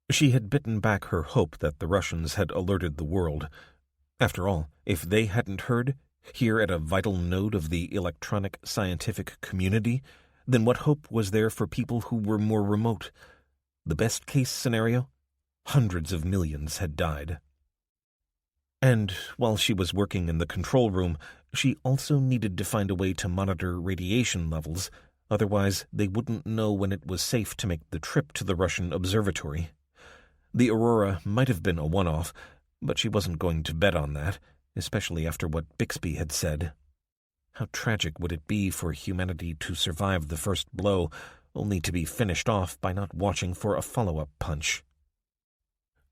She had bitten back her hope that the Russians had alerted the world. After all, if they hadn't heard, here at a vital node of the electronic scientific community, then what hope was there for people who were more remote? The best-case scenario? Hundreds of millions had died. And while she was working in the control room, she also needed to find a way to monitor radiation levels, otherwise they wouldn't know when it was safe to make the trip to the Russian observatory. The Aurora might have been a one-off, but she wasn't going to bet on that, especially after what Bixby had said. How tragic would it be for humanity to survive the first blow, only to be finished off by not watching for a follow-up punch?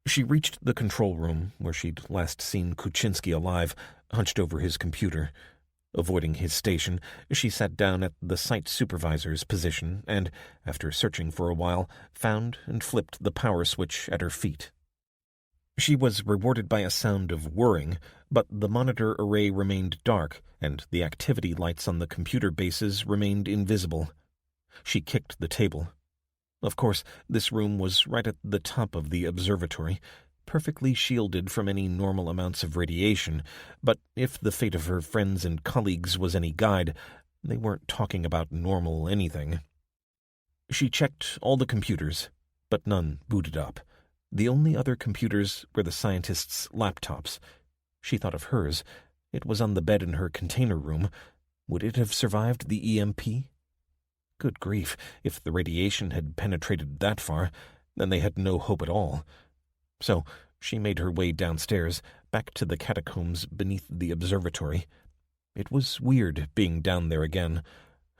She reached the control room, where she'd last seen Kuczynski alive, hunched over his computer. Avoiding his station, she sat down at the site supervisor's position and, after searching for a while, found and flipped the power switch at her feet. She was rewarded by a sound of whirring, but the monitor array remained dark, and the activity lights on the computer bases remained invisible. She kicked the table. Of course, this room was right at the top of the observatory, perfectly shielded from any normal amounts of radiation, but if the fate of her friends and colleagues was any guide, they weren't talking about normal anything. She checked all the computers, but none booted up. The only other computers were the scientists' laptops. She thought of hers. It was on the bed in her container room. Would it have survived the EMP? Good grief, if the radiation had penetrated that far, then they had no hope at all. So she made her way downstairs, back to the catacombs beneath the observatory. It was weird being down there again.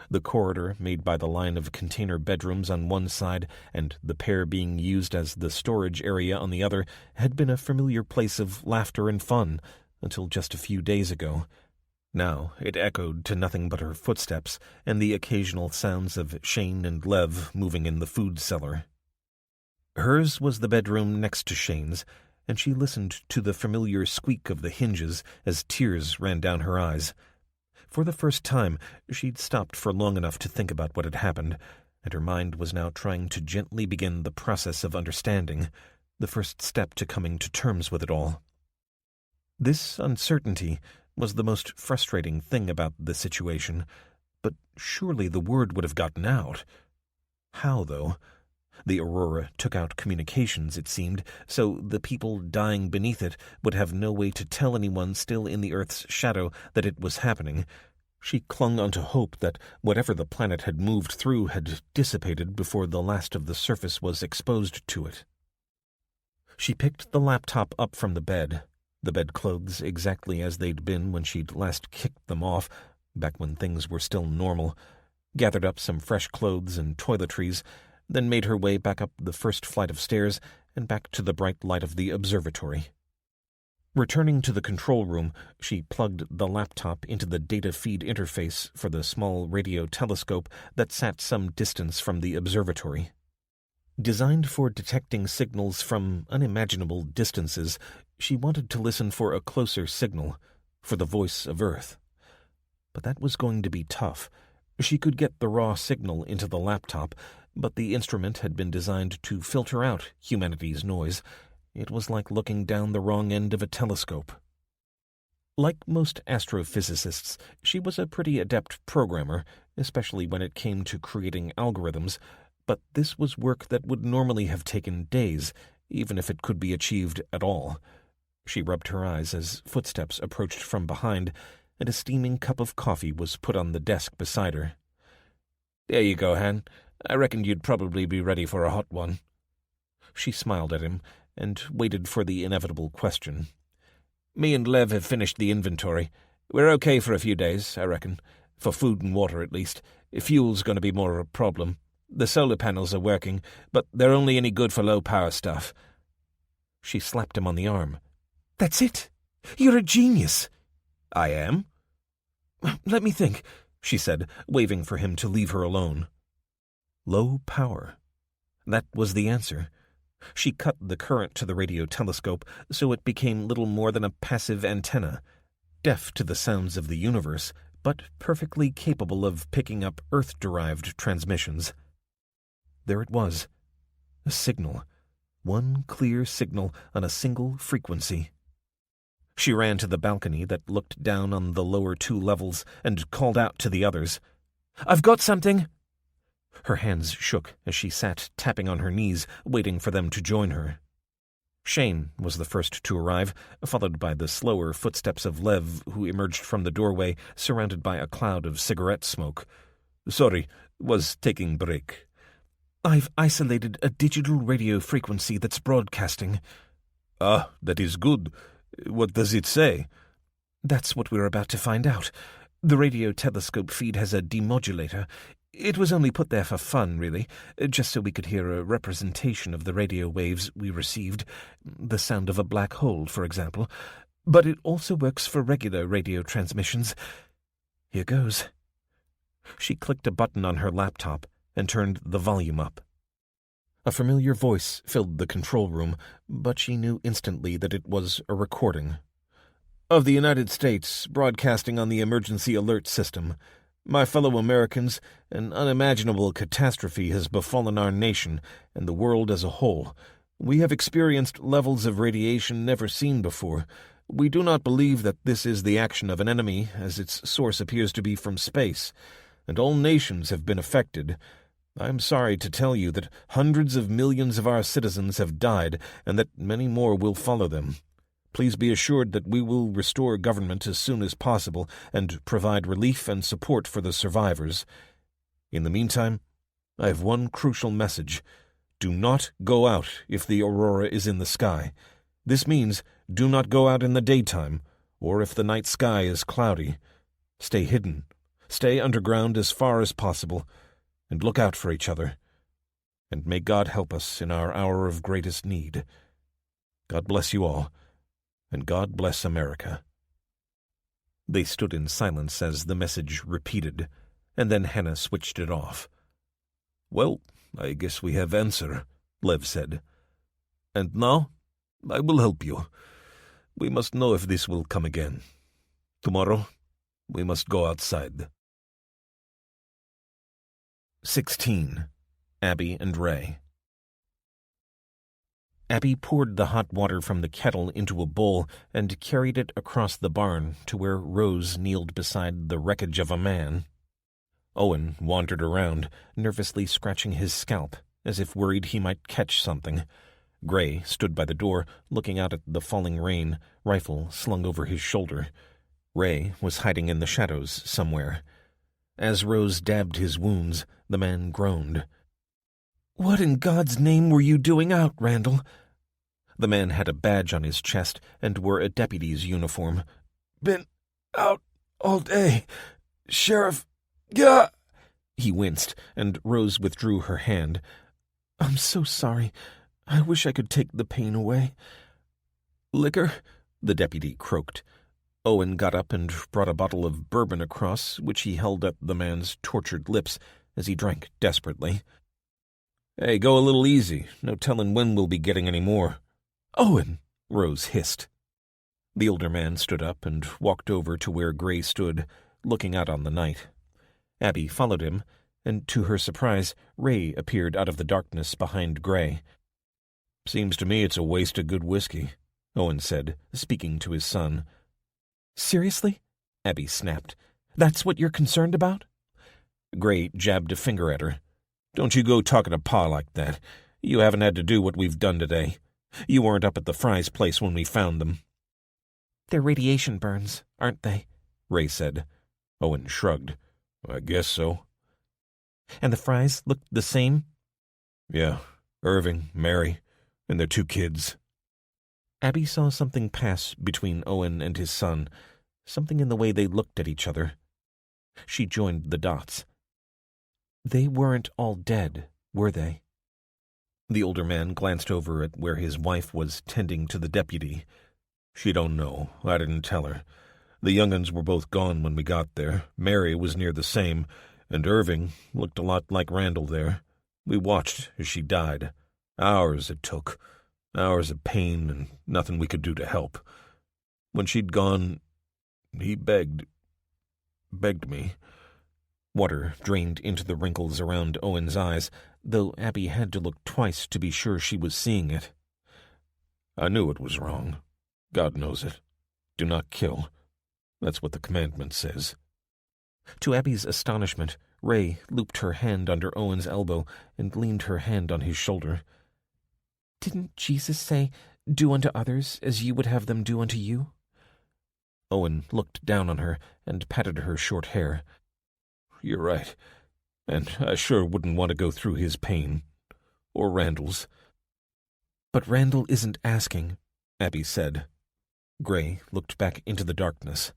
The corridor, made by the line of container bedrooms on one side and the pair being used as the storage area on the other, had been a familiar place of laughter and fun until just a few days ago. Now it echoed to nothing but her footsteps and the occasional sounds of Shane and Lev moving in the food cellar. Hers was the bedroom next to Shane's, and she listened to the familiar squeak of the hinges as tears ran down her eyes. For the first time, she'd stopped for long enough to think about what had happened, and her mind was now trying to gently begin the process of understanding, the first step to coming to terms with it all. This uncertainty was the most frustrating thing about the situation, but surely the word would have gotten out. How, though? The Aurora took out communications, it seemed, so the people dying beneath it would have no way to tell anyone still in the Earth's shadow that it was happening. She clung onto hope that whatever the planet had moved through had dissipated before the last of the surface was exposed to it. She picked the laptop up from the bed. the bedclothes exactly as they'd been when she'd last kicked them off, back when things were still normal, gathered up some fresh clothes and toiletries, then made her way back up the first flight of stairs and back to the bright light of the observatory. Returning to the control room, she plugged the laptop into the data feed interface for the small radio telescope that sat some distance from the observatory. Designed for detecting signals from unimaginable distances, she wanted to listen for a closer signal, for the voice of Earth. But that was going to be tough. She could get the raw signal into the laptop, but the instrument had been designed to filter out humanity's noise. It was like looking down the wrong end of a telescope. Like most astrophysicists, she was a pretty adept programmer, especially when it came to creating algorithms, but this was work that would normally have taken days, even if it could be achieved at all. She rubbed her eyes as footsteps approached from behind, and a steaming cup of coffee was put on the desk beside her. "There you go, Han. I reckoned you'd probably be ready for a hot one." She smiled at him and waited for the inevitable question. "Me and Lev have finished the inventory. We're okay for a few days, I reckon. For food and water, at least. Fuel's going to be more of a problem. The solar panels are working, but they're only any good for low-power stuff." She slapped him on the arm. "That's it. You're a genius." "I am?" "Let me think," she said, waving for him to leave her alone. Low power. That was the answer. She cut the current to the radio telescope so it became little more than a passive antenna, deaf to the sounds of the universe, but perfectly capable of picking up Earth-derived transmissions. There it was. A signal. One clear signal on a single frequency. She ran to the balcony that looked down on the lower 2 levels and called out to the others. "I've got something." Her hands shook as she sat tapping on her knees, waiting for them to join her. Shane was the first to arrive, followed by the slower footsteps of Lev, who emerged from the doorway, surrounded by a cloud of cigarette smoke. "Sorry, was taking break." "I've isolated a digital radio frequency that's broadcasting." "Ah, that is good. What does it say?" "That's what we're about to find out. The radio telescope feed has a demodulator. It was only put there for fun, really, just so we could hear a representation of the radio waves we received, the sound of a black hole, for example. But it also works for regular radio transmissions. Here goes." She clicked a button on her laptop and turned the volume up. A familiar voice filled the control room, but she knew instantly that it was a recording. "Of the United States, broadcasting on the emergency alert system. My fellow Americans, an unimaginable catastrophe has befallen our nation and the world as a whole. We have experienced levels of radiation never seen before. We do not believe that this is the action of an enemy, as its source appears to be from space, and all nations have been affected. I am sorry to tell you that hundreds of millions of our citizens have died and that many more will follow them. Please be assured that we will restore government as soon as possible and provide relief and support for the survivors. In the meantime, I have one crucial message. Do not go out if the Aurora is in the sky. This means do not go out in the daytime, or if the night sky is cloudy. Stay hidden. Stay underground as far as possible, and look out for each other. And may God help us in our hour of greatest need. God bless you all. And God bless America." They stood in silence as the message repeated, and then Hannah switched it off. "Well, I guess we have answer," Lev said. "And now, I will help you. We must know if this will come again. Tomorrow, we must go outside." 16. Abby and Ray. Abby poured the hot water from the kettle into a bowl and carried it across the barn to where Rose kneeled beside the wreckage of a man. Owen wandered around, nervously scratching his scalp, as if worried he might catch something. Gray stood by the door, looking out at the falling rain, rifle slung over his shoulder. Ray was hiding in the shadows somewhere. As Rose dabbed his wounds, the man groaned. "What in God's name were you doing out, Randall?" The man had a badge on his chest and wore a deputy's uniform. "Been out all day. Sheriff, yeah." He winced, and Rose withdrew her hand. "I'm so sorry. I wish I could take the pain away." "Liquor?" the deputy croaked. Owen got up and brought a bottle of bourbon across, which he held at the man's tortured lips as he drank desperately. "Hey, go a little easy. No telling when we'll be getting any more." "Owen!" Rose hissed. The older man stood up and walked over to where Gray stood, looking out on the night. Abby followed him, and to her surprise, Ray appeared out of the darkness behind Gray. "Seems to me it's a waste of good whiskey," Owen said, speaking to his son. "Seriously?" Abby snapped. "That's what you're concerned about?" Gray jabbed a finger at her. "Don't you go talking to Pa like that. You haven't had to do what we've done today. You weren't up at the Fry's place when we found them." "They're radiation burns, aren't they?" Ray said. Owen shrugged. "I guess so." "And the Fry's looked the same?" "Yeah, Irving, Mary, and their 2 kids. Abby saw something pass between Owen and his son, something in the way they looked at each other. She joined the dots. They weren't all dead, were they? The older man glanced over at where his wife was tending to the deputy. "She don't know. I didn't tell her. The young'uns were both gone when we got there. Mary was near the same, and Irving looked a lot like Randall there. We watched as she died. Hours it took. Hours of pain and nothing we could do to help. When she'd gone, he begged me." Water drained into the wrinkles around Owen's eyes, though Abby had to look twice to be sure she was seeing it. "I knew it was wrong. God knows it. Do not kill. That's what the commandment says." To Abby's astonishment, Ray looped her hand under Owen's elbow and leaned her hand on his shoulder. "Didn't Jesus say, 'Do unto others as you would have them do unto you'?" Owen looked down on her and patted her short hair. "You're right, and I sure wouldn't want to go through his pain. Or Randall's." "But Randall isn't asking," Abby said. Gray looked back into the darkness.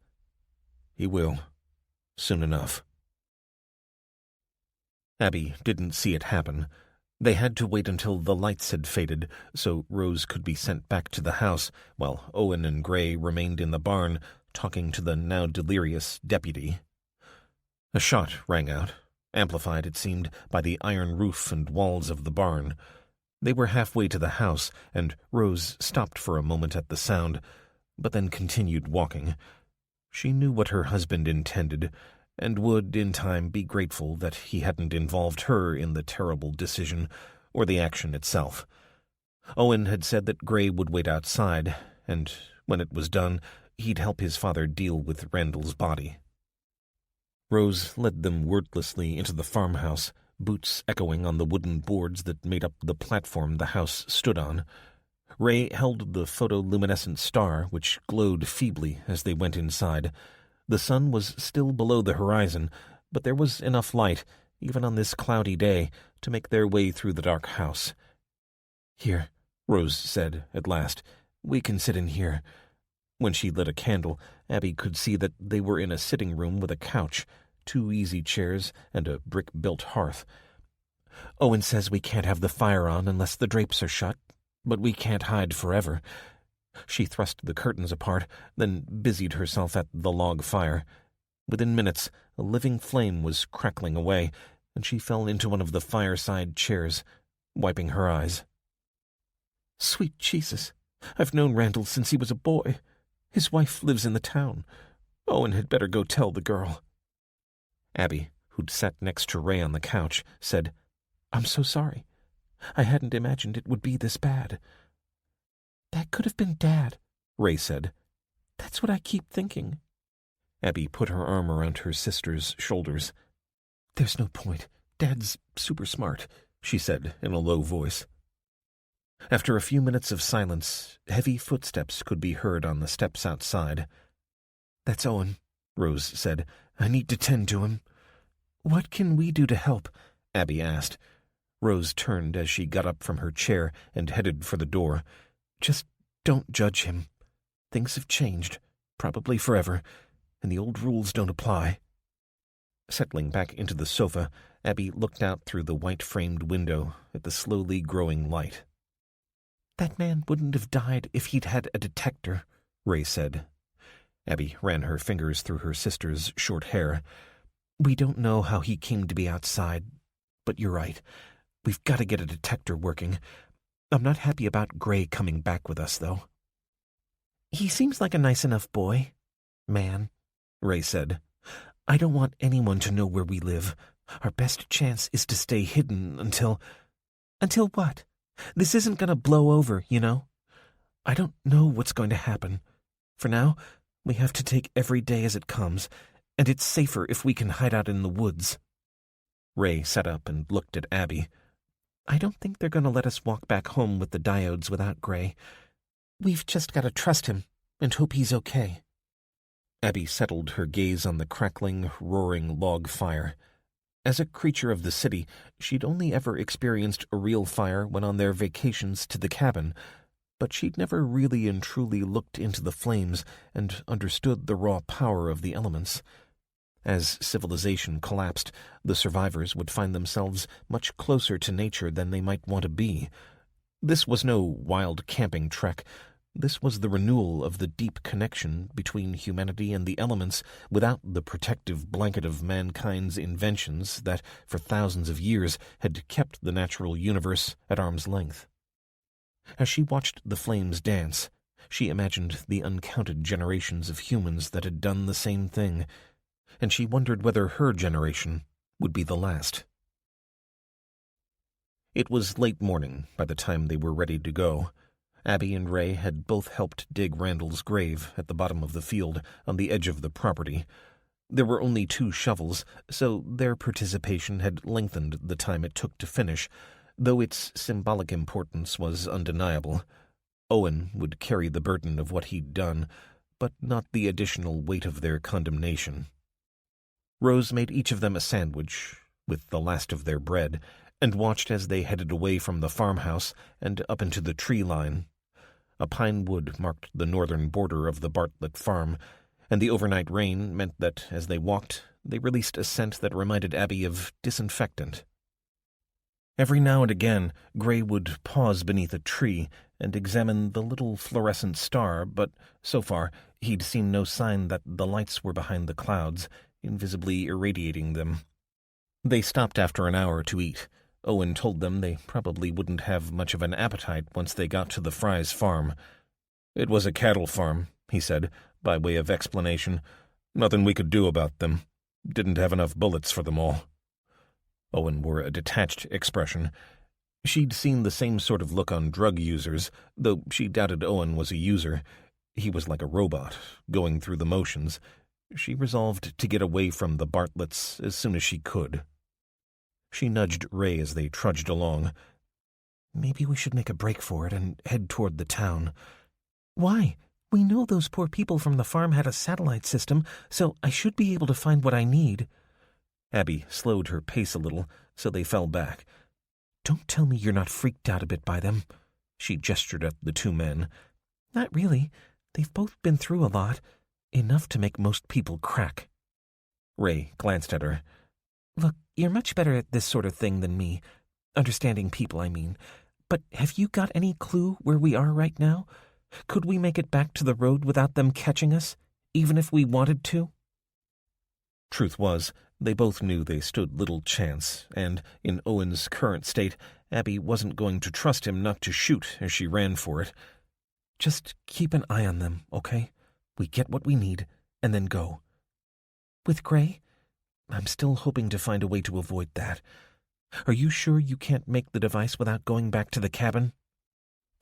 "He will. Soon enough." Abby didn't see it happen. They had to wait until the lights had faded so Rose could be sent back to the house, while Owen and Gray remained in the barn talking to the now delirious deputy. A shot rang out, amplified, it seemed, by the iron roof and walls of the barn. They were halfway to the house, and Rose stopped for a moment at the sound, but then continued walking. She knew what her husband intended, and would, in time, be grateful that he hadn't involved her in the terrible decision or the action itself. Owen had said that Gray would wait outside, and when it was done, he'd help his father deal with Randall's body. Rose led them wordlessly into the farmhouse, boots echoing on the wooden boards that made up the platform the house stood on. Ray held the photoluminescent star, which glowed feebly as they went inside. The sun was still below the horizon, but there was enough light, even on this cloudy day, to make their way through the dark house. "Here," Rose said at last, "we can sit in here." When she lit a candle, Abby could see that they were in a sitting room with a couch, 2 easy chairs, and a brick-built hearth. "Owen says we can't have the fire on unless the drapes are shut, but we can't hide forever." She thrust the curtains apart, then busied herself at the log fire. Within minutes, a living flame was crackling away, and she fell into one of the fireside chairs, wiping her eyes. "Sweet Jesus, I've known Randall since he was a boy. His wife lives in the town. Owen had better go tell the girl." Abby, who'd sat next to Ray on the couch, said, "I'm so sorry. I hadn't imagined it would be this bad." "That could have been Dad," Ray said. "That's what I keep thinking." Abby put her arm around her sister's shoulders. "There's no point. Dad's super smart," she said in a low voice. After a few minutes of silence, heavy footsteps could be heard on the steps outside. "That's Owen," Rose said. "I need to tend to him." "What can we do to help?" Abby asked. Rose turned as she got up from her chair and headed for the door. Just don't judge him. Things have changed, probably forever, and the old rules don't apply." Settling back into the sofa, Abby looked out through the white-framed window at the slowly growing light. "That man wouldn't have died if he'd had a detector," Ray said. Abby ran her fingers through her sister's short hair. "We don't know how he came to be outside, but you're right. We've got to get a detector working. I'm not happy about Gray coming back with us, though." "He seems like a nice enough boy. Man," Ray said. "I don't want anyone to know where we live. Our best chance is to stay hidden until—" "Until what? This isn't going to blow over, you know. I don't know what's going to happen. For now, we have to take every day as it comes, and it's safer if we can hide out in the woods." Ray sat up and looked at Abby. "I don't think they're going to let us walk back home with the diodes without Gray. We've just got to trust him and hope he's okay." Abby settled her gaze on the crackling, roaring log fire. As a creature of the city, she'd only ever experienced a real fire when on their vacations to the cabin, but she'd never really and truly looked into the flames and understood the raw power of the elements. As civilization collapsed, the survivors would find themselves much closer to nature than they might want to be. This was no wild camping trek. This was the renewal of the deep connection between humanity and the elements without the protective blanket of mankind's inventions that, for thousands of years, had kept the natural universe at arm's length. As she watched the flames dance, she imagined the uncounted generations of humans that had done the same thing, and she wondered whether her generation would be the last. It was late morning by the time they were ready to go. Abby and Ray had both helped dig Randall's grave at the bottom of the field on the edge of the property. There were only 2 shovels, so their participation had lengthened the time it took to finish, though its symbolic importance was undeniable. Owen would carry the burden of what he'd done, but not the additional weight of their condemnation. Rose made each of them a sandwich, with the last of their bread, and watched as they headed away from the farmhouse and up into the tree line. A pine wood marked the northern border of the Bartlett farm, and the overnight rain meant that, as they walked, they released a scent that reminded Abby of disinfectant. Every now and again, Gray would pause beneath a tree and examine the little fluorescent star, but so far he'd seen no sign that the lights were behind the clouds, invisibly irradiating them. They stopped after an hour to eat. Owen told them they probably wouldn't have much of an appetite once they got to the Fry's farm. "It was a cattle farm," he said, by way of explanation. "Nothing we could do about them. Didn't have enough bullets for them all." Owen wore a detached expression. She'd seen the same sort of look on drug users, though she doubted Owen was a user. He was like a robot, going through the motions. She resolved to get away from the Bartletts as soon as she could. She nudged Ray as they trudged along. "Maybe we should make a break for it and head toward the town." "Why? We know those poor people from the farm had a satellite system, so I should be able to find what I need." Abby slowed her pace a little, so they fell back. "Don't tell me you're not freaked out a bit by them." She gestured at the 2 men. "Not really. They've both been through a lot. Enough to make most people crack." Ray glanced at her. "Look, you're much better at this sort of thing than me. Understanding people, I mean. But have you got any clue where we are right now? Could we make it back to the road without them catching us, even if we wanted to?" Truth was, they both knew they stood little chance, and, in Owen's current state, Abby wasn't going to trust him not to shoot as she ran for it. "Just keep an eye on them, okay? We get what we need, and then go." "With Gray? I'm still hoping to find a way to avoid that. Are you sure you can't make the device without going back to the cabin?"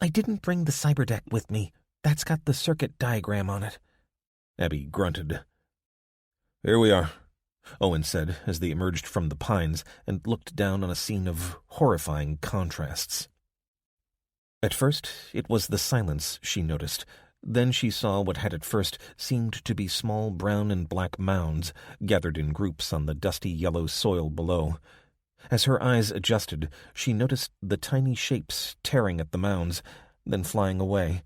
"I didn't bring the cyberdeck with me. That's got the circuit diagram on it." Abby grunted. "Here we are," Owen said as they emerged from the pines and looked down on a scene of horrifying contrasts. At first, it was the silence she noticed. Then she saw what had at first seemed to be small brown and black mounds gathered in groups on the dusty yellow soil below. As her eyes adjusted, she noticed the tiny shapes tearing at the mounds, then flying away.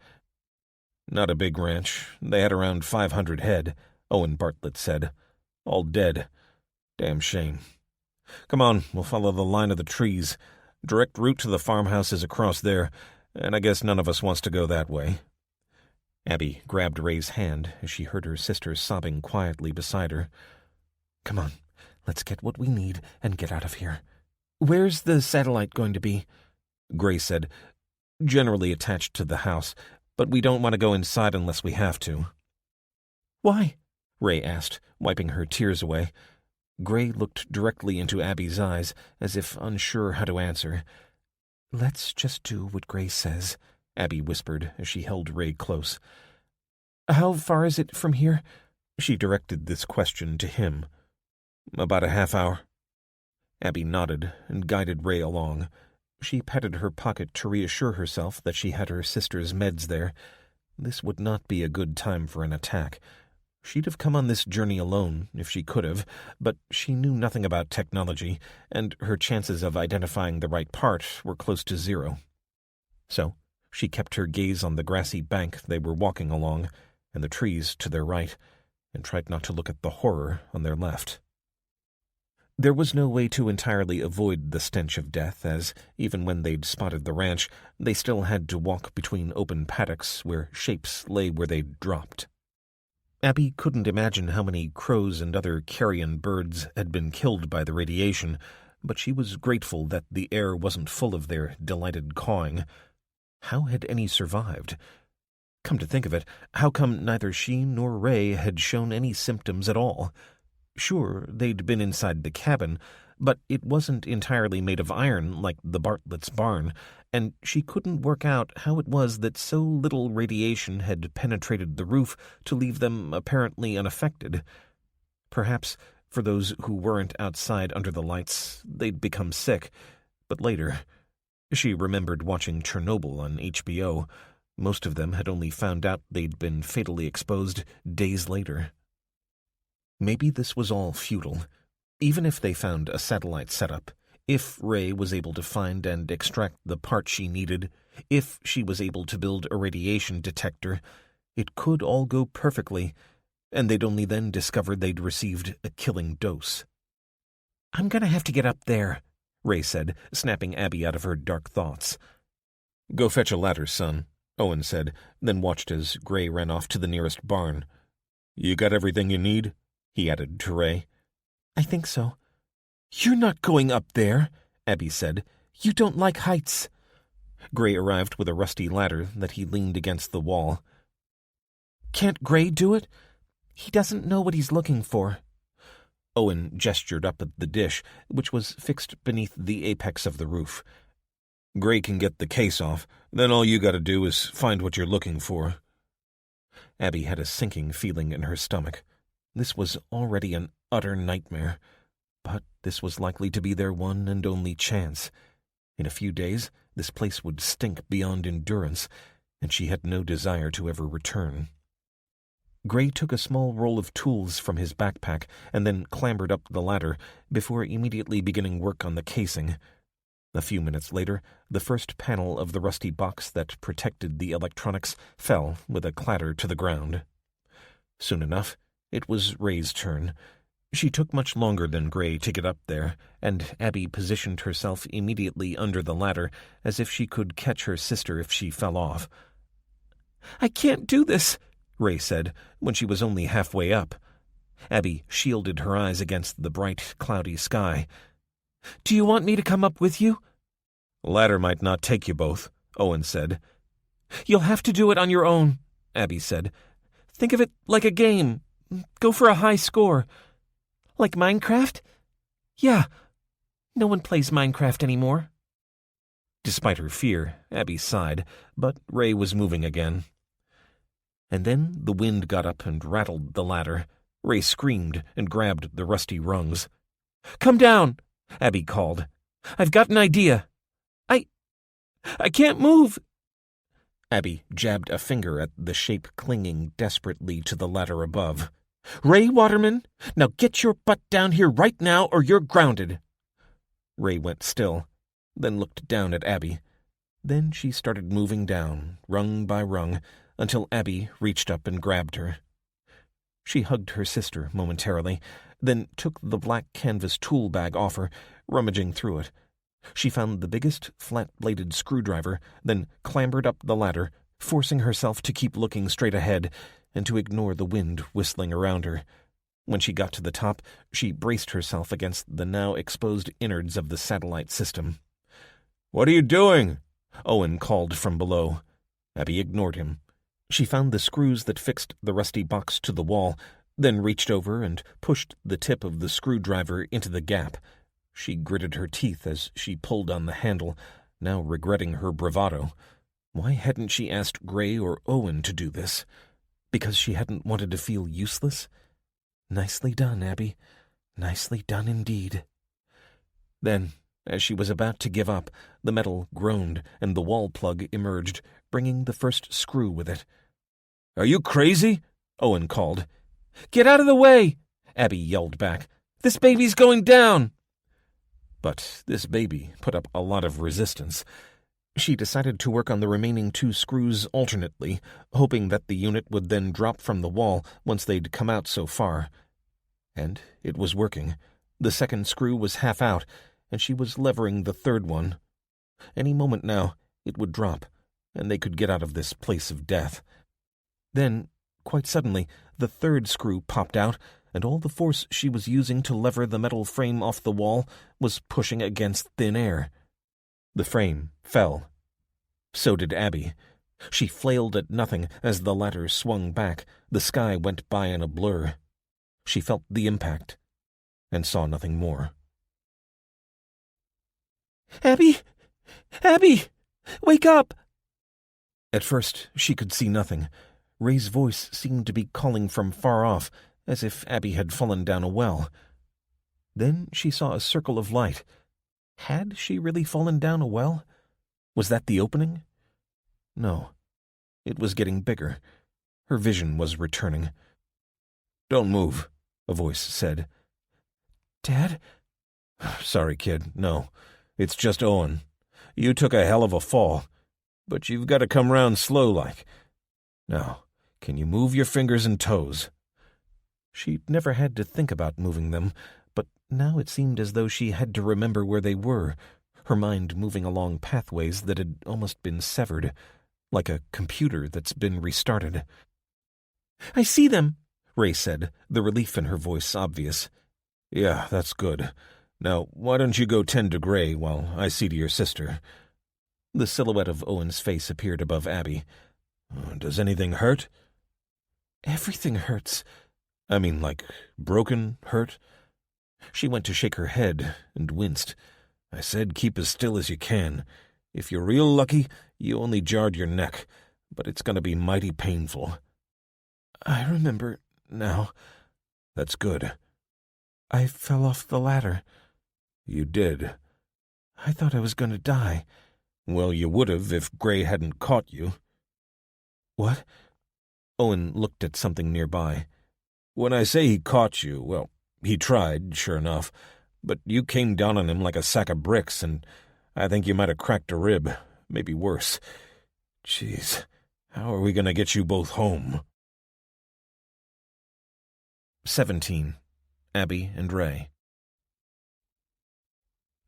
"Not a big ranch. They had around 500 head," Owen Bartlett said. "All dead. Damn shame. Come on, we'll follow the line of the trees. Direct route to the farmhouse is across there, and I guess none of us wants to go that way." Abby grabbed Ray's hand as she heard her sister sobbing quietly beside her. "Come on, let's get what we need and get out of here. Where's the satellite going to be?" Gray said. "Generally attached to the house, but we don't want to go inside unless we have to." "Why?" Ray asked, wiping her tears away. Gray looked directly into Abby's eyes, as if unsure how to answer. "Let's just do what Gray says," Abby whispered as she held Ray close. "How far is it from here?" She directed this question to him. "About a half hour." Abby nodded and guided Ray along. She patted her pocket to reassure herself that she had her sister's meds there. This would not be a good time for an attack. She'd have come on this journey alone if she could have, but she knew nothing about technology, and her chances of identifying the right part were close to zero. So she kept her gaze on the grassy bank they were walking along, and the trees to their right, and tried not to look at the horror on their left. There was no way to entirely avoid the stench of death, as, even when they'd spotted the ranch, they still had to walk between open paddocks where shapes lay where they'd dropped. Abby couldn't imagine how many crows and other carrion birds had been killed by the radiation, but she was grateful that the air wasn't full of their delighted cawing. How had any survived? Come to think of it, how come neither she nor Ray had shown any symptoms at all? Sure, they'd been inside the cabin, but it wasn't entirely made of iron like the Bartlett's barn, and she couldn't work out how it was that so little radiation had penetrated the roof to leave them apparently unaffected. Perhaps, for those who weren't outside under the lights, they'd become sick, but later. She remembered watching Chernobyl on HBO. Most of them had only found out they'd been fatally exposed days later. Maybe this was all futile. Even if they found a satellite setup, if Ray was able to find and extract the part she needed, if she was able to build a radiation detector, it could all go perfectly, and they'd only then discover they'd received a killing dose. "I'm going to have to get up there," Ray said, snapping Abby out of her dark thoughts. "Go fetch a ladder, son," Owen said, then watched as Gray ran off to the nearest barn. "You got everything you need?" he added to Ray. "I think so." "You're not going up there," Abby said. "You don't like heights." Gray arrived with a rusty ladder that he leaned against the wall. "Can't Gray do it? He doesn't know what he's looking for." Owen gestured up at the dish, which was fixed beneath the apex of the roof. "Gray can get the case off, then all you gotta do is find what you're looking for." Abby had a sinking feeling in her stomach. This was already an utter nightmare, but this was likely to be their one and only chance. In a few days, this place would stink beyond endurance, and she had no desire to ever return. Gray took a small roll of tools from his backpack and then clambered up the ladder before immediately beginning work on the casing. A few minutes later, the first panel of the rusty box that protected the electronics fell with a clatter to the ground. Soon enough, it was Ray's turn. She took much longer than Gray to get up there, and Abby positioned herself immediately under the ladder as if she could catch her sister if she fell off. "I can't do this," Ray said, when she was only halfway up. Abby shielded her eyes against the bright, cloudy sky. "Do you want me to come up with you?" "Ladder might not take you both," Owen said. "You'll have to do it on your own," Abby said. "Think of it like a game. Go for a high score. Like Minecraft? Yeah. No one plays Minecraft anymore." Despite her fear, Abby sighed, but Ray was moving again. And then the wind got up and rattled the ladder. Ray screamed and grabbed the rusty rungs. "Come down," Abby called. "I've got an idea. I can't move." Abby jabbed a finger at the shape clinging desperately to the ladder above. "Ray Waterman, now get your butt down here right now or you're grounded." Ray went still, then looked down at Abby. Then she started moving down, rung by rung, until Abby reached up and grabbed her. She hugged her sister momentarily, then took the black canvas tool bag off her, rummaging through it. She found the biggest flat-bladed screwdriver, then clambered up the ladder, forcing herself to keep looking straight ahead and to ignore the wind whistling around her. When she got to the top, she braced herself against the now exposed innards of the satellite system. "What are you doing?" Owen called from below. Abby ignored him. She found the screws that fixed the rusty box to the wall, then reached over and pushed the tip of the screwdriver into the gap. She gritted her teeth as she pulled on the handle, now regretting her bravado. Why hadn't she asked Gray or Owen to do this? Because she hadn't wanted to feel useless? Nicely done, Abby. Nicely done indeed. Then, as she was about to give up, the metal groaned and the wall plug emerged, bringing the first screw with it. "Are you crazy?" Owen called. "Get out of the way!" Abby yelled back. "This baby's going down!" But this baby put up a lot of resistance. She decided to work on the remaining 2 screws alternately, hoping that the unit would then drop from the wall once they'd come out so far. And it was working. The second screw was half out, and she was levering the third one. Any moment now, it would drop, and they could get out of this place of death. Then, quite suddenly, the third screw popped out, and all the force she was using to lever the metal frame off the wall was pushing against thin air. The frame fell. So did Abby. She flailed at nothing as the ladder swung back. The sky went by in a blur. She felt the impact and saw nothing more. "Abby! Abby! Wake up!" At first, she could see nothing. Ray's voice seemed to be calling from far off, as if Abby had fallen down a well. Then she saw a circle of light. Had she really fallen down a well? Was that the opening? No. It was getting bigger. Her vision was returning. "Don't move," a voice said. "Dad?" "Sorry, kid. No. It's just Owen. You took a hell of a fall, but you've got to come round slow-like. Now, can you move your fingers and toes?" She'd never had to think about moving them, but now it seemed as though she had to remember where they were, her mind moving along pathways that had almost been severed, like a computer that's been restarted. "I see them," Ray said, the relief in her voice obvious. "Yeah, that's good. Now, why don't you go tend to Gray while I see to your sister?" The silhouette of Owen's face appeared above Abby. "Does anything hurt?" "Everything hurts." "I mean, like, broken hurt?" She went to shake her head and winced. "I said keep as still as you can. If you're real lucky, you only jarred your neck, but it's going to be mighty painful." "I remember now." "That's good." "I fell off the ladder." "You did?" "I thought I was going to die." "Well, you would have if Gray hadn't caught you." "What?" Owen looked at something nearby. "When I say he caught you, well, he tried, sure enough, but you came down on him like a sack of bricks, and I think you might have cracked a rib, maybe worse. Jeez, how are we going to get you both home?" 17. Abby and Ray.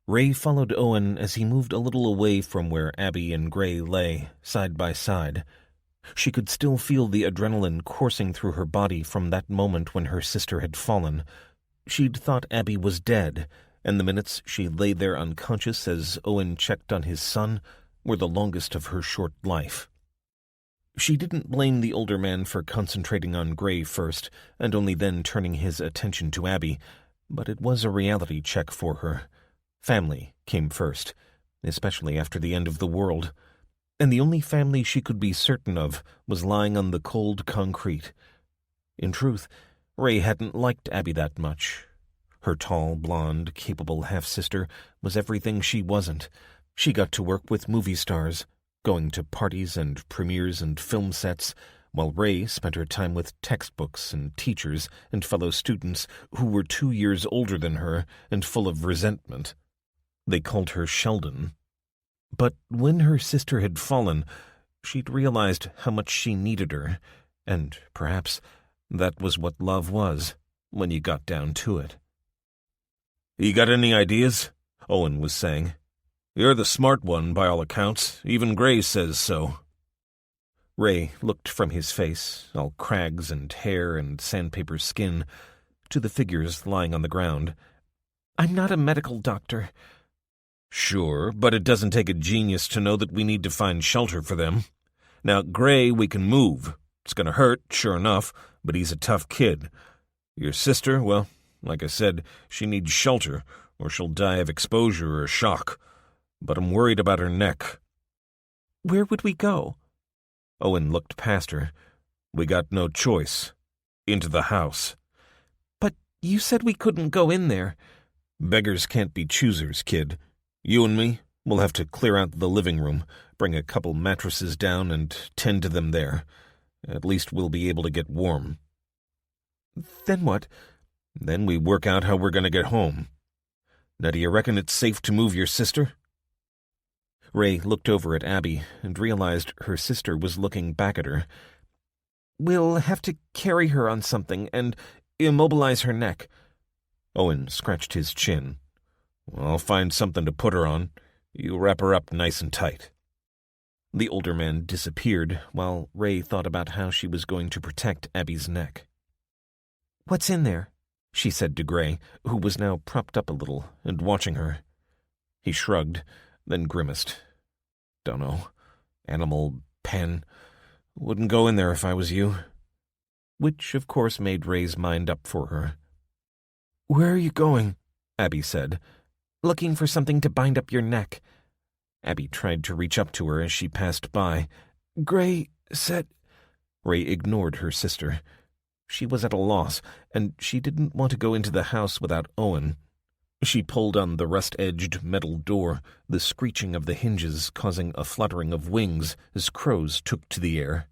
Ray followed Owen as he moved a little away from where Abby and Gray lay, side by side. She could still feel the adrenaline coursing through her body from that moment when her sister had fallen. She'd thought Abby was dead, and the minutes she lay there unconscious as Owen checked on his son were the longest of her short life. She didn't blame the older man for concentrating on Gray first, and only then turning his attention to Abby, but it was a reality check for her. Family came first, especially after the end of the world, and the only family she could be certain of was lying on the cold concrete. In truth, Ray hadn't liked Abby that much. Her tall, blonde, capable half-sister was everything she wasn't. She got to work with movie stars, going to parties and premieres and film sets, while Ray spent her time with textbooks and teachers and fellow students who were 2 years older than her and full of resentment. They called her Sheldon. But when her sister had fallen, she'd realized how much she needed her, and perhaps that was what love was, when you got down to it. "You got any ideas?" Owen was saying. "You're the smart one, by all accounts. Even Gray says so." Ray looked from his face, all crags and hair and sandpaper skin, to the figures lying on the ground. "I'm not a medical doctor." "Sure, but it doesn't take a genius to know that we need to find shelter for them. Now, Gray we can move. It's going to hurt, sure enough, but he's a tough kid. Your sister, well, like I said, she needs shelter, or she'll die of exposure or shock. But I'm worried about her neck." "Where would we go?" Owen looked past her. "We got no choice. Into the house." "But you said we couldn't go in there." "Beggars can't be choosers, kid. You and me, we'll have to clear out the living room, bring a couple mattresses down, and tend to them there. At least we'll be able to get warm." "Then what?" "Then we work out how we're going to get home. Now, do you reckon it's safe to move your sister?" Ray looked over at Abby and realized her sister was looking back at her. "We'll have to carry her on something and immobilize her neck." Owen scratched his chin. "I'll find something to put her on. You wrap her up nice and tight." The older man disappeared while Ray thought about how she was going to protect Abby's neck. "What's in there?" she said to Gray, who was now propped up a little and watching her. He shrugged, then grimaced. "Dunno. Animal, pen. Wouldn't go in there if I was you." Which, of course, made Ray's mind up for her. "Where are you going?" Abby said. "Looking for something to bind up your neck." Abby tried to reach up to her as she passed by. "Gray said—" Ray ignored her sister. She was at a loss, and she didn't want to go into the house without Owen. She pulled on the rust-edged metal door, the screeching of the hinges causing a fluttering of wings as crows took to the air.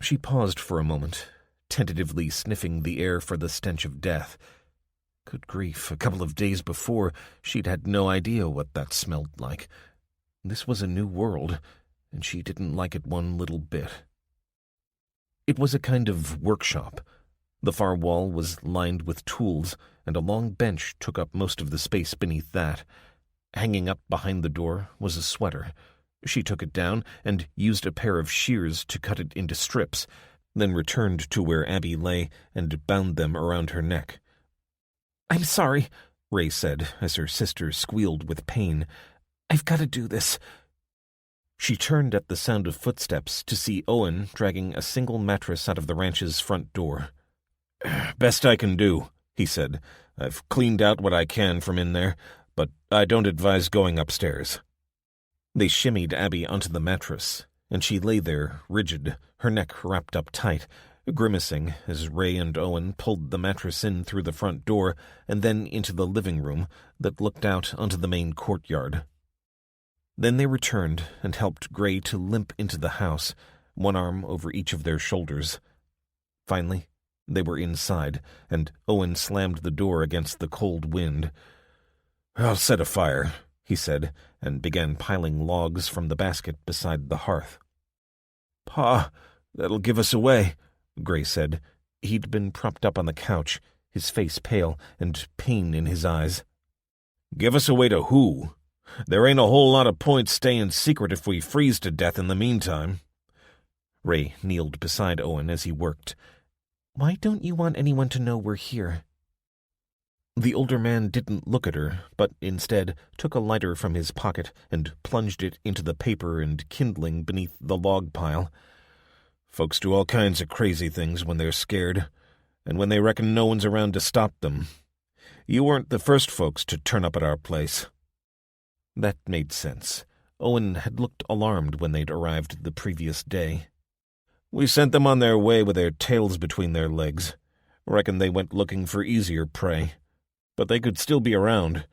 She paused for a moment, tentatively sniffing the air for the stench of death. Good grief, a couple of days before, she'd had no idea what that smelled like. This was a new world, and she didn't like it one little bit. It was a kind of workshop. The far wall was lined with tools, and a long bench took up most of the space beneath that. Hanging up behind the door was a sweater. She took it down and used a pair of shears to cut it into strips, then returned to where Abby lay and bound them around her neck. "I'm sorry," Ray said as her sister squealed with pain. "I've got to do this." She turned at the sound of footsteps to see Owen dragging a single mattress out of the ranch's front door. "Best I can do," he said. "I've cleaned out what I can from in there, but I don't advise going upstairs." They shimmied Abby onto the mattress, and she lay there, rigid, her neck wrapped up tight, grimacing as Ray and Owen pulled the mattress in through the front door and then into the living room that looked out onto the main courtyard. Then they returned and helped Gray to limp into the house, one arm over each of their shoulders. Finally, they were inside, and Owen slammed the door against the cold wind. "I'll set a fire," he said, and began piling logs from the basket beside the hearth. "Pa, that'll give us away," Gray said. He'd been propped up on the couch, his face pale and pain in his eyes. "Give us away to who? There ain't a whole lot of point staying secret if we freeze to death in the meantime." Ray kneeled beside Owen as he worked. "Why don't you want anyone to know we're here?" The older man didn't look at her, but instead took a lighter from his pocket and plunged it into the paper and kindling beneath the log pile. "Folks do all kinds of crazy things when they're scared, and when they reckon no one's around to stop them. You weren't the first folks to turn up at our place." That made sense. Owen had looked alarmed when they'd arrived the previous day. "We sent them on their way with their tails between their legs. Reckon they went looking for easier prey. But they could still be around,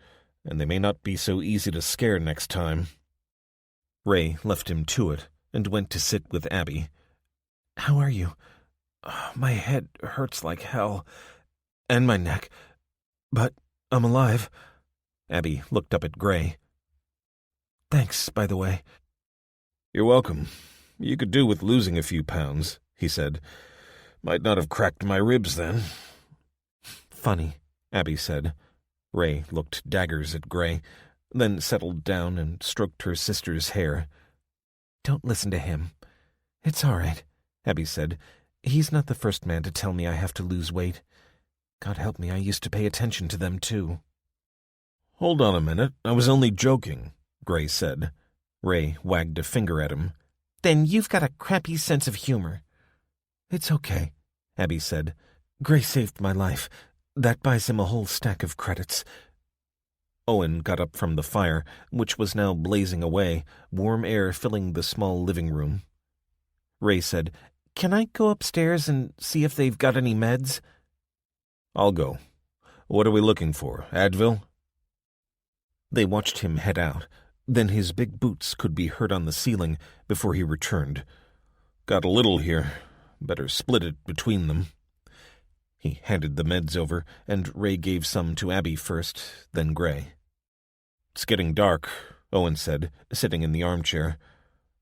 and they may not be so easy to scare next time." Ray left him to it and went to sit with Abby. "How are you?" "My head hurts like hell, and my neck, but I'm alive." Abby looked up at Gray. Thanks, by the way. You're welcome. You could do with losing a few pounds, he said. Might not have cracked my ribs then. Funny, Abby said. Ray looked daggers at Gray, then settled down and stroked her sister's hair. Don't listen to him. It's all right, Abby said. He's not the first man to tell me I have to lose weight. God help me, I used to pay attention to them, too. Hold on a minute. I was only joking, Gray said. Ray wagged a finger at him. Then you've got a crappy sense of humor. It's okay, Abby said. Gray saved my life. That buys him a whole stack of credits. Owen got up from the fire, which was now blazing away, warm air filling the small living room. Ray said, Can I go upstairs and see if they've got any meds? I'll go. What are we looking for, Advil? They watched him head out. Then his big boots could be heard on the ceiling before he returned. Got a little here. Better split it between them. He handed the meds over, and Ray gave some to Abby first, then Gray. It's getting dark, Owen said, sitting in the armchair.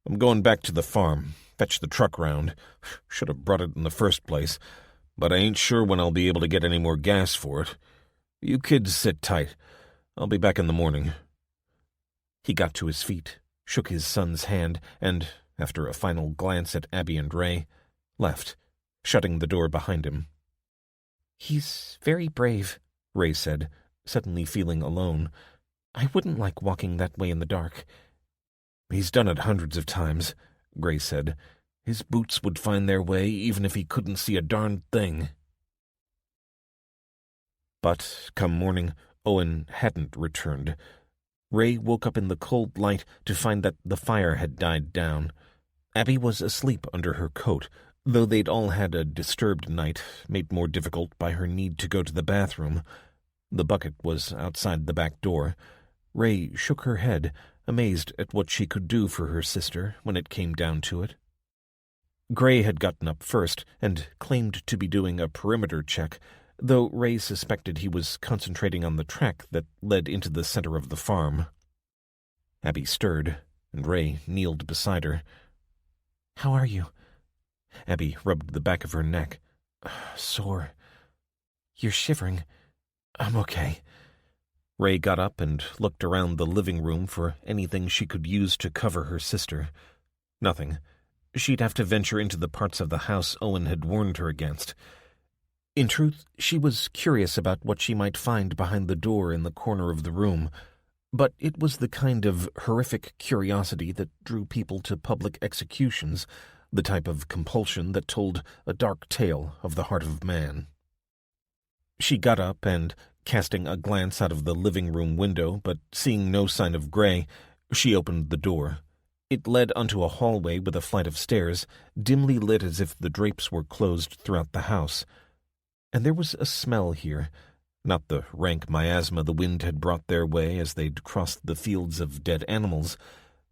I'm going back to the farm. Fetch the truck round. Should have brought it in the first place, but I ain't sure when I'll be able to get any more gas for it. You kids sit tight. I'll be back in the morning. He got to his feet, shook his son's hand, and, after a final glance at Abby and Ray, left, shutting the door behind him. He's very brave, Ray said, suddenly feeling alone. I wouldn't like walking that way in the dark. He's done it hundreds of times, Gray said. His boots would find their way even if he couldn't see a darned thing. But, come morning, Owen hadn't returned. Ray woke up in the cold light to find that the fire had died down. Abby was asleep under her coat, though they'd all had a disturbed night, made more difficult by her need to go to the bathroom. The bucket was outside the back door. Ray shook her head, amazed at what she could do for her sister when it came down to it. Gray had gotten up first and claimed to be doing a perimeter check, though Ray suspected he was concentrating on the track that led into the center of the farm. Abby stirred, and Ray kneeled beside her. How are you? Abby rubbed the back of her neck. Sore. You're shivering. I'm okay. Ray got up and looked around the living room for anything she could use to cover her sister. Nothing. She'd have to venture into the parts of the house Owen had warned her against. In truth, she was curious about what she might find behind the door in the corner of the room, but it was the kind of horrific curiosity that drew people to public executions, the type of compulsion that told a dark tale of the heart of man. She got up and, casting a glance out of the living room window, but seeing no sign of Gray, she opened the door. It led onto a hallway with a flight of stairs, dimly lit as if the drapes were closed throughout the house. And there was a smell here, not the rank miasma the wind had brought their way as they'd crossed the fields of dead animals,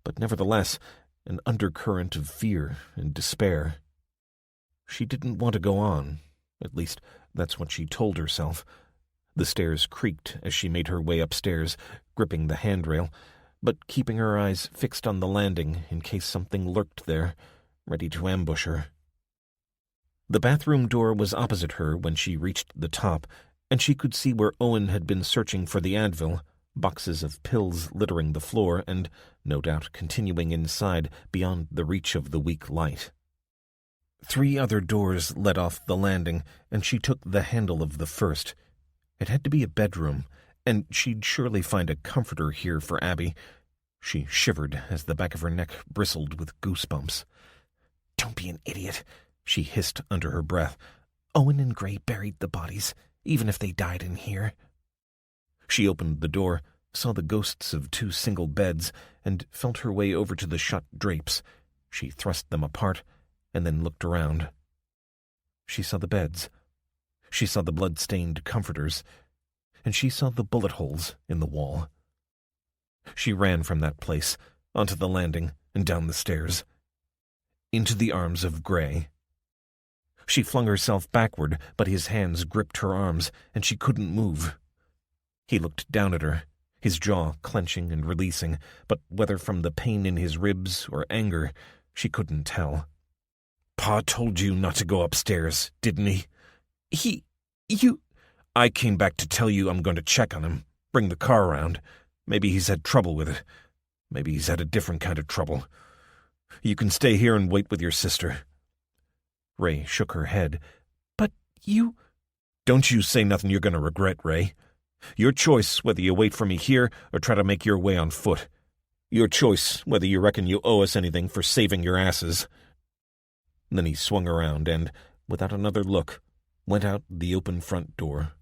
but nevertheless an undercurrent of fear and despair. She didn't want to go on. At least, that's what she told herself. The stairs creaked as she made her way upstairs, gripping the handrail, but keeping her eyes fixed on the landing in case something lurked there, ready to ambush her. The bathroom door was opposite her when she reached the top, and she could see where Owen had been searching for the Advil, boxes of pills littering the floor and, no doubt, continuing inside beyond the reach of the weak light. 3 other doors led off the landing, and she took the handle of the first. It had to be a bedroom, and she'd surely find a comforter here for Abby. She shivered as the back of her neck bristled with goosebumps. Don't be an idiot, she hissed under her breath. Owen and Gray buried the bodies, even if they died in here. She opened the door, saw the ghosts of 2 single beds, and felt her way over to the shut drapes. She thrust them apart, and then looked around. She saw the beds. She saw the blood-stained comforters, and she saw the bullet holes in the wall. She ran from that place, onto the landing and down the stairs, into the arms of Gray. She flung herself backward, but his hands gripped her arms, and she couldn't move. He looked down at her, his jaw clenching and releasing, but whether from the pain in his ribs or anger, she couldn't tell. "Pa told you not to go upstairs, didn't he?" You... "I came back to tell you I'm going to check on him, bring the car around. Maybe he's had trouble with it. Maybe he's had a different kind of trouble. You can stay here and wait with your sister." Ray shook her head. "But you..." "Don't you say nothing you're going to regret, Ray. Your choice whether you wait for me here or try to make your way on foot. Your choice whether you reckon you owe us anything for saving your asses." Then he swung around and, without another look, went out the open front door.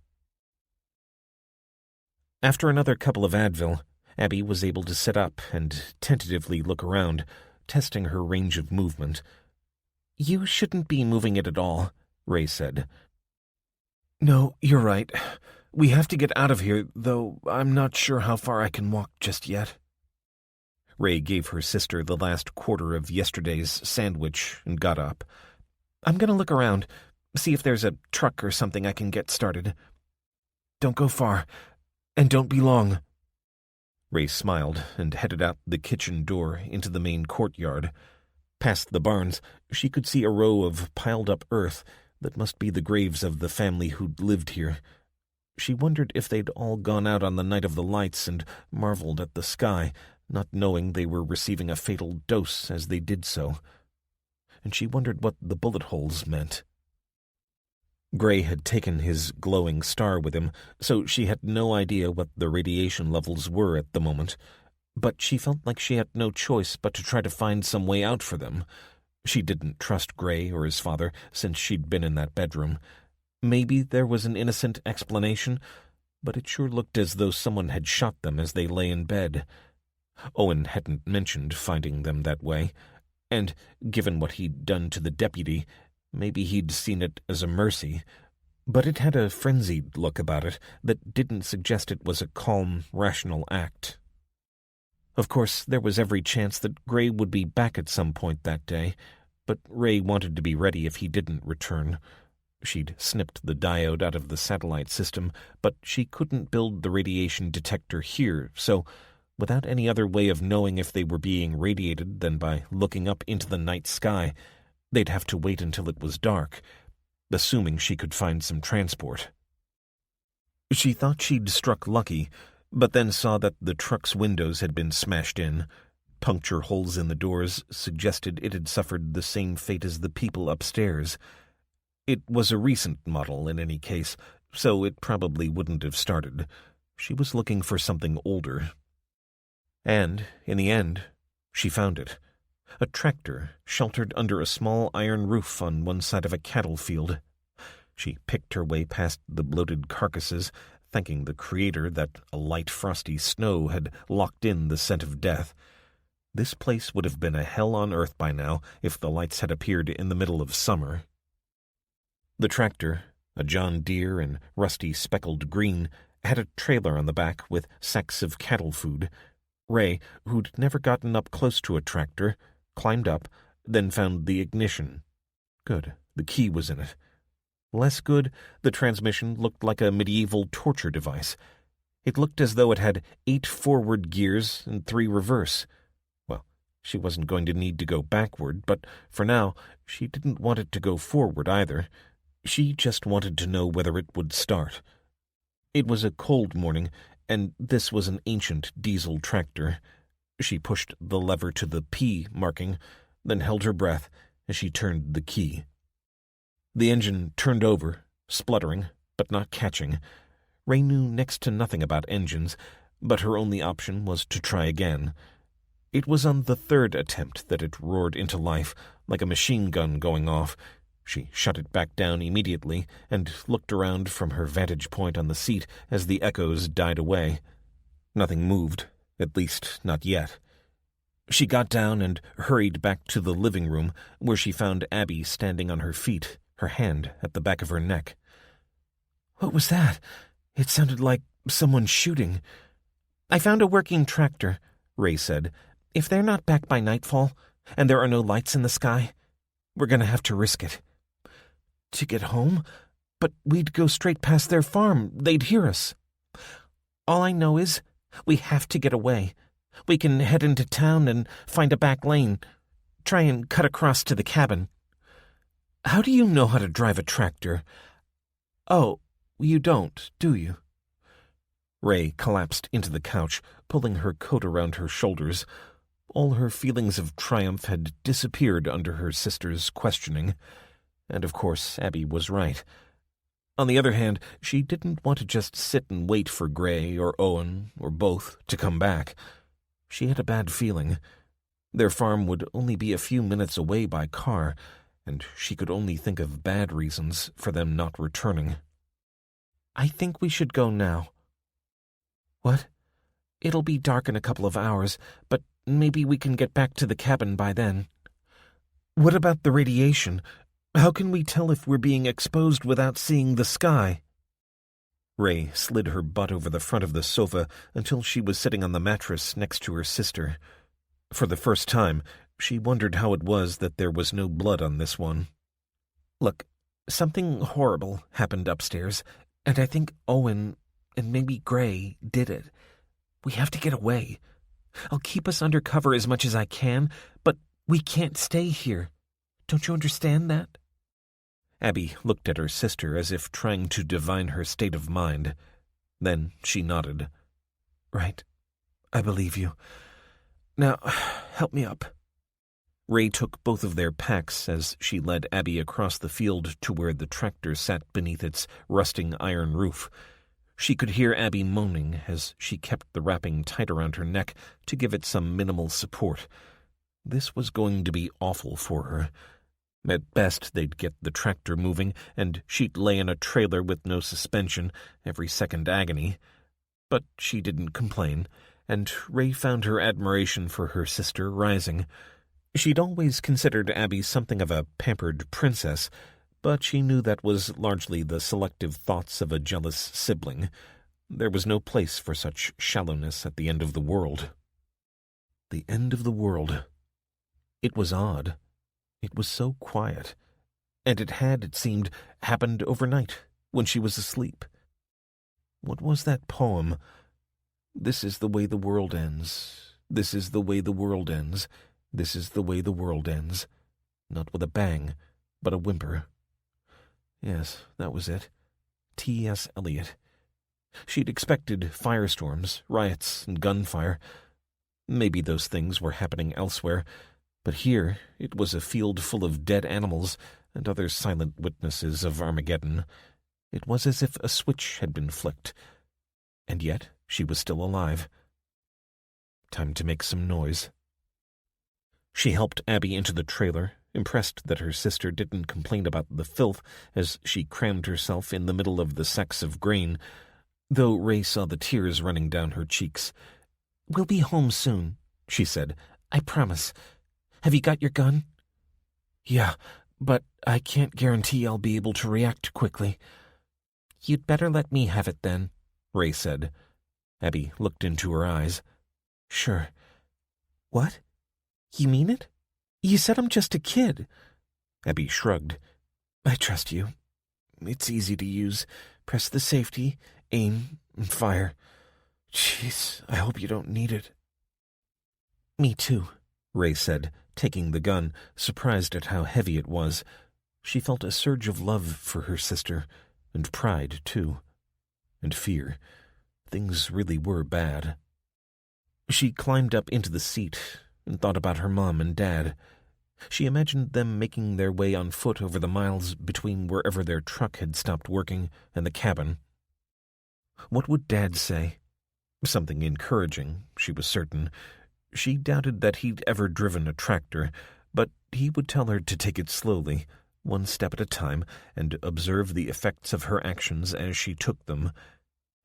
After another couple of Advil, Abby was able to sit up and tentatively look around, testing her range of movement. "You shouldn't be moving it at all," Ray said. "No, you're right. We have to get out of here, though I'm not sure how far I can walk just yet." Ray gave her sister the last quarter of yesterday's sandwich and got up. "I'm going to look around, see if there's a truck or something I can get started." "Don't go far, and don't be long." Ray smiled and headed out the kitchen door into the main courtyard. Past the barns, she could see a row of piled-up earth that must be the graves of the family who'd lived here. She wondered if they'd all gone out on the night of the lights and marveled at the sky, not knowing they were receiving a fatal dose as they did so. And she wondered what the bullet holes meant. Gray had taken his glowing star with him, so she had no idea what the radiation levels were at the moment, but she felt like she had no choice but to try to find some way out for them. She didn't trust Gray or his father since she'd been in that bedroom. Maybe there was an innocent explanation, but it sure looked as though someone had shot them as they lay in bed. Owen hadn't mentioned finding them that way, and, given what he'd done to the deputy, maybe he'd seen it as a mercy, but it had a frenzied look about it that didn't suggest it was a calm, rational act. Of course, there was every chance that Gray would be back at some point that day, but Ray wanted to be ready if he didn't return. She'd snipped the diode out of the satellite system, but she couldn't build the radiation detector here, so, without any other way of knowing if they were being radiated than by looking up into the night sky, they'd have to wait until it was dark, assuming she could find some transport. She thought she'd struck lucky, but then saw that the truck's windows had been smashed in. Puncture holes in the doors suggested it had suffered the same fate as the people upstairs. It was a recent model, in any case, so it probably wouldn't have started. She was looking for something older. And, in the end, she found it. A tractor sheltered under a small iron roof on one side of a cattle field. She picked her way past the bloated carcasses, thanking the Creator that a light frosty snow had locked in the scent of death. This place would have been a hell on earth by now if the lights had appeared in the middle of summer. The tractor, a John Deere in rusty speckled green, had a trailer on the back with sacks of cattle food. Ray, who'd never gotten up close to a tractor, climbed up, then found the ignition. Good, the key was in it. Less good, the transmission looked like a medieval torture device. It looked as though it had 8 forward gears and 3 reverse. Well, she wasn't going to need to go backward, but for now, she didn't want it to go forward either. She just wanted to know whether it would start. It was a cold morning, and this was an ancient diesel tractor. She pushed the lever to the P marking, then held her breath as she turned the key. The engine turned over, spluttering, but not catching. Ray knew next to nothing about engines, but her only option was to try again. It was on the 3rd attempt that it roared into life, like a machine gun going off. She shut it back down immediately and looked around from her vantage point on the seat as the echoes died away. Nothing moved, at least not yet. She got down and hurried back to the living room, where she found Abby standing on her feet, her hand at the back of her neck. "What was that? It sounded like someone shooting." "I found a working tractor," Ray said. "If they're not back by nightfall, and there are no lights in the sky, we're going to have to risk it." "To get home? But we'd go straight past their farm. They'd hear us." "All I know is We have to get away. We can head into town and find a back lane. Try and cut across to the cabin." "How do you know how to drive a tractor?" "Oh, you don't, do you?" Ray collapsed into the couch, pulling her coat around her shoulders. All her feelings of triumph had disappeared under her sister's questioning. And of course, Abby was right. On the other hand, she didn't want to just sit and wait for Gray or Owen, or both, to come back. She had a bad feeling. Their farm would only be a few minutes away by car, and she could only think of bad reasons for them not returning. "I think we should go now." "What?" "It'll be dark in a couple of hours, but maybe we can get back to the cabin by then." "What about the radiation? How can we tell if we're being exposed without seeing the sky?" Ray slid her butt over the front of the sofa until she was sitting on the mattress next to her sister. For the first time, she wondered how it was that there was no blood on this one. "Look, something horrible happened upstairs, and I think Owen and maybe Gray did it. We have to get away. I'll keep us under cover as much as I can, but we can't stay here. Don't you understand that?" Abby looked at her sister as if trying to divine her state of mind. Then she nodded. "Right. I believe you. Now, help me up." Ray took both of their packs as she led Abby across the field to where the tractor sat beneath its rusting iron roof. She could hear Abby moaning as she kept the wrapping tight around her neck to give it some minimal support. This was going to be awful for her. At best, they'd get the tractor moving, and she'd lay in a trailer with no suspension, every second agony. But she didn't complain, and Ray found her admiration for her sister rising. She'd always considered Abby something of a pampered princess, but she knew that was largely the selective thoughts of a jealous sibling. There was no place for such shallowness at the end of the world. The end of the world. It was odd. It was so quiet, and it had, it seemed, happened overnight, when she was asleep. What was that poem? "This is the way the world ends. This is the way the world ends. This is the way the world ends." Not with a bang, but a whimper. Yes, that was it. T.S. Eliot. She'd expected firestorms, riots, and gunfire. Maybe those things were happening elsewhere, but here it was a field full of dead animals and other silent witnesses of Armageddon. It was as if a switch had been flicked. And yet she was still alive. Time to make some noise. She helped Abby into the trailer, impressed that her sister didn't complain about the filth as she crammed herself in the middle of the sacks of grain, though Ray saw the tears running down her cheeks. "We'll be home soon," she said. "I promise. Have you got your gun?" "Yeah, but I can't guarantee I'll be able to react quickly." "You'd better let me have it then," Ray said. Abby looked into her eyes. "Sure." "What? You mean it? You said I'm just a kid." Abby shrugged. "I trust you. It's easy to use. Press the safety, aim, and fire. Jeez, I hope you don't need it." "Me too," Ray said, taking the gun, surprised at how heavy it was. She felt a surge of love for her sister, and pride, too. And fear. Things really were bad. She climbed up into the seat and thought about her mom and dad. She imagined them making their way on foot over the miles between wherever their truck had stopped working and the cabin. What would Dad say? Something encouraging, she was certain. She doubted that he'd ever driven a tractor, but he would tell her to take it slowly, one step at a time, and observe the effects of her actions as she took them.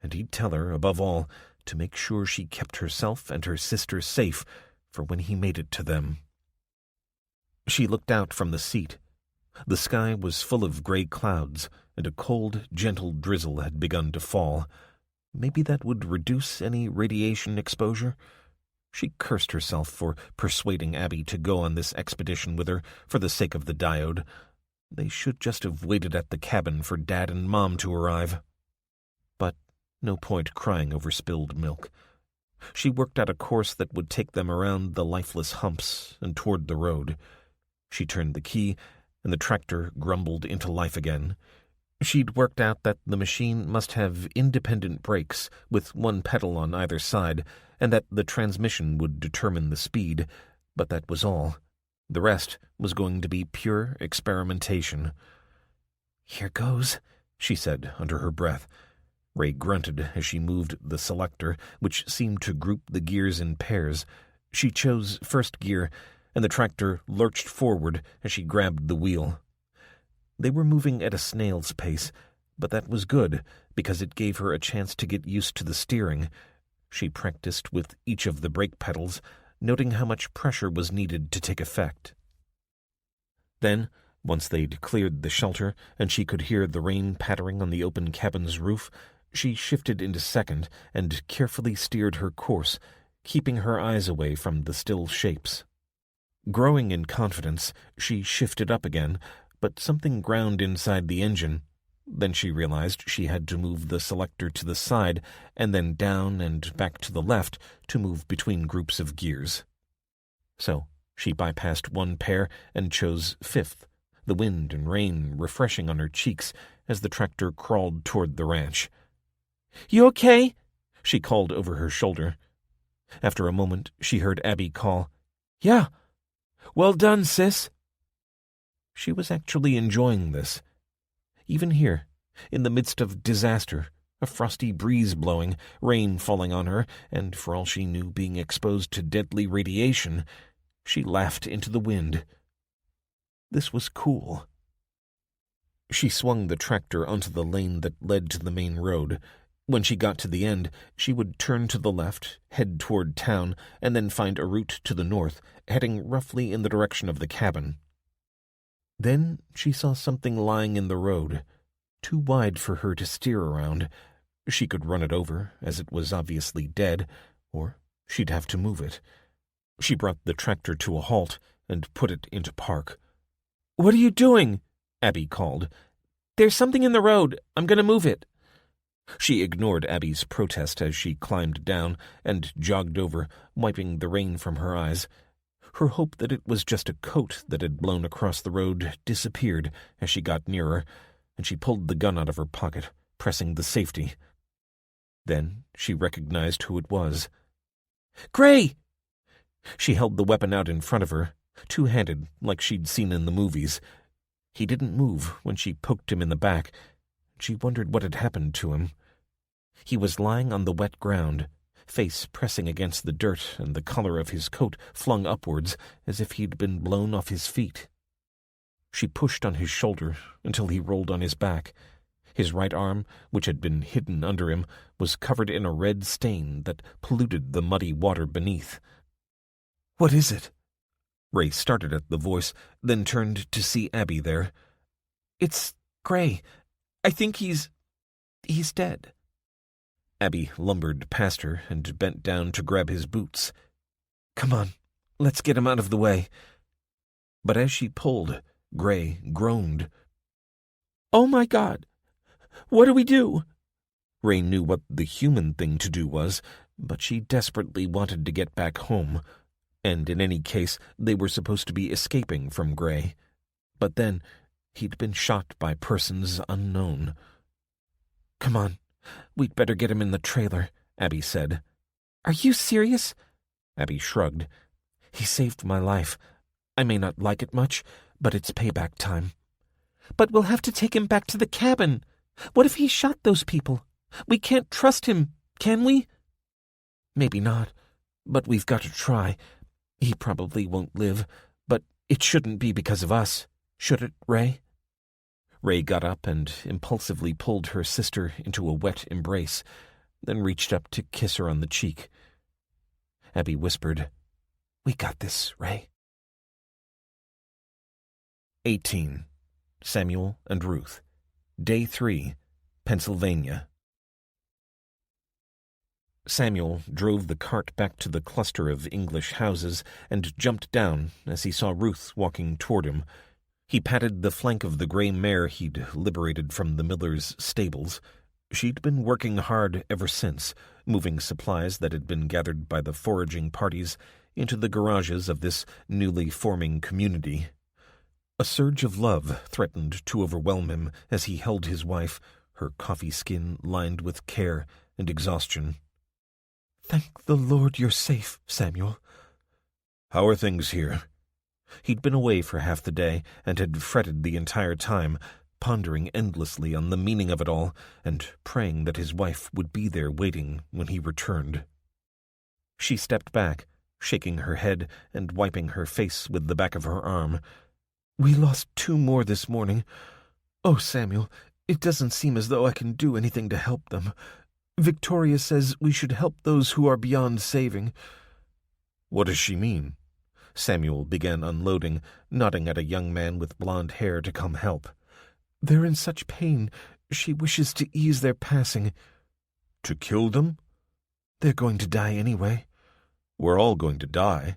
And he'd tell her, above all, to make sure she kept herself and her sister safe for when he made it to them. She looked out from the seat. The sky was full of gray clouds, and a cold, gentle drizzle had begun to fall. Maybe that would reduce any radiation exposure? She cursed herself for persuading Abby to go on this expedition with her for the sake of the diode. They should just have waited at the cabin for Dad and Mom to arrive. But no point crying over spilled milk. She worked out a course that would take them around the lifeless humps and toward the road. She turned the key, and the tractor grumbled into life again. She'd worked out that the machine must have independent brakes with one pedal on either side, and that the transmission would determine the speed, but that was all. The rest was going to be pure experimentation. "Here goes," she said under her breath. Ray grunted as she moved the selector, which seemed to group the gears in pairs. She chose first gear, and the tractor lurched forward as she grabbed the wheel. They were moving at a snail's pace, but that was good, because it gave her a chance to get used to the steering. She practiced with each of the brake pedals, noting how much pressure was needed to take effect. Then, once they'd cleared the shelter and she could hear the rain pattering on the open cabin's roof, she shifted into second and carefully steered her course, keeping her eyes away from the still shapes. Growing in confidence, she shifted up again, but something ground inside the engine. Then she realized she had to move the selector to the side and then down and back to the left to move between groups of gears. So she bypassed one pair and chose fifth, the wind and rain refreshing on her cheeks as the tractor crawled toward the ranch. "You okay?" she called over her shoulder. After a moment, she heard Abby call, "Yeah. Well done, sis." She was actually enjoying this. Even here, in the midst of disaster, a frosty breeze blowing, rain falling on her, and for all she knew being exposed to deadly radiation, she laughed into the wind. This was cool. She swung the tractor onto the lane that led to the main road. When she got to the end, she would turn to the left, head toward town, and then find a route to the north, heading roughly in the direction of the cabin. Then she saw something lying in the road, too wide for her to steer around. She could run it over, as it was obviously dead, or she'd have to move it. She brought the tractor to a halt and put it into park. "What are you doing?" Abby called. "There's something in the road. I'm going to move it." She ignored Abby's protest as she climbed down and jogged over, wiping the rain from her eyes. Her hope that it was just a coat that had blown across the road disappeared as she got nearer, and she pulled the gun out of her pocket, pressing the safety. Then she recognized who it was. "Gray!" She held the weapon out in front of her, two-handed like she'd seen in the movies. He didn't move when she poked him in the back. She wondered what had happened to him. He was lying on the wet ground, face pressing against the dirt and the collar of his coat flung upwards as if he'd been blown off his feet. She pushed on his shoulder until he rolled on his back. His right arm, which had been hidden under him, was covered in a red stain that polluted the muddy water beneath. "What is it?" Ray started at the voice, then turned to see Abby there. "It's Gray. I think he's dead." Abby lumbered past her and bent down to grab his boots. "Come on, let's get him out of the way." But as she pulled, Gray groaned. "Oh my God! What do we do?" Ray knew what the human thing to do was, but she desperately wanted to get back home. And in any case, they were supposed to be escaping from Gray. But then, he'd been shot by persons unknown. "Come on, we'd better get him in the trailer," Abby said. "Are you serious?" Abby shrugged. "He saved my life. I may not like it much, but it's payback time." "But we'll have to take him back to the cabin. What if he shot those people? We can't trust him, can we?" "Maybe not, but we've got to try. He probably won't live, but it shouldn't be because of us, should it, Ray?" Ray got up and impulsively pulled her sister into a wet embrace, then reached up to kiss her on the cheek. Abby whispered, "We got this, Ray." 18. Samuel and Ruth. Day 3, Pennsylvania. Samuel drove the cart back to the cluster of English houses and jumped down as he saw Ruth walking toward him. He patted the flank of the gray mare he'd liberated from the miller's stables. She'd been working hard ever since, moving supplies that had been gathered by the foraging parties into the garages of this newly forming community. A surge of love threatened to overwhelm him as he held his wife, her coffee skin lined with care and exhaustion. "Thank the Lord you're safe, Samuel." "How are things here?" He'd been away for half the day and had fretted the entire time, pondering endlessly on the meaning of it all and praying that his wife would be there waiting when he returned. She stepped back, shaking her head and wiping her face with the back of her arm. "We lost 2 more this morning. Oh, Samuel, it doesn't seem as though I can do anything to help them. Victoria says we should help those who are beyond saving." "What does she mean?" Samuel began unloading, nodding at a young man with blonde hair to come help. "They're in such pain. She wishes to ease their passing." "To kill them?" "They're going to die anyway." "We're all going to die.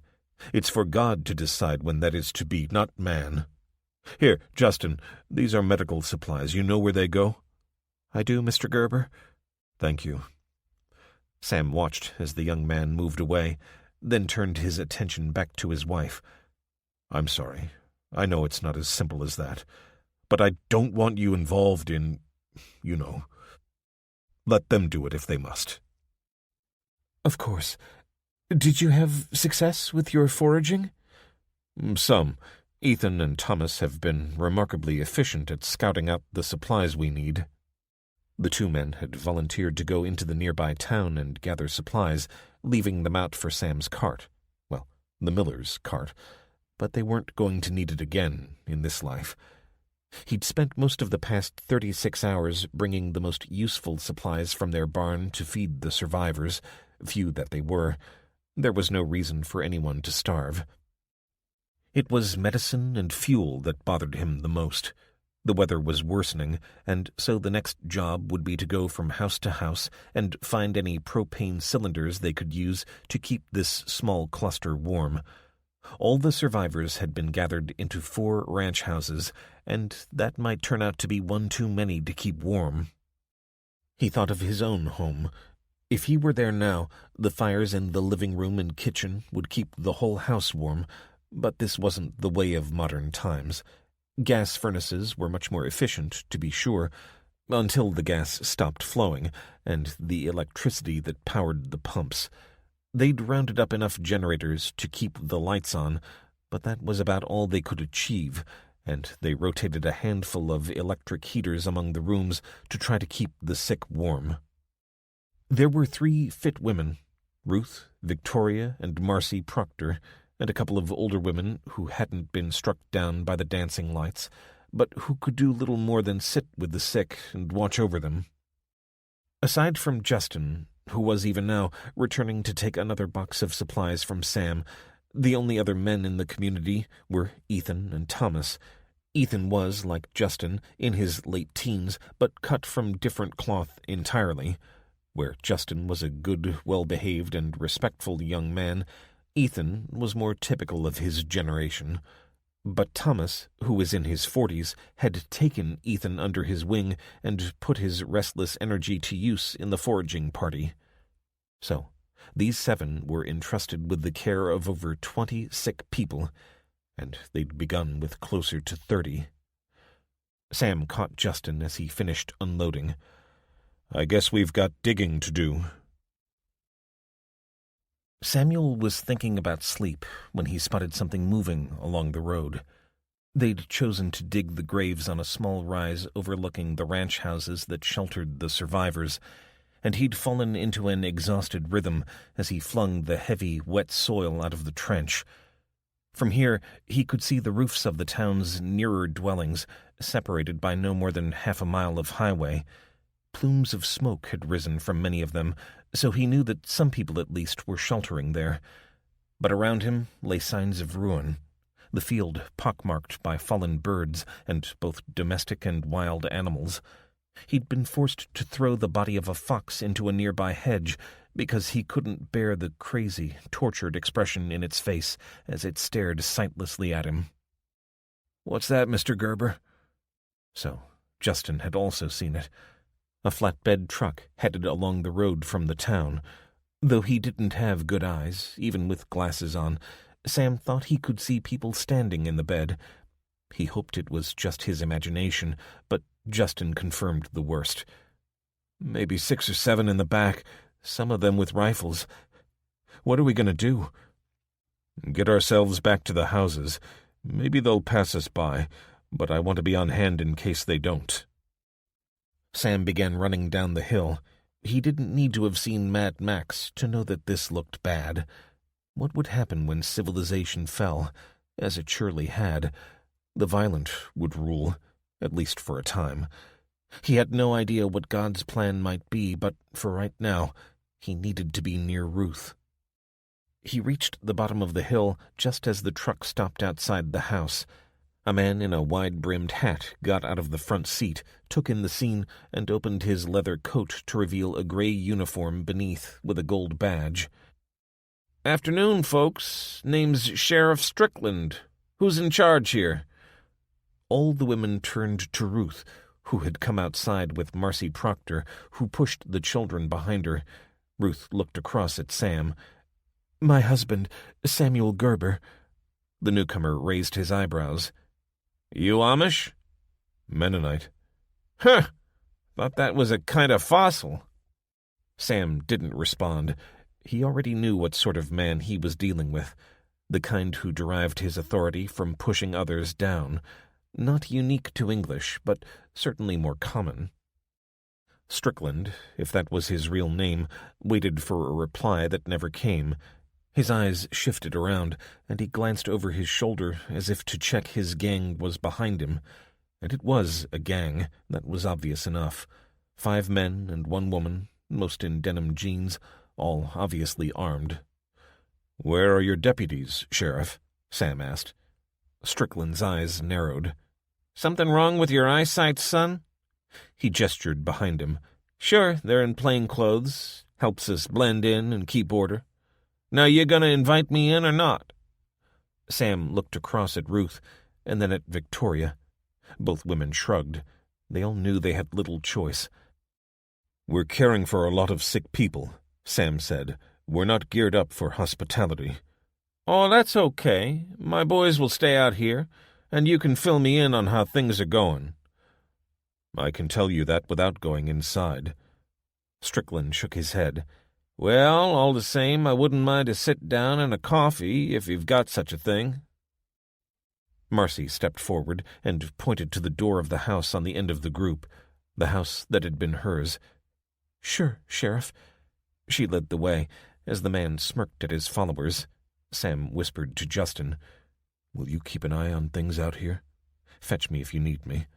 It's for God to decide when that is to be, not man. Here, Justin, these are medical supplies. You know where they go?" "I do, Mr. Gerber." "Thank you." Sam watched as the young man moved away, then turned his attention back to his wife. "I'm sorry. I know it's not as simple as that. But I don't want you involved in, Let them do it if they must." "Of course. Did you have success with your foraging?" "Some. Ethan and Thomas have been remarkably efficient at scouting out the supplies we need." The 2 men had volunteered to go into the nearby town and gather supplies, leaving them out for Sam's cart. Well, the miller's cart. But they weren't going to need it again in this life. He'd spent most of the past 36 hours bringing the most useful supplies from their barn to feed the survivors, few that they were. There was no reason for anyone to starve. It was medicine and fuel that bothered him the most. The weather was worsening, and so the next job would be to go from house to house and find any propane cylinders they could use to keep this small cluster warm. All the survivors had been gathered into 4 ranch houses, and that might turn out to be one too many to keep warm. He thought of his own home. If he were there now, the fires in the living room and kitchen would keep the whole house warm, but this wasn't the way of modern times. Gas furnaces were much more efficient, to be sure, until the gas stopped flowing, and the electricity that powered the pumps. They'd rounded up enough generators to keep the lights on, but that was about all they could achieve, and they rotated a handful of electric heaters among the rooms to try to keep the sick warm. There were 3 fit women, Ruth, Victoria, and Marcy Proctor, and a couple of older women who hadn't been struck down by the dancing lights, but who could do little more than sit with the sick and watch over them. Aside from Justin, who was even now returning to take another box of supplies from Sam, the only other men in the community were Ethan and Thomas. Ethan was, like Justin, in his late teens, but cut from different cloth entirely. Where Justin was a good, well-behaved, and respectful young man, Ethan was more typical of his generation. But Thomas, who was in his 40s, had taken Ethan under his wing and put his restless energy to use in the foraging party. So, these 7 were entrusted with the care of over 20 sick people, and they'd begun with closer to 30. Sam caught Justin as he finished unloading. "I guess we've got digging to do." Samuel was thinking about sleep when he spotted something moving along the road. They'd chosen to dig the graves on a small rise overlooking the ranch houses that sheltered the survivors, and he'd fallen into an exhausted rhythm as he flung the heavy, wet soil out of the trench. From here, he could see the roofs of the town's nearer dwellings, separated by no more than half a mile of highway. Plumes of smoke had risen from many of them, so he knew that some people at least were sheltering there. But around him lay signs of ruin, the field pockmarked by fallen birds and both domestic and wild animals. He'd been forced to throw the body of a fox into a nearby hedge because he couldn't bear the crazy, tortured expression in its face as it stared sightlessly at him. "What's that, Mr. Gerber?" So, Justin had also seen it. A flatbed truck headed along the road from the town. Though he didn't have good eyes, even with glasses on, Sam thought he could see people standing in the bed. He hoped it was just his imagination, but Justin confirmed the worst. Maybe 6 or 7 in the back, some of them with rifles. What are we going to do? Get ourselves back to the houses. Maybe they'll pass us by, but I want to be on hand in case they don't. Sam began running down the hill. He didn't need to have seen Mad Max to know that this looked bad. What would happen when civilization fell, as it surely had? The violent would rule, at least for a time. He had no idea what God's plan might be, but for right now, he needed to be near Ruth. He reached the bottom of the hill just as the truck stopped outside the house. A man in a wide-brimmed hat got out of the front seat, took in the scene, and opened his leather coat to reveal a gray uniform beneath with a gold badge. "Afternoon, folks. Name's Sheriff Strickland. Who's in charge here?" All the women turned to Ruth, who had come outside with Marcy Proctor, who pushed the children behind her. Ruth looked across at Sam. "My husband, Samuel Gerber." The newcomer raised his eyebrows. "You Amish?" "Mennonite." "Huh! Thought that was a kind of fossil." Sam didn't respond. He already knew what sort of man he was dealing with, the kind who derived his authority from pushing others down. Not unique to English, but certainly more common. Strickland, if that was his real name, waited for a reply that never came. His eyes shifted around, and he glanced over his shoulder as if to check his gang was behind him. And it was a gang, that was obvious enough. 5 men and 1 woman, most in denim jeans, all obviously armed. "Where are your deputies, Sheriff?" Sam asked. Strickland's eyes narrowed. "Something wrong with your eyesight, son?" He gestured behind him. "Sure, they're in plain clothes. Helps us blend in and keep order. Now you gonna invite me in or not?" Sam looked across at Ruth, and then at Victoria. Both women shrugged. They all knew they had little choice. "We're caring for a lot of sick people," Sam said. "We're not geared up for hospitality." "Oh, that's okay. My boys will stay out here, and you can fill me in on how things are going." "I can tell you that without going inside." Strickland shook his head. "Well, all the same, I wouldn't mind a sit-down and a coffee, if you've got such a thing." Marcy stepped forward and pointed to the door of the house on the end of the group, the house that had been hers. "Sure, Sheriff." She led the way, as the man smirked at his followers. Sam whispered to Justin, "Will you keep an eye on things out here? Fetch me if you need me."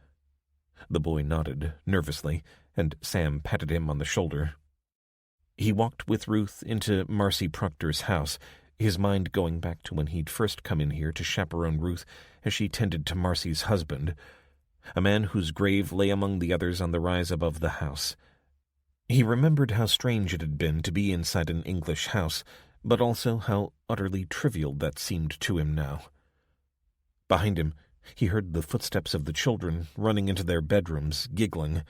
The boy nodded, nervously, and Sam patted him on the shoulder. He walked with Ruth into Marcy Proctor's house, his mind going back to when he'd first come in here to chaperone Ruth as she tended to Marcy's husband, a man whose grave lay among the others on the rise above the house. He remembered how strange it had been to be inside an English house, but also how utterly trivial that seemed to him now. Behind him, he heard the footsteps of the children running into their bedrooms, giggling.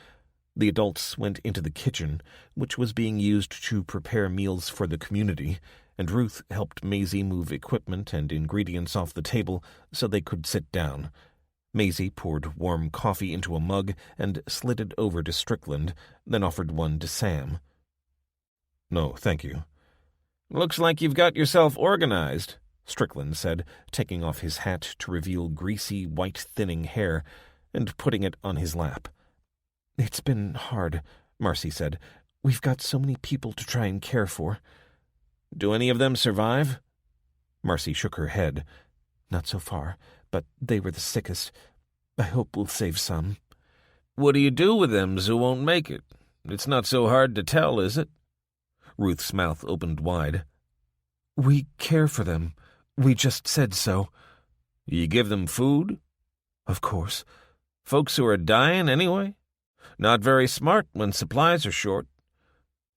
The adults went into the kitchen, which was being used to prepare meals for the community, and Ruth helped Maisie move equipment and ingredients off the table so they could sit down. Maisie poured warm coffee into a mug and slid it over to Strickland, then offered one to Sam. "No, thank you." "Looks like you've got yourself organized," Strickland said, taking off his hat to reveal greasy, white, thinning hair, and putting it on his lap. "It's been hard," Marcy said. "We've got so many people to try and care for." "Do any of them survive?" Marcy shook her head. "Not so far, but they were the sickest. I hope we'll save some." "What do you do with them who won't make it? It's not so hard to tell, is it?" Ruth's mouth opened wide. "We care for them. We just said so." "You give them food?" "Of course." "Folks who are dying anyway? Not very smart when supplies are short."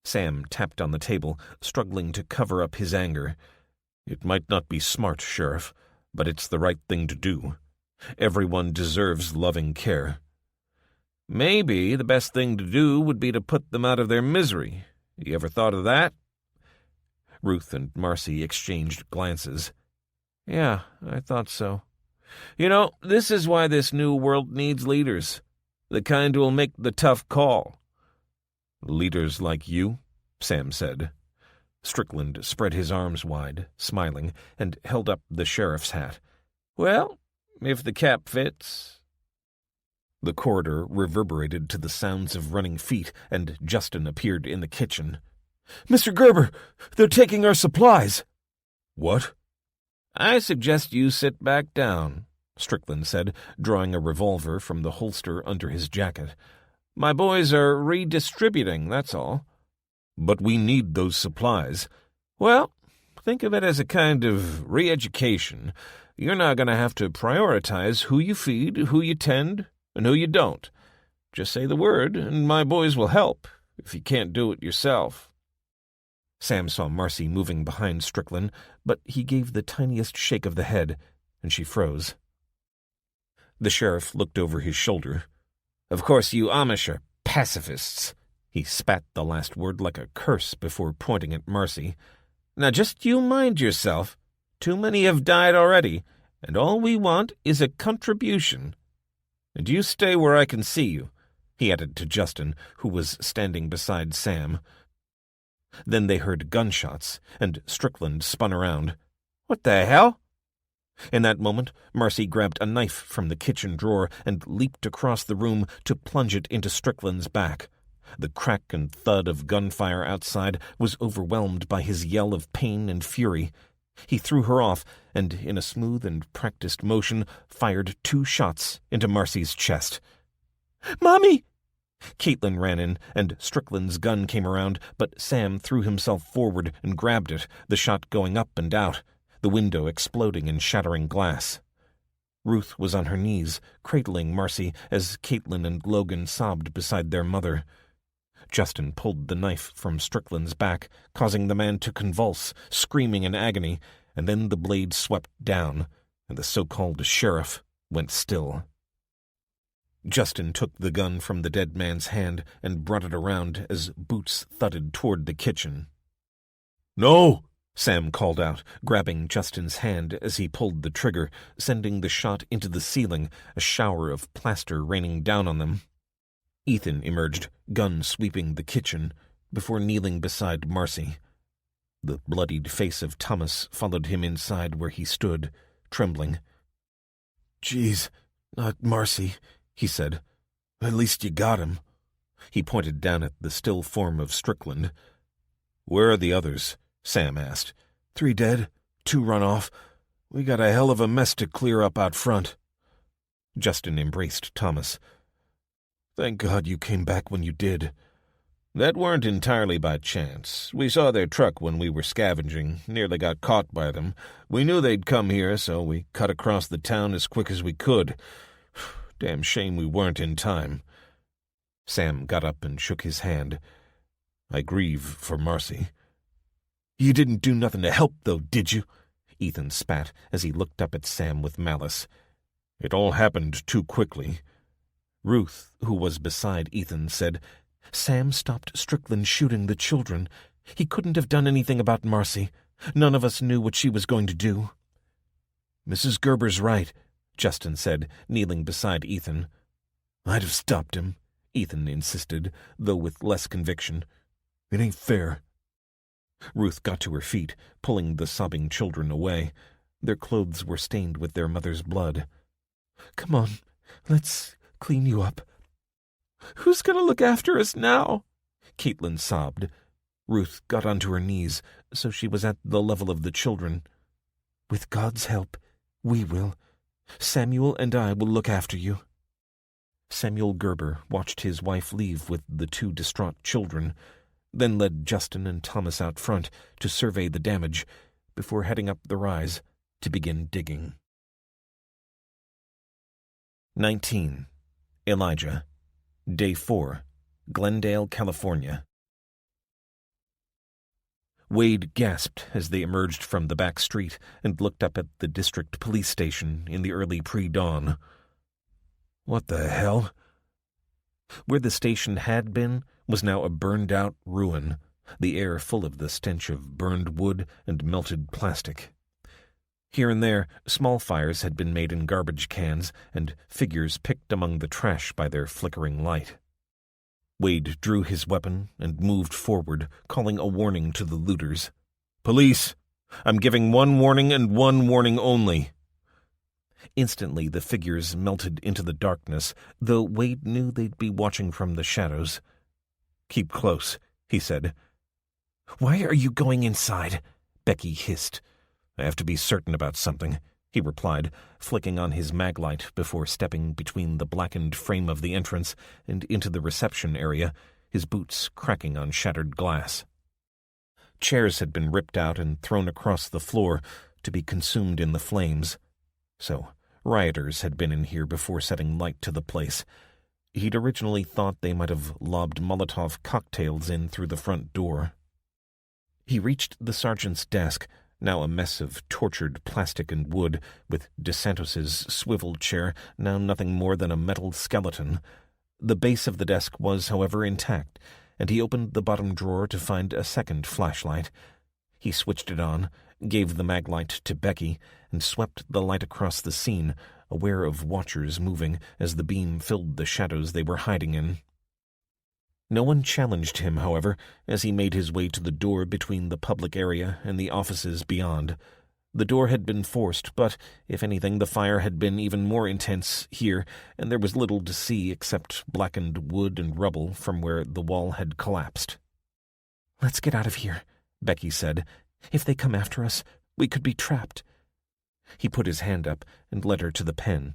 Sam tapped on the table, struggling to cover up his anger. "It might not be smart, Sheriff, but it's the right thing to do. Everyone deserves loving care." Maybe the best thing to do would be to put them out of their misery. You ever thought of that?" Ruth and Marcy exchanged glances. "Yeah, I thought so. You know, this is why this new world needs leaders. The kind who will make the tough call." "Leaders like you?" Sam said. Strickland spread his arms wide, smiling, and held up the sheriff's hat. "Well, if the cap fits." The corridor reverberated to the sounds of running feet, and Justin appeared in the kitchen. "Mr. Gerber, they're taking our supplies." "What?" "I suggest you sit back down," Strickland said, drawing a revolver from the holster under his jacket. "My boys are redistributing, that's all." "But we need those supplies." "Well, think of it as a kind of re-education. You're now going to have to prioritize who you feed, who you tend, and who you don't. Just say the word, and my boys will help, if you can't do it yourself." Sam saw Marcy moving behind Strickland, but he gave the tiniest shake of the head, and she froze. The sheriff looked over his shoulder. "Of course you Amish are pacifists." He spat the last word like a curse before pointing at Marcy. "Now just you mind yourself. Too many have died already, and all we want is a contribution. And you stay where I can see you," he added to Justin, who was standing beside Sam. Then they heard gunshots, and Strickland spun around. "What the hell?" In that moment, Marcy grabbed a knife from the kitchen drawer and leaped across the room to plunge it into Strickland's back. The crack and thud of gunfire outside was overwhelmed by his yell of pain and fury. He threw her off and, in a smooth and practiced motion, fired 2 shots into Marcy's chest. "Mommy!" Caitlin ran in, and Strickland's gun came around, but Sam threw himself forward and grabbed it, the shot going up and out, the window exploding and shattering glass. Ruth was on her knees, cradling Marcy as Caitlin and Logan sobbed beside their mother. Justin pulled the knife from Strickland's back, causing the man to convulse, screaming in agony, and then the blade swept down, and the so-called sheriff went still. Justin took the gun from the dead man's hand and brought it around as boots thudded toward the kitchen. "No!" Sam called out, grabbing Justin's hand as he pulled the trigger, sending the shot into the ceiling, a shower of plaster raining down on them. Ethan emerged, gun sweeping the kitchen, before kneeling beside Marcy. The bloodied face of Thomas followed him inside where he stood, trembling. "Geez, not Marcy," he said. "At least you got him." He pointed down at the still form of Strickland. "Where are the others?" Sam asked. 3 dead, 2 run off. We got a hell of a mess to clear up out front." Justin embraced Thomas. "Thank God you came back when you did." "That weren't entirely by chance. We saw their truck when we were scavenging, nearly got caught by them. We knew they'd come here, so we cut across the town as quick as we could. Damn shame we weren't in time." Sam got up and shook his hand. "I grieve for Marcy." "You didn't do nothing to help, though, did you?" Ethan spat as he looked up at Sam with malice. "It all happened too quickly." Ruth, who was beside Ethan, said, "Sam stopped Strickland shooting the children. He couldn't have done anything about Marcy. None of us knew what she was going to do." "Mrs. Gerber's right," Justin said, kneeling beside Ethan. "I'd have stopped him," Ethan insisted, though with less conviction. "It ain't fair." Ruth got to her feet, pulling the sobbing children away. Their clothes were stained with their mother's blood. "Come on, let's clean you up." "Who's going to look after us now?" Caitlin sobbed. Ruth got onto her knees, so she was at the level of the children. "With God's help, we will. Samuel and I will look after you." Samuel Gerber watched his wife leave with the 2 distraught children, then led Justin and Thomas out front to survey the damage before heading up the rise to begin digging. 19. Elijah. Day 4. Glendale, California. Wade gasped as they emerged from the back street and looked up at the district police station in the early pre-dawn. "What the hell?" Where the station had been was now a burned-out ruin, the air full of the stench of burned wood and melted plastic. Here and there, small fires had been made in garbage cans, and figures picked among the trash by their flickering light. Wade drew his weapon and moved forward, calling a warning to the looters. "Police! I'm giving one warning and one warning only." Instantly, the figures melted into the darkness, though Wade knew they'd be watching from the shadows. "Keep close," he said. "Why are you going inside?" Becky hissed. "I have to be certain about something," he replied, flicking on his maglite before stepping between the blackened frame of the entrance and into the reception area, his boots cracking on shattered glass. Chairs had been ripped out and thrown across the floor to be consumed in the flames. So, rioters had been in here before setting light to the place. He'd originally thought they might have lobbed Molotov cocktails in through the front door. He reached the sergeant's desk, now a mess of tortured plastic and wood, with DeSantos's swivel chair now nothing more than a metal skeleton. The base of the desk was, however, intact, and he opened the bottom drawer to find a second flashlight. He switched it on, gave the maglite to Becky, and swept the light across the scene, aware of watchers moving as the beam filled the shadows they were hiding in. No one challenged him, however, as he made his way to the door between the public area and the offices beyond. The door had been forced, but, if anything, the fire had been even more intense here, and there was little to see except blackened wood and rubble from where the wall had collapsed. "Let's get out of here," Becky said. "If they come after us, we could be trapped." He put his hand up and led her to the pen.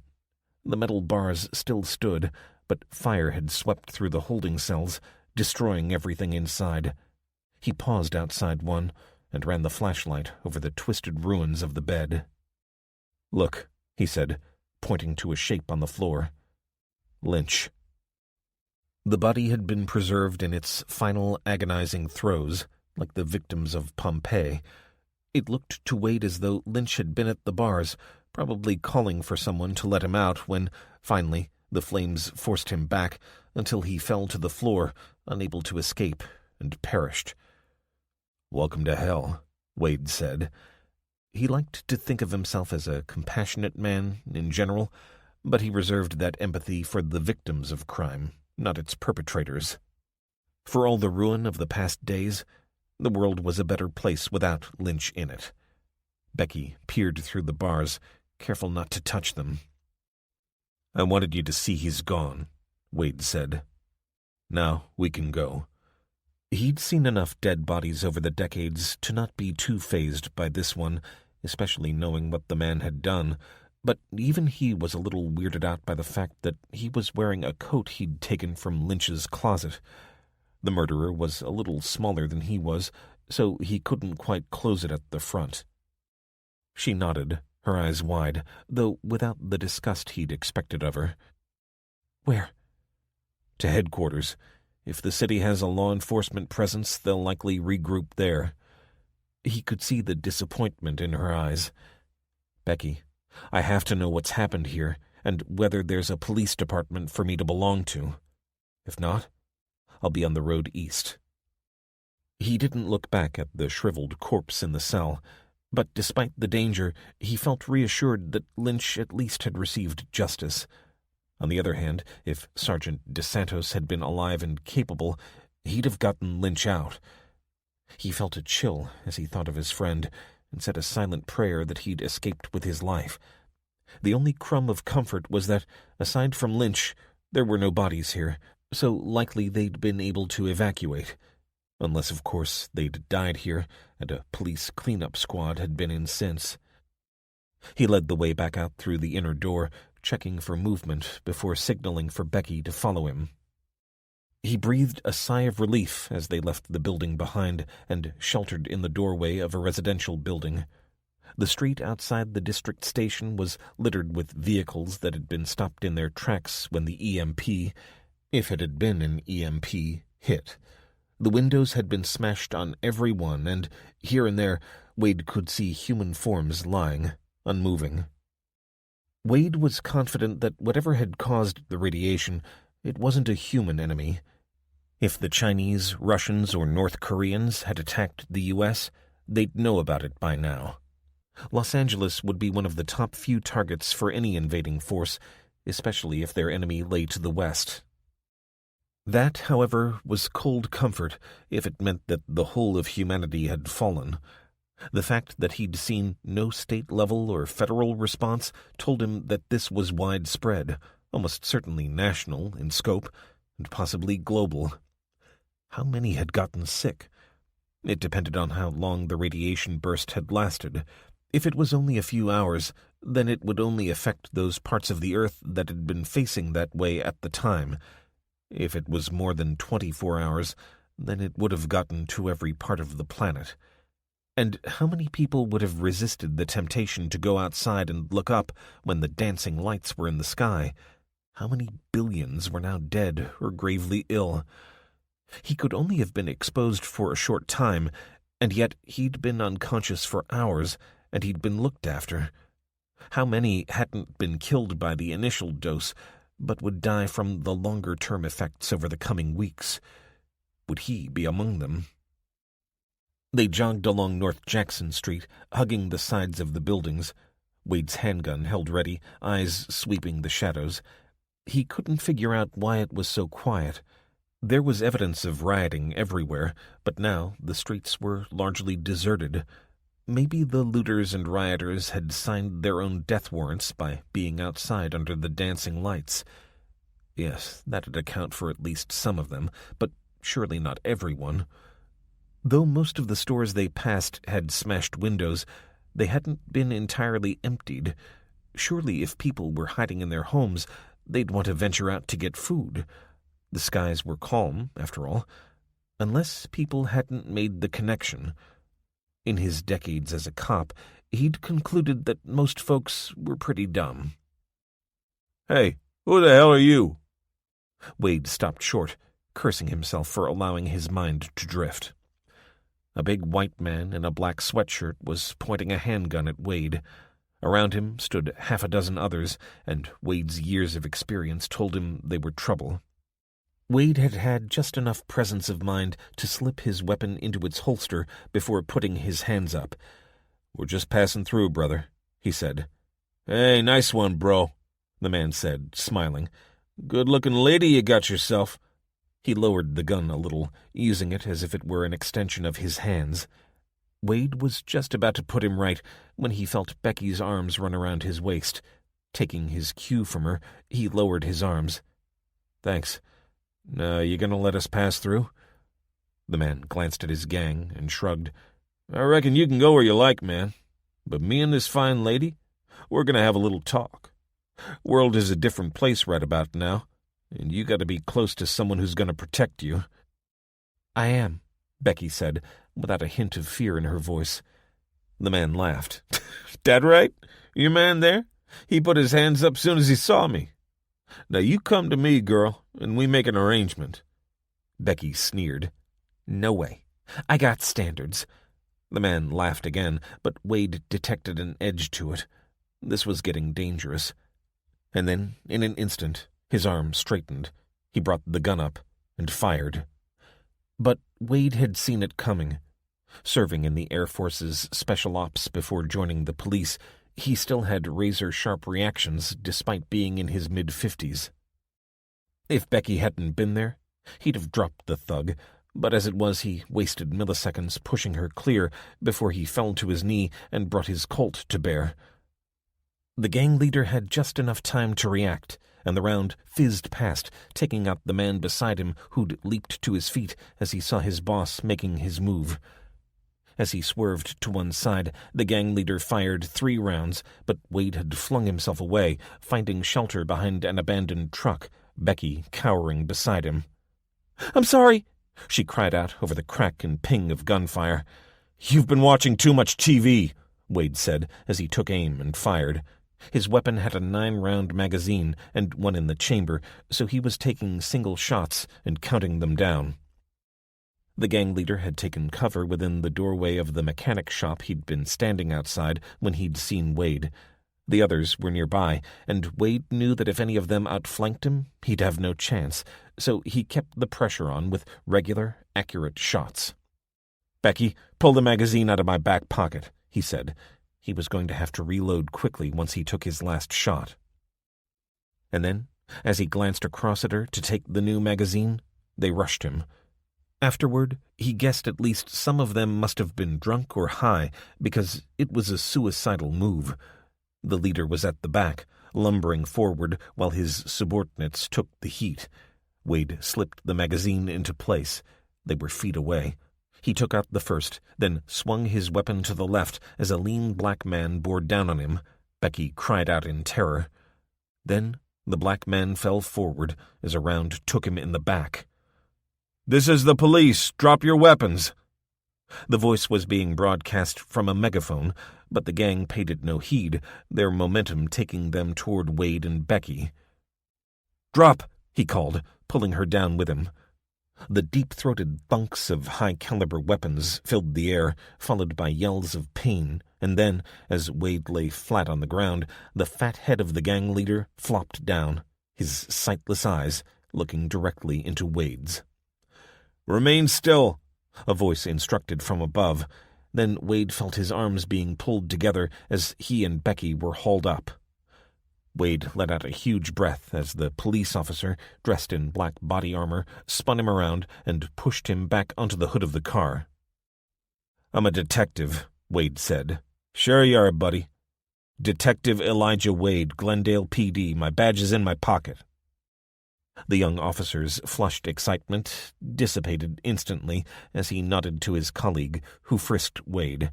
The metal bars still stood, but fire had swept through the holding cells, destroying everything inside. He paused outside one and ran the flashlight over the twisted ruins of the bed. "Look," he said, pointing to a shape on the floor. "Lynch." The body had been preserved in its final agonizing throes, like the victims of Pompeii. It looked to Wade as though Lynch had been at the bars, probably calling for someone to let him out when, finally, the flames forced him back until he fell to the floor, unable to escape, and perished. "Welcome to hell," Wade said. He liked to think of himself as a compassionate man in general, but he reserved that empathy for the victims of crime, not its perpetrators. For all the ruin of the past days, the world was a better place without Lynch in it. Becky peered through the bars, careful not to touch them. "I wanted you to see he's gone," Wade said. "Now we can go." He'd seen enough dead bodies over the decades to not be too fazed by this one, especially knowing what the man had done, but even he was a little weirded out by the fact that he was wearing a coat he'd taken from Lynch's closet. The murderer was a little smaller than he was, so he couldn't quite close it at the front. She nodded, her eyes wide, though without the disgust he'd expected of her. "Where?" "To headquarters. If the city has a law enforcement presence, they'll likely regroup there." He could see the disappointment in her eyes. "Becky, I have to know what's happened here, and whether there's a police department for me to belong to. If not, I'll be on the road east." He didn't look back at the shriveled corpse in the cell, but despite the danger, he felt reassured that Lynch at least had received justice. On the other hand, if Sergeant DeSantos had been alive and capable, he'd have gotten Lynch out. He felt a chill as he thought of his friend, and said a silent prayer that he'd escaped with his life. The only crumb of comfort was that, aside from Lynch, there were no bodies here, so likely they'd been able to evacuate. Unless, of course, they'd died here, and a police cleanup squad had been in since. He led the way back out through the inner door, checking for movement before signaling for Becky to follow him. He breathed a sigh of relief as they left the building behind and sheltered in the doorway of a residential building. The street outside the district station was littered with vehicles that had been stopped in their tracks when the EMP, if it had been an EMP, hit. The windows had been smashed on every one, and here and there Wade could see human forms lying, unmoving. Wade was confident that whatever had caused the radiation It wasn't a human enemy. If the Chinese, Russians, or North Koreans had attacked the U.S., they'd know about it by now. Los Angeles would be one of the top few targets for any invading force, especially if their enemy lay to the west. That, however, was cold comfort if it meant that the whole of humanity had fallen. The fact that he'd seen no state-level or federal response told him that this was widespread, almost certainly national in scope, and possibly global. How many had gotten sick? It depended on how long the radiation burst had lasted. If it was only a few hours, then it would only affect those parts of the Earth that had been facing that way at the time. If it was more than 24 hours, then it would have gotten to every part of the planet. And how many people would have resisted the temptation to go outside and look up when the dancing lights were in the sky? How many billions were now dead or gravely ill? He could only have been exposed for a short time, and yet he'd been unconscious for hours, and he'd been looked after. How many hadn't been killed by the initial dose, but would die from the longer-term effects over the coming weeks? Would he be among them? They jogged along North Jackson Street, hugging the sides of the buildings, Wade's handgun held ready, eyes sweeping the shadows. He couldn't figure out why it was so quiet. There was evidence of rioting everywhere, but now the streets were largely deserted. Maybe the looters and rioters had signed their own death warrants by being outside under the dancing lights. Yes, that'd account for at least some of them, but surely not everyone. Though most of the stores they passed had smashed windows, they hadn't been entirely emptied. Surely if people were hiding in their homes, they'd want to venture out to get food. The skies were calm, after all, unless people hadn't made the connection. In his decades as a cop, he'd concluded that most folks were pretty dumb. "Hey, who the hell are you?" Wade stopped short, cursing himself for allowing his mind to drift. A big white man in a black sweatshirt was pointing a handgun at Wade. Around him stood half a dozen others, and Wade's years of experience told him they were trouble. Wade had had just enough presence of mind to slip his weapon into its holster before putting his hands up. "We're just passing through, brother," he said. "Hey, nice one, bro," the man said, smiling. "Good-looking lady you got yourself." He lowered the gun a little, using it as if it were an extension of his hands. Wade was just about to put him right when he felt Becky's arms run around his waist. Taking his cue from her, he lowered his arms. "Thanks. Now, you gonna let us pass through?" The man glanced at his gang and shrugged. "I reckon you can go where you like, man. But me and this fine lady, we're gonna have a little talk. World is a different place right about now, and you gotta be close to someone who's gonna protect you." "I am," Becky said, without a hint of fear in her voice. The man laughed. "That right? Your man there? He put his hands up soon as he saw me. Now you come to me, girl, and we make an arrangement." Becky sneered. "No way. I got standards." The man laughed again, but Wade detected an edge to it. This was getting dangerous. And then, in an instant, his arm straightened. He brought the gun up and fired. But Wade had seen it coming. Serving in the Air Force's Special Ops before joining the police, he still had razor-sharp reactions despite being in his mid-50s. If Becky hadn't been there, he'd have dropped the thug, but as it was he wasted milliseconds pushing her clear before he fell to his knee and brought his Colt to bear. The gang leader had just enough time to react, and the round fizzed past, taking out the man beside him who'd leaped to his feet as he saw his boss making his move. As he swerved to one side, the gang leader fired 3 rounds, but Wade had flung himself away, finding shelter behind an abandoned truck, Becky cowering beside him. "I'm sorry," she cried out over the crack and ping of gunfire. "You've been watching too much TV," Wade said as he took aim and fired. His weapon had a 9-round magazine and one in the chamber, so he was taking single shots and counting them down. The gang leader had taken cover within the doorway of the mechanic shop he'd been standing outside when he'd seen Wade. The others were nearby, and Wade knew that if any of them outflanked him, he'd have no chance, so he kept the pressure on with regular, accurate shots. "Becky, pull the magazine out of my back pocket," he said. He was going to have to reload quickly once he took his last shot. And then, as he glanced across at her to take the new magazine, they rushed him. Afterward, he guessed at least some of them must have been drunk or high, because it was a suicidal move. The leader was at the back, lumbering forward while his subordinates took the heat. Wade slipped the magazine into place. They were feet away. He took out the first, then swung his weapon to the left as a lean black man bore down on him. Becky cried out in terror. Then the black man fell forward as a round took him in the back. "This is the police. Drop your weapons." The voice was being broadcast from a megaphone, but the gang paid it no heed, their momentum taking them toward Wade and Becky. "Drop," he called, pulling her down with him. The deep-throated thunks of high-caliber weapons filled the air, followed by yells of pain, and then, as Wade lay flat on the ground, the fat head of the gang leader flopped down, his sightless eyes looking directly into Wade's. "Remain still," a voice instructed from above. Then Wade felt his arms being pulled together as he and Becky were hauled up. Wade let out a huge breath as the police officer, dressed in black body armor, spun him around and pushed him back onto the hood of the car. "I'm a detective," Wade said. "Sure you are, buddy. Detective Elijah Wade, Glendale PD. My badge is in my pocket." The young officer's flushed excitement dissipated instantly as he nodded to his colleague, who frisked Wade.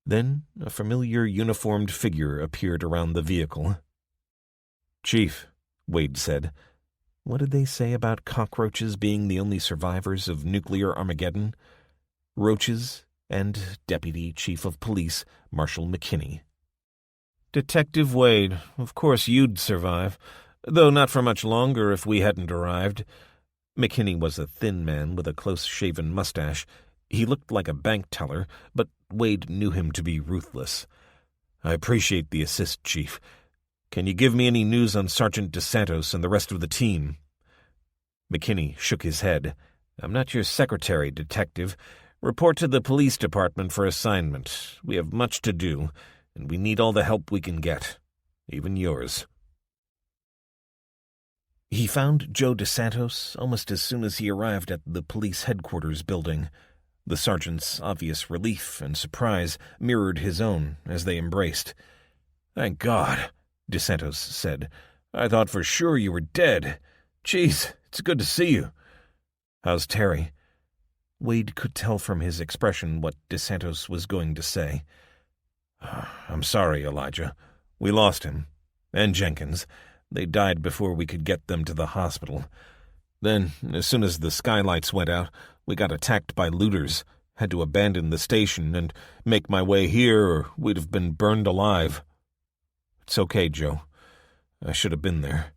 Then a familiar uniformed figure appeared around the vehicle. "Chief," Wade said. What did they say about cockroaches being the only survivors of nuclear Armageddon? Roaches and Deputy Chief of Police Marshal McKinney. "Detective Wade, of course you'd survive, though not for much longer if we hadn't arrived." McKinney was a thin man with a close-shaven mustache. He looked like a bank teller, but Wade knew him to be ruthless. "I appreciate the assist, Chief. Can you give me any news on Sergeant DeSantos and the rest of the team?" McKinney shook his head. "I'm not your secretary, Detective. Report to the police department for assignment. We have much to do, and we need all the help we can get, even yours." He found Joe DeSantos almost as soon as he arrived at the police headquarters building. The sergeant's obvious relief and surprise mirrored his own as they embraced. "Thank God," DeSantos said. "I thought for sure you were dead. Geez, it's good to see you. How's Terry?" Wade could tell from his expression what DeSantos was going to say. "I'm sorry, Elijah. We lost him. And Jenkins. They died before we could get them to the hospital. Then, as soon as the skylights went out, we got attacked by looters. Had to abandon the station and make my way here, or we'd have been burned alive." "It's okay, Joe. I should have been there."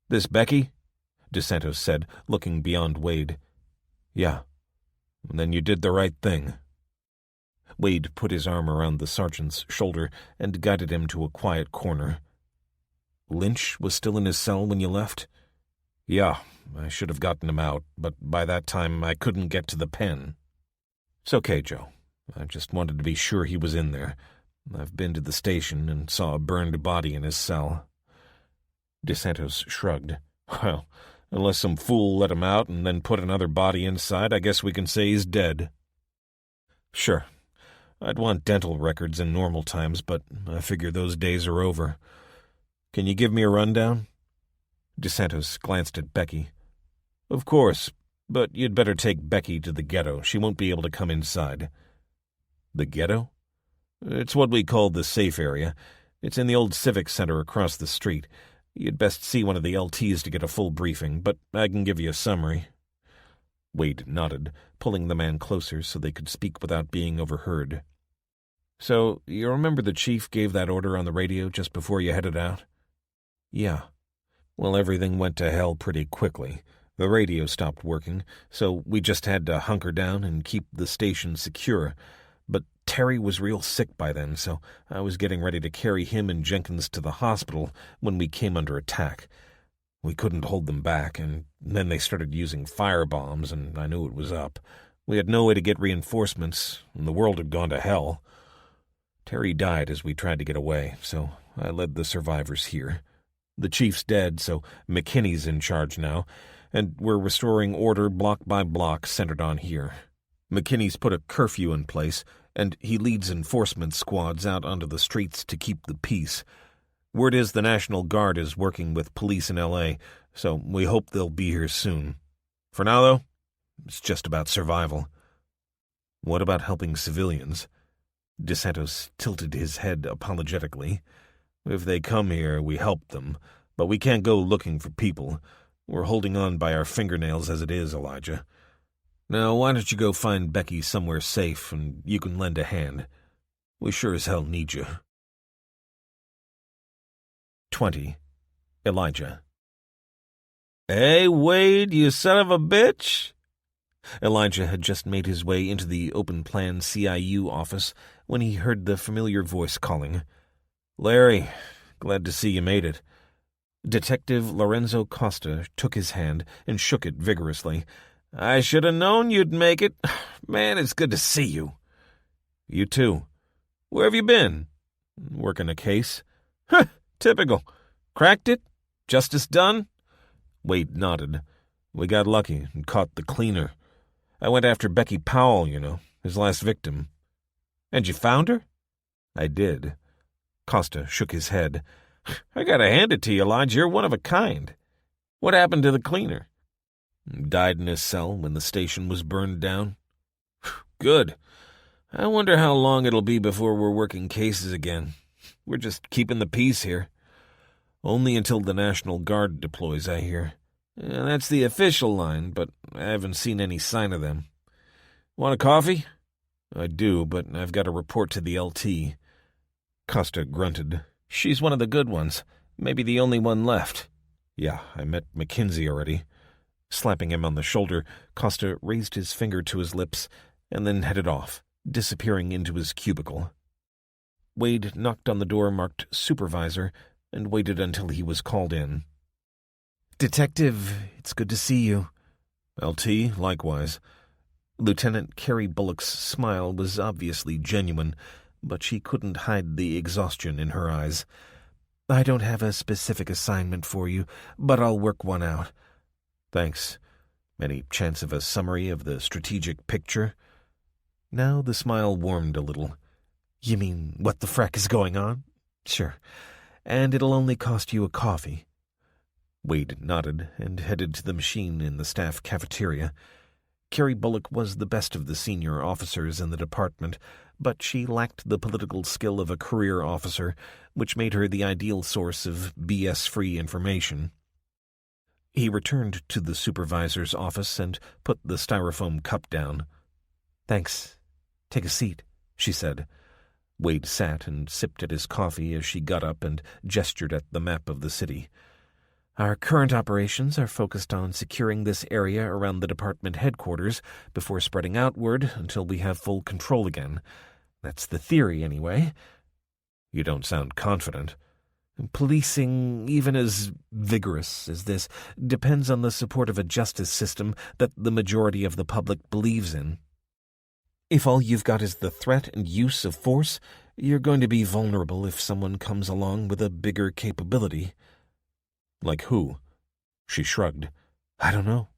"This Becky?" DeSantos said, looking beyond Wade. "Yeah. Then you did the right thing." Wade put his arm around the sergeant's shoulder and guided him to a quiet corner. "Lynch was still in his cell when you left?" "Yeah, I should have gotten him out, but by that time I couldn't get to the pen." "It's okay, Joe. I just wanted to be sure he was in there. I've been to the station and saw a burned body in his cell." DeSantos shrugged. "Well, unless some fool let him out and then put another body inside, I guess we can say he's dead." "Sure. I'd want dental records in normal times, but I figure those days are over. Can you give me a rundown?" DeSantos glanced at Becky. "Of course, but you'd better take Becky to the ghetto. She won't be able to come inside." "The ghetto?" "It's what we call the safe area. It's in the old Civic Center across the street. You'd best see one of the LTs to get a full briefing, but I can give you a summary." Wade nodded, pulling the man closer so they could speak without being overheard. "So, you remember the chief gave that order on the radio just before you headed out?" "Yeah." "Well, everything went to hell pretty quickly. The radio stopped working, so we just had to hunker down and keep the station secure. But Terry was real sick by then, so I was getting ready to carry him and Jenkins to the hospital when we came under attack. We couldn't hold them back, and then they started using firebombs, and I knew it was up. We had no way to get reinforcements, and the world had gone to hell. Terry died as we tried to get away, so I led the survivors here. The chief's dead, so McKinney's in charge now, and we're restoring order block by block centered on here. McKinney's put a curfew in place, and he leads enforcement squads out onto the streets to keep the peace. Word is the National Guard is working with police in L.A., so we hope they'll be here soon. For now, though, it's just about survival. What about helping civilians? DeSantos tilted his head apologetically. If they come here, we help them, but we can't go looking for people. We're holding on by our fingernails as it is, Elijah. Now, why don't you go find Becky somewhere safe, and you can lend a hand. We sure as hell need you. 20. Elijah. Hey, Wade, you son of a bitch! Elijah had just made his way into the open-plan CIU office when he heard the familiar voice calling. Larry, glad to see you made it. Detective Lorenzo Costa took his hand and shook it vigorously. I should have known you'd make it. Man, it's good to see you. You too. Where have you been? Working a case? Huh, typical. Cracked it? Justice done? Wade nodded. We got lucky and caught the cleaner. I went after Becky Powell, his last victim. And you found her? I did. Costa shook his head. I gotta hand it to you, Elijah. You're one of a kind. What happened to the cleaner? Died in his cell when the station was burned down. Good. I wonder how long it'll be before we're working cases again. We're just keeping the peace here. Only until the National Guard deploys, I hear. That's the official line, but I haven't seen any sign of them. Want a coffee? I do, but I've got to report to the LT. Costa grunted. She's one of the good ones. Maybe the only one left. Yeah, I met McKinsey already. Slapping him on the shoulder, Costa raised his finger to his lips and then headed off, disappearing into his cubicle. Wade knocked on the door marked Supervisor and waited until he was called in. Detective, it's good to see you. LT, likewise. Lieutenant Carrie Bullock's smile was obviously genuine, but she couldn't hide the exhaustion in her eyes. I don't have a specific assignment for you, but I'll work one out. Thanks. Any chance of a summary of the strategic picture? Now the smile warmed a little. You mean what the frack is going on? Sure. And it'll only cost you a coffee. Wade nodded and headed to the machine in the staff cafeteria. Carrie Bullock was the best of the senior officers in the department, but she lacked the political skill of a career officer, which made her the ideal source of BS-free information. He returned to the supervisor's office and put the styrofoam cup down. Thanks. Take a seat, she said. Wade sat and sipped at his coffee as she got up and gestured at the map of the city. Our current operations are focused on securing this area around the department headquarters before spreading outward until we have full control again. That's the theory, anyway. You don't sound confident. Policing, even as vigorous as this, depends on the support of a justice system that the majority of the public believes in. If all you've got is the threat and use of force, you're going to be vulnerable if someone comes along with a bigger capability. Like who? She shrugged. I don't know,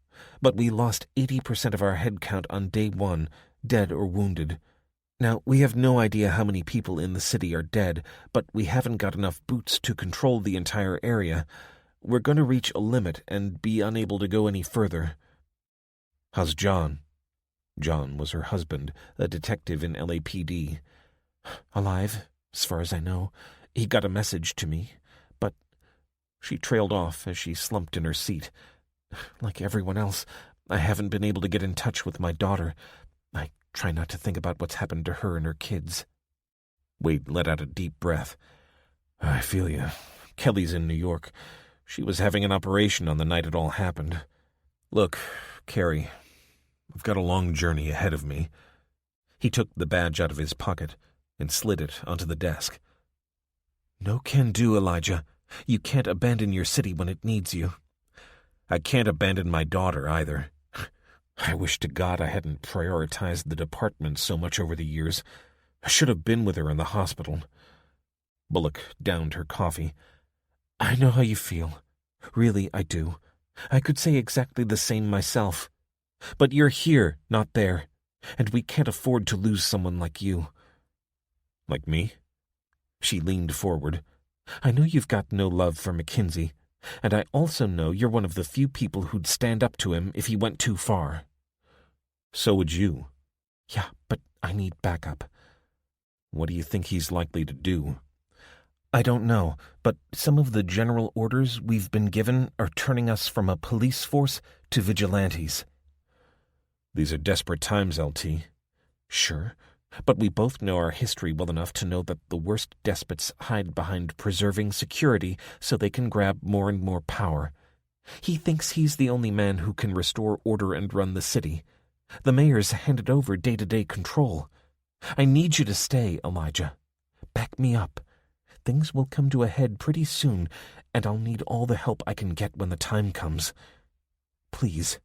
but we lost 80% of our head count on day one, dead or wounded. Now, we have no idea how many people in the city are dead, but we haven't got enough boots to control the entire area. We're going to reach a limit and be unable to go any further. How's John? John was her husband, a detective in LAPD. Alive, as far as I know. He got a message to me, but... She trailed off as she slumped in her seat. Like everyone else, I haven't been able to get in touch with my daughter. I try not to think about what's happened to her and her kids. Wade let out a deep breath. I feel you. Kelly's in New York. She was having an operation on the night it all happened. Look, Carrie, I've got a long journey ahead of me. He took the badge out of his pocket and slid it onto the desk. "No can do, Elijah. You can't abandon your city when it needs you." "I can't abandon my daughter, either. I wish to God I hadn't prioritized the department so much over the years. I should have been with her in the hospital." Bullock downed her coffee. "I know how you feel. Really, I do. I could say exactly the same myself. But you're here, not there, and we can't afford to lose someone like you." "Like me?" She leaned forward. "I know you've got no love for Mackenzie, and I also know you're one of the few people who'd stand up to him if he went too far." "So would you." "Yeah, but I need backup." "What do you think he's likely to do?" "I don't know, but some of the general orders we've been given are turning us from a police force to vigilantes." "These are desperate times, LT. "Sure, but we both know our history well enough to know that the worst despots hide behind preserving security so they can grab more and more power. He thinks he's the only man who can restore order and run the city. The mayor's handed over day-to-day control. I need you to stay, Elijah. Back me up. Things will come to a head pretty soon, and I'll need all the help I can get when the time comes. Please."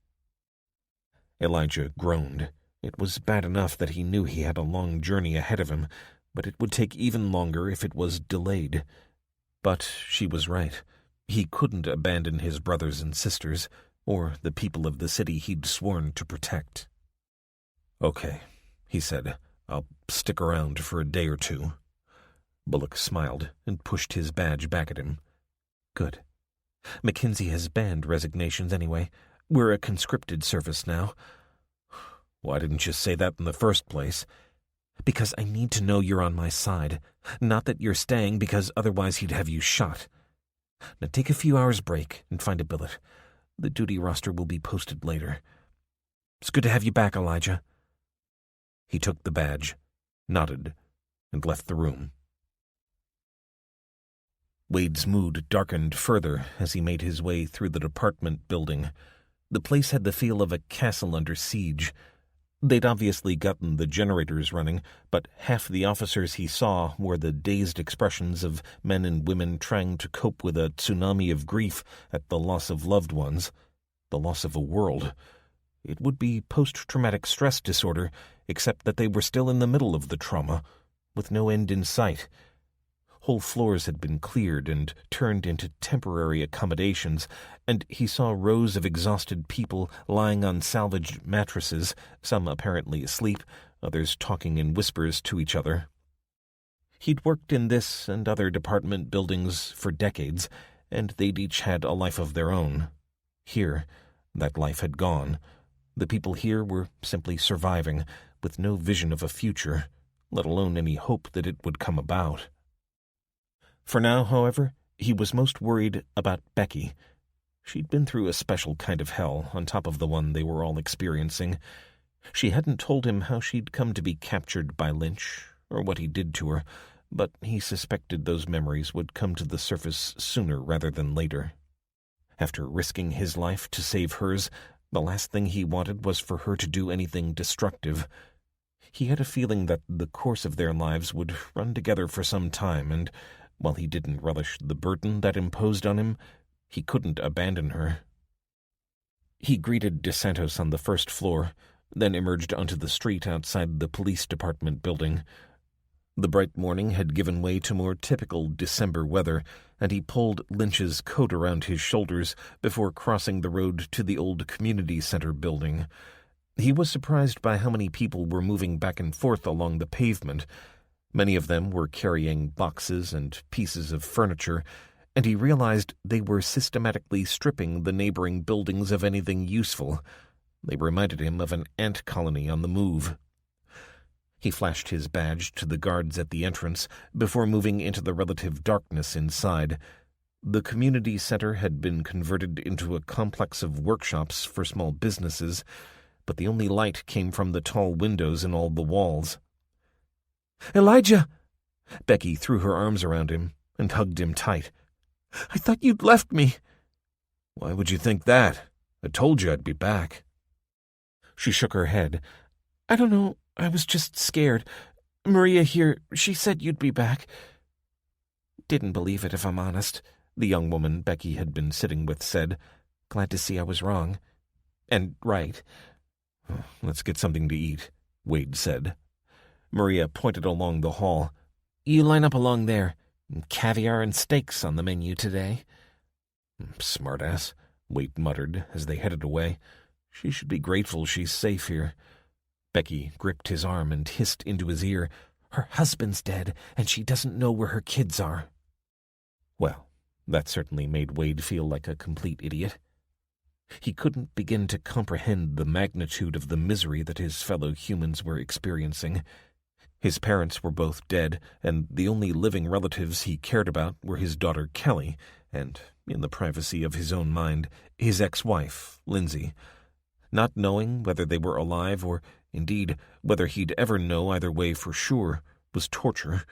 Elijah groaned. It was bad enough that he knew he had a long journey ahead of him, but it would take even longer if it was delayed. But she was right. He couldn't abandon his brothers and sisters, or the people of the city he'd sworn to protect. "Okay," he said. "I'll stick around for a day or two." Bullock smiled and pushed his badge back at him. "Good. Mackenzie has banned resignations anyway. We're a conscripted service now." "Why didn't you say that in the first place?" "Because I need to know you're on my side. Not that you're staying because otherwise he'd have you shot. Now take a few hours break and find a billet. The duty roster will be posted later. It's good to have you back, Elijah." He took the badge, nodded, and left the room. Wade's mood darkened further as he made his way through the department building. The place had the feel of a castle under siege. They'd obviously gotten the generators running, but half the officers he saw wore the dazed expressions of men and women trying to cope with a tsunami of grief at the loss of loved ones, the loss of a world. It would be post-traumatic stress disorder, except that they were still in the middle of the trauma, with no end in sight. Whole floors had been cleared and turned into temporary accommodations, and he saw rows of exhausted people lying on salvaged mattresses, some apparently asleep, others talking in whispers to each other. He'd worked in this and other department buildings for decades, and they'd each had a life of their own. Here, that life had gone. The people here were simply surviving, with no vision of a future, let alone any hope that it would come about. For now, however, he was most worried about Becky. She'd been through a special kind of hell on top of the one they were all experiencing. She hadn't told him how she'd come to be captured by Lynch, or what he did to her, but he suspected those memories would come to the surface sooner rather than later. After risking his life to save hers, the last thing he wanted was for her to do anything destructive. He had a feeling that the course of their lives would run together for some time, and while he didn't relish the burden that imposed on him, he couldn't abandon her. He greeted DeSantos on the first floor, then emerged onto the street outside the police department building. The bright morning had given way to more typical December weather, and he pulled Lynch's coat around his shoulders before crossing the road to the old community center building. He was surprised by how many people were moving back and forth along the pavement. Many of them were carrying boxes and pieces of furniture, and he realized they were systematically stripping the neighboring buildings of anything useful. They reminded him of an ant colony on the move. He flashed his badge to the guards at the entrance before moving into the relative darkness inside. The community center had been converted into a complex of workshops for small businesses, but the only light came from the tall windows in all the walls. "Elijah!" Becky threw her arms around him and hugged him tight. "I thought you'd left me." "Why would you think that? I told you I'd be back." She shook her head. "I don't know. I was just scared. Maria here, she said you'd be back. Didn't believe it, if I'm honest, the young woman Becky had been sitting with said. Glad to see I was wrong. And right. Let's get something to eat, Wade said. Maria pointed along the hall. You line up along there. Caviar and steaks on the menu today. Smartass, Wade muttered as they headed away. She should be grateful she's safe here. Becky gripped his arm and hissed into his ear, Her husband's dead, and she doesn't know where her kids are. Well, that certainly made Wade feel like a complete idiot. He couldn't begin to comprehend the magnitude of the misery that his fellow humans were experiencing. His parents were both dead, and the only living relatives he cared about were his daughter Kelly and, in the privacy of his own mind, his ex-wife, Lindsay. Not knowing whether they were alive or, indeed, whether he'd ever know either way for sure was torture,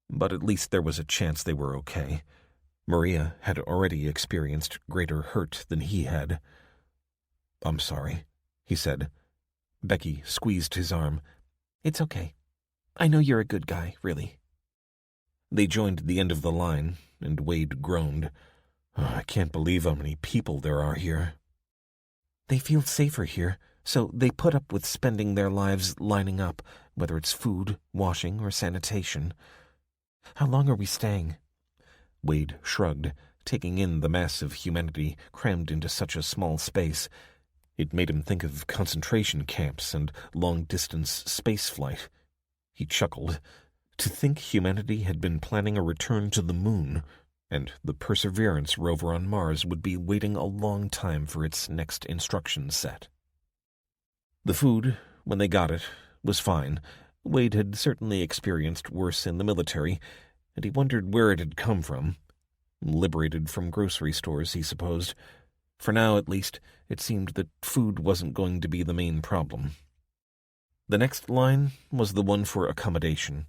but at least there was a chance they were okay. Maria had already experienced greater hurt than he had. "I'm sorry," he said. Becky squeezed his arm. It's okay. I know you're a good guy, really. They joined the end of the line, and Wade groaned. I can't believe how many people there are here." They feel safer here, so they put up with spending their lives lining up, whether it's food, washing, or sanitation. How long are we staying? Wade shrugged, taking in the mass of humanity crammed into such a small space. It made him think of concentration camps and long-distance space flight. He chuckled. To think humanity had been planning a return to the moon, and the Perseverance rover on Mars would be waiting a long time for its next instruction set. The food, when they got it, was fine. Wade had certainly experienced worse in the military, and he wondered where it had come from. Liberated from grocery stores, he supposed. For now, at least, it seemed that food wasn't going to be the main problem. The next line was the one for accommodation.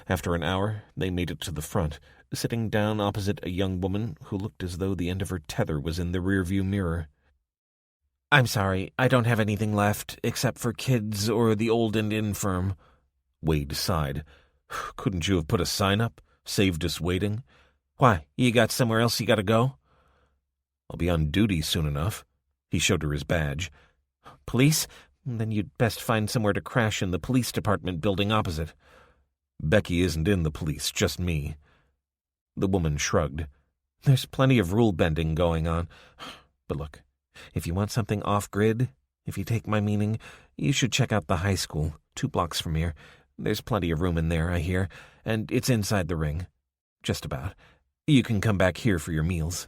After an hour, they made it to the front, sitting down opposite a young woman who looked as though the end of her tether was in the rearview mirror. I'm sorry, I don't have anything left, except for kids or the old and infirm. Wade sighed. Couldn't you have put a sign up? Saved us waiting? Why, you got somewhere else you gotta go? I'll be on duty soon enough. He showed her his badge. Police? Then you'd best find somewhere to crash in the police department building opposite. Becky isn't in the police, just me. The woman shrugged. There's plenty of rule-bending going on. But look, if you want something off-grid, if you take my meaning, you should check out the high school, 2 blocks from here. There's plenty of room in there, I hear, and it's inside the ring. Just about. You can come back here for your meals.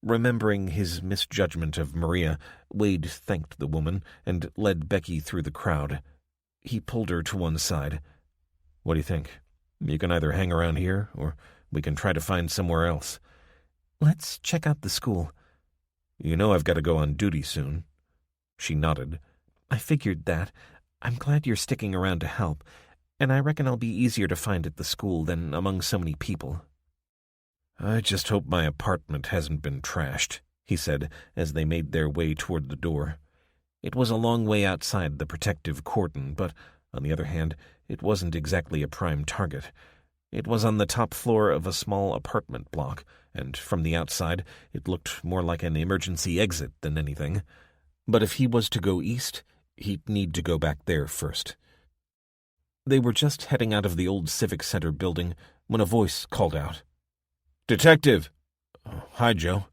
Remembering his misjudgment of Maria, Wade thanked the woman and led Becky through the crowd. He pulled her to one side. What do you think? You can either hang around here, or we can try to find somewhere else. Let's check out the school. You know I've got to go on duty soon. She nodded. I figured that. I'm glad you're sticking around to help, and I reckon I'll be easier to find at the school than among so many people. I just hope my apartment hasn't been trashed, he said as they made their way toward the door. It was a long way outside the protective cordon, but, on the other hand, it wasn't exactly a prime target. It was on the top floor of a small apartment block, and from the outside it looked more like an emergency exit than anything. But if he was to go east, he'd need to go back there first. They were just heading out of the old Civic Center building when a voice called out. Detective! Hi, Joe.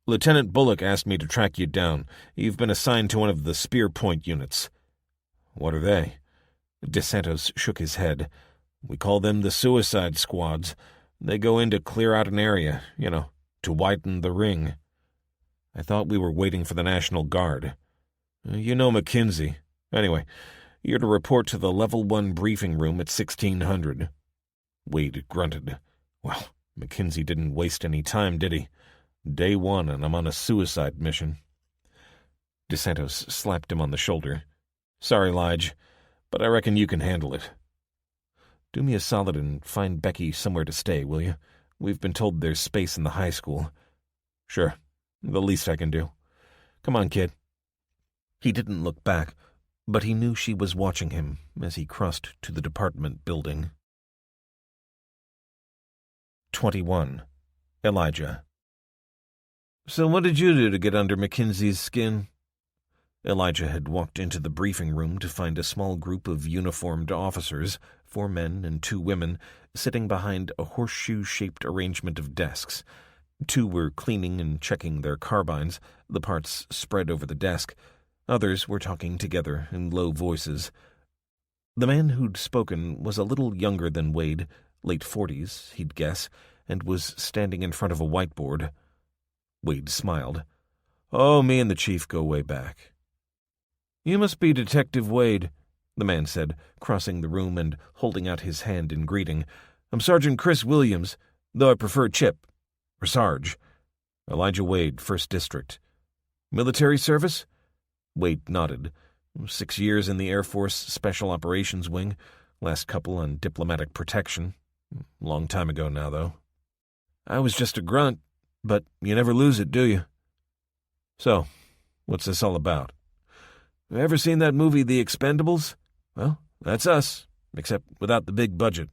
Lieutenant Bullock asked me to track you down. You've been assigned to one of the Spear Point units. What are they? DeSantos shook his head. We call them the suicide squads. They go in to clear out an area, to widen the ring. I thought we were waiting for the National Guard. You know McKinsey. Anyway, you're to report to the Level 1 briefing room at 1600. Wade grunted. Well, McKinsey didn't waste any time, did he? Day 1 and I'm on a suicide mission. DeSantos slapped him on the shoulder. Sorry, Lige, but I reckon you can handle it. Do me a solid and find Becky somewhere to stay, will you? We've been told there's space in the high school. Sure, the least I can do. Come on, kid. He didn't look back. but he knew she was watching him as he crossed to the department building. 21. Elijah. "So what did you do to get under Mackenzie's skin?" Elijah had walked into the briefing room to find a small group of uniformed officers, 4 men and 2 women, sitting behind a horseshoe-shaped arrangement of desks. 2 were cleaning and checking their carbines, the parts spread over the desk. Others were talking together in low voices. The man who'd spoken was a little younger than Wade, late 40s, he'd guess, and was standing in front of a whiteboard. Wade smiled. "Oh, me and the chief go way back." "You must be Detective Wade," the man said, crossing the room and holding out his hand in greeting. "I'm Sergeant Chris Williams, though I prefer Chip, or Sarge. Elijah Wade, 1st District. Military service?" Wade nodded. 6 years in the Air Force Special Operations Wing, last couple on diplomatic protection. Long time ago now, though. "I was just a grunt, but you never lose it, do you?" "So, what's this all about?" "Ever seen that movie, The Expendables? Well, that's us, except without the big budget.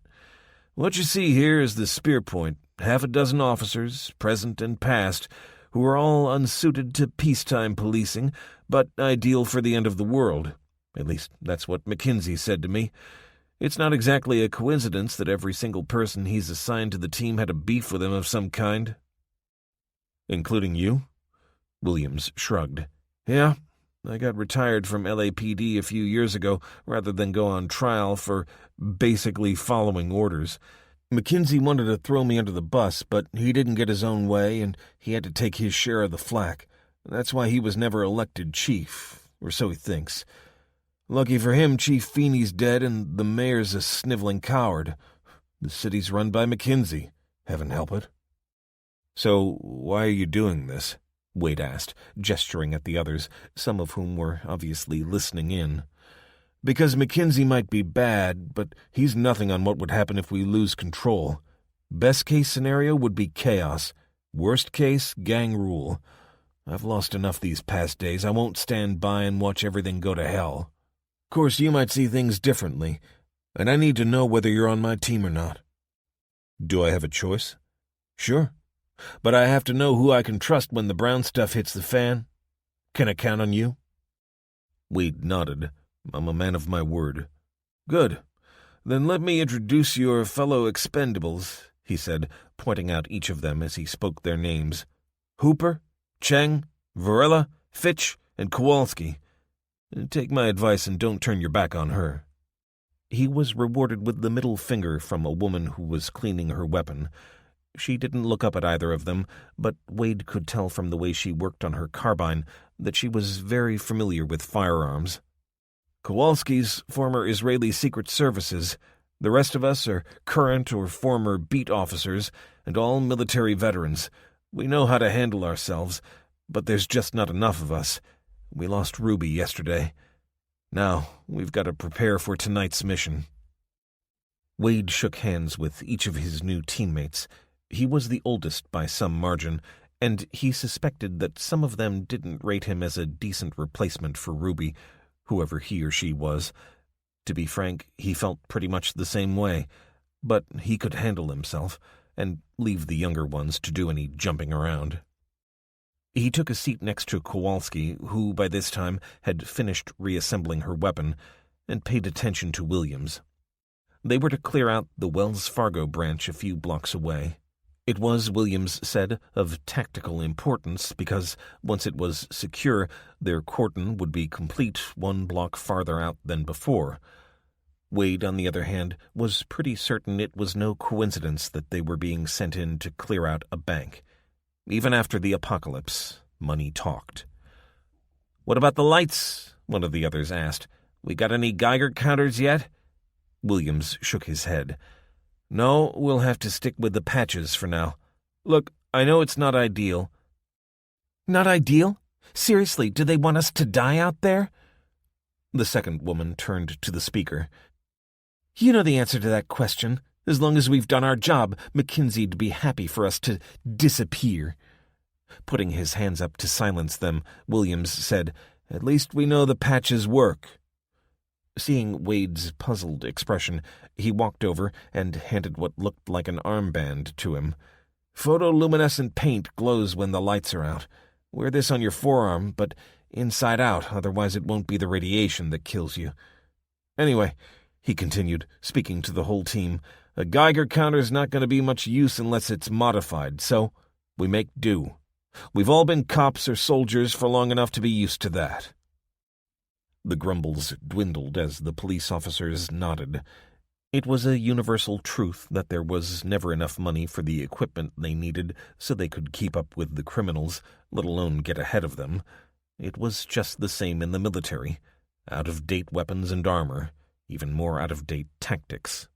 What you see here is the spear point, 6 officers, present and past, who are all unsuited to peacetime policing, but ideal for the end of the world. At least that's what Mackenzie said to me. It's not exactly a coincidence that every single person he's assigned to the team had a beef with him of some kind." "Including you?" Williams shrugged. "Yeah, I got retired from LAPD a few years ago rather than go on trial for basically following orders. Mackenzie wanted to throw me under the bus, but he didn't get his own way, and he had to take his share of the flack. That's why he was never elected chief, or so he thinks. Lucky for him, Chief Feeney's dead, and the mayor's a sniveling coward. The city's run by Mackenzie, heaven help it." "So why are you doing this?" Wade asked, gesturing at the others, some of whom were obviously listening in. "Because Mackenzie might be bad, but he's nothing on what would happen if we lose control. Best-case scenario would be chaos. Worst case, gang rule. I've lost enough these past days. I won't stand by and watch everything go to hell. Of course, you might see things differently, and I need to know whether you're on my team or not." "Do I have a choice?" "Sure. But I have to know who I can trust when the brown stuff hits the fan. Can I count on you?" Wade nodded. "I'm a man of my word." "Good. Then let me introduce your fellow expendables," he said, pointing out each of them as he spoke their names. "Hooper, Cheng, Varela, Fitch, and Kowalski. Take my advice and don't turn your back on her." He was rewarded with the middle finger from a woman who was cleaning her weapon. She didn't look up at either of them, but Wade could tell from the way she worked on her carbine that she was very familiar with firearms. "Kowalski's former Israeli Secret Services. The rest of us are current or former beat officers, and all military veterans. We know how to handle ourselves, but there's just not enough of us. We lost Ruby yesterday. Now we've got to prepare for tonight's mission." Wade shook hands with each of his new teammates. He was the oldest by some margin, and he suspected that some of them didn't rate him as a decent replacement for Ruby, whoever he or she was. To be frank, he felt pretty much the same way, but he could handle himself and leave the younger ones to do any jumping around. He took a seat next to Kowalski, who by this time had finished reassembling her weapon, and paid attention to Williams. They were to clear out the Wells Fargo branch a few blocks away. It was, Williams said, of tactical importance because, once it was secure, their cordon would be complete 1 block farther out than before. Wade, on the other hand, was pretty certain it was no coincidence that they were being sent in to clear out a bank. Even after the apocalypse, money talked. "What about the lights?" one of the others asked. "We got any Geiger counters yet?" Williams shook his head. "No, we'll have to stick with the patches for now. Look, I know it's not ideal." "Not ideal? Seriously, do they want us to die out there?" The second woman turned to the speaker. "You know the answer to that question. As long as we've done our job, Mackenzie'd be happy for us to disappear." Putting his hands up to silence them, Williams said, "At least we know the patches work." Seeing Wade's puzzled expression, he walked over and handed what looked like an armband to him. "Photoluminescent paint glows when the lights are out. Wear this on your forearm, but inside out, otherwise it won't be the radiation that kills you. Anyway," he continued, speaking to the whole team, "a Geiger counter's not going to be much use unless it's modified, so we make do. We've all been cops or soldiers for long enough to be used to that." The grumbles dwindled as the police officers nodded. It was a universal truth that there was never enough money for the equipment they needed so they could keep up with the criminals, let alone get ahead of them. It was just the same in the military. Out-of-date weapons and armor, even more out-of-date tactics.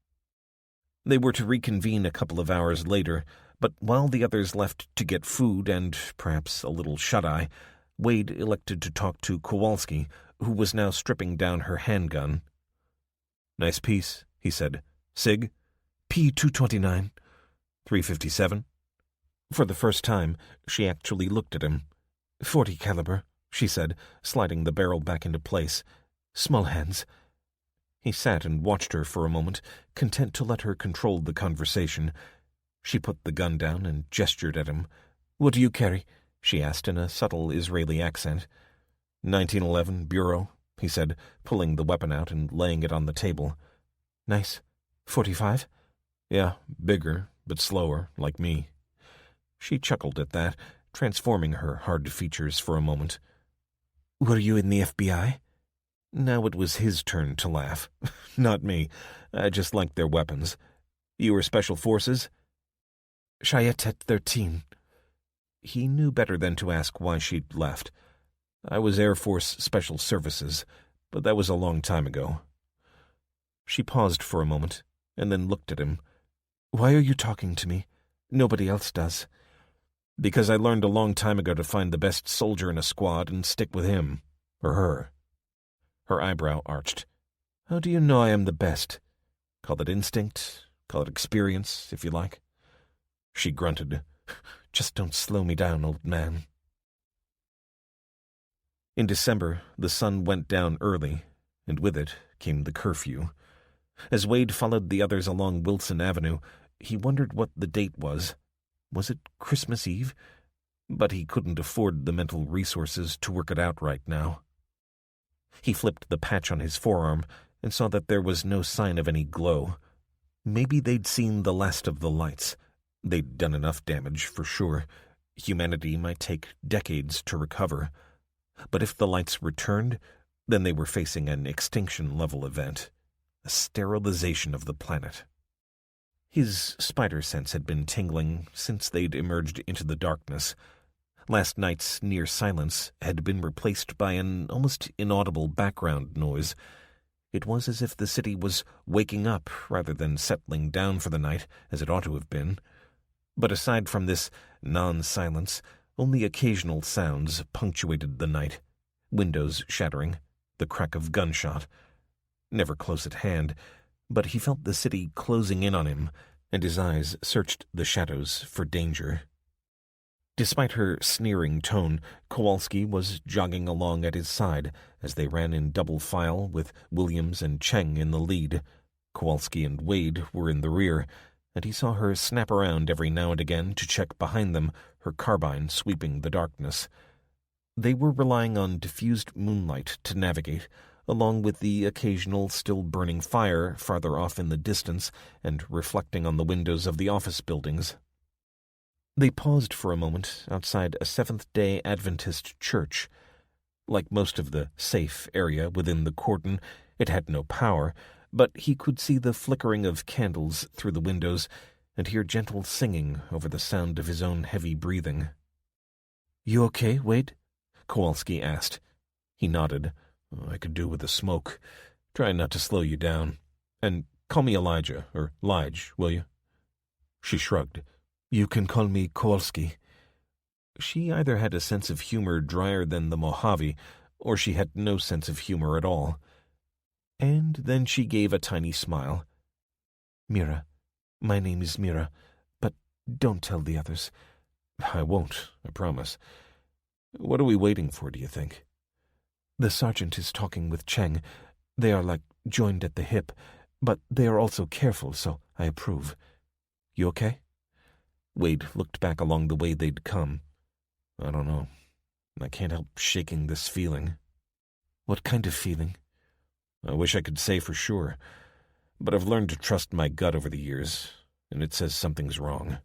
They were to reconvene a couple of hours later, but while the others left to get food and perhaps a little shut-eye, Wade elected to talk to Kowalski, who was now stripping down her handgun. "Nice piece," he said. "Sig?" "P229. 357? For the first time, she actually looked at him. "40 caliber," she said, sliding the barrel back into place. "Small hands." He sat and watched her for a moment, content to let her control the conversation. She put the gun down and gestured at him. "What do you carry?" she asked in a subtle Israeli accent. 1911 Bureau, he said, pulling the weapon out and laying it on the table. "Nice. 45? "Yeah, bigger, but slower, like me." She chuckled at that, transforming her hard features for a moment. "Were you in the FBI?" Now it was his turn to laugh. "Not me. I just liked their weapons. You were Special Forces?" "Chayatet 13. He knew better than to ask why she'd left. "I was Air Force Special Services, but that was a long time ago." She paused for a moment, and then looked at him. "Why are you talking to me? Nobody else does." "Because I learned a long time ago to find the best soldier in a squad and stick with him. Or her." Her eyebrow arched. "How do you know I am the best?" "Call it instinct, call it experience, if you like." She grunted. "Just don't slow me down, old man." In December, the sun went down early, and with it came the curfew. As Wade followed the others along Wilson Avenue, he wondered what the date was. Was it Christmas Eve? But he couldn't afford the mental resources to work it out right now. He flipped the patch on his forearm and saw that there was no sign of any glow. Maybe they'd seen the last of the lights. They'd done enough damage, for sure. Humanity might take decades to recover. But if the lights returned, then they were facing an extinction-level event. A sterilization of the planet. His spider sense had been tingling since they'd emerged into the darkness. Last night's near silence had been replaced by an almost inaudible background noise. It was as if the city was waking up rather than settling down for the night, as it ought to have been. But aside from this non-silence, only occasional sounds punctuated the night. Windows shattering, the crack of gunshot. Never close at hand, but he felt the city closing in on him, and his eyes searched the shadows for danger. Despite her sneering tone, Kowalski was jogging along at his side as they ran in double file with Williams and Cheng in the lead. Kowalski and Wade were in the rear, and he saw her snap around every now and again to check behind them, her carbine sweeping the darkness. They were relying on diffused moonlight to navigate, along with the occasional still-burning fire farther off in the distance and reflecting on the windows of the office buildings. They paused for a moment outside a Seventh-day Adventist church. Like most of the safe area within the cordon, it had no power, but he could see the flickering of candles through the windows and hear gentle singing over the sound of his own heavy breathing. "You okay, Wade?" Kowalski asked. He nodded. "I could do with a smoke. Try not to slow you down. And call me Elijah, or Lige, will you?" She shrugged. "You can call me Kowalski." She either had a sense of humor drier than the Mojave, or she had no sense of humor at all. And then she gave a tiny smile. "Mira. My name is Mira, but don't tell the others." "I won't, I promise. What are we waiting for, do you think?" "The sergeant is talking with Cheng. They are like joined at the hip, but they are also careful, so I approve. You okay?" Wade looked back along the way they'd come. "I don't know. I can't help shaking this feeling." "What kind of feeling?" "I wish I could say for sure, but I've learned to trust my gut over the years, and it says something's wrong."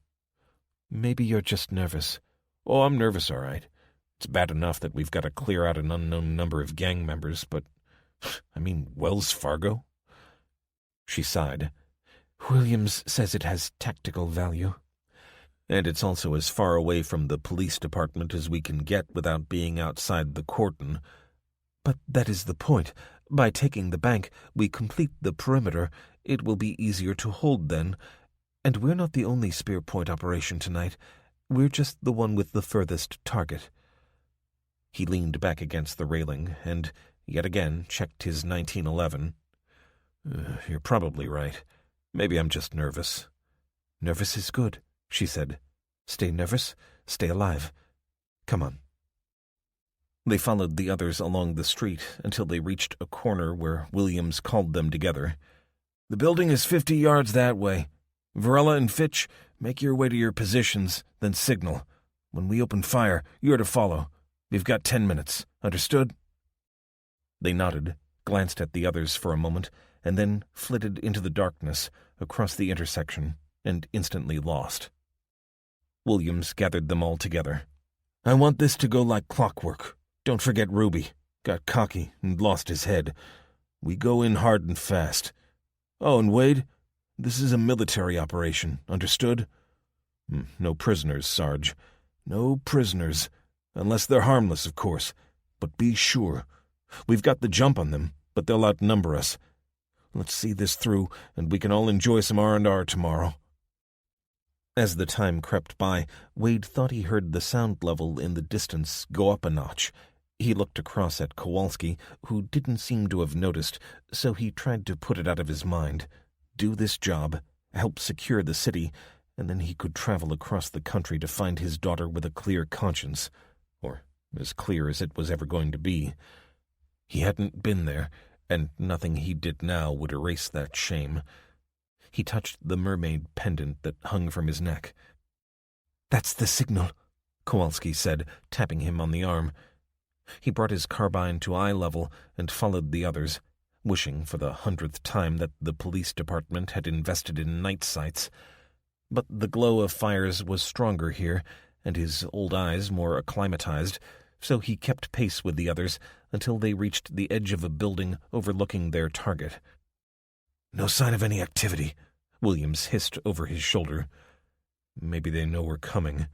"Maybe you're just nervous." "Oh, I'm nervous, all right. It's bad enough that we've got to clear out an unknown number of gang members, but, Wells Fargo?" She sighed. "Williams says it has tactical value." "And it's also as far away from the police department as we can get without being outside the cordon." "But that is the point. By taking the bank, we complete the perimeter. It will be easier to hold then. And we're not the only spear point operation tonight. We're just the one with the furthest target." He leaned back against the railing and, yet again, checked his 1911. "You're probably right. Maybe I'm just nervous." "Nervous is good," she said. "Stay nervous, stay alive. Come on." They followed the others along the street until they reached a corner where Williams called them together. "The building is 50 yards that way. Varela and Fitch, make your way to your positions, then signal. When we open fire, you're to follow. We've got 10 minutes. Understood?" They nodded, glanced at the others for a moment, and then flitted into the darkness across the intersection and instantly lost. Williams gathered them all together. "I want this to go like clockwork. Don't forget Ruby. Got cocky and lost his head. We go in hard and fast. Oh, and Wade, this is a military operation. Understood?" "No prisoners, Sarge. No prisoners. Unless they're harmless, of course. But be sure. We've got the jump on them, but they'll outnumber us. Let's see this through, and we can all enjoy some R&R tomorrow." As the time crept by, Wade thought he heard the sound level in the distance go up a notch. He looked across at Kowalski, who didn't seem to have noticed, so he tried to put it out of his mind. Do this job, help secure the city, and then he could travel across the country to find his daughter with a clear conscience, or as clear as it was ever going to be. He hadn't been there, and nothing he did now would erase that shame. He touched the mermaid pendant that hung from his neck. "That's the signal," Kowalski said, tapping him on the arm. He brought his carbine to eye level and followed the others, wishing for the 100th time that the police department had invested in night sights. But the glow of fires was stronger here, and his old eyes more acclimatized, so he kept pace with the others until they reached the edge of a building overlooking their target. "No sign of any activity," Williams hissed over his shoulder. "Maybe they know we're coming."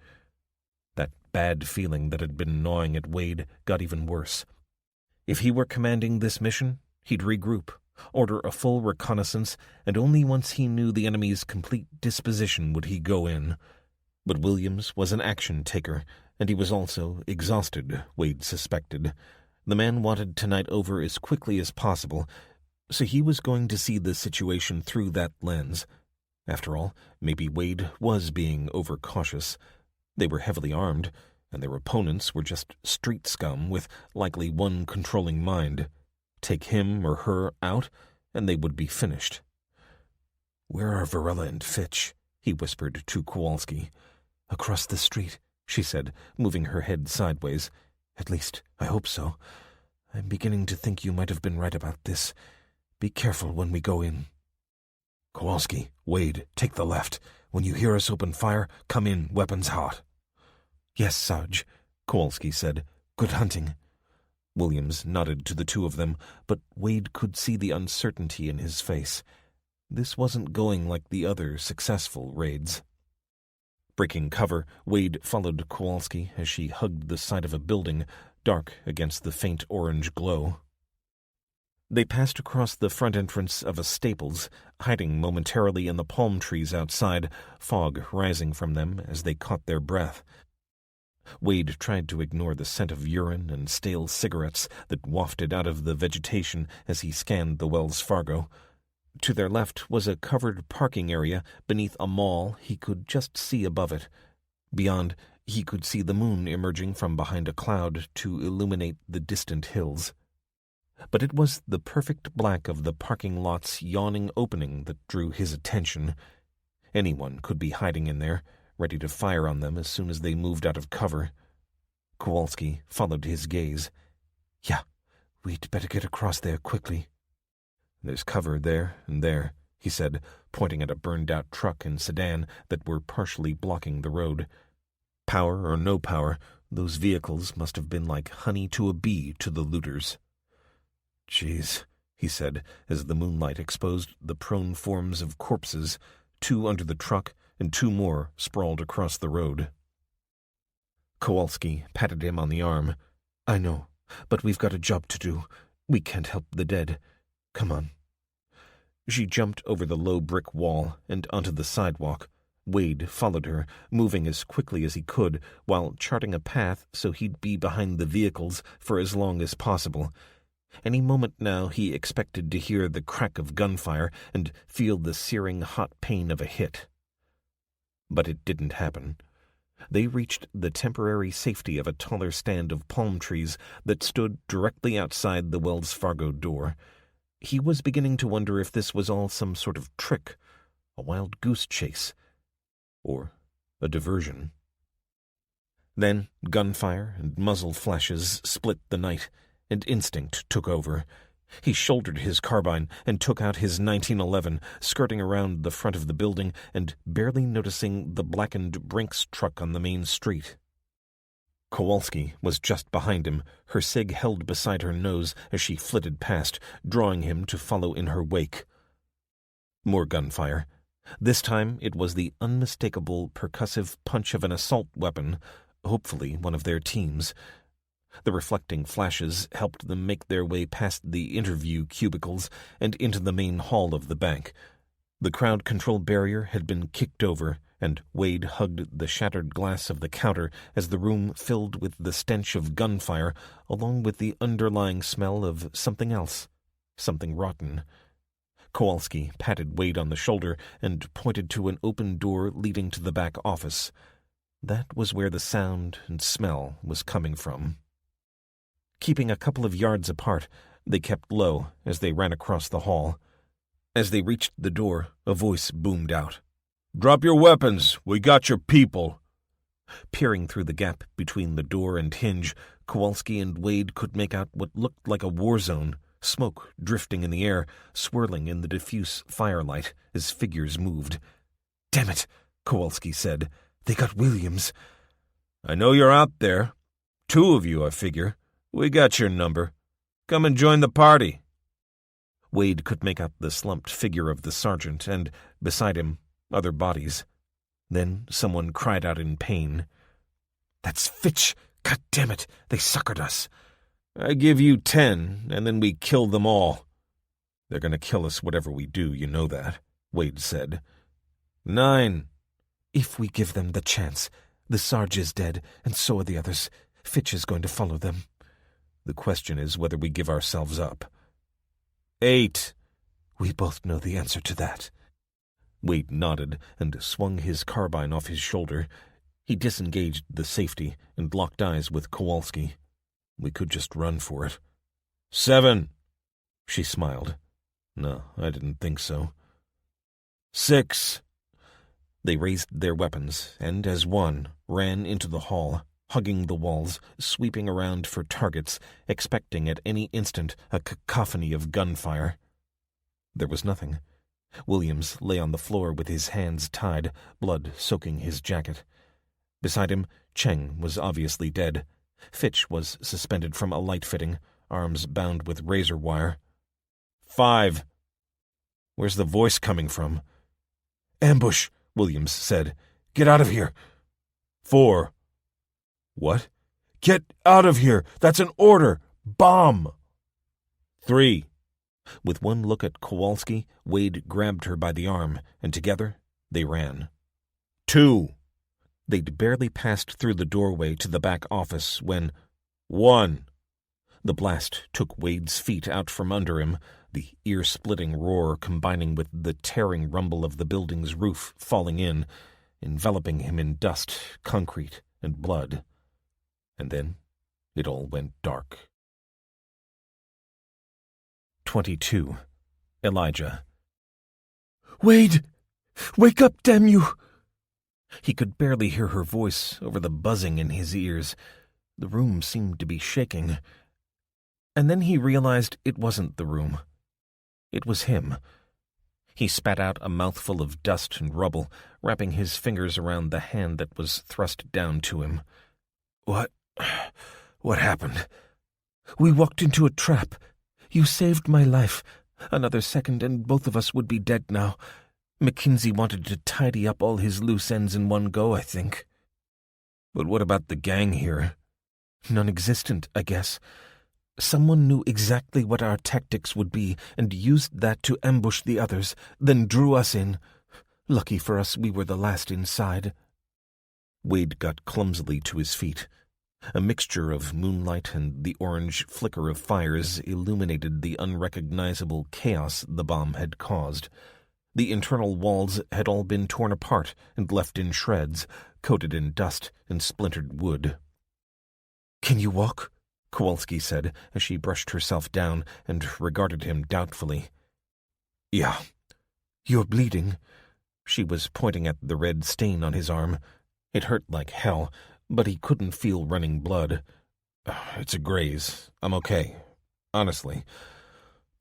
That bad feeling that had been gnawing at Wade got even worse. If he were commanding this mission, he'd regroup, order a full reconnaissance, and only once he knew the enemy's complete disposition would he go in. But Williams was an action-taker, and he was also exhausted, Wade suspected. The man wanted tonight over as quickly as possible, so he was going to see the situation through that lens. After all, maybe Wade was being overcautious. They were heavily armed, and their opponents were just street scum with likely one controlling mind. Take him or her out, and they would be finished. "Where are Varela and Fitch?" he whispered to Kowalski. "Across the street," she said, moving her head sideways. "At least, I hope so. I'm beginning to think you might have been right about this. Be careful when we go in." "Kowalski, Wade, take the left. When you hear us open fire, come in, weapons hot." "Yes, Sarge," Kowalski said. "Good hunting." Williams nodded to the two of them, but Wade could see the uncertainty in his face. This wasn't going like the other successful raids. Breaking cover, Wade followed Kowalski as she hugged the side of a building, dark against the faint orange glow. They passed across the front entrance of a Staples, hiding momentarily in the palm trees outside, fog rising from them as they caught their breath. Wade tried to ignore the scent of urine and stale cigarettes that wafted out of the vegetation as he scanned the Wells Fargo. To their left was a covered parking area beneath a mall he could just see above it. Beyond, he could see the moon emerging from behind a cloud to illuminate the distant hills. But it was the perfect black of the parking lot's yawning opening that drew his attention. Anyone could be hiding in there, ready to fire on them as soon as they moved out of cover. Kowalski followed his gaze. Yeah, we'd better get across there quickly. There's cover there and there, he said, pointing at a burned-out truck and sedan that were partially blocking the road. Power or no power, those vehicles must have been like honey to a bee to the looters. "Geez," he said, as the moonlight exposed the prone forms of corpses, 2 under the truck and 2 more sprawled across the road. Kowalski patted him on the arm. "I know, but we've got a job to do. We can't help the dead. Come on." She jumped over the low brick wall and onto the sidewalk. Wade followed her, moving as quickly as he could, while charting a path so he'd be behind the vehicles for as long as possible. Any moment now he expected to hear the crack of gunfire and feel the searing hot pain of a hit. But it didn't happen. They reached the temporary safety of a taller stand of palm trees that stood directly outside the Wells Fargo door. He was beginning to wonder if this was all some sort of trick, a wild goose chase, or a diversion. Then gunfire and muzzle flashes split the night, and instinct took over. He shouldered his carbine and took out his 1911, skirting around the front of the building and barely noticing the blackened Brinks truck on the main street. Kowalski was just behind him, her cig held beside her nose as she flitted past, drawing him to follow in her wake. More gunfire. This time it was the unmistakable percussive punch of an assault weapon, hopefully one of their team's. The reflecting flashes helped them make their way past the interview cubicles and into the main hall of the bank. The crowd control barrier had been kicked over, and Wade hugged the shattered glass of the counter as the room filled with the stench of gunfire, along with the underlying smell of something else, something rotten. Kowalski patted Wade on the shoulder and pointed to an open door leading to the back office. That was where the sound and smell was coming from. Keeping a couple of yards apart, they kept low as they ran across the hall. As they reached the door, a voice boomed out. "Drop your weapons. We got your people." Peering through the gap between the door and hinge, Kowalski and Wade could make out what looked like a war zone, smoke drifting in the air, swirling in the diffuse firelight as figures moved. "Damn it," Kowalski said. "They got Williams." "I know you're out there. 2 of you, I figure. We got your number. Come and join the party." Wade could make out the slumped figure of the sergeant and, beside him, other bodies. Then someone cried out in pain. "That's Fitch! God damn it! They suckered us!" "I give you 10, and then we kill them all." "They're going to kill us whatever we do, you know that," Wade said. 9. "If we give them the chance. The Sarge is dead, and so are the others. Fitch is going to follow them." "The question is whether we give ourselves up." 8. "We both know the answer to that." Wade nodded and swung his carbine off his shoulder. He disengaged the safety and locked eyes with Kowalski. "We could just run for it." 7. She smiled. "No, I didn't think so." 6. They raised their weapons and, as one, ran into the hall, hugging the walls, sweeping around for targets, expecting at any instant a cacophony of gunfire. There was nothing. Williams lay on the floor with his hands tied, blood soaking his jacket. Beside him, Cheng was obviously dead. Fitch was suspended from a light fitting, arms bound with razor wire. 5. "Where's the voice coming from?" "Ambush," Williams said. "Get out of here." 4. "What?" "Get out of here! That's an order! Bomb!" 3. With one look at Kowalski, Wade grabbed her by the arm, and together they ran. 2. They'd barely passed through the doorway to the back office when 1. The blast took Wade's feet out from under him, the ear-splitting roar combining with the tearing rumble of the building's roof falling in, enveloping him in dust, concrete, and blood. And then it all went dark. 22. Elijah. Wade! Wake up, damn you! He could barely hear her voice over the buzzing in his ears. The room seemed to be shaking. And then he realized it wasn't the room. It was him. He spat out a mouthful of dust and rubble, wrapping his fingers around the hand that was thrust down to him. What happened? We walked into a trap. You saved my life. Another second and both of us would be dead now. Mackenzie wanted to tidy up all his loose ends in one go, I think. But what about the gang here? Non-existent, I guess. Someone knew exactly what our tactics would be and used that to ambush the others, then drew us in. Lucky for us, we were the last inside. Wade got clumsily to his feet. A mixture of moonlight and the orange flicker of fires illuminated the unrecognizable chaos the bomb had caused. The internal walls had all been torn apart and left in shreds, coated in dust and splintered wood. "Can you walk?" Kowalski said as she brushed herself down and regarded him doubtfully. "Yeah." "You're bleeding." She was pointing at the red stain on his arm. It hurt like hell, but he couldn't feel running blood. "It's a graze. I'm okay. Honestly.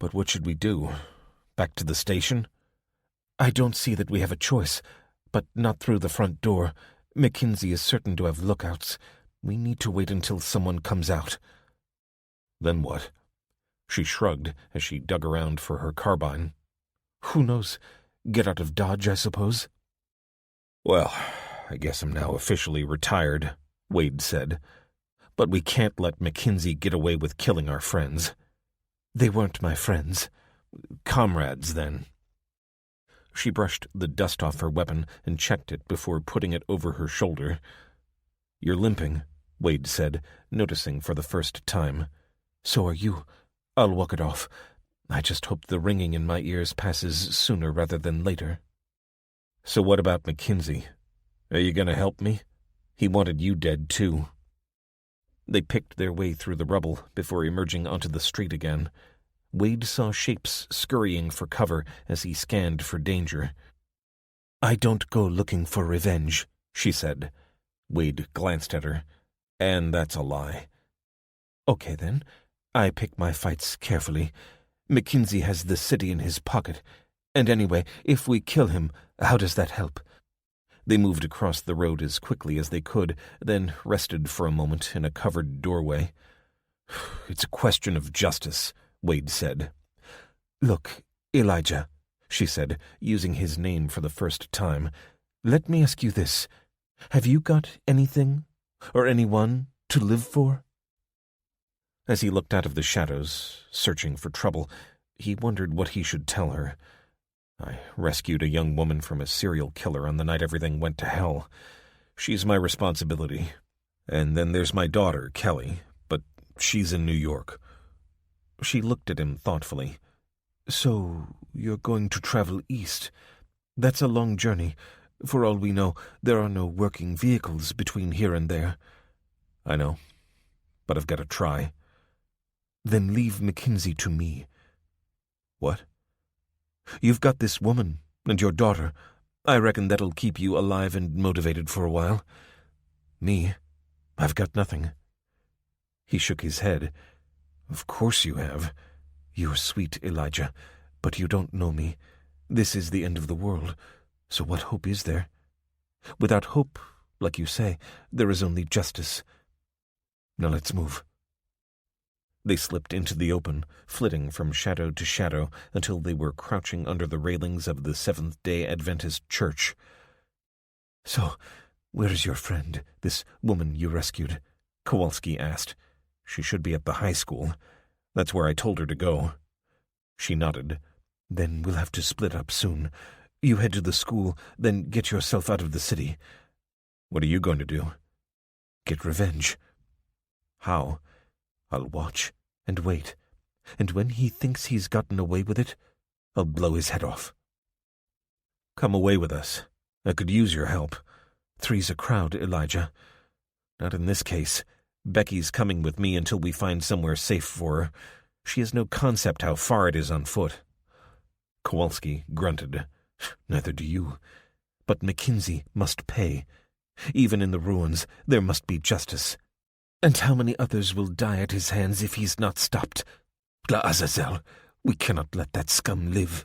But what should we do? Back to the station?" "I don't see that we have a choice, but not through the front door. Mackenzie is certain to have lookouts. We need to wait until someone comes out." "Then what?" She shrugged as she dug around for her carbine. "Who knows? Get out of Dodge, I suppose." "Well, I guess I'm now officially retired," Wade said. "But we can't let Mackenzie get away with killing our friends." "They weren't my friends." "Comrades, then." She brushed the dust off her weapon and checked it before putting it over her shoulder. "You're limping," Wade said, noticing for the first time. "So are you. I'll walk it off. I just hope the ringing in my ears passes sooner rather than later." "So what about Mackenzie? Are you going to help me? He wanted you dead, too." They picked their way through the rubble before emerging onto the street again. Wade saw shapes scurrying for cover as he scanned for danger. "I don't go looking for revenge," she said. Wade glanced at her. "And that's a lie." "Okay, then. I pick my fights carefully. Mackenzie has the city in his pocket. And anyway, if we kill him, how does that help?" They moved across the road as quickly as they could, then rested for a moment in a covered doorway. "It's a question of justice," Wade said. "Look, Elijah," she said, using his name for the first time, "let me ask you this. Have you got anything, or anyone, to live for?" As he looked out of the shadows, searching for trouble, he wondered what he should tell her. "I rescued a young woman from a serial killer on the night everything went to hell. She's my responsibility. And then there's my daughter, Kelly, but she's in New York." She looked at him thoughtfully. "So you're going to travel east? That's a long journey. For all we know, there are no working vehicles between here and there." "I know, but I've got to try." "Then leave Mackenzie to me." "What?" "You've got this woman and your daughter. I reckon that'll keep you alive and motivated for a while. Me, I've got nothing." He shook his head. "Of course you have. You're sweet, Elijah, but you don't know me. This is the end of the world, so what hope is there? Without hope, like you say, there is only justice. Now let's move." They slipped into the open, flitting from shadow to shadow until they were crouching under the railings of the Seventh-day Adventist Church. "So, where's your friend, this woman you rescued?" Kowalski asked. "She should be at the high school. That's where I told her to go." She nodded. "Then we'll have to split up soon. You head to the school, then get yourself out of the city." "What are you going to do?" "Get revenge." "How?" "I'll watch and wait, and when he thinks he's gotten away with it, I'll blow his head off." "Come away with us. I could use your help." "Three's a crowd, Elijah." "Not in this case. Becky's coming with me until we find somewhere safe for her. She has no concept how far it is on foot. Kowalski grunted. Neither do you. But Mackenzie must pay. Even in the ruins, there must be justice. And how many others will die at his hands if he's not stopped? La'azazel, we cannot let that scum live.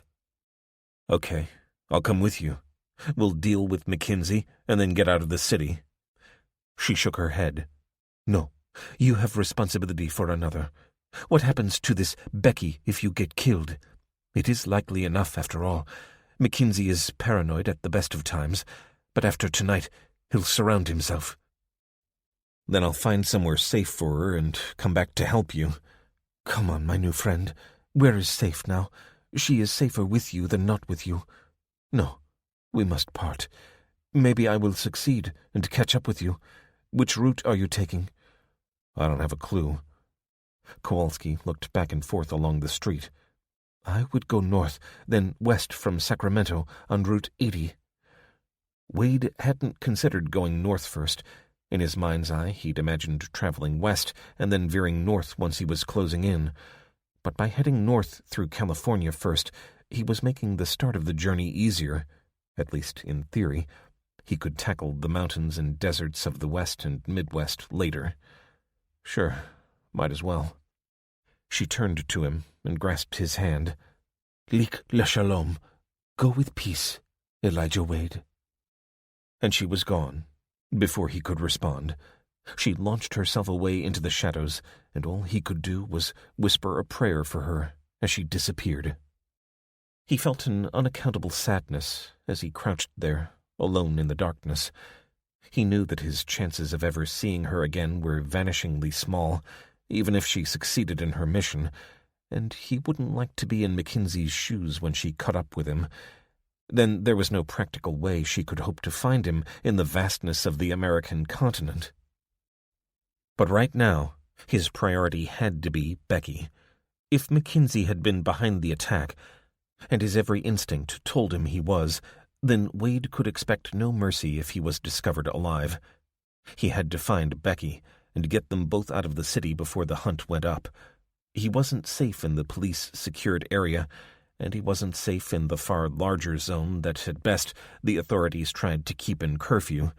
Okay, I'll come with you. We'll deal with Mackenzie and then get out of the city. She shook her head. No, you have responsibility for another. What happens to this Becky if you get killed? It is likely enough, after all. Mackenzie is paranoid at the best of times, but after tonight, he'll surround himself. Then I'll find somewhere safe for her and come back to help you. Come on, my new friend. Where is safe now? She is safer with you than not with you. No, we must part. Maybe I will succeed and catch up with you. Which route are you taking? I don't have a clue. Kowalski looked back and forth along the street. I would go north, then west from Sacramento on Route 80. Wade hadn't considered going north first. In his mind's eye, he'd imagined traveling west and then veering north once he was closing in. But by heading north through California first, he was making the start of the journey easier, at least in theory. He could tackle the mountains and deserts of the West and Midwest later. Sure, might as well. She turned to him and grasped his hand. Lik la shalom. Go with peace, Elijah Wade. And she was gone. Before he could respond, she launched herself away into the shadows, and all he could do was whisper a prayer for her as she disappeared. He felt an unaccountable sadness as he crouched there, alone in the darkness. He knew that his chances of ever seeing her again were vanishingly small, even if she succeeded in her mission, and he wouldn't like to be in Mackenzie's shoes when she caught up with him. Then there was no practical way she could hope to find him in the vastness of the American continent. But right now, his priority had to be Becky. If Mackenzie had been behind the attack, and his every instinct told him he was, then Wade could expect no mercy if he was discovered alive. He had to find Becky and get them both out of the city before the hunt went up. He wasn't safe in the police-secured area, and he wasn't safe in the far larger zone that, at best, the authorities tried to keep in curfew.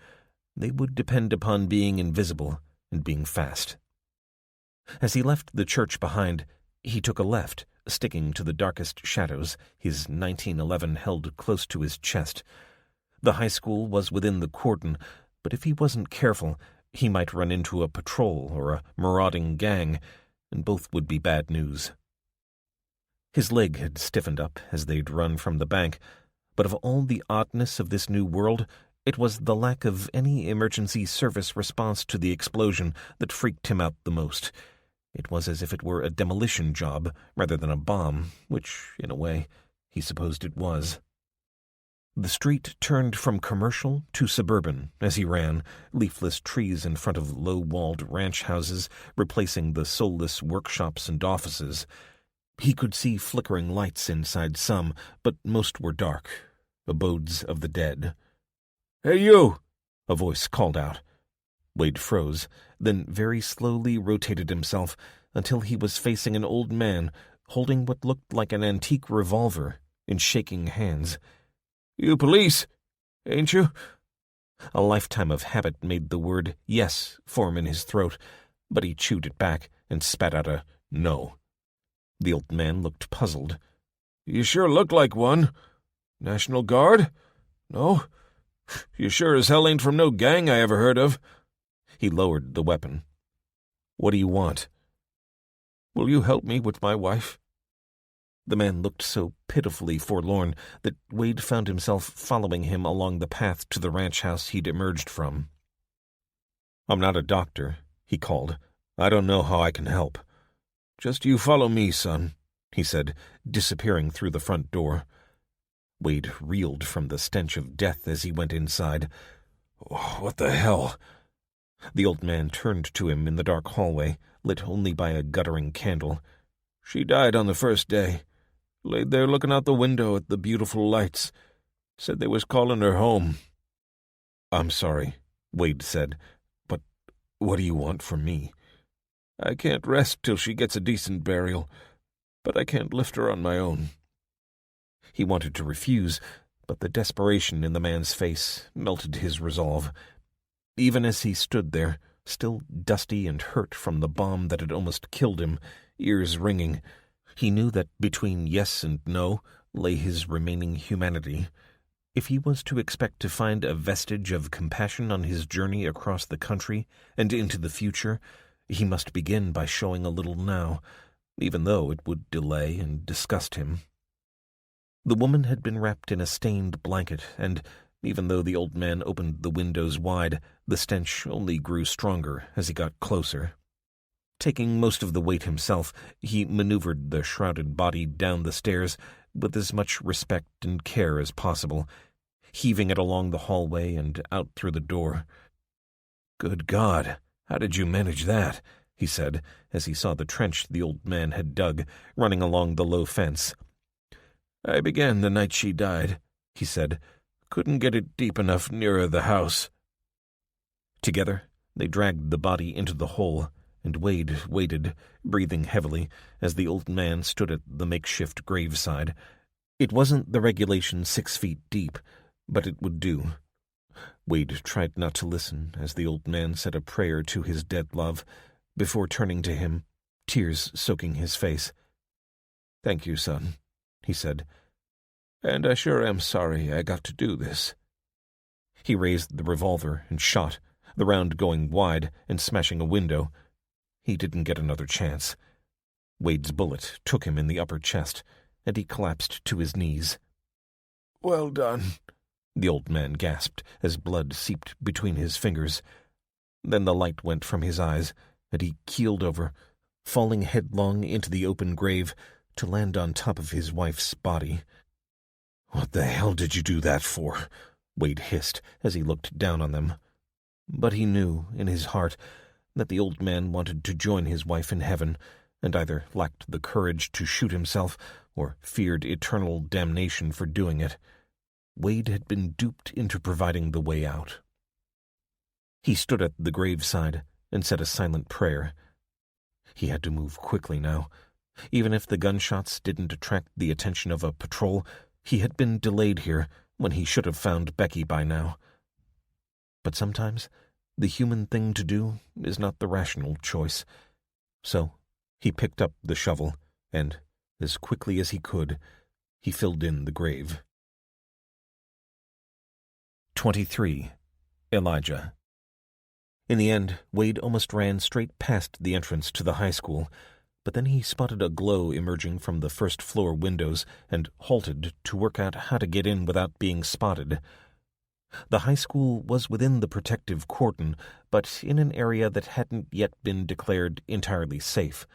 They would depend upon being invisible and being fast. As he left the church behind, he took a left, sticking to the darkest shadows, his 1911 held close to his chest. The high school was within the cordon, but if he wasn't careful, he might run into a patrol or a marauding gang, and both would be bad news. His leg had stiffened up as they'd run from the bank, but of all the oddness of this new world, it was the lack of any emergency service response to the explosion that freaked him out the most. It was as if it were a demolition job rather than a bomb, which, in a way, he supposed it was. The street turned from commercial to suburban as he ran, leafless trees in front of low-walled ranch houses replacing the soulless workshops and offices. He could see flickering lights inside some, but most were dark, abodes of the dead. "Hey, you!" a voice called out. Wade froze, then very slowly rotated himself until he was facing an old man holding what looked like an antique revolver in shaking hands. "You police, ain't you?" A lifetime of habit made the word yes form in his throat, but he chewed it back and spat out a no. The old man looked puzzled. "You sure look like one. National Guard? No? You sure as hell ain't from no gang I ever heard of." He lowered the weapon. "What do you want?" "Will you help me with my wife?" The man looked so pitifully forlorn that Wade found himself following him along the path to the ranch house he'd emerged from. "I'm not a doctor," he called. "I don't know how I can help." "Just you follow me, son," he said, disappearing through the front door. Wade reeled from the stench of death as he went inside. "Oh, what the hell?" The old man turned to him in the dark hallway, lit only by a guttering candle. "She died on the first day. Laid there looking out the window at the beautiful lights. Said they was calling her home." "I'm sorry," Wade said, "but what do you want from me?" "I can't rest till she gets a decent burial. but I can't lift her on my own." He wanted to refuse, but the desperation in the man's face melted his resolve. Even as he stood there, still dusty and hurt from the bomb that had almost killed him, ears ringing, he knew that between yes and no lay his remaining humanity. If he was to expect to find a vestige of compassion on his journey across the country and into the future, he must begin by showing a little now, even though it would delay and disgust him. The woman had been wrapped in a stained blanket, and even though the old man opened the windows wide, the stench only grew stronger as he got closer. Taking most of the weight himself, he maneuvered the shrouded body down the stairs with as much respect and care as possible, heaving it along the hallway and out through the door. "Good God, how did you manage that?" he said, as he saw the trench the old man had dug, running along the low fence. "I began the night she died," he said. "Couldn't get it deep enough nearer the house." Together, they dragged the body into the hole, and Wade waited, breathing heavily, as the old man stood at the makeshift graveside. It wasn't the regulation 6 feet deep, but it would do. Wade tried not to listen as the old man said a prayer to his dead love, before turning to him, tears soaking his face. "Thank you, son," he said. "And I sure am sorry I got to do this." He raised the revolver and shot, the round going wide and smashing a window. He didn't get another chance. Wade's bullet took him in the upper chest, and he collapsed to his knees. "Well done," the old man gasped as blood seeped between his fingers. Then the light went from his eyes, and he keeled over, falling headlong into the open grave to land on top of his wife's body. "What the hell did you do that for?" Wade hissed as he looked down on them. But he knew, in his heart, that the old man wanted to join his wife in heaven, and either lacked the courage to shoot himself or feared eternal damnation for doing it. Wade had been duped into providing the way out. He stood at the graveside and said a silent prayer. He had to move quickly now. Even if the gunshots didn't attract the attention of a patrol, he had been delayed here when he should have found Becky by now. But sometimes the human thing to do is not the rational choice. So he picked up the shovel and, as quickly as he could, he filled in the grave. 23. Elijah. In the end, Wade almost ran straight past the entrance to the high school, but then he spotted a glow emerging from the first-floor windows and halted to work out how to get in without being spotted. The high school was within the protective cordon, but in an area that hadn't yet been declared entirely safe.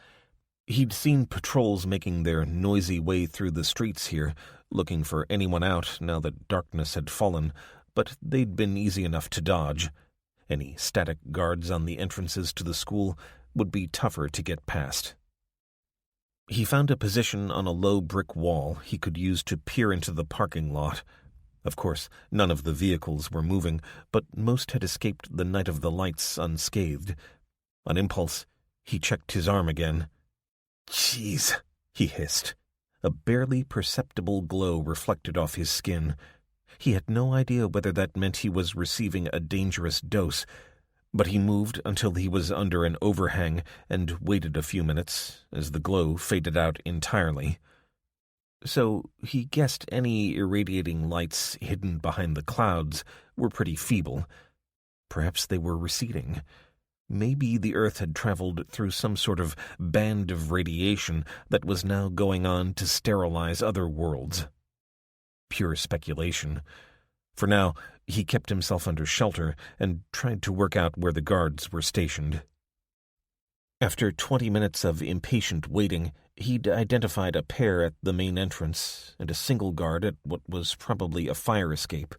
He'd seen patrols making their noisy way through the streets here, looking for anyone out now that darkness had fallen, but they'd been easy enough to dodge. Any static guards on the entrances to the school would be tougher to get past. He found a position on a low brick wall he could use to peer into the parking lot. Of course, none of the vehicles were moving, but most had escaped the night of the lights unscathed. On impulse, he checked his arm again. "Jeez," he hissed. A barely perceptible glow reflected off his skin. He had no idea whether that meant he was receiving a dangerous dose, but he moved until he was under an overhang and waited a few minutes as the glow faded out entirely. So he guessed any irradiating lights hidden behind the clouds were pretty feeble. Perhaps they were receding. Maybe the Earth had traveled through some sort of band of radiation that was now going on to sterilize other worlds. Pure speculation. For now, he kept himself under shelter and tried to work out where the guards were stationed. After 20 minutes of impatient waiting, he'd identified a pair at the main entrance and a single guard at what was probably a fire escape.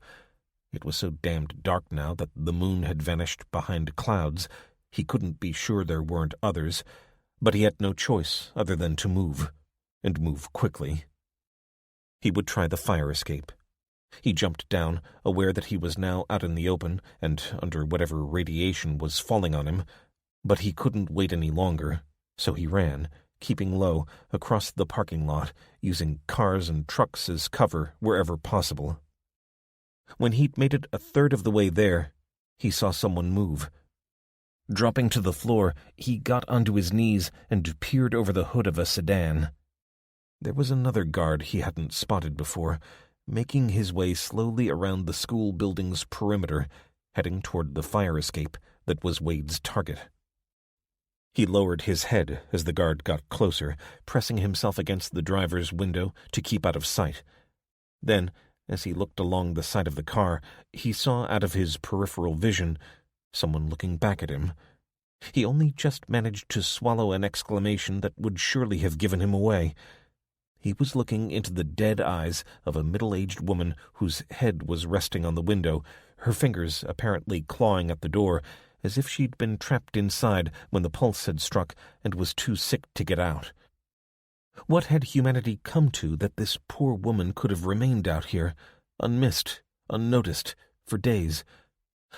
It was so damned dark now that the moon had vanished behind clouds. He couldn't be sure there weren't others, but he had no choice other than to move, and move quickly. He would try the fire escape. He jumped down, aware that he was now out in the open and under whatever radiation was falling on him, but he couldn't wait any longer, so he ran, keeping low across the parking lot, using cars and trucks as cover wherever possible. When he'd made it a third of the way there, he saw someone move. Dropping to the floor, he got onto his knees and peered over the hood of a sedan. There was another guard he hadn't spotted before, making his way slowly around the school building's perimeter, heading toward the fire escape that was Wade's target. He lowered his head as the guard got closer, pressing himself against the driver's window to keep out of sight. Then, as he looked along the side of the car, he saw out of his peripheral vision someone looking back at him. He only just managed to swallow an exclamation that would surely have given him away. He was looking into the dead eyes of a middle-aged woman whose head was resting on the window, her fingers apparently clawing at the door, as if she'd been trapped inside when the pulse had struck and was too sick to get out. What had humanity come to that this poor woman could have remained out here, unmissed, unnoticed, for days?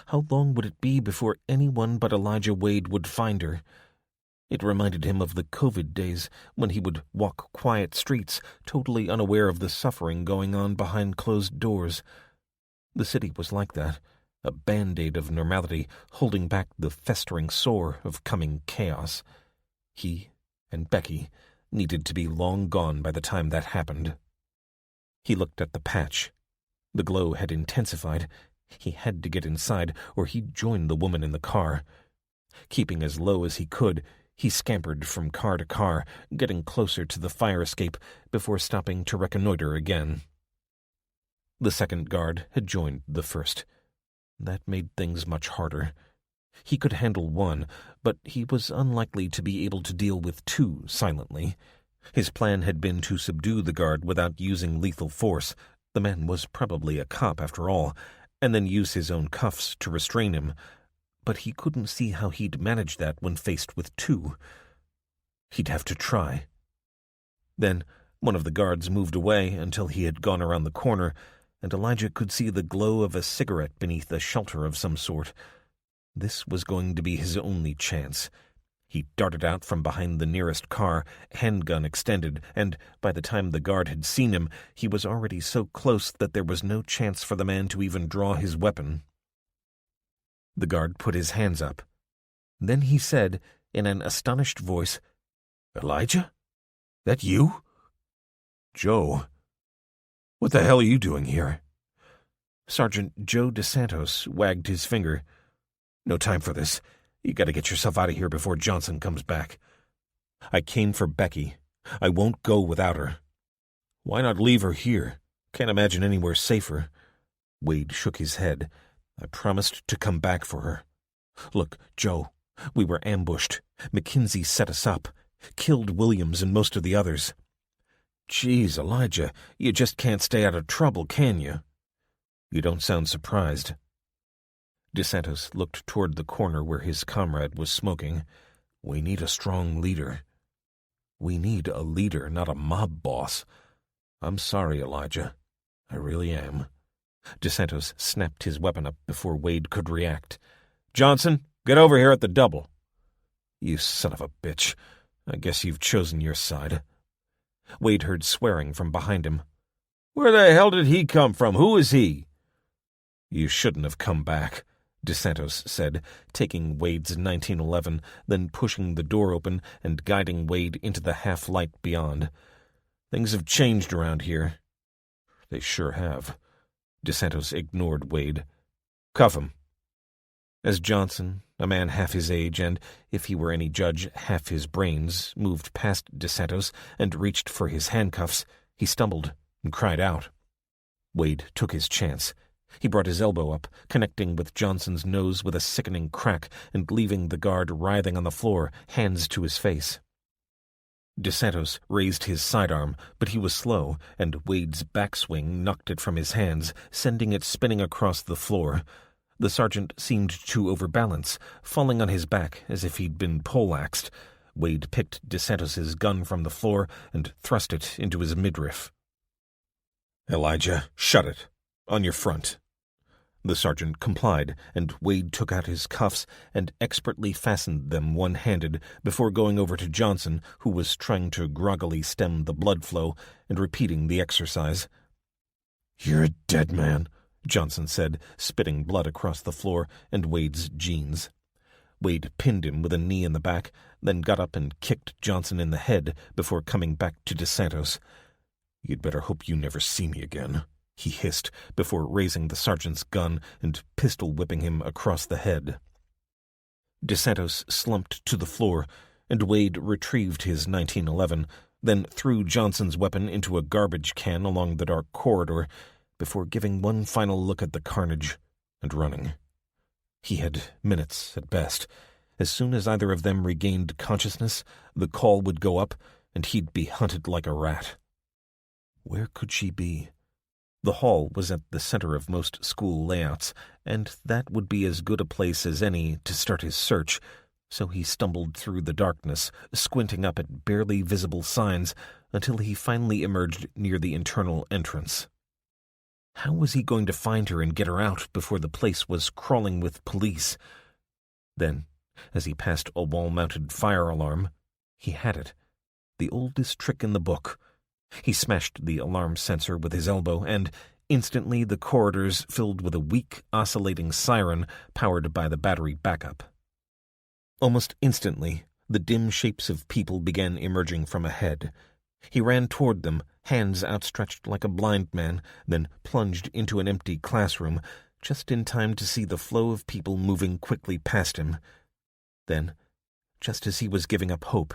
How long would it be before anyone but Elijah Wade would find her? It reminded him of the COVID days, when he would walk quiet streets, totally unaware of the suffering going on behind closed doors. The city was like that, a band-aid of normality holding back the festering sore of coming chaos. He and Becky needed to be long gone by the time that happened. He looked at the patch. The glow had intensified. He had to get inside, or he'd join the woman in the car. Keeping as low as he could, he scampered from car to car, getting closer to the fire escape before stopping to reconnoiter again. The second guard had joined the first. That made things much harder. He could handle one, but he was unlikely to be able to deal with two silently. His plan had been to subdue the guard without using lethal force — the man was probably a cop after all — and then use his own cuffs to restrain him. But he couldn't see how he'd manage that when faced with two. He'd have to try. Then one of the guards moved away until he had gone around the corner, and Elijah could see the glow of a cigarette beneath a shelter of some sort. This was going to be his only chance. He darted out from behind the nearest car, handgun extended, and by the time the guard had seen him, he was already so close that there was no chance for the man to even draw his weapon. The guard put his hands up. Then he said, in an astonished voice, "Elijah? That you?" "Joe, what the hell are you doing here?" Sergeant Joe DeSantos wagged his finger. "No time for this. You gotta get yourself out of here before Johnson comes back." "I came for Becky. I won't go without her." "Why not leave her here? Can't imagine anywhere safer." Wade shook his head. "I promised to come back for her. Look, Joe, we were ambushed. McKinsey set us up. Killed Williams and most of the others." "Geez, Elijah, you just can't stay out of trouble, can you?" "You don't sound surprised." DeSantos looked toward the corner where his comrade was smoking. "We need a strong leader." "We need a leader, not a mob boss." "I'm sorry, Elijah. I really am." DeSantos snapped his weapon up before Wade could react. "Johnson, get over here at the double." "You son of a bitch. I guess you've chosen your side." Wade heard swearing from behind him. "Where the hell did he come from? Who is he?" "You shouldn't have come back," DeSantos said, taking Wade's 1911, then pushing the door open and guiding Wade into the half-light beyond. "Things have changed around here." "They sure have." DeSantos ignored Wade. "Cuff him." As Johnson, a man half his age and, if he were any judge, half his brains, moved past DeSantos and reached for his handcuffs, he stumbled and cried out. Wade took his chance. He brought his elbow up, connecting with Johnson's nose with a sickening crack and leaving the guard writhing on the floor, hands to his face. DeSantos raised his sidearm, but he was slow, and Wade's backswing knocked it from his hands, sending it spinning across the floor. The sergeant seemed to overbalance, falling on his back as if he'd been poleaxed. Wade picked DeSantos's gun from the floor and thrust it into his midriff. "Elijah, shut it. On your front." The sergeant complied, and Wade took out his cuffs and expertly fastened them one-handed before going over to Johnson, who was trying to groggily stem the blood flow and repeating the exercise. "You're a dead man," Johnson said, spitting blood across the floor and Wade's jeans. Wade pinned him with a knee in the back, then got up and kicked Johnson in the head before coming back to DeSantos. "You'd better hope you never see me again," he hissed before raising the sergeant's gun and pistol-whipping him across the head. DeSantos slumped to the floor, and Wade retrieved his 1911, then threw Johnson's weapon into a garbage can along the dark corridor before giving one final look at the carnage and running. He had minutes at best. As soon as either of them regained consciousness, the call would go up, and he'd be hunted like a rat. Where could she be? The hall was at the center of most school layouts, and that would be as good a place as any to start his search, so he stumbled through the darkness, squinting up at barely visible signs until he finally emerged near the internal entrance. How was he going to find her and get her out before the place was crawling with police? Then, as he passed a wall-mounted fire alarm, he had it. The oldest trick in the book. He smashed the alarm sensor with his elbow, and instantly the corridors filled with a weak, oscillating siren powered by the battery backup. Almost instantly, the dim shapes of people began emerging from ahead. He ran toward them, hands outstretched like a blind man, then plunged into an empty classroom, just in time to see the flow of people moving quickly past him. Then, just as he was giving up hope,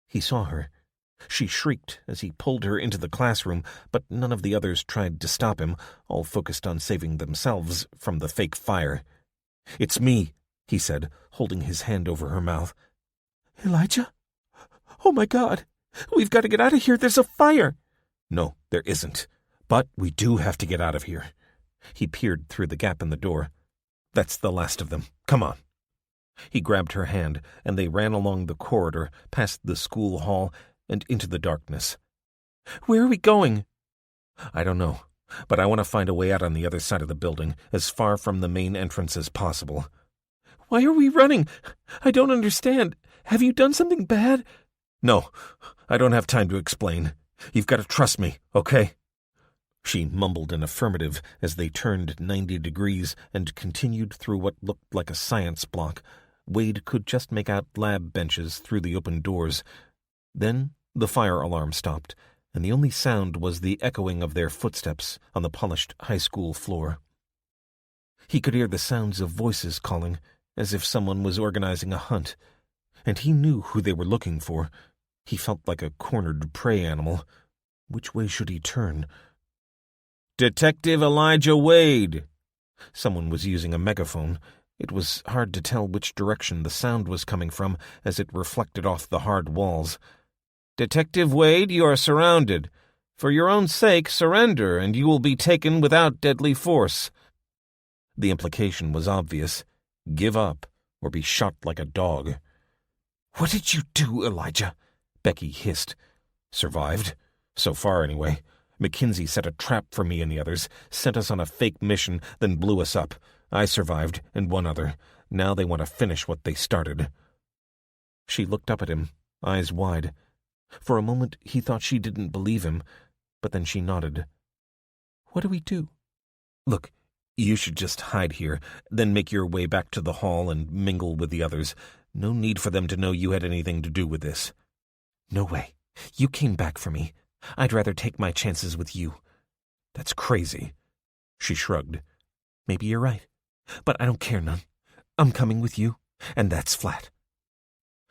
he saw her. She shrieked as he pulled her into the classroom, but none of the others tried to stop him, all focused on saving themselves from the fake fire. "It's me," he said, holding his hand over her mouth. "Elijah? Oh, my God! We've got to get out of here! There's a fire!" "No, there isn't. But we do have to get out of here." He peered through the gap in the door. "That's the last of them. Come on." He grabbed her hand, and they ran along the corridor, past the school hall, and into the darkness. "Where are we going?" "I don't know, but I want to find a way out on the other side of the building, as far from the main entrance as possible." "Why are we running? I don't understand. Have you done something bad?" "No, I don't have time to explain. You've got to trust me, okay?" She mumbled an affirmative as they turned 90 degrees and continued through what looked like a science block. Wade could just make out lab benches through the open doors. Then the fire alarm stopped, and the only sound was the echoing of their footsteps on the polished high school floor. He could hear the sounds of voices calling, as if someone was organizing a hunt, and he knew who they were looking for. He felt like a cornered prey animal. Which way should he turn? "Detective Elijah Wade!" Someone was using a megaphone. It was hard to tell which direction the sound was coming from as it reflected off the hard walls. "Detective Wade, you are surrounded. For your own sake, surrender, and you will be taken without deadly force." The implication was obvious. Give up, or be shot like a dog. "What did you do, Elijah?" Becky hissed. "Survived. So far, anyway. McKinsey set a trap for me and the others, sent us on a fake mission, then blew us up. I survived, and one other. Now they want to finish what they started." She looked up at him, eyes wide. For a moment he thought she didn't believe him, but then she nodded. "What do we do?" "Look, you should just hide here, then make your way back to the hall and mingle with the others. No need for them to know you had anything to do with this." "No way. You came back for me. I'd rather take my chances with you." "That's crazy." She shrugged. "Maybe you're right, but I don't care none. I'm coming with you, and that's flat."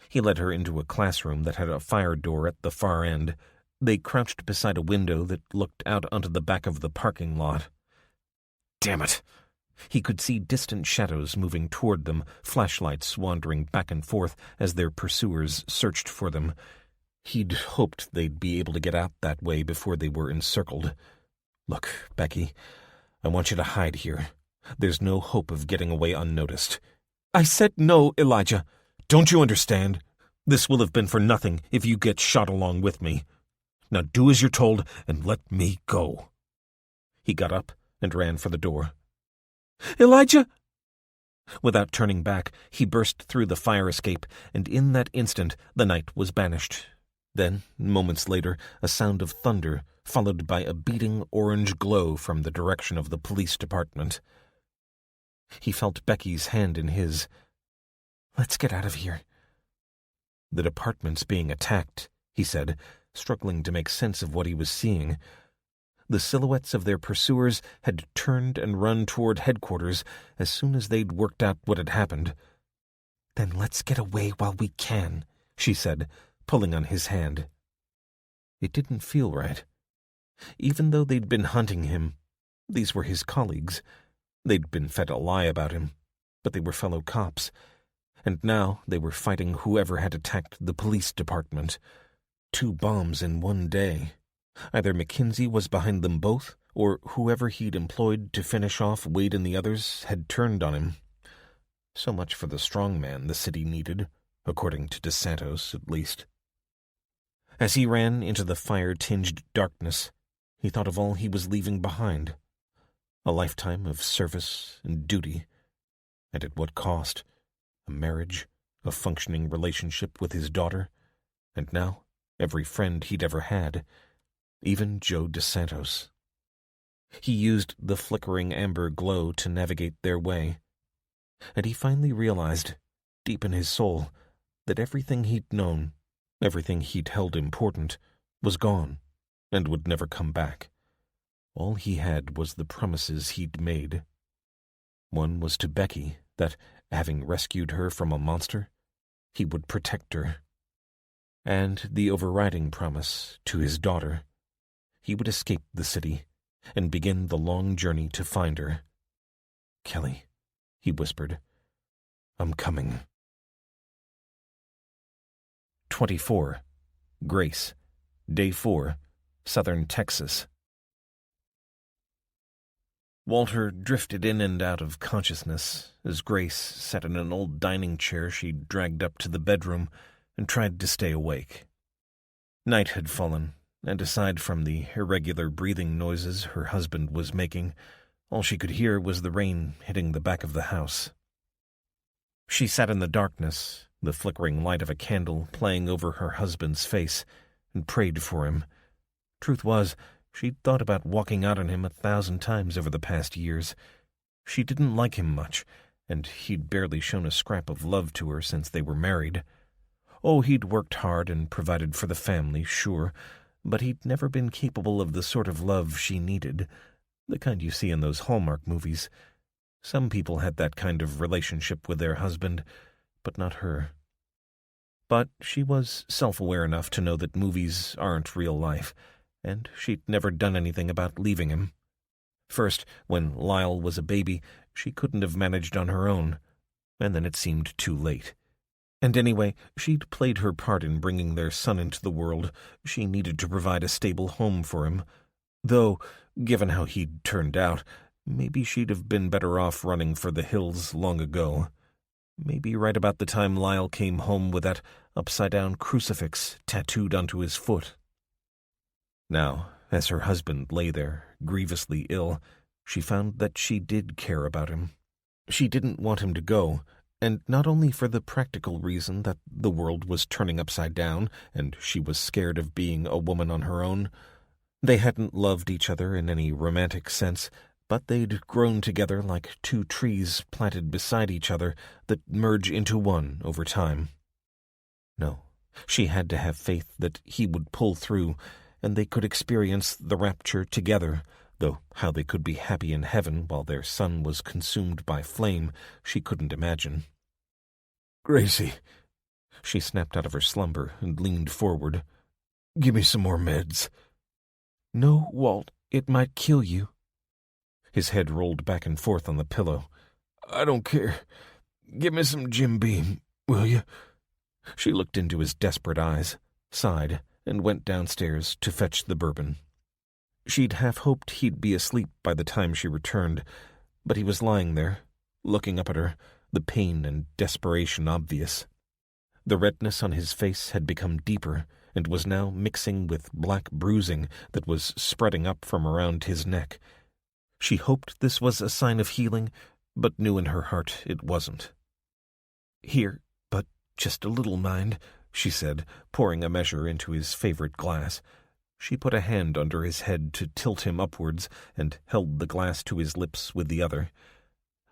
He led her into a classroom that had a fire door at the far end. They crouched beside a window that looked out onto the back of the parking lot. Damn it! He could see distant shadows moving toward them, flashlights wandering back and forth as their pursuers searched for them. He'd hoped they'd be able to get out that way before they were encircled. "Look, Becky, I want you to hide here. There's no hope of getting away unnoticed." "I said no, Elijah." "Don't you understand? This will have been for nothing if you get shot along with me. Now do as you're told and let me go." He got up and ran for the door. Elijah! Without turning back, he burst through the fire escape, and in that instant the night was banished. Then, moments later, a sound of thunder, followed by a beating orange glow from the direction of the police department. He felt Becky's hand in his. "Let's get out of here." "The department's being attacked," he said, struggling to make sense of what he was seeing. The silhouettes of their pursuers had turned and run toward headquarters as soon as they'd worked out what had happened. "Then let's get away while we can," she said, pulling on his hand. It didn't feel right. Even though they'd been hunting him, these were his colleagues. They'd been fed a lie about him, but they were fellow cops. And now they were fighting whoever had attacked the police department. 2 bombs in one day. Either Mackenzie was behind them both, or whoever he'd employed to finish off Wade and the others had turned on him. So much for the strong man the city needed, according to DeSantos, at least. As he ran into the fire-tinged darkness, he thought of all he was leaving behind. A lifetime of service and duty. And at what cost? A marriage, a functioning relationship with his daughter, and now every friend he'd ever had, even Joe DeSantos. He used the flickering amber glow to navigate their way, and he finally realized, deep in his soul, that everything he'd known, everything he'd held important, was gone and would never come back. All he had was the promises he'd made. One was to Becky that, having rescued her from a monster, he would protect her. And the overriding promise to his daughter. He would escape the city and begin the long journey to find her. "Kelly," he whispered, "I'm coming." 24. Grace. Day 4. Southern Texas. Walter drifted in and out of consciousness as Grace sat in an old dining chair she'd dragged up to the bedroom and tried to stay awake. Night had fallen, and aside from the irregular breathing noises her husband was making, all she could hear was the rain hitting the back of the house. She sat in the darkness, the flickering light of a candle playing over her husband's face, and prayed for him. Truth was, she'd thought about walking out on him 1,000 times over the past years. She didn't like him much, and he'd barely shown a scrap of love to her since they were married. Oh, he'd worked hard and provided for the family, sure, but he'd never been capable of the sort of love she needed, the kind you see in those Hallmark movies. Some people had that kind of relationship with their husband, but not her. But she was self-aware enough to know that movies aren't real life, and she'd never done anything about leaving him. First, when Lyle was a baby, she couldn't have managed on her own, and then it seemed too late. And anyway, she'd played her part in bringing their son into the world. She needed to provide a stable home for him. Though, given how he'd turned out, maybe she'd have been better off running for the hills long ago. Maybe right about the time Lyle came home with that upside-down crucifix tattooed onto his foot. Now, as her husband lay there, grievously ill, she found that she did care about him. She didn't want him to go, and not only for the practical reason that the world was turning upside down and she was scared of being a woman on her own. They hadn't loved each other in any romantic sense, but they'd grown together like 2 trees planted beside each other that merge into one over time. No, she had to have faith that he would pull through, and they could experience the rapture together, though how they could be happy in heaven while their son was consumed by flame she couldn't imagine. "Gracie," she snapped out of her slumber and leaned forward. "Give me some more meds." "No, Walt, it might kill you." His head rolled back and forth on the pillow. "I don't care. Give me some Jim Beam, will you?" She looked into his desperate eyes, sighed, and went downstairs to fetch the bourbon. She'd half hoped he'd be asleep by the time she returned, but he was lying there, looking up at her, the pain and desperation obvious. The redness on his face had become deeper and was now mixing with black bruising that was spreading up from around his neck. She hoped this was a sign of healing, but knew in her heart it wasn't. "Here, but just a little, mind," she said, pouring a measure into his favorite glass. She put a hand under his head to tilt him upwards and held the glass to his lips with the other.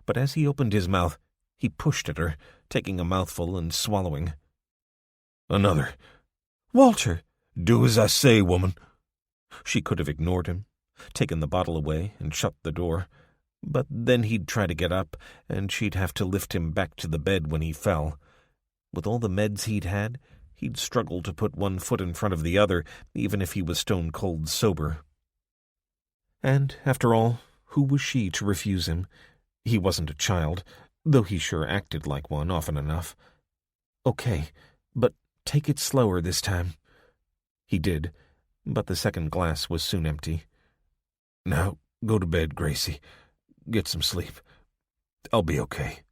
But as he opened his mouth, he pushed at her, taking a mouthful and swallowing. "Another." "Walter!" "Do as I say, woman." She could have ignored him, taken the bottle away and shut the door, but then he'd try to get up, and she'd have to lift him back to the bed when he fell. With all the meds he'd had, he'd struggle to put one foot in front of the other, even if he was stone-cold sober. And, after all, who was she to refuse him? He wasn't a child, though he sure acted like one often enough. "Okay, but take it slower this time." He did, but the second glass was soon empty. "Now go to bed, Gracie. Get some sleep. I'll be okay."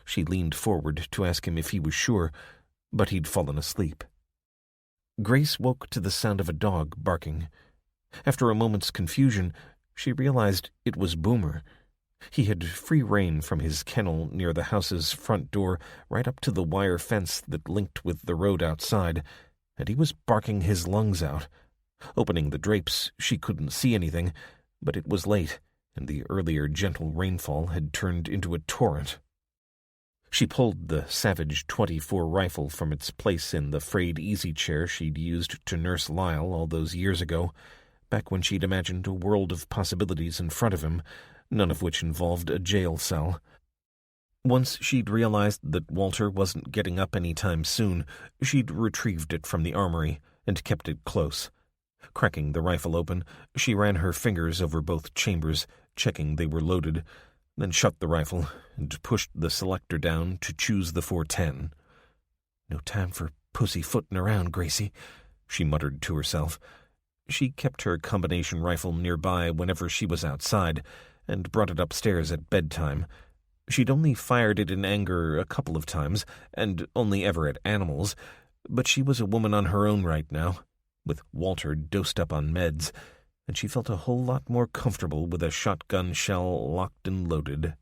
She leaned forward to ask him if he was sure, but he'd fallen asleep. Grace woke to the sound of a dog barking. After a moment's confusion, she realized it was Boomer. He had free rein from his kennel near the house's front door right up to the wire fence that linked with the road outside, and he was barking his lungs out. Opening the drapes, she couldn't see anything, but it was late, and the earlier gentle rainfall had turned into a torrent. She pulled the Savage .24 rifle from its place in the frayed easy-chair she'd used to nurse Lyle all those years ago, back when she'd imagined a world of possibilities in front of him, none of which involved a jail cell. Once she'd realized that Walter wasn't getting up any time soon, she'd retrieved it from the armory and kept it close. Cracking the rifle open, she ran her fingers over both chambers, checking they were loaded, then shut the rifle and pushed the selector down to choose the .410. "No time for pussyfooting around, Gracie," she muttered to herself. She kept her combination rifle nearby whenever she was outside, and brought it upstairs at bedtime. She'd only fired it in anger a couple of times, and only ever at animals, but she was a woman on her own right now, with Walter dosed up on meds, and she felt a whole lot more comfortable with a shotgun shell locked and loaded.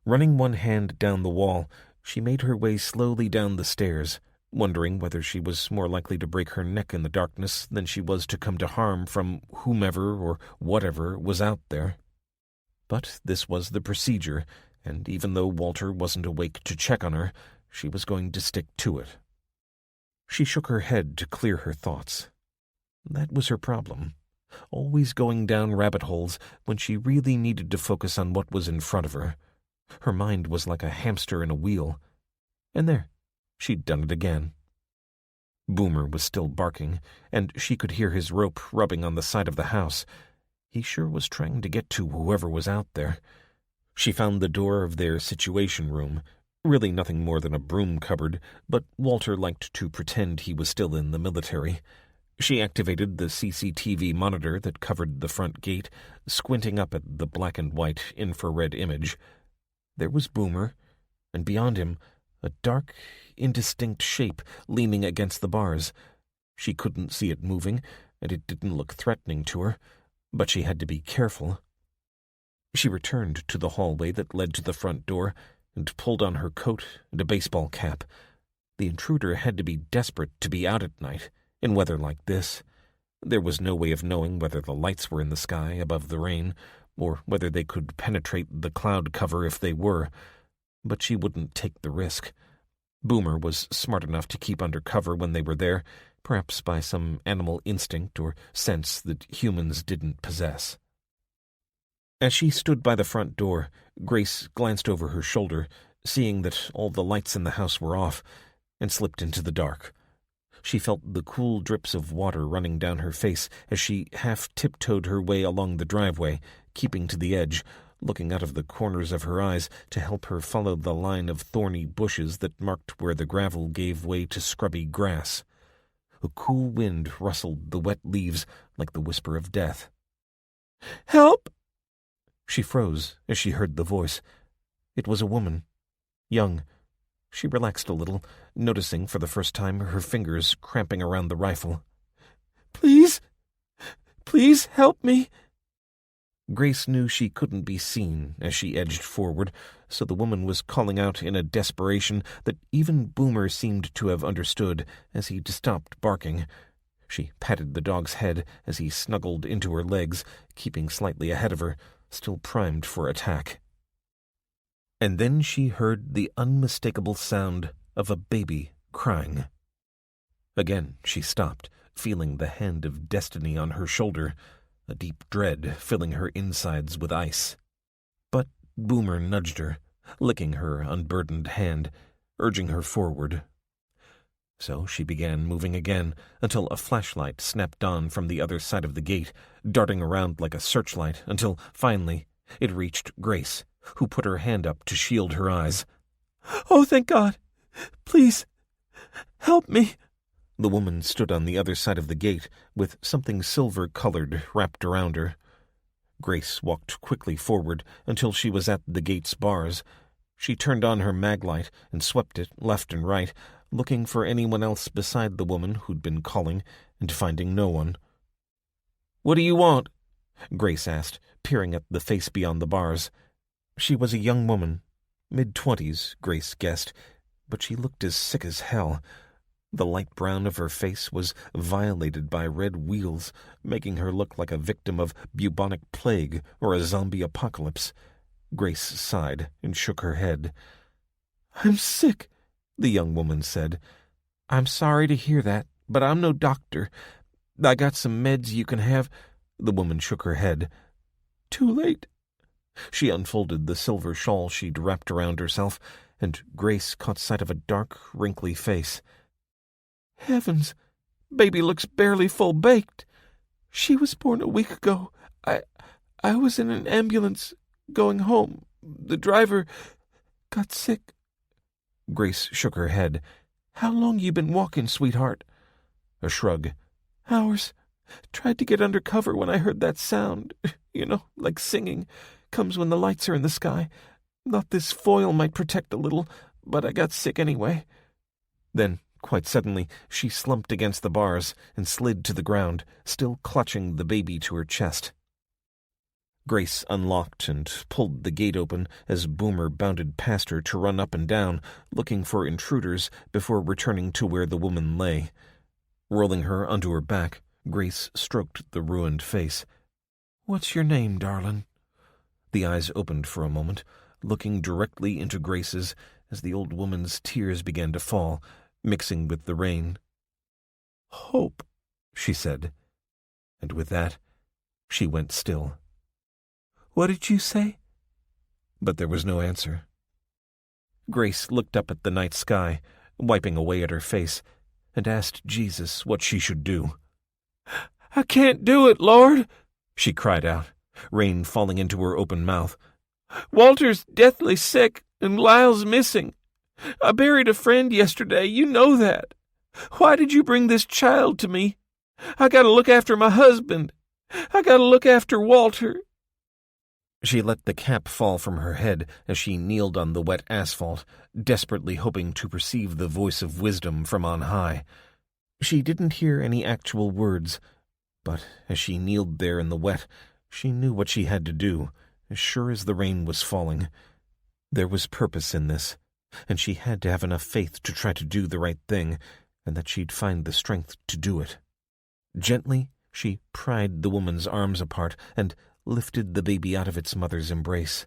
Running one hand down the wall, she made her way slowly down the stairs, wondering whether she was more likely to break her neck in the darkness than she was to come to harm from whomever or whatever was out there. But this was the procedure, and even though Walter wasn't awake to check on her, she was going to stick to it. She shook her head to clear her thoughts. That was her problem. Always going down rabbit holes when she really needed to focus on what was in front of her. Her mind was like a hamster in a wheel. And there, she'd done it again. Boomer was still barking, and she could hear his rope rubbing on the side of the house. He sure was trying to get to whoever was out there. She found the door of their situation room, really nothing more than a broom cupboard, but Walter liked to pretend he was still in the military. She activated the CCTV monitor that covered the front gate, squinting up at the black-and-white infrared image. There was Boomer, and beyond him, a dark, indistinct shape leaning against the bars. She couldn't see it moving, and it didn't look threatening to her, but she had to be careful. She returned to the hallway that led to the front door and pulled on her coat and a baseball cap. The intruder had to be desperate to be out at night, in weather like this. There was no way of knowing whether the lights were in the sky above the rain, or whether they could penetrate the cloud cover if they were, but she wouldn't take the risk. Boomer was smart enough to keep under cover when they were there, perhaps by some animal instinct or sense that humans didn't possess. As she stood by the front door, Grace glanced over her shoulder, seeing that all the lights in the house were off, and slipped into the dark. She felt the cool drips of water running down her face as she half-tiptoed her way along the driveway, keeping to the edge, looking out of the corners of her eyes to help her follow the line of thorny bushes that marked where the gravel gave way to scrubby grass. A cool wind rustled the wet leaves like the whisper of death. "Help!" She froze as she heard the voice. It was a woman, young. She relaxed a little, noticing for the first time her fingers cramping around the rifle. "Please, please help me." Grace knew she couldn't be seen as she edged forward, so the woman was calling out in a desperation that even Boomer seemed to have understood as he stopped barking. She patted the dog's head as he snuggled into her legs, keeping slightly ahead of her, still primed for attack. And then she heard the unmistakable sound of a baby crying. Again she stopped, feeling the hand of destiny on her shoulder, a deep dread filling her insides with ice. But Boomer nudged her, licking her unburdened hand, urging her forward. So she began moving again until a flashlight snapped on from the other side of the gate, darting around like a searchlight until, finally, it reached Grace, who put her hand up to shield her eyes. "Oh, thank God! Please, help me!" The woman stood on the other side of the gate with something silver-colored wrapped around her. Grace walked quickly forward until she was at the gate's bars. She turned on her maglight and swept it left and right, looking for anyone else beside the woman who'd been calling, and finding no one. "What do you want?" Grace asked, peering at the face beyond the bars. She was a young woman, mid-20s, Grace guessed, but she looked as sick as hell. The light brown of her face was violated by red wheals, making her look like a victim of bubonic plague or a zombie apocalypse. Grace sighed and shook her head. "I'm sick," the young woman said. "I'm sorry to hear that, but I'm no doctor. I got some meds you can have." The woman shook her head. "Too late." She unfolded the silver shawl she'd wrapped around herself, and Grace caught sight of a dark, wrinkly face. "Heavens, baby looks barely full-baked. She was born a week ago. I was in an ambulance going home. The driver got sick." Grace shook her head. "How long you been walking, sweetheart?" A shrug. "Hours. Tried to get under cover when I heard that sound. You know, like singing. Comes when the lights are in the sky. Thought this foil might protect a little, but I got sick anyway." Then, quite suddenly, she slumped against the bars and slid to the ground, still clutching the baby to her chest. Grace unlocked and pulled the gate open as Boomer bounded past her to run up and down, looking for intruders before returning to where the woman lay. Rolling her onto her back, Grace stroked the ruined face. "What's your name, darling?" The eyes opened for a moment, looking directly into Grace's as the old woman's tears began to fall, mixing with the rain. "Hope," she said. And with that, she went still. "What did you say?" But there was no answer. Grace looked up at the night sky, wiping away at her face, and asked Jesus what she should do. "I can't do it, Lord," she cried out, rain falling into her open mouth. "Walter's deathly sick, and Lyle's missing. I buried a friend yesterday, you know that. Why did you bring this child to me? I gotta look after my husband. I gotta look after Walter." She let the cap fall from her head as she kneeled on the wet asphalt, desperately hoping to perceive the voice of wisdom from on high. She didn't hear any actual words, but as she kneeled there in the wet, she knew what she had to do, as sure as the rain was falling. There was purpose in this, and she had to have enough faith to try to do the right thing, and that she'd find the strength to do it. Gently, she pried the woman's arms apart and lifted the baby out of its mother's embrace.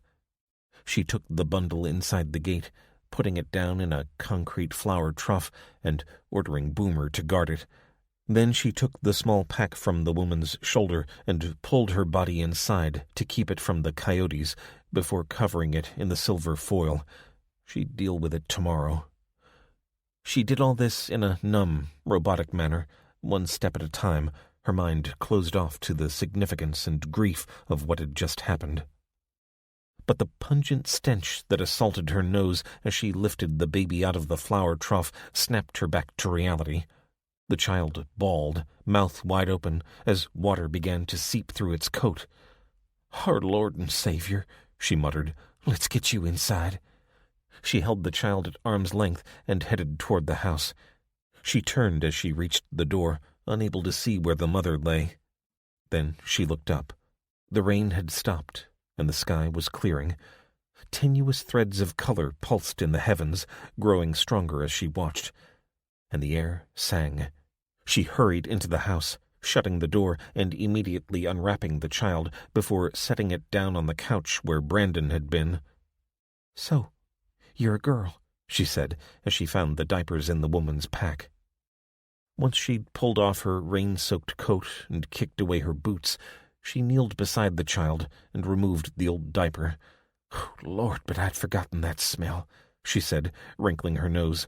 She took the bundle inside the gate, putting it down in a concrete flower trough and ordering Boomer to guard it. Then she took the small pack from the woman's shoulder and pulled her body inside to keep it from the coyotes before covering it in the silver foil. She'd deal with it tomorrow. She did all this in a numb, robotic manner, one step at a time, her mind closed off to the significance and grief of what had just happened. But the pungent stench that assaulted her nose as she lifted the baby out of the flower trough snapped her back to reality. The child bawled, mouth wide open, as water began to seep through its coat. "Our Lord and Savior," she muttered, "let's get you inside." She held the child at arm's length and headed toward the house. She turned as she reached the door, unable to see where the mother lay. Then she looked up. The rain had stopped, and the sky was clearing. Tenuous threads of color pulsed in the heavens, growing stronger as she watched. And the air sang. She hurried into the house, shutting the door and immediately unwrapping the child before setting it down on the couch where Brandon had been. "So, you're a girl," she said as she found the diapers in the woman's pack. Once she'd pulled off her rain-soaked coat and kicked away her boots, she kneeled beside the child and removed the old diaper. "Oh, Lord, but I'd forgotten that smell," she said, wrinkling her nose.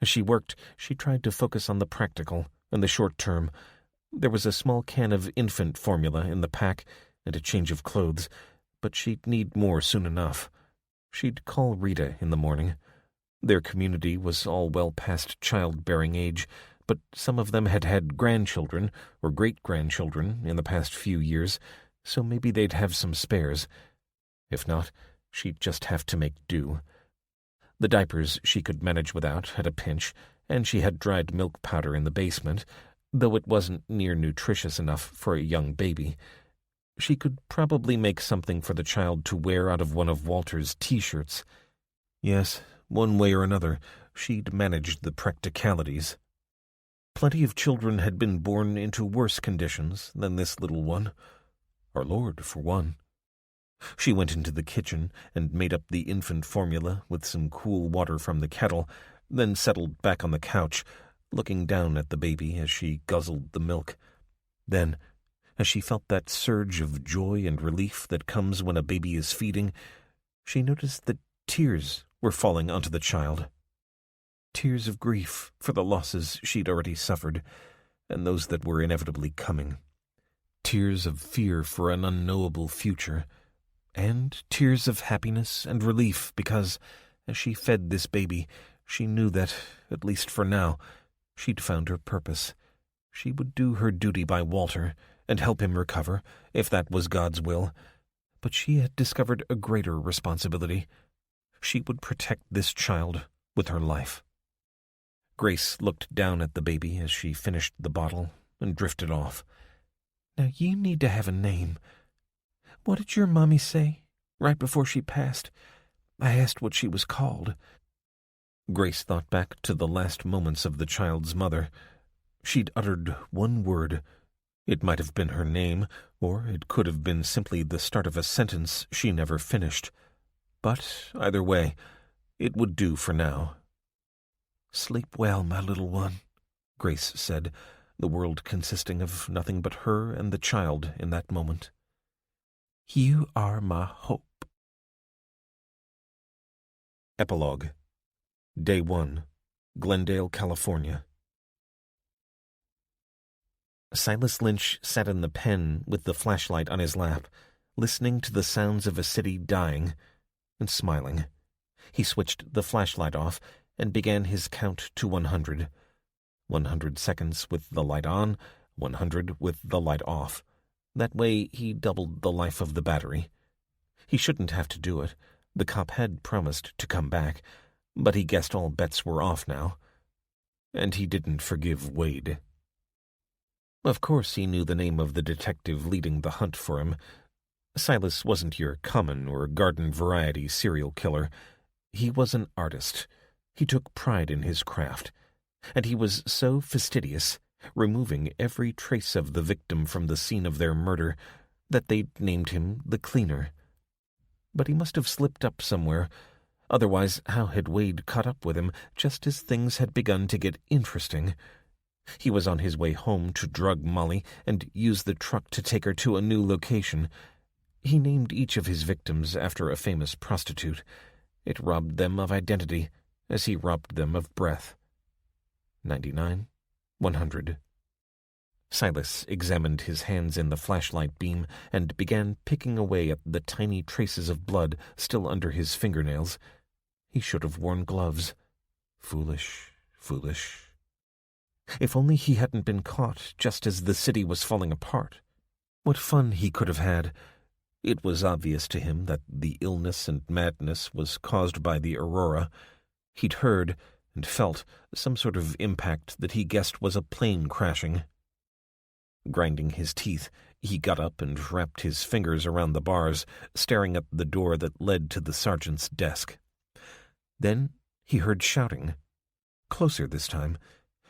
As she worked, she tried to focus on the practical and the short term. There was a small can of infant formula in the pack and a change of clothes, but she'd need more soon enough. She'd call Rita in the morning. Their community was all well past childbearing age, but some of them had had grandchildren or great-grandchildren in the past few years, so maybe they'd have some spares. If not, she'd just have to make do. The diapers she could manage without at a pinch, and she had dried milk powder in the basement, though it wasn't near nutritious enough for a young baby. She could probably make something for the child to wear out of one of Walter's T-shirts. Yes, one way or another, she'd managed the practicalities. Plenty of children had been born into worse conditions than this little one. Our Lord, for one. She went into the kitchen and made up the infant formula with some cool water from the kettle, then settled back on the couch, looking down at the baby as she guzzled the milk. Then, as she felt that surge of joy and relief that comes when a baby is feeding, she noticed that tears were falling onto the child. Tears of grief for the losses she'd already suffered, and those that were inevitably coming. Tears of fear for an unknowable future, and tears of happiness and relief because, as she fed this baby, she knew that, at least for now, she'd found her purpose. She would do her duty by Walter and help him recover, if that was God's will. But she had discovered a greater responsibility. She would protect this child with her life. Grace looked down at the baby as she finished the bottle and drifted off. "Now you need to have a name. What did your mommy say right before she passed? I asked what she was called." Grace thought back to the last moments of the child's mother. She'd uttered one word. It might have been her name, or it could have been simply the start of a sentence she never finished. But either way, it would do for now. "Sleep well, my little one," Grace said, the world consisting of nothing but her and the child in that moment. "You are my hope." Epilogue. Day 1. Glendale, California. Silas Lynch sat in the pen with the flashlight on his lap, listening to the sounds of a city dying, and smiling. He switched the flashlight off and began his count to 100. 100 seconds with the light on, 100 with the light off. That way he doubled the life of the battery. He shouldn't have to do it. The cop had promised to come back, but he guessed all bets were off now. And he didn't forgive Wade. Of course he knew the name of the detective leading the hunt for him. Silas wasn't your common or garden-variety serial killer. He was an artist. He took pride in his craft. And he was so fastidious, removing every trace of the victim from the scene of their murder, that they'd named him the Cleaner. But he must have slipped up somewhere. Otherwise, how had Wade caught up with him just as things had begun to get interesting? He was on his way home to drug Molly and use the truck to take her to a new location. He named each of his victims after a famous prostitute. It robbed them of identity, as he robbed them of breath. 99, 100. Silas examined his hands in the flashlight beam and began picking away at the tiny traces of blood still under his fingernails. He should have worn gloves. Foolish, foolish. If only he hadn't been caught just as the city was falling apart. What fun he could have had. It was obvious to him that the illness and madness was caused by the Aurora. He'd heard and felt some sort of impact that he guessed was a plane crashing. Grinding his teeth, he got up and wrapped his fingers around the bars, staring at the door that led to the sergeant's desk. Then he heard shouting. Closer this time.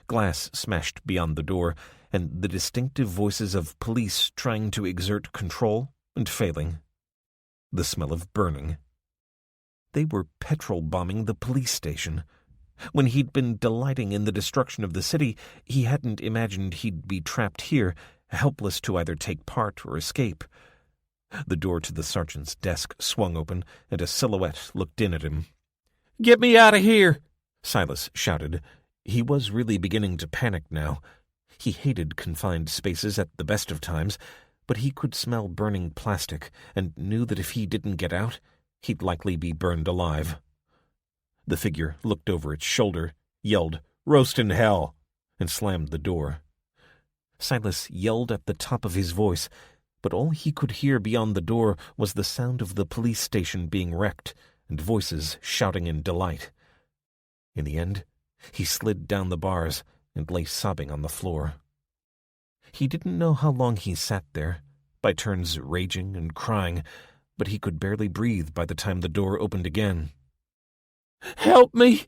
Glass smashed beyond the door, and the distinctive voices of police trying to exert control and failing. The smell of burning. They were petrol bombing the police station. When he'd been delighting in the destruction of the city, he hadn't imagined he'd be trapped here, helpless to either take part or escape. The door to the sergeant's desk swung open, and a silhouette looked in at him. "Get me out of here!" Silas shouted. He was really beginning to panic now. He hated confined spaces at the best of times, but he could smell burning plastic and knew that if he didn't get out, he'd likely be burned alive. The figure looked over its shoulder, yelled, "Roast in hell!" and slammed the door. Silas yelled at the top of his voice, but all he could hear beyond the door was the sound of the police station being wrecked and voices shouting in delight. In the end, he slid down the bars and lay sobbing on the floor. He didn't know how long he sat there, by turns raging and crying, but he could barely breathe by the time the door opened again. "Help me!"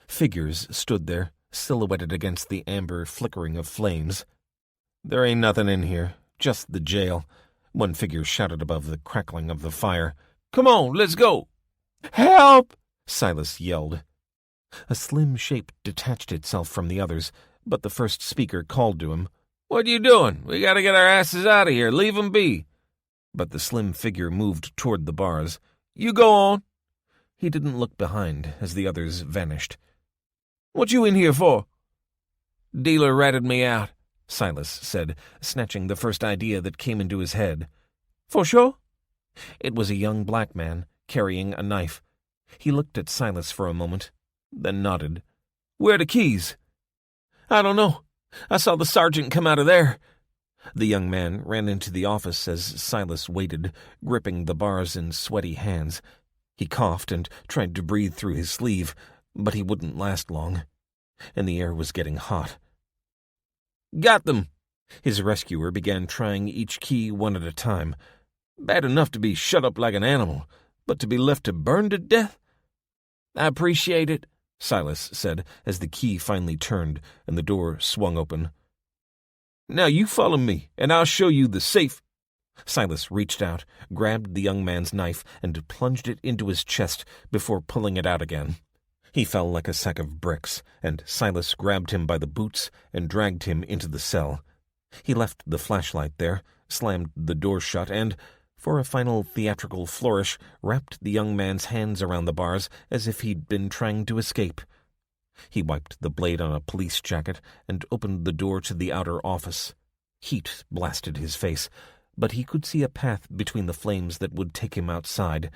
Figures stood there, silhouetted against the amber flickering of flames. "There ain't nothing in here, just the jail," one figure shouted above the crackling of the fire. "Come on, let's go!" "Help!" Silas yelled. A slim shape detached itself from the others, but the first speaker called to him. "What you doing? We gotta get our asses out of here. Leave 'em be." But the slim figure moved toward the bars. "You go on." He didn't look behind as the others vanished. "What you in here for?" "Dealer ratted me out," Silas said, snatching the first idea that came into his head. "For sure?" It was a young black man, carrying a knife. He looked at Silas for a moment, then nodded. "Where are the keys?" "I don't know. I saw the sergeant come out of there." The young man ran into the office as Silas waited, gripping the bars in sweaty hands. He coughed and tried to breathe through his sleeve, but he wouldn't last long, and the air was getting hot. "Got them." His rescuer began trying each key one at a time. "Bad enough to be shut up like an animal, but to be left to burn to death?" "I appreciate it," Silas said as the key finally turned and the door swung open. "Now you follow me, and I'll show you the safe." Silas reached out, grabbed the young man's knife, and plunged it into his chest before pulling it out again. He fell like a sack of bricks, and Silas grabbed him by the boots and dragged him into the cell. He left the flashlight there, slammed the door shut, and, for a final theatrical flourish, wrapped the young man's hands around the bars as if he'd been trying to escape. He wiped the blade on a police jacket and opened the door to the outer office. Heat blasted his face, but he could see a path between the flames that would take him outside.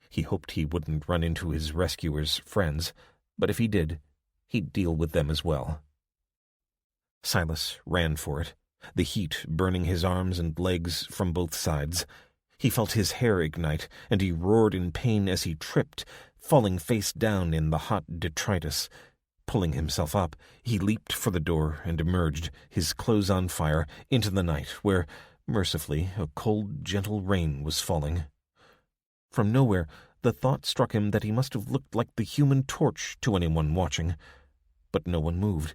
He hoped he wouldn't run into his rescuer's friends, but if he did, he'd deal with them as well. Silas ran for it, the heat burning his arms and legs from both sides. He felt his hair ignite, and he roared in pain as he tripped, falling face down in the hot detritus. Pulling himself up, he leaped for the door and emerged, his clothes on fire, into the night where, mercifully, a cold, gentle rain was falling. From nowhere, the thought struck him that he must have looked like the Human Torch to anyone watching. But no one moved,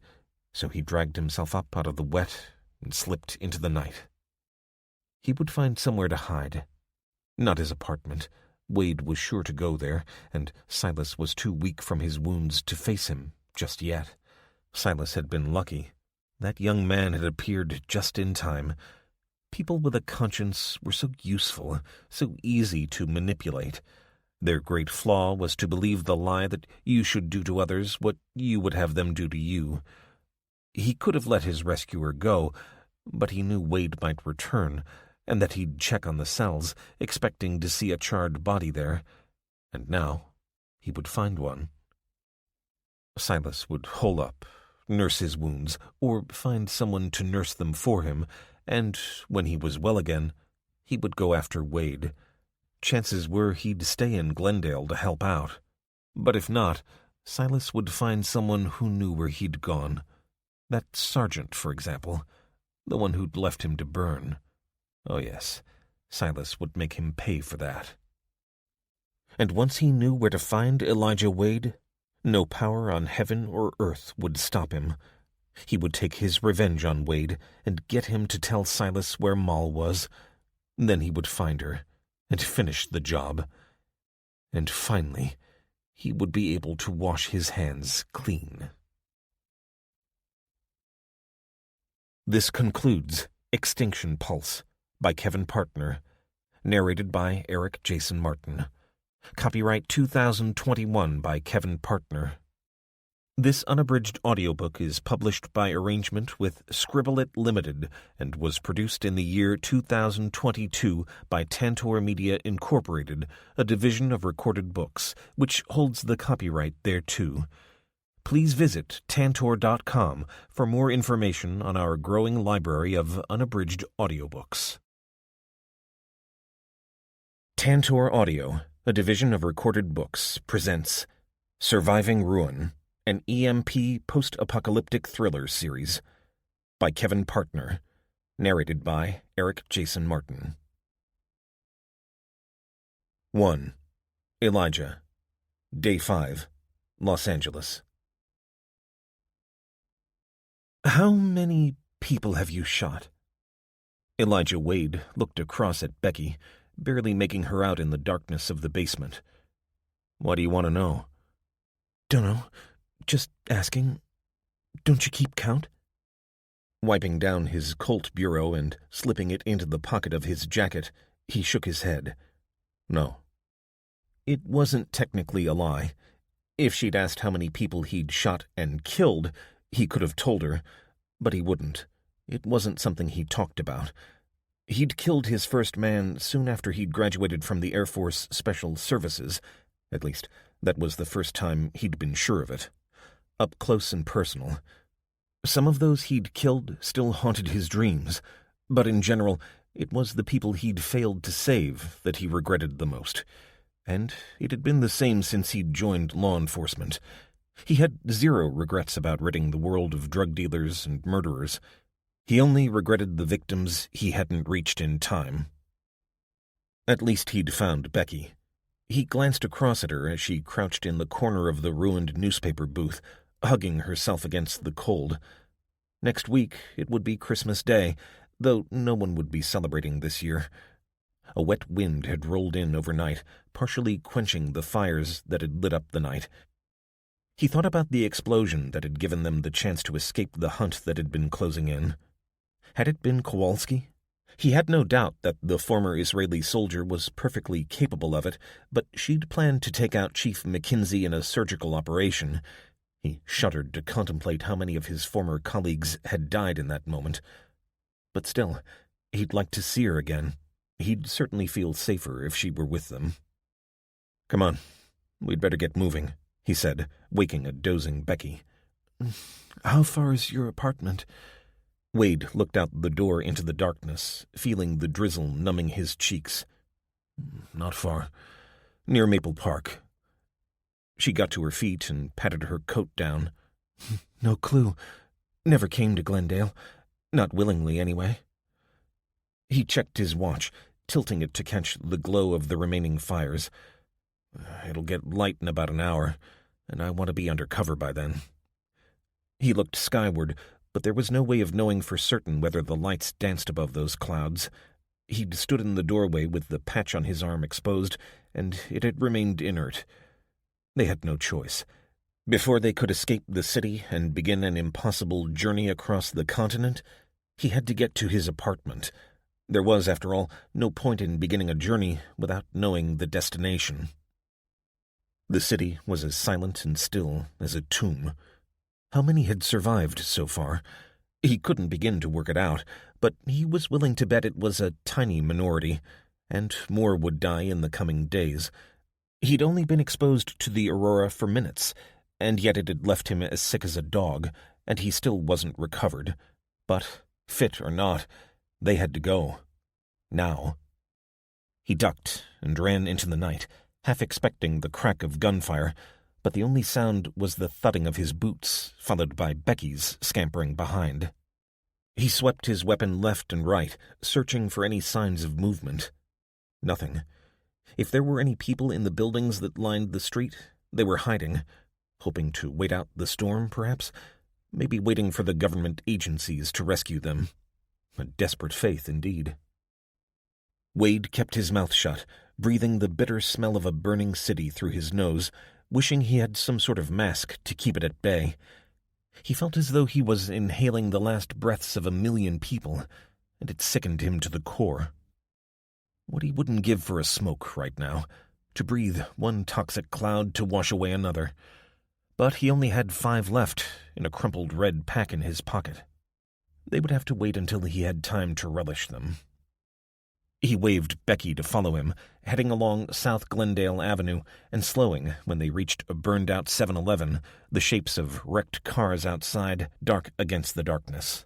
so he dragged himself up out of the wet and slipped into the night. He would find somewhere to hide. Not his apartment. Wade was sure to go there, and Silas was too weak from his wounds to face him just yet. Silas had been lucky. That young man had appeared just in time. People with a conscience were so useful, so easy to manipulate. Their great flaw was to believe the lie that you should do to others what you would have them do to you. He could have let his rescuer go, but he knew Wade might return, and that he'd check on the cells, expecting to see a charred body there. And now he would find one. Silas would hole up, nurse his wounds, or find someone to nurse them for him, and when he was well again, he would go after Wade. Chances were he'd stay in Glendale to help out. But if not, Silas would find someone who knew where he'd gone. That sergeant, for example. The one who'd left him to burn. Oh yes, Silas would make him pay for that. And once he knew where to find Elijah Wade, no power on heaven or earth would stop him. He would take his revenge on Wade and get him to tell Silas where Moll was. Then he would find her and finish the job. And finally, he would be able to wash his hands clean. This concludes Extinction Pulse by Kevin Partner, narrated by Eric Jason Martin. Copyright 2021 by Kevin Partner. This unabridged audiobook is published by arrangement with Scribble It Limited and was produced in the year 2022 by Tantor Media Incorporated, a division of Recorded Books, which holds the copyright thereto. Please visit tantor.com for more information on our growing library of unabridged audiobooks. Tantor Audio, a division of Recorded Books, presents Surviving Ruin, an EMP post-apocalyptic thriller series by Kevin Partner, narrated by Eric Jason Martin. 1. Elijah. Day 5. Los Angeles. How many people have you shot? Elijah Wade looked across at Becky, barely making her out in the darkness of the basement. What do you want to know? Dunno. Just asking. Don't you keep count? Wiping down his Colt bureau and slipping it into the pocket of his jacket, he shook his head. No. It wasn't technically a lie. If she'd asked how many people he'd shot and killed, he could have told her, but he wouldn't. It wasn't something he talked about. He'd killed his first man soon after he'd graduated from the Air Force Special Services. At least, that was the first time he'd been sure of it. Up close and personal. Some of those he'd killed still haunted his dreams, but in general, it was the people he'd failed to save that he regretted the most. And it had been the same since he'd joined law enforcement. He had zero regrets about ridding the world of drug dealers and murderers. He only regretted the victims he hadn't reached in time. At least he'd found Becky. He glanced across at her as she crouched in the corner of the ruined newspaper booth, hugging herself against the cold. Next week it would be Christmas Day, though no one would be celebrating this year. A wet wind had rolled in overnight, partially quenching the fires that had lit up the night. He thought about the explosion that had given them the chance to escape the hunt that had been closing in. Had it been Kowalski? He had no doubt that the former Israeli soldier was perfectly capable of it, but she'd planned to take out Chief McKinsey in a surgical operation. He shuddered to contemplate how many of his former colleagues had died in that moment. But still, he'd like to see her again. He'd certainly feel safer if she were with them. "Come on, we'd better get moving," he said, waking a dozing Becky. How far is your apartment? Wade looked out the door into the darkness, feeling the drizzle numbing his cheeks. "Not far. Near Maple Park." She got to her feet and patted her coat down. No clue. Never came to Glendale. Not willingly, anyway. He checked his watch, tilting it to catch the glow of the remaining fires. "It'll get light in about an hour, and I want to be under cover by then." He looked skyward, but there was no way of knowing for certain whether the lights danced above those clouds. He'd stood in the doorway with the patch on his arm exposed, and it had remained inert. They had no choice. Before they could escape the city and begin an impossible journey across the continent, he had to get to his apartment. There was, after all, no point in beginning a journey without knowing the destination. The city was as silent and still as a tomb. How many had survived so far? He couldn't begin to work it out, but he was willing to bet it was a tiny minority, and more would die in the coming days. He'd only been exposed to the Aurora for minutes, and yet it had left him as sick as a dog, and he still wasn't recovered. But, fit or not, they had to go. Now. He ducked and ran into the night, half expecting the crack of gunfire, but the only sound was the thudding of his boots, followed by Becky's scampering behind. He swept his weapon left and right, searching for any signs of movement. Nothing. If there were any people in the buildings that lined the street, they were hiding, hoping to wait out the storm, perhaps, maybe waiting for the government agencies to rescue them. A desperate faith, indeed. Wade kept his mouth shut, breathing the bitter smell of a burning city through his nose, wishing he had some sort of mask to keep it at bay. He felt as though he was inhaling the last breaths of 1,000,000 people, and it sickened him to the core. What he wouldn't give for a smoke right now, to breathe one toxic cloud to wash away another. But he only had 5 left in a crumpled red pack in his pocket. They would have to wait until he had time to relish them. He waved Becky to follow him, heading along South Glendale Avenue and slowing when they reached a burned-out 7-Eleven, the shapes of wrecked cars outside dark against the darkness.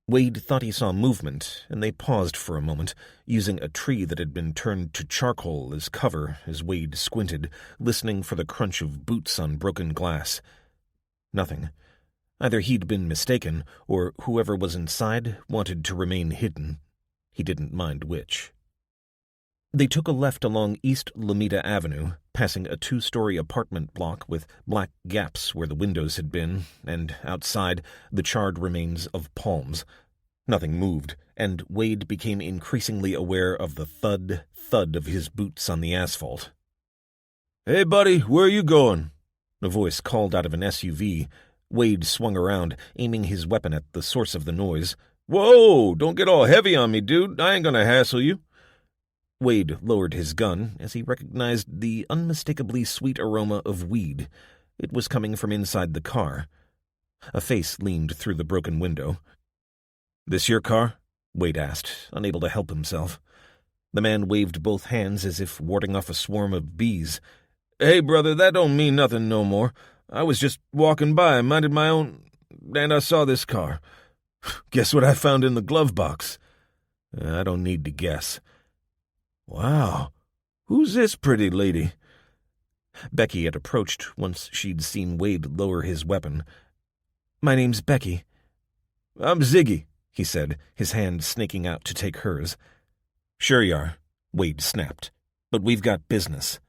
Wade thought he saw movement, and they paused for a moment, using a tree that had been turned to charcoal as cover as Wade squinted, listening for the crunch of boots on broken glass. Nothing. Either he'd been mistaken, or whoever was inside wanted to remain hidden. He didn't mind which. They took a left along East Lomita Avenue, passing a 2-story apartment block with black gaps where the windows had been, and outside, the charred remains of palms. Nothing moved, and Wade became increasingly aware of the thud of his boots on the asphalt. "Hey, buddy, where are you going?" A voice called out of an SUV. Wade swung around, aiming his weapon at the source of the noise. "Whoa, don't get all heavy on me, dude. I ain't gonna hassle you." Wade lowered his gun as he recognized the unmistakably sweet aroma of weed. It was coming from inside the car. A face leaned through the broken window. "This your car?" Wade asked, unable to help himself. The man waved both hands as if warding off a swarm of bees. "Hey, brother, that don't mean nothing no more. I was just walking by, minded my own, and I saw this car. Guess what I found in the glove box?" "I don't need to guess." "Wow, who's this pretty lady?" Becky had approached once she'd seen Wade lower his weapon. "My name's Becky." "I'm Ziggy," he said, his hand snaking out to take hers. "Sure you are," Wade snapped. "But we've got business."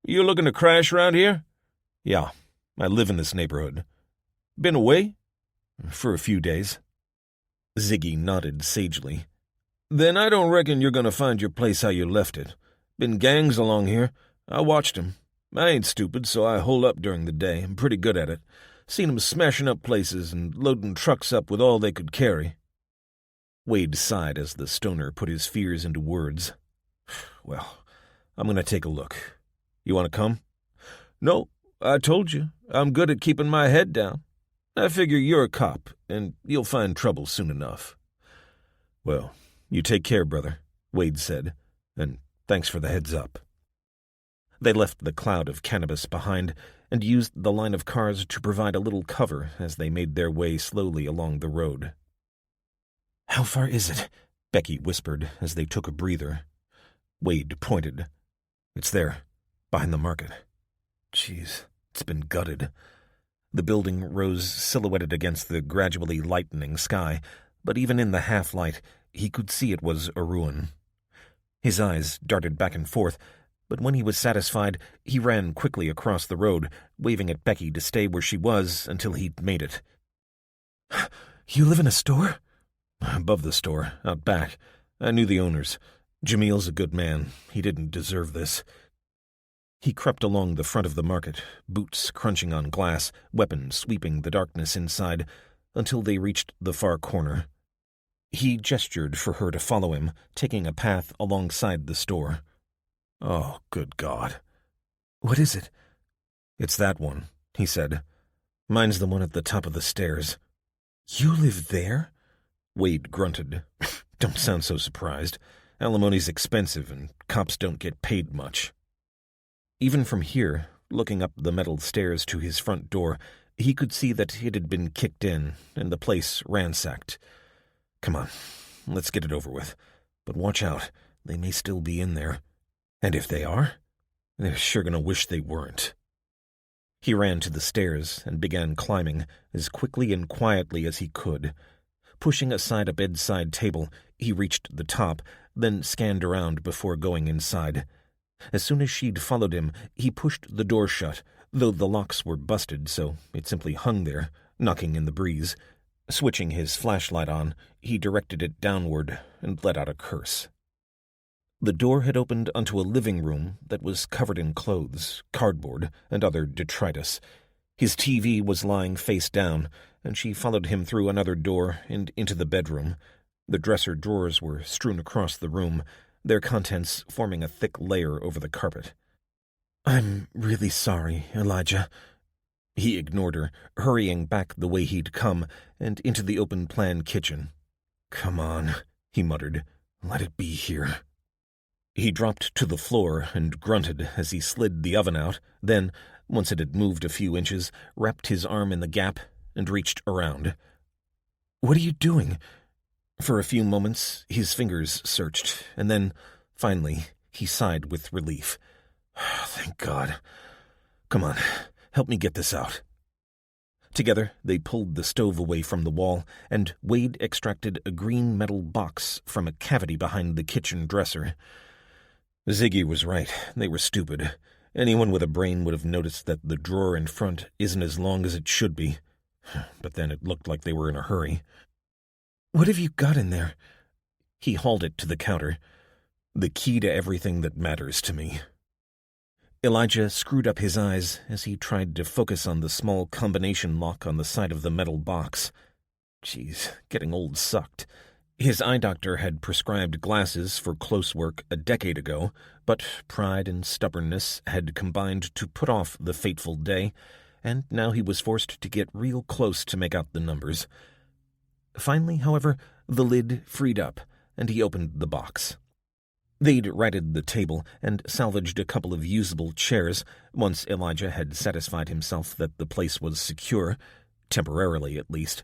"You looking to crash around here?" "Yeah, I live in this neighborhood." "Been away?" "For a few days." Ziggy nodded sagely. "Then I don't reckon you're going to find your place how you left it. Been gangs along here. I watched 'em. I ain't stupid, so I hole up during the day. I'm pretty good at it. Seen 'em smashing up places and loading trucks up with all they could carry." Wade sighed as the stoner put his fears into words. "Well, I'm going to take a look. You want to come?" "No, I told you. I'm good at keeping my head down. I figure you're a cop, and you'll find trouble soon enough." "Well, you take care, brother," Wade said, "and thanks for the heads up." They left the cloud of cannabis behind and used the line of cars to provide a little cover as they made their way slowly along the road. "How far is it?" Becky whispered as they took a breather. Wade pointed. "It's there, behind the market. Jeez, it's been gutted." The building rose silhouetted against the gradually lightening sky, but even in the half-light, he could see it was a ruin. His eyes darted back and forth, but when he was satisfied, he ran quickly across the road, waving at Becky to stay where she was until he'd made it. "You live in a store?" "Above the store, out back. I knew the owners. Jamil's a good man. He didn't deserve this." He crept along the front of the market, boots crunching on glass, weapon sweeping the darkness inside, until they reached the far corner. He gestured for her to follow him, taking a path alongside the store. "Oh, good God." "What is it?" "It's that one," he said. "Mine's the one at the top of the stairs." "You live there?" Wade grunted. "Don't sound so surprised. Alimony's expensive, and cops don't get paid much." Even from here, looking up the metal stairs to his front door, he could see that it had been kicked in and the place ransacked. "Come on, let's get it over with. But watch out, they may still be in there. And if they are, they're sure going to wish they weren't." He ran to the stairs and began climbing as quickly and quietly as he could. Pushing aside a bedside table, he reached the top, then scanned around before going inside. As soon as she'd followed him, he pushed the door shut, though the locks were busted, so it simply hung there, knocking in the breeze. Switching his flashlight on, he directed it downward and let out a curse. The door had opened onto a living room that was covered in clothes, cardboard, and other detritus. His TV was lying face down, and she followed him through another door and into the bedroom. The dresser drawers were strewn across the room, their contents forming a thick layer over the carpet. "I'm really sorry, Elijah." He ignored her, hurrying back the way he'd come and into the open-plan kitchen. "Come on," he muttered. "Let it be here." He dropped to the floor and grunted as he slid the oven out, then, once it had moved a few inches, wrapped his arm in the gap and reached around. "What are you doing?" For a few moments, his fingers searched, and then, finally, he sighed with relief. "Thank God. Come on, help me get this out." Together, they pulled the stove away from the wall, and Wade extracted a green metal box from a cavity behind the kitchen dresser. Ziggy was right. They were stupid. Anyone with a brain would have noticed that the drawer in front isn't as long as it should be. But then it looked like they were in a hurry. "What have you got in there?" He hauled it to the counter. "The key to everything that matters to me." Elijah screwed up his eyes as he tried to focus on the small combination lock on the side of the metal box. Geez, getting old sucked. His eye doctor had prescribed glasses for close work a decade ago, but pride and stubbornness had combined to put off the fateful day, and now he was forced to get real close to make out the numbers. Finally, however, the lid freed up, and he opened the box. They'd righted the table and salvaged a couple of usable chairs once Elijah had satisfied himself that the place was secure, temporarily at least.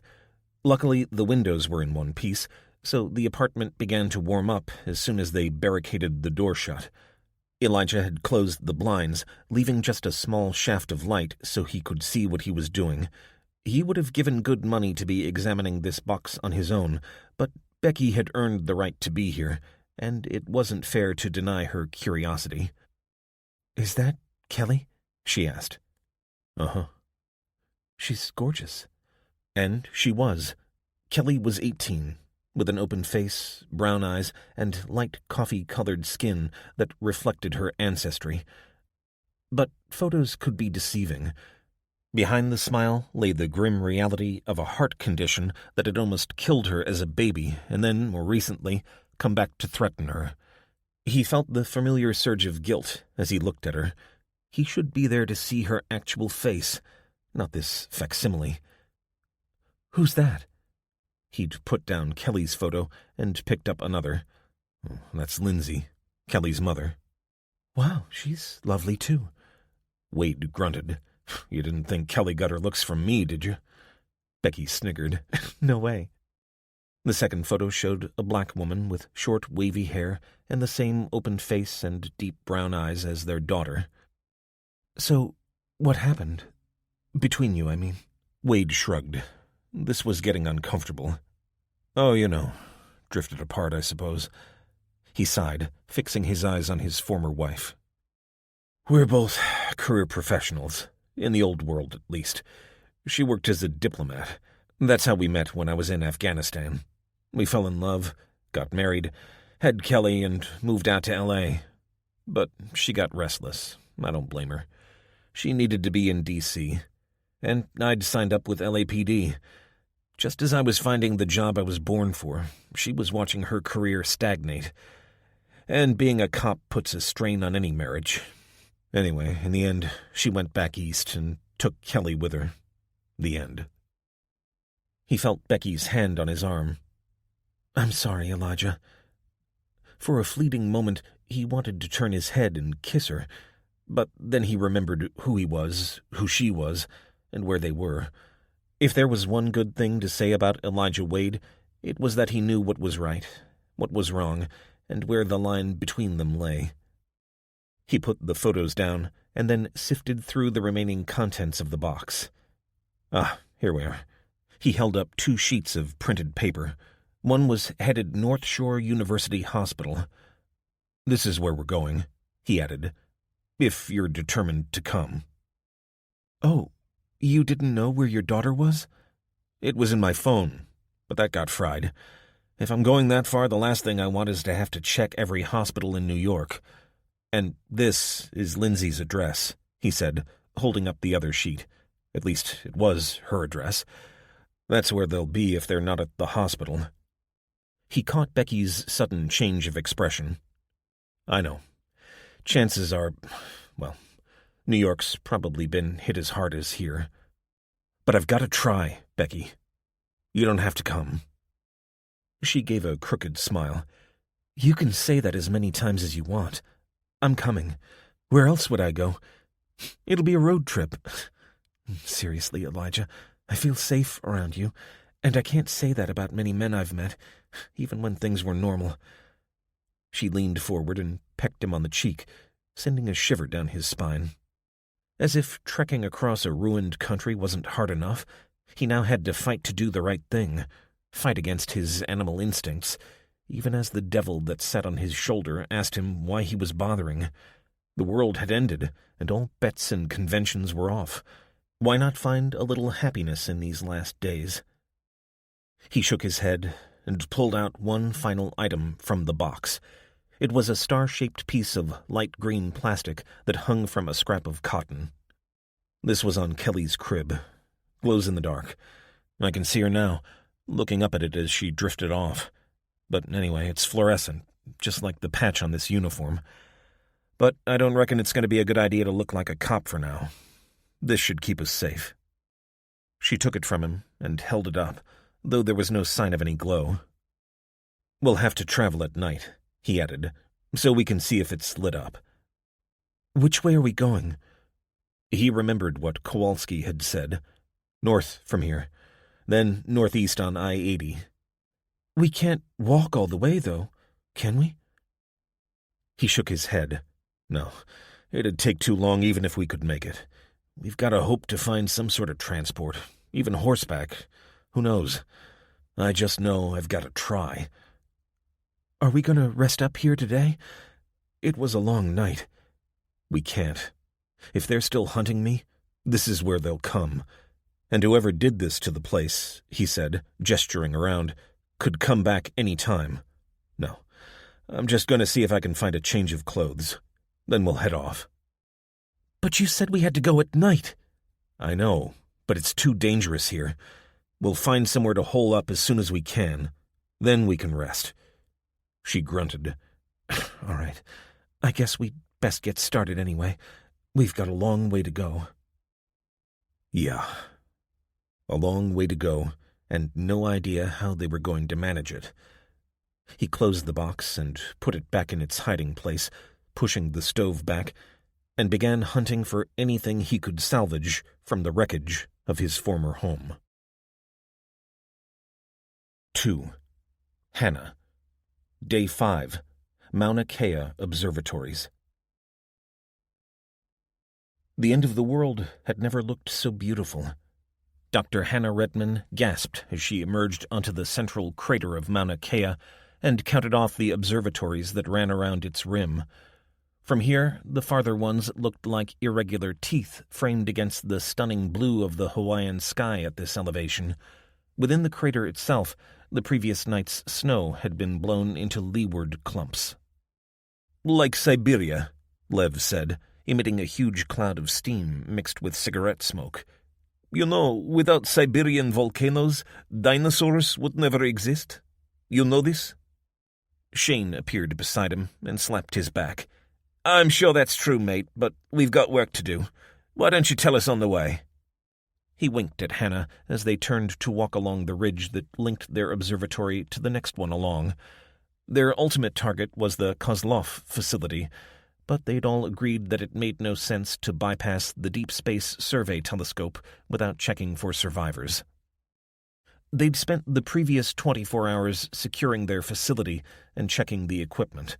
Luckily, the windows were in one piece, so the apartment began to warm up as soon as they barricaded the door shut. Elijah had closed the blinds, leaving just a small shaft of light so he could see what he was doing. He would have given good money to be examining this box on his own, but Becky had earned the right to be here, and it wasn't fair to deny her curiosity. "Is that Kelly?" she asked. "Uh-huh." "She's gorgeous." And she was. Kelly was 18, with an open face, brown eyes, and light coffee-colored skin that reflected her ancestry. But photos could be deceiving. Behind the smile lay the grim reality of a heart condition that had almost killed her as a baby and then, more recently, come back to threaten her. He felt the familiar surge of guilt as he looked at her. He should be there to see her actual face, not this facsimile. "Who's that?" He'd put down Kelly's photo and picked up another. "That's Lindsay, Kelly's mother." "Wow, she's lovely, too." Wade grunted. "You didn't think Kelly got her looks from me, did you?" Becky sniggered. "No way." The second photo showed a black woman with short, wavy hair and the same open face and deep brown eyes as their daughter. "So, what happened? Between you, I mean?" Wade shrugged. This was getting uncomfortable. "Oh, you know, drifted apart, I suppose." He sighed, fixing his eyes on his former wife. "We're both career professionals, in the old world at least. She worked as a diplomat. That's how we met when I was in Afghanistan. We fell in love, got married, had Kelly, and moved out to L.A. But she got restless. I don't blame her. She needed to be in D.C., and I'd signed up with LAPD. Just as I was finding the job I was born for, she was watching her career stagnate. And being a cop puts a strain on any marriage. Anyway, in the end, she went back east and took Kelly with her. The end." He felt Becky's hand on his arm. "I'm sorry, Elijah." For a fleeting moment, he wanted to turn his head and kiss her, but then he remembered who he was, who she was, and where they were. If there was one good thing to say about Elijah Wade, it was that he knew what was right, what was wrong, and where the line between them lay. He put the photos down, and then sifted through the remaining contents of the box. Ah, here we are. He held up 2 sheets of printed paper. One was headed North Shore University Hospital. "This is where we're going," he added, "if you're determined to come." "Oh, you didn't know where your daughter was?" "It was in my phone, but that got fried. If I'm going that far, the last thing I want is to have to check every hospital in New York. And this is Lindsay's address," he said, holding up the other sheet. At least it was her address. "That's where they'll be if they're not at the hospital." He caught Becky's sudden change of expression. "I know. Chances are, well, New York's probably been hit as hard as here. But I've got to try, Becky. You don't have to come." She gave a crooked smile. "You can say that as many times as you want. I'm coming. Where else would I go? It'll be a road trip. Seriously, Elijah, I feel safe around you, and I can't say that about many men I've met, even when things were normal." She leaned forward and pecked him on the cheek, sending a shiver down his spine. As if trekking across a ruined country wasn't hard enough, he now had to fight to do the right thing, fight against his animal instincts, even as the devil that sat on his shoulder asked him why he was bothering. The world had ended, and all bets and conventions were off. Why not find a little happiness in these last days? He shook his head and pulled out one final item from the box. It was a star-shaped piece of light green plastic that hung from a scrap of cotton. This was on Kelly's crib. Glows in the dark. I can see her now, looking up at it as she drifted off. But anyway, it's fluorescent, just like the patch on this uniform. But I don't reckon it's going to be a good idea to look like a cop for now. This should keep us safe." She took it from him and held it up, though there was no sign of any glow. "We'll have to travel at night," he added, "so we can see if it's lit up." "Which way are we going?" He remembered what Kowalski had said. "North from here, then northeast on I-80. "We can't walk all the way, though, can we?" He shook his head. "No, it'd take too long even if we could make it. We've got to hope to find some sort of transport, even horseback. Who knows? I just know I've got to try." "Are we going to rest up here today? It was a long night." "We can't. If they're still hunting me, this is where they'll come. And whoever did this to the place," he said, gesturing around, "could come back any time. No, I'm just going to see if I can find a change of clothes. Then we'll head off." "But you said we had to go at night." "I know, but it's too dangerous here. We'll find somewhere to hole up as soon as we can. Then we can rest." She grunted. "All right, I guess we'd best get started anyway. We've got a long way to go." Yeah, a long way to go, and no idea how they were going to manage it. He closed the box and put it back in its hiding place, pushing the stove back, and began hunting for anything he could salvage from the wreckage of his former home. 2. Hannah. Day 5. Mauna Kea Observatories. The end of the world had never looked so beautiful. Dr. Hannah Redman gasped as she emerged onto the central crater of Mauna Kea and counted off the observatories that ran around its rim. From here, the farther ones looked like irregular teeth framed against the stunning blue of the Hawaiian sky at this elevation. Within the crater itself, the previous night's snow had been blown into leeward clumps. "Like Siberia," Lev said, emitting a huge cloud of steam mixed with cigarette smoke. "You know, without Siberian volcanoes, dinosaurs would never exist. You know this?" Shane appeared beside him and slapped his back. "I'm sure that's true, mate, but we've got work to do. Why don't you tell us on the way?" He winked at Hannah as they turned to walk along the ridge that linked their observatory to the next one along. Their ultimate target was the Kozlov facility, but they'd all agreed that it made no sense to bypass the Deep Space Survey Telescope without checking for survivors. They'd spent the previous 24 hours securing their facility and checking the equipment.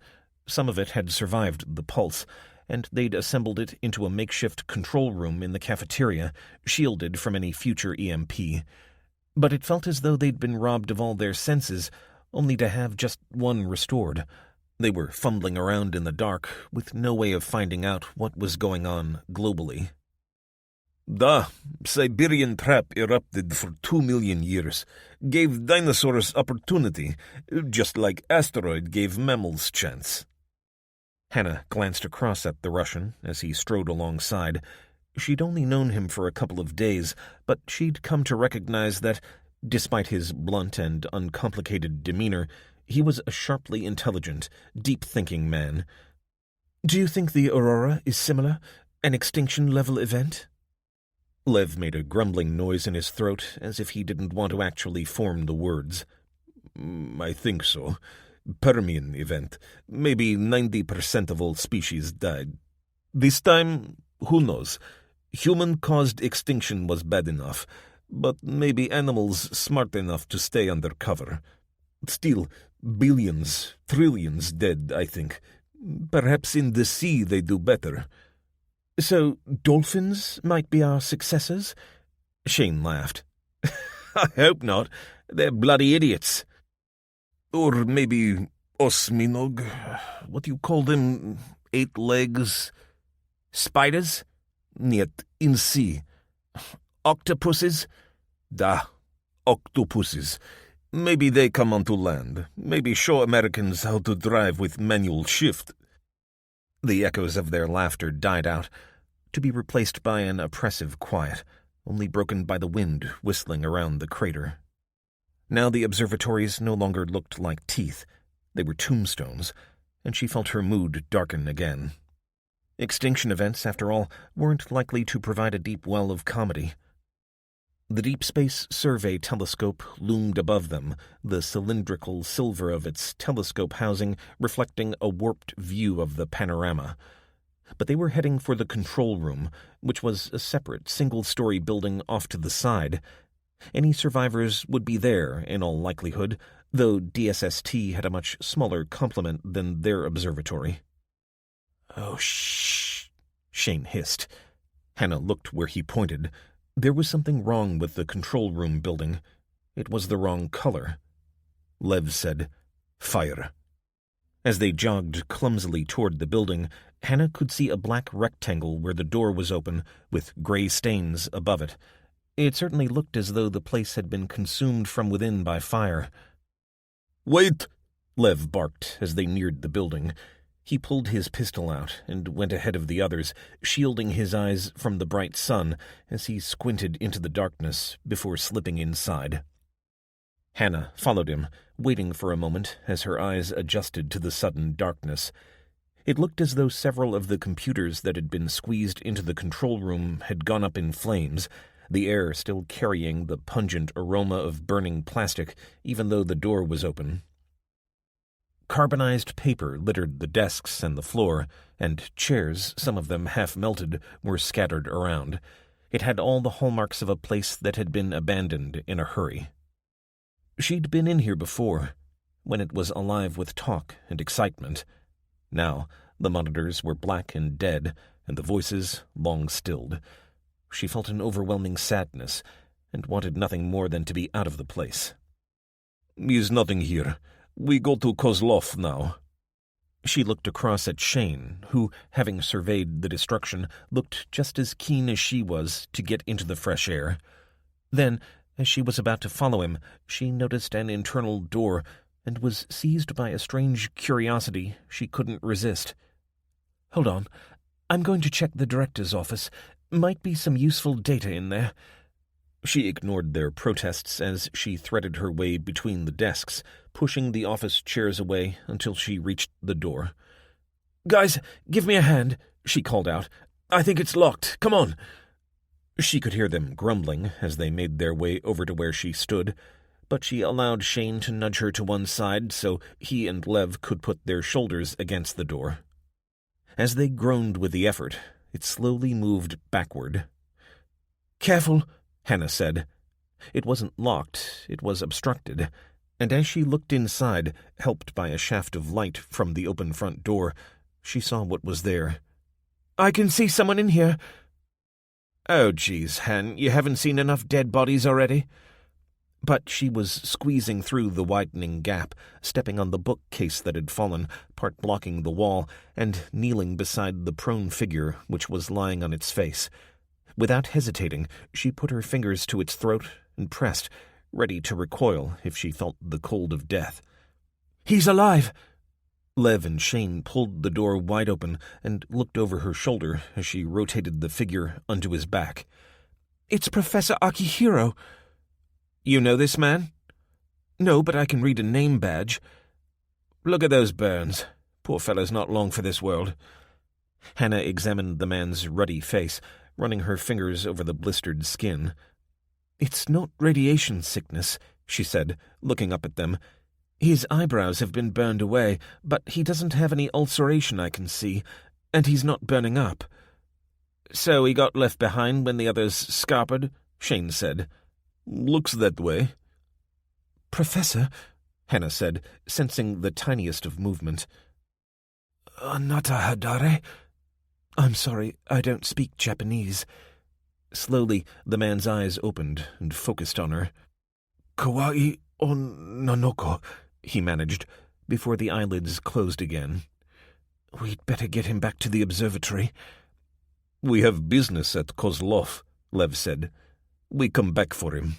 Some of it had survived the pulse, and they'd assembled it into a makeshift control room in the cafeteria, shielded from any future EMP. but it felt as though they'd been robbed of all their senses, only to have just one restored. They were fumbling around in the dark, with no way of finding out what was going on globally. The Siberian trap erupted for 2 million years, gave dinosaurs opportunity, just like asteroid gave mammals chance. Hannah glanced across at the Russian as he strode alongside. She'd only known him for a couple of days, but she'd come to recognize that, despite his blunt and uncomplicated demeanor, he was a sharply intelligent, deep-thinking man. "Do you think the Aurora is similar? An extinction-level event?" Lev made a grumbling noise in his throat, as if he didn't want to actually form the words. I think so. Permian event. Maybe 90% of all species died. This time, who knows? Human-caused extinction was bad enough, but maybe animals smart enough to stay under cover. Still, billions, trillions dead, I think. Perhaps in the sea they do better. "So dolphins might be our successors?" Shane laughed. I hope not. They're bloody idiots. Or maybe osminog. What do you call them? 8 legs? Spiders? Niet, in sea. Octopuses? Da, octopuses. Maybe they come onto land. Maybe show Americans how to drive with manual shift. The echoes of their laughter died out, to be replaced by an oppressive quiet, only broken by the wind whistling around the crater. Now the observatories no longer looked like teeth. They were tombstones, and she felt her mood darken again. Extinction events, after all, weren't likely to provide a deep well of comedy. The Deep Space Survey telescope loomed above them, the cylindrical silver of its telescope housing reflecting a warped view of the panorama. But they were heading for the control room, which was a separate single-story building off to the side. Any survivors would be there, in all likelihood, though DSST had a much smaller complement than their observatory. "Oh, shh," Shane hissed. Hannah looked where he pointed. There was something wrong with the control room building. It was the wrong color. Lev said, "Fire." As they jogged clumsily toward the building, Hannah could see a black rectangle where the door was open, with gray stains above it. It certainly looked as though the place had been consumed from within by fire. "Wait!" Lev barked as they neared the building. He pulled his pistol out and went ahead of the others, shielding his eyes from the bright sun as he squinted into the darkness before slipping inside. Hannah followed him, waiting for a moment as her eyes adjusted to the sudden darkness. It looked as though several of the computers that had been squeezed into the control room had gone up in flames, the air still carrying the pungent aroma of burning plastic, even though the door was open. Carbonized paper littered the desks and the floor, and chairs, some of them half-melted, were scattered around. It had all the hallmarks of a place that had been abandoned in a hurry. She'd been in here before, when it was alive with talk and excitement. Now, the monitors were black and dead, and the voices long stilled. She felt an overwhelming sadness, and wanted nothing more than to be out of the place. "Is nothing here. We go to Kozlov now." She looked across at Shane, who, having surveyed the destruction, looked just as keen as she was to get into the fresh air. Then, as she was about to follow him, she noticed an internal door and was seized by a strange curiosity she couldn't resist. "Hold on. I'm going to check the director's office. Might be some useful data in there." She ignored their protests as she threaded her way between the desks, pushing the office chairs away until she reached the door. "Guys, give me a hand," she called out. "I think it's locked. Come on." She could hear them grumbling as they made their way over to where she stood, but she allowed Shane to nudge her to one side so he and Lev could put their shoulders against the door. As they groaned with the effort, it slowly moved backward. "Careful," Hannah said. It wasn't locked, it was obstructed, and as she looked inside, helped by a shaft of light from the open front door, she saw what was there. "I can see someone in here." "Oh, geez, Han, you haven't seen enough dead bodies already?" But she was squeezing through the widening gap, stepping on the bookcase that had fallen, part blocking the wall, and kneeling beside the prone figure which was lying on its face. Without hesitating, she put her fingers to its throat and pressed, ready to recoil if she felt the cold of death. "He's alive!" Lev and Shane pulled the door wide open and looked over her shoulder as she rotated the figure onto his back. "It's Professor Akihiro." "You know this man?" "No, but I can read a name badge." "Look at those burns. Poor fellow's not long for this world." Hannah examined the man's ruddy face, running her fingers over the blistered skin. "It's not radiation sickness," she said, looking up at them. "His eyebrows have been burned away, but he doesn't have any ulceration I can see, and he's not burning up." "So he got left behind when the others scarpered?" Shane said. "Looks that way." "Professor," Hannah said, sensing the tiniest of movement. "Anata hadare?" "I'm sorry, I don't speak Japanese." Slowly, the man's eyes opened and focused on her. "Kawaii onnanoko," he managed, before the eyelids closed again. "We'd better get him back to the observatory." "We have business at Kozlov," Lev said. "We come back for him."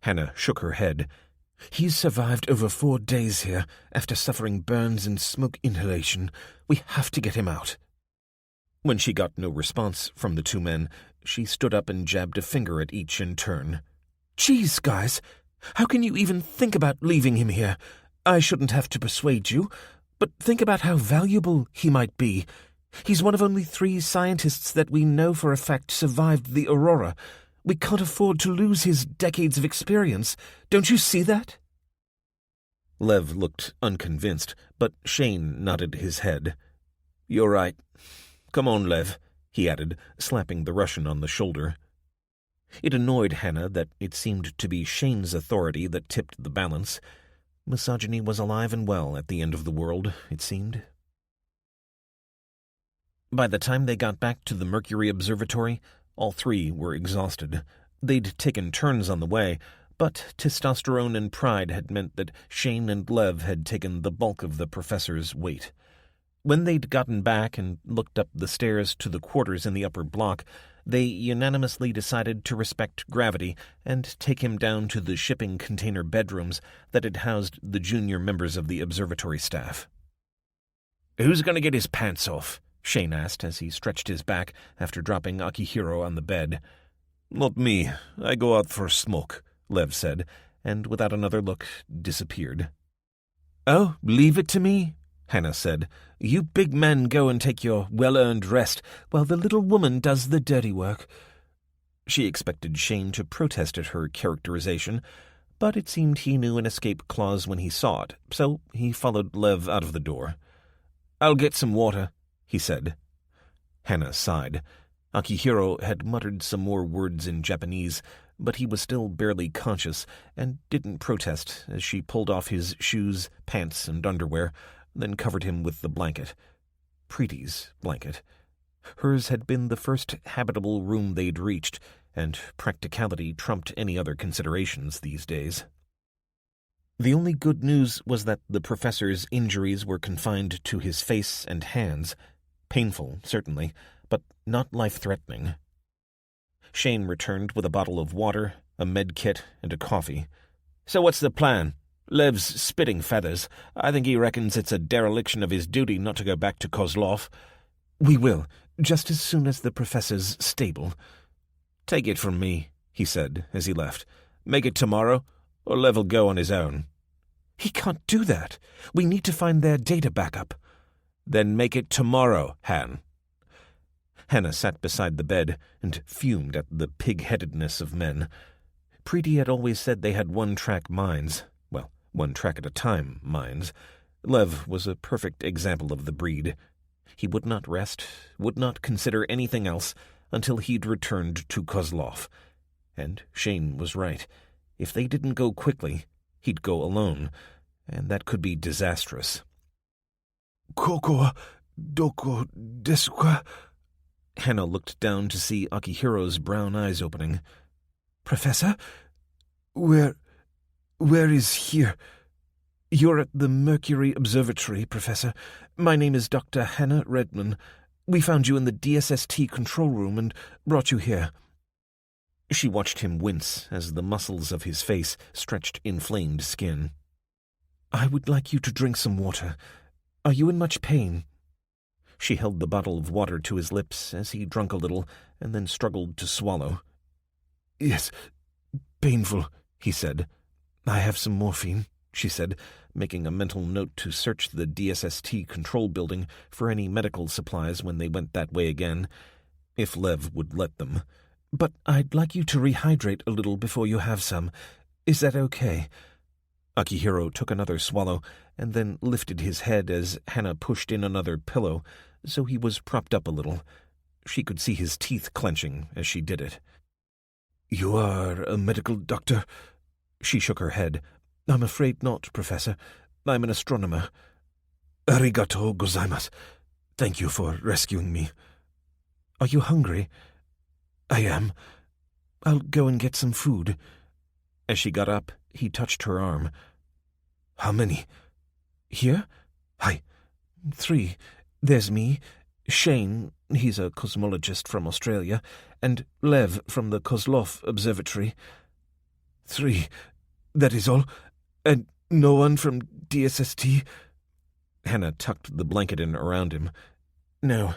Hannah shook her head. "He's survived over 4 days here after suffering burns and smoke inhalation. We have to get him out." When she got no response from the two men, she stood up and jabbed a finger at each in turn. "Geez, guys, how can you even think about leaving him here? I shouldn't have to persuade you, but think about how valuable he might be. He's one of only 3 scientists that we know for a fact survived the Aurora. We can't afford to lose his decades of experience. Don't you see that?" Lev looked unconvinced, but Shane nodded his head. "You're right. Come on, Lev," he added, slapping the Russian on the shoulder. It annoyed Hannah that it seemed to be Shane's authority that tipped the balance. Misogyny was alive and well at the end of the world, it seemed. By the time they got back to the Mercury Observatory, all 3 were exhausted. They'd taken turns on the way, but testosterone and pride had meant that Shane and Lev had taken the bulk of the professor's weight. When they'd gotten back and looked up the stairs to the quarters in the upper block, they unanimously decided to respect gravity and take him down to the shipping container bedrooms that had housed the junior members of the observatory staff. "Who's going to get his pants off?" Shane asked as he stretched his back after dropping Akihiro on the bed. "Not me. I go out for a smoke," Lev said, and without another look, disappeared. "Oh, leave it to me," Hannah said. "You big men go and take your well-earned rest, while the little woman does the dirty work." She expected Shane to protest at her characterization, but it seemed he knew an escape clause when he saw it, so he followed Lev out of the door. "I'll get some water," he said. Hannah sighed. Akihiro had muttered some more words in Japanese, but he was still barely conscious and didn't protest as she pulled off his shoes, pants, and underwear, then covered him with the blanket. Preeti's blanket. Hers had been the first habitable room they'd reached, and practicality trumped any other considerations these days. The only good news was that the professor's injuries were confined to his face and hands. Painful, certainly, but not life-threatening. Shane returned with a bottle of water, a med kit, and a coffee. "So what's the plan? Lev's spitting feathers. I think he reckons it's a dereliction of his duty not to go back to Kozlov." "We will, just as soon as the professor's stable." "Take it from me," he said as he left. "Make it tomorrow, or Lev will go on his own." "He can't do that. We need to find their data backup." "Then make it tomorrow, Han." Hannah sat beside the bed and fumed at the pig-headedness of men. Preeti had always said they had one-track minds. Well, one track at a time minds. Lev was a perfect example of the breed. He would not rest, would not consider anything else, until he'd returned to Kozlov. And Shane was right. If they didn't go quickly, he'd go alone, and that could be disastrous. "Koko wa doko desu ka?" Hannah looked down to see Akihiro's brown eyes opening. "Professor? Where Where is here? You're at the Mercury Observatory, Professor. My name is Dr. Hannah Redman. We found you in the DSST control room and brought you here. She watched him wince as the muscles of his face stretched inflamed skin. I would like you to drink some water. Are you in much pain? She held the bottle of water to his lips as he drank a little and then struggled to swallow. Yes, painful, he said. I have some morphine, she said, making a mental note to search the DSST control building for any medical supplies when they went that way again, if Lev would let them. But I'd like you to rehydrate a little before you have some. Is that okay? Akihiro took another swallow and then lifted his head as Hannah pushed in another pillow, so he was propped up a little. She could see his teeth clenching as she did it. You are a medical doctor? She shook her head. I'm afraid not, Professor. I'm an astronomer. Arigato gozaimasu. Thank you for rescuing me. Are you hungry? I am. I'll go and get some food. As she got up, he touched her arm. How many? Here? Hi. 3. There's me, Shane, he's a cosmologist from Australia, and Lev from the Kozlov Observatory. 3. That is all? And no one from DSST? Hannah tucked the blanket in around him. No.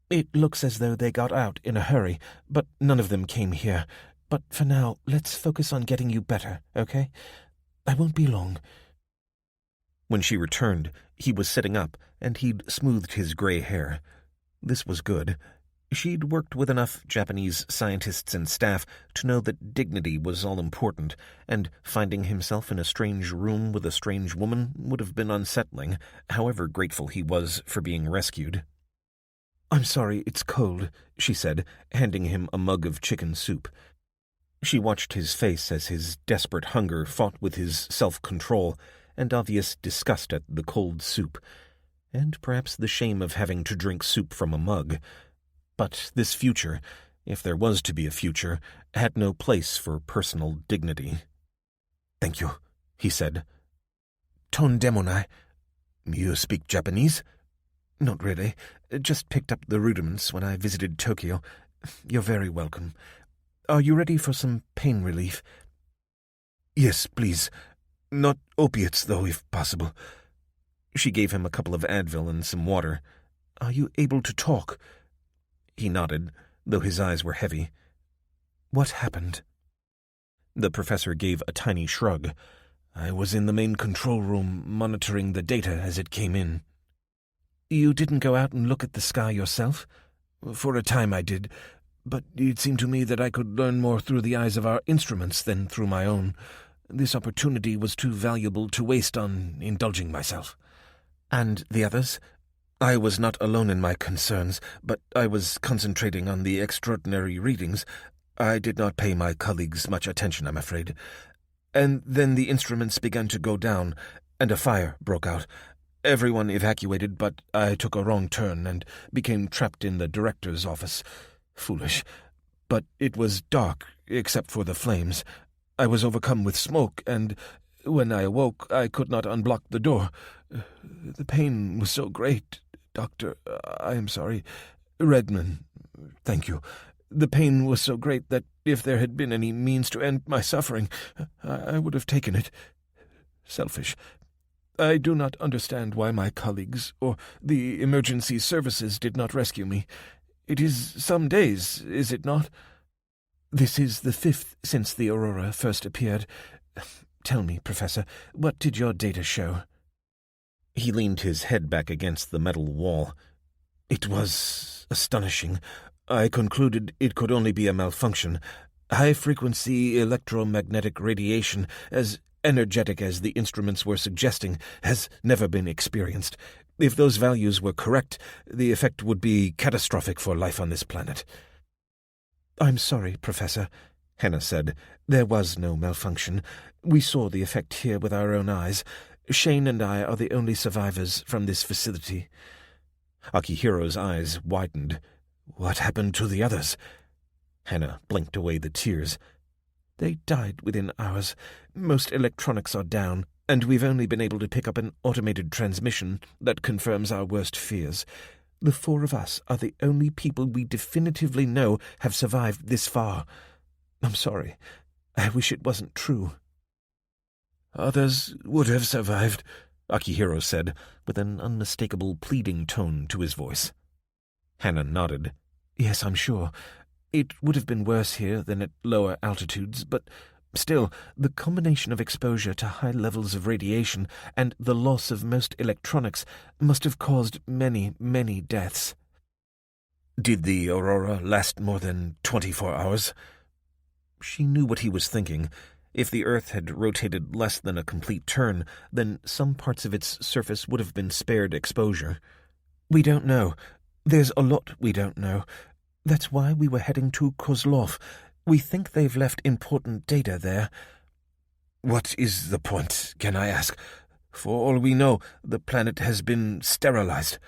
It looks as though they got out in a hurry, but none of them came here. But for now, let's focus on getting you better, okay? I won't be long. When she returned, he was sitting up, and he'd smoothed his gray hair. This was good. She'd worked with enough Japanese scientists and staff to know that dignity was all important, and finding himself in a strange room with a strange woman would have been unsettling, however grateful he was for being rescued. I'm sorry, it's cold, she said, handing him a mug of chicken soup. She watched his face as his desperate hunger fought with his self-control and obvious disgust at the cold soup, and perhaps the shame of having to drink soup from a mug. But this future, if there was to be a future, had no place for personal dignity. Thank you, he said. Tondemonai. You speak Japanese? Not really. Just picked up the rudiments when I visited Tokyo. You're very welcome. Are you ready for some pain relief? Yes, please. Not opiates, though, if possible. She gave him a couple of Advil and some water. Are you able to talk? He nodded, though his eyes were heavy. What happened? The professor gave a tiny shrug. I was in the main control room monitoring the data as it came in. You didn't go out and look at the sky yourself? For a time I did, but it seemed to me that I could learn more through the eyes of our instruments than through my own. This opportunity was too valuable to waste on indulging myself. And the others? I was not alone in my concerns, but I was concentrating on the extraordinary readings. I did not pay my colleagues much attention, I'm afraid. And then the instruments began to go down, and a fire broke out. Everyone evacuated, but I took a wrong turn and became trapped in the director's office. Foolish. But it was dark, except for the flames. I was overcome with smoke, and when I awoke, I could not unblock the door. The pain was so great, Doctor. I am sorry. Redman, thank you. The pain was so great that if there had been any means to end my suffering, I would have taken it. Selfish. I do not understand why my colleagues or the emergency services did not rescue me. It is some days, is it not? This is the 5th since the Aurora first appeared. Tell me, Professor, what did your data show? He leaned his head back against the metal wall. It was astonishing. I concluded it could only be a malfunction. High-frequency electromagnetic radiation, as energetic as the instruments were suggesting, has never been experienced. If those values were correct, the effect would be catastrophic for life on this planet. I'm sorry, Professor, Hannah said. There was no malfunction. We saw the effect here with our own eyes. Shane and I are the only survivors from this facility. Akihiro's eyes widened. What happened to the others? Hannah blinked away the tears. They died within hours. Most electronics are down, and we've only been able to pick up an automated transmission that confirms our worst fears. The 4 of us are the only people we definitively know have survived this far. I'm sorry. I wish it wasn't true." "Others would have survived," Akihiro said, with an unmistakable pleading tone to his voice. Hannah nodded. "Yes, I'm sure. It would have been worse here than at lower altitudes, but still, the combination of exposure to high levels of radiation and the loss of most electronics must have caused many, many deaths." "Did the Aurora last more than 24 hours? She knew what he was thinking. If the Earth had rotated less than a complete turn, then some parts of its surface would have been spared exposure. "We don't know. There's a lot we don't know. That's why we were heading to Kozlov. We think they've left important data there." "What is the point, can I ask? For all we know, the planet has been sterilized."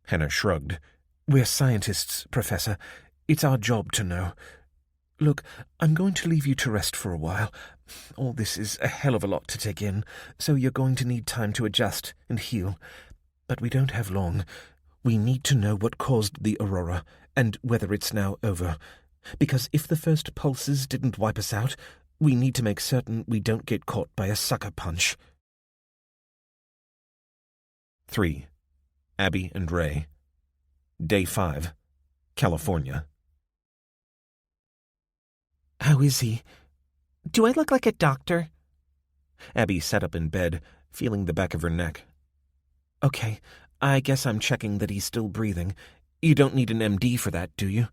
Hannah shrugged. "We're scientists, Professor. It's our job to know. Look, I'm going to leave you to rest for a while. All this is a hell of a lot to take in, so you're going to need time to adjust and heal. But we don't have long. We need to know what caused the Aurora, and whether it's now over. Because if the first pulses didn't wipe us out, we need to make certain we don't get caught by a sucker punch." 3. Abby and Ray. Day 5. California. "How is he? Do I look like a doctor?" Abby sat up in bed, feeling the back of her neck. "Okay, I guess I'm checking that he's still breathing. You don't need an MD for that, do you?"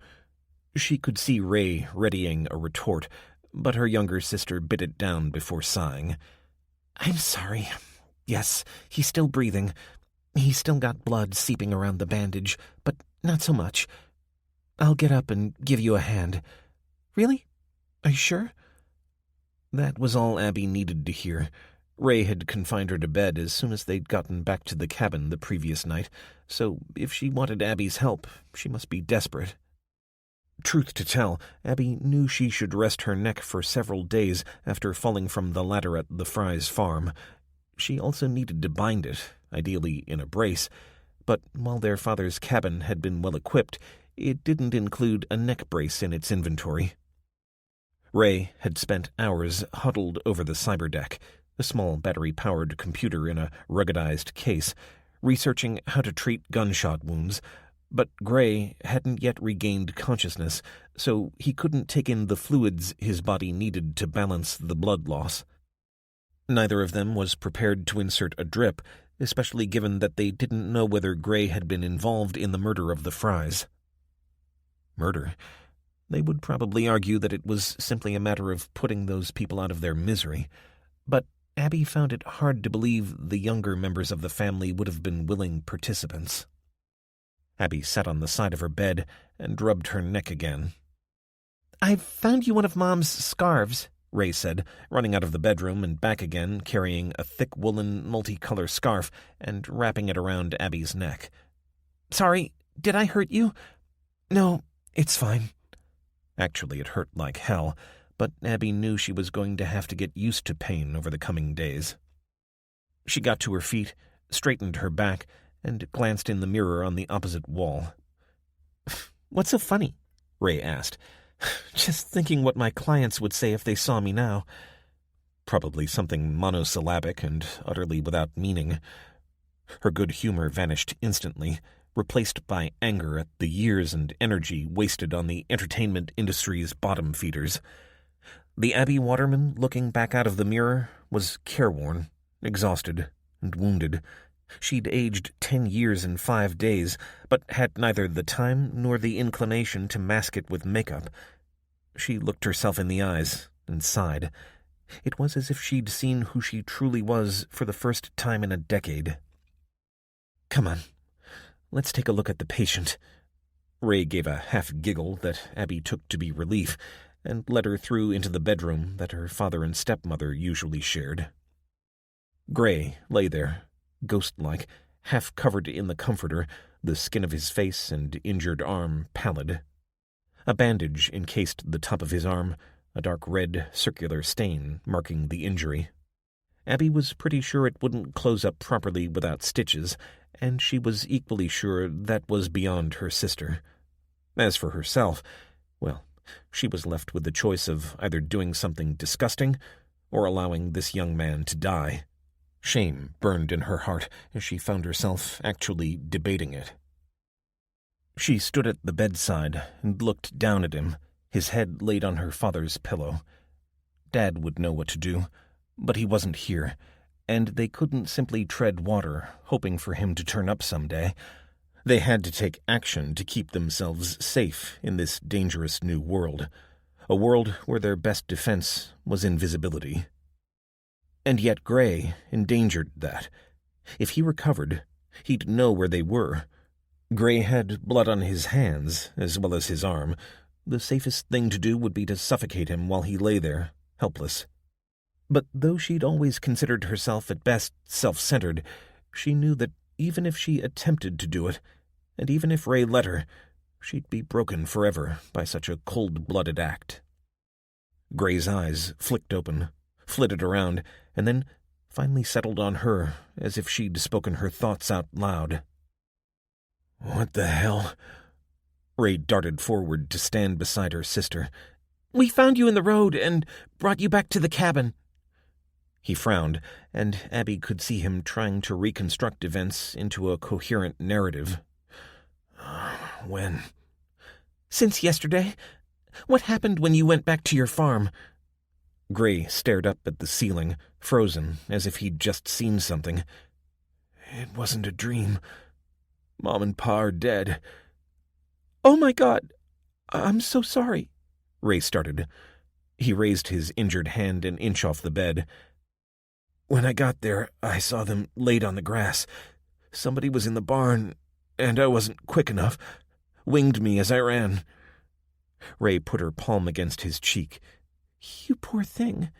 She could see Ray readying a retort, but her younger sister bit it down before sighing. "I'm sorry. Yes, he's still breathing. He's still got blood seeping around the bandage, but not so much. I'll get up and give you a hand." "Really? Are you sure?" That was all Abby needed to hear. Ray had confined her to bed as soon as they'd gotten back to the cabin the previous night, so if she wanted Abby's help, she must be desperate. Truth to tell, Abby knew she should rest her neck for several days after falling from the ladder at the Fry's farm. She also needed to bind it, ideally in a brace, but while their father's cabin had been well equipped, it didn't include a neck brace in its inventory. Ray had spent hours huddled over the cyberdeck, a small battery-powered computer in a ruggedized case, researching how to treat gunshot wounds, but Gray hadn't yet regained consciousness, so he couldn't take in the fluids his body needed to balance the blood loss. Neither of them was prepared to insert a drip, especially given that they didn't know whether Gray had been involved in the murder of the Frys. Murder? They would probably argue that it was simply a matter of putting those people out of their misery, but Abby found it hard to believe the younger members of the family would have been willing participants. Abby sat on the side of her bed and rubbed her neck again. "I've found you one of Mom's scarves," Ray said, running out of the bedroom and back again, carrying a thick woolen multicolor scarf and wrapping it around Abby's neck. "Sorry, did I hurt you?" "No, it's fine." Actually, it hurt like hell, but Abby knew she was going to have to get used to pain over the coming days. She got to her feet, straightened her back, and glanced in the mirror on the opposite wall. "What's so funny?" Ray asked. "Just thinking what my clients would say if they saw me now." Probably something monosyllabic and utterly without meaning. Her good humor vanished instantly, replaced by anger at the years and energy wasted on the entertainment industry's bottom feeders. The Abby Waterman, looking back out of the mirror, was careworn, exhausted, and wounded. She'd aged 10 years in 5 days, but had neither the time nor the inclination to mask it with makeup. She looked herself in the eyes and sighed. It was as if she'd seen who she truly was for the first time in a decade. "Come on, let's take a look at the patient." Ray gave a half-giggle that Abby took to be relief, and led her through into the bedroom that her father and stepmother usually shared. Gray lay there, ghost-like, half covered in the comforter, the skin of his face and injured arm pallid. A bandage encased the top of his arm, a dark red circular stain marking the injury. Abby was pretty sure it wouldn't close up properly without stitches, and she was equally sure that was beyond her sister. As for herself, well, she was left with the choice of either doing something disgusting or allowing this young man to die. Shame burned in her heart as she found herself actually debating it. She stood at the bedside and looked down at him, his head laid on her father's pillow. Dad would know what to do, but he wasn't here, and they couldn't simply tread water, hoping for him to turn up someday. They had to take action to keep themselves safe in this dangerous new world, a world where their best defense was invisibility. And yet Gray endangered that. If he recovered, he'd know where they were. Gray had blood on his hands, as well as his arm. The safest thing to do would be to suffocate him while he lay there, helpless. But though she'd always considered herself at best self-centered, she knew that even if she attempted to do it, and even if Ray let her, she'd be broken forever by such a cold-blooded act. Gray's eyes flicked open, flitted around, and then finally settled on her as if she'd spoken her thoughts out loud. "What the hell?" Ray darted forward to stand beside her sister. "We found you in the road and brought you back to the cabin." He frowned, and Abby could see him trying to reconstruct events into a coherent narrative. "When?" "Since yesterday. What happened when you went back to your farm?" Gray stared up at the ceiling, frozen, as if he'd just seen something. "It wasn't a dream. Mom and Pa are dead." "Oh my God! I'm so sorry," Ray started. He raised his injured hand an inch off the bed. "When I got there, I saw them laid on the grass. Somebody was in the barn, and I wasn't quick enough. Winged me as I ran." Ray put her palm against his cheek. "You poor thing."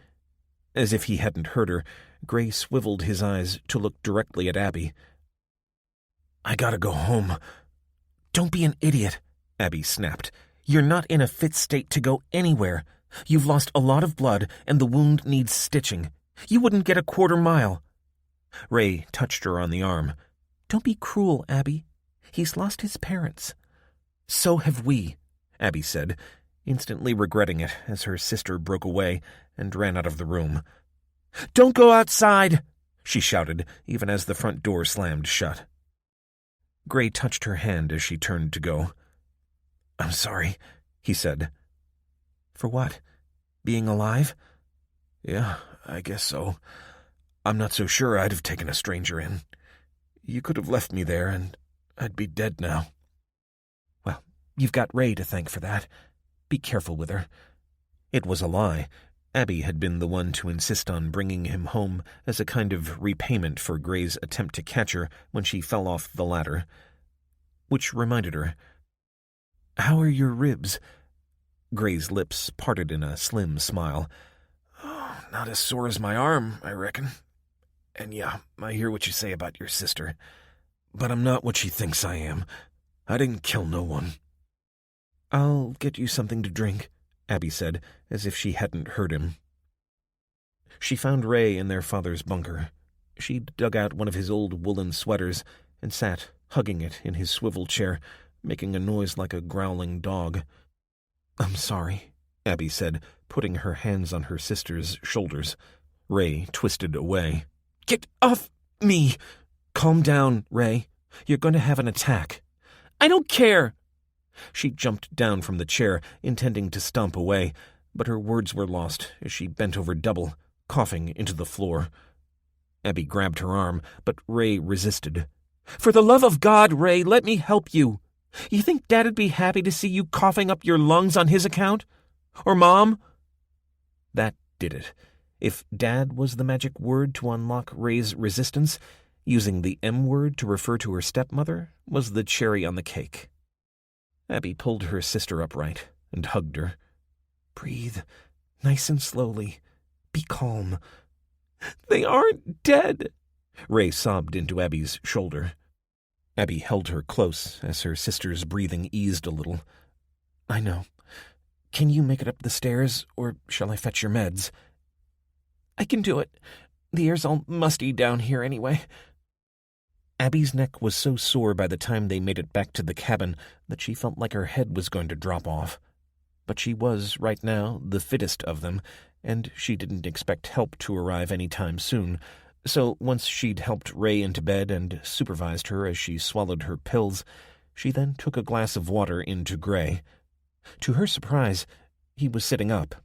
As if he hadn't heard her, Gray swiveled his eyes to look directly at Abby. "I gotta go home." "Don't be an idiot," Abby snapped. "You're not in a fit state to go anywhere. You've lost a lot of blood, and the wound needs stitching. You wouldn't get a quarter mile." Ray touched her on the arm. "Don't be cruel, Abby. He's lost his parents." "So have we," Abby said, instantly regretting it as her sister broke away and ran out of the room. "Don't go outside," she shouted, even as the front door slammed shut. Gray touched her hand as she turned to go. "I'm sorry," he said. "For what? Being alive?" "Yeah, I guess so. I'm not so sure I'd have taken a stranger in. You could have left me there, and I'd be dead now." "Well, you've got Ray to thank for that. Be careful with her." It was a lie. Abby had been the one to insist on bringing him home as a kind of repayment for Gray's attempt to catch her when she fell off the ladder. Which reminded her, "How are your ribs?" Gray's lips parted in a slim smile. "Oh, not as sore as my arm, I reckon. And yeah, I hear what you say about your sister. But I'm not what she thinks I am. I didn't kill no one." "I'll get you something to drink," Abby said, as if she hadn't heard him. She found Ray in their father's bunker. She'd dug out one of his old woolen sweaters and sat, hugging it in his swivel chair, making a noise like a growling dog. "I'm sorry," Abby said, putting her hands on her sister's shoulders. Ray twisted away. "Get off me!" "Calm down, Ray. You're going to have an attack." "I don't care." She jumped down from the chair, intending to stomp away, but her words were lost as she bent over double, coughing into the floor. Abby grabbed her arm, but Ray resisted. "For the love of God, Ray, let me help you. You think Dad'd be happy to see you coughing up your lungs on his account? Or Mom?" That did it. If Dad was the magic word to unlock Ray's resistance, using the M word to refer to her stepmother was the cherry on the cake. Abby pulled her sister upright and hugged her. "Breathe, nice and slowly. Be calm." "They aren't dead," Ray sobbed into Abby's shoulder. Abby held her close as her sister's breathing eased a little. "I know. Can you make it up the stairs, or shall I fetch your meds? I can do it. The air's all musty down here anyway. Abby's neck was so sore by the time they made it back to the cabin that she felt like her head was going to drop off. But she was, right now, the fittest of them, and she didn't expect help to arrive any time soon. So once she'd helped Ray into bed and supervised her as she swallowed her pills, she then took a glass of water into Gray. To her surprise, he was sitting up.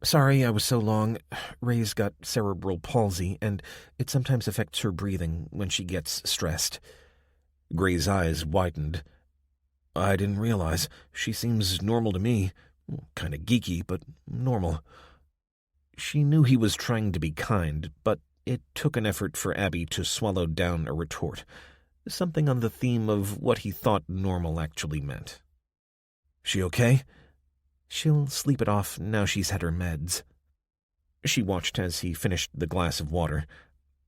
Sorry I was so long. Ray's got cerebral palsy, and it sometimes affects her breathing when she gets stressed. Gray's eyes widened. I didn't realize. She seems normal to me. Kind of geeky, but normal. She knew he was trying to be kind, but it took an effort for Abby to swallow down a retort, something on the theme of what he thought normal actually meant. She okay? She'll sleep it off now she's had her meds. She watched as he finished the glass of water.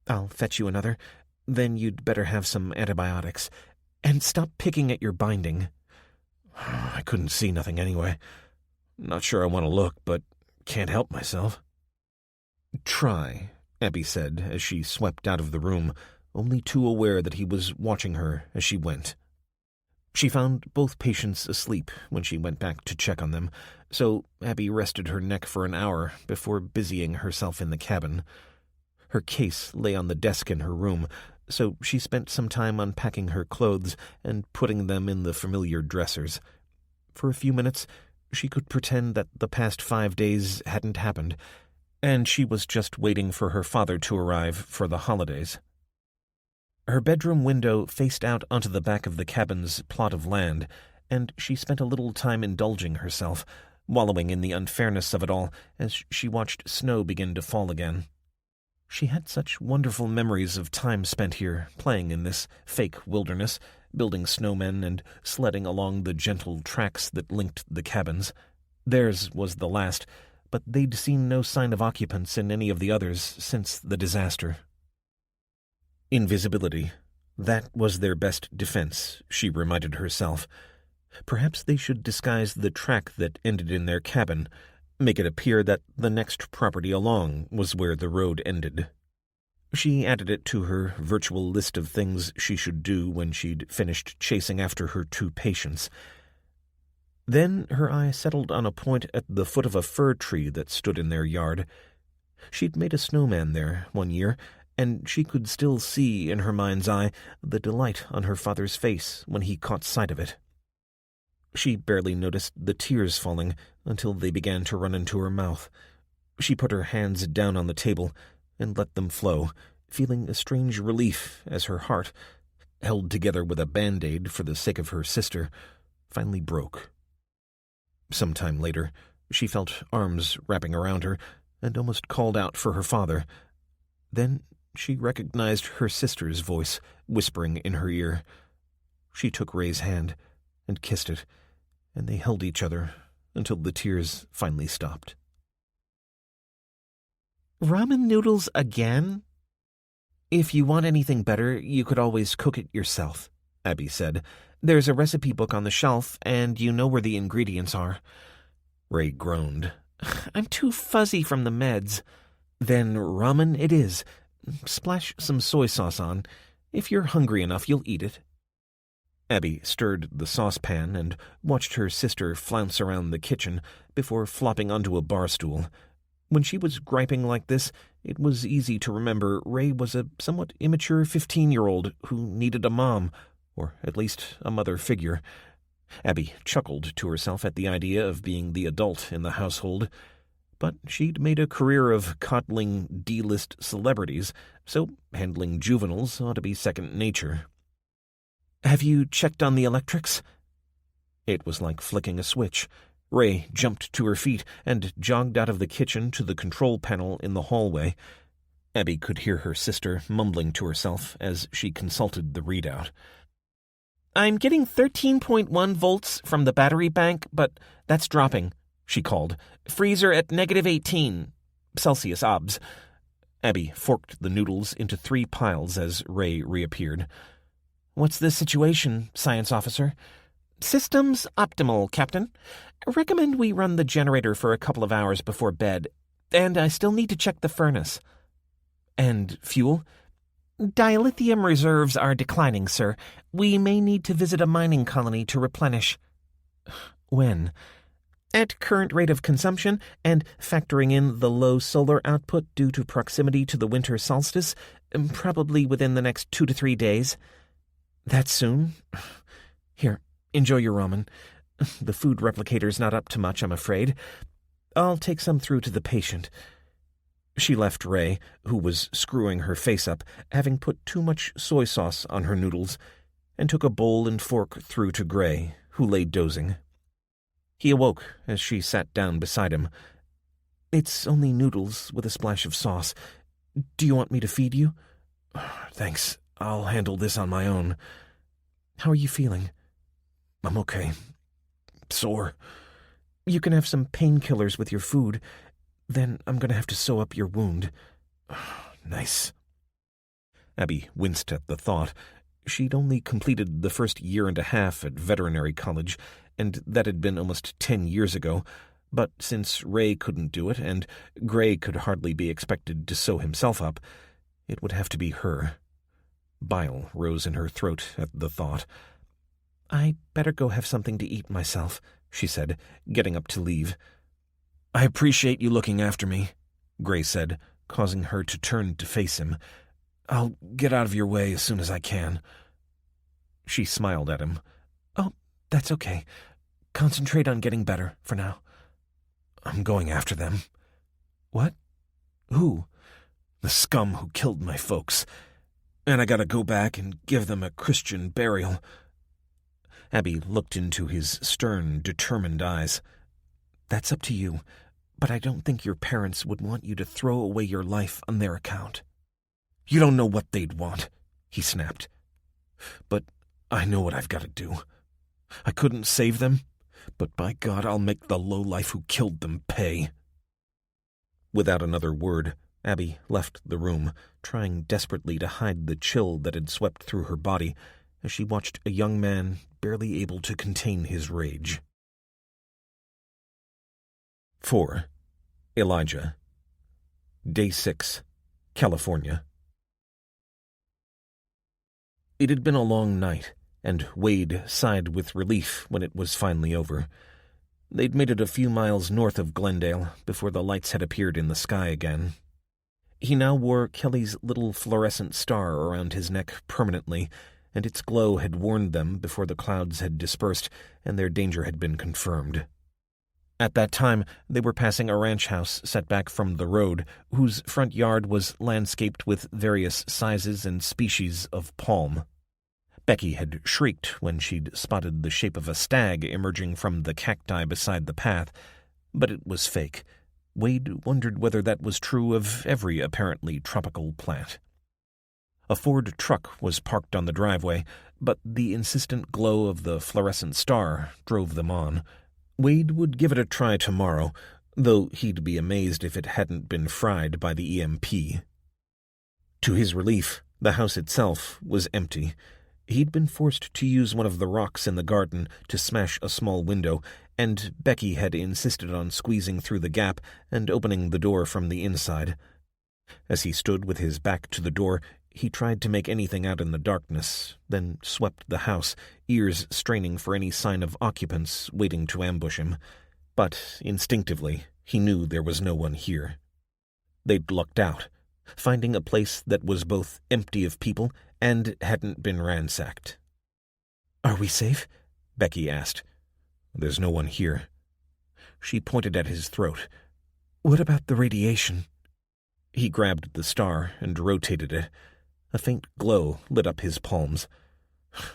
I'll fetch you another. Then you'd better have some antibiotics. And stop picking at your binding. I couldn't see nothing anyway. Not sure I want to look, but can't help myself. Try, Abby said as she swept out of the room, only too aware that he was watching her as she went. She found both patients asleep when she went back to check on them, so Abby rested her neck for an hour before busying herself in the cabin. Her case lay on the desk in her room, so she spent some time unpacking her clothes and putting them in the familiar dressers. For a few minutes, she could pretend that the past 5 days hadn't happened, and she was just waiting for her father to arrive for the holidays. Her bedroom window faced out onto the back of the cabin's plot of land, and she spent a little time indulging herself, wallowing in the unfairness of it all as she watched snow begin to fall again. She had such wonderful memories of time spent here, playing in this fake wilderness, building snowmen and sledding along the gentle tracks that linked the cabins. Theirs was the last, but they'd seen no sign of occupants in any of the others since the disaster. Invisibility. That was their best defense, she reminded herself. Perhaps they should disguise the track that ended in their cabin, make it appear that the next property along was where the road ended. She added it to her virtual list of things she should do when she'd finished chasing after her 2 patients. Then her eye settled on a point at the foot of a fir tree that stood in their yard. She'd made a snowman there one year, and she could still see in her mind's eye the delight on her father's face when he caught sight of it. She barely noticed the tears falling until they began to run into her mouth. She put her hands down on the table and let them flow, feeling a strange relief as her heart, held together with a Band-Aid for the sake of her sister, finally broke. Some time later, she felt arms wrapping around her and almost called out for her father. Then she recognized her sister's voice whispering in her ear. She took Ray's hand and kissed it, and they held each other until the tears finally stopped. Ramen noodles again? If you want anything better, you could always cook it yourself, Abby said. There's a recipe book on the shelf, and you know where the ingredients are. Ray groaned. I'm too fuzzy from the meds. Then ramen it is. Splash some soy sauce on. If you're hungry enough, you'll eat it. Abby stirred the saucepan and watched her sister flounce around the kitchen before flopping onto a bar stool. When she was griping like this, it was easy to remember Ray was a somewhat immature 15-year-old who needed a mom, or at least a mother figure. Abby chuckled to herself at the idea of being the adult in the household. But she'd made a career of coddling D-list celebrities, so handling juveniles ought to be second nature. Have you checked on the electrics? It was like flicking a switch. Ray jumped to her feet and jogged out of the kitchen to the control panel in the hallway. Abby could hear her sister mumbling to herself as she consulted the readout. I'm getting 13.1 volts from the battery bank, but that's dropping, she called. Freezer at -18. Celsius obs. Abby forked the noodles into 3 piles as Ray reappeared. What's the situation, science officer? Systems optimal, Captain. Recommend we run the generator for a couple of hours before bed, and I still need to check the furnace. And fuel? Dilithium reserves are declining, sir. We may need to visit a mining colony to replenish. When? At current rate of consumption, and factoring in the low solar output due to proximity to the winter solstice, probably within the next 2 to 3 days. That soon? Here, enjoy your ramen. The food replicator's not up to much, I'm afraid. I'll take some through to the patient. She left Ray, who was screwing her face up, having put too much soy sauce on her noodles, and took a bowl and fork through to Gray, who lay dozing. He awoke as she sat down beside him. "It's only noodles with a splash of sauce. Do you want me to feed you?" "Thanks. I'll handle this on my own." "How are you feeling?" "I'm okay. Sore." "You can have some painkillers with your food. Then I'm going to have to sew up your wound." "Nice." Abby winced at the thought. She'd only completed the first year and a half at veterinary college, and that had been almost 10 years ago. But since Ray couldn't do it, and Gray could hardly be expected to sew himself up, it would have to be her. Bile rose in her throat at the thought. "I better go have something to eat myself," she said, getting up to leave. "I appreciate you looking after me," Gray said, causing her to turn to face him. "I'll get out of your way as soon as I can." She smiled at him. "Oh, that's okay. Concentrate on getting better for now." "I'm going after them." "What? Who?" "The scum who killed my folks. And I gotta go back and give them a Christian burial." Abby looked into his stern, determined eyes. "That's up to you, but I don't think your parents would want you to throw away your life on their account." "You don't know what they'd want," he snapped. "But I know what I've got to do. I couldn't save them, but by God, I'll make the lowlife who killed them pay." Without another word, Abby left the room, trying desperately to hide the chill that had swept through her body as she watched a young man barely able to contain his rage. 4. Elijah. Day 6. California. It had been a long night, and Wade sighed with relief when it was finally over. They'd made it a few miles north of Glendale before the lights had appeared in the sky again. He now wore Kelly's little fluorescent star around his neck permanently, and its glow had warned them before the clouds had dispersed and their danger had been confirmed. At that time, they were passing a ranch house set back from the road, whose front yard was landscaped with various sizes and species of palm. Becky had shrieked when she'd spotted the shape of a stag emerging from the cacti beside the path, but it was fake. Wade wondered whether that was true of every apparently tropical plant. A Ford truck was parked on the driveway, but the insistent glow of the fluorescent star drove them on. Wade would give it a try tomorrow, though he'd be amazed if it hadn't been fried by the EMP. To his relief, the house itself was empty. He'd been forced to use one of the rocks in the garden to smash a small window, and Becky had insisted on squeezing through the gap and opening the door from the inside. As he stood with his back to the door, he tried to make anything out in the darkness, then swept the house, ears straining for any sign of occupants waiting to ambush him. But instinctively, he knew there was no one here. They'd lucked out, finding a place that was both empty of people and hadn't been ransacked. "Are we safe?" Becky asked. "There's no one here." She pointed at his throat. "What about the radiation?" He grabbed the star and rotated it. A faint glow lit up his palms.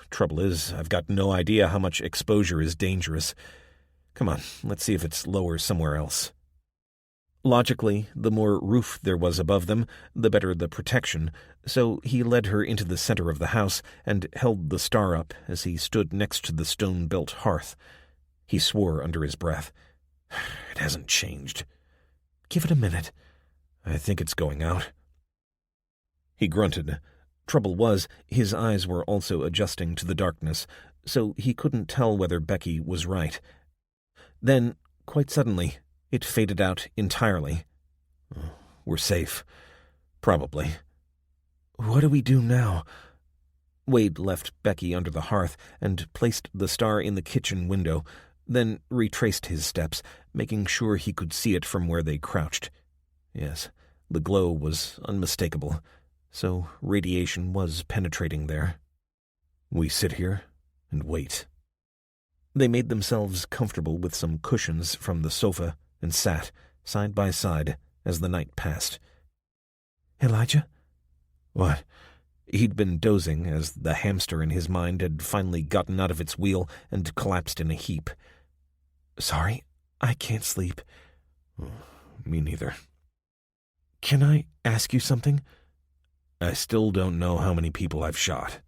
"Trouble is, I've got no idea how much exposure is dangerous. Come on, let's see if it's lower somewhere else." Logically, the more roof there was above them, the better the protection, so he led her into the center of the house and held the star up as he stood next to the stone-built hearth. He swore under his breath. "It hasn't changed. Give it a minute. I think it's going out." He grunted. Trouble was, his eyes were also adjusting to the darkness, so he couldn't tell whether Becky was right. Then, quite suddenly, it faded out entirely. We're safe. Probably. What do we do now? Wade left Becky under the hearth and placed the star in the kitchen window, then retraced his steps, making sure he could see it from where they crouched. Yes, the glow was unmistakable, so radiation was penetrating there. We sit here and wait. They made themselves comfortable with some cushions from the sofa and sat, side by side, as the night passed. Elijah? What? He'd been dozing as the hamster in his mind had finally gotten out of its wheel and collapsed in a heap. Sorry, I can't sleep. Me neither. Can I ask you something? I still don't know how many people I've shot.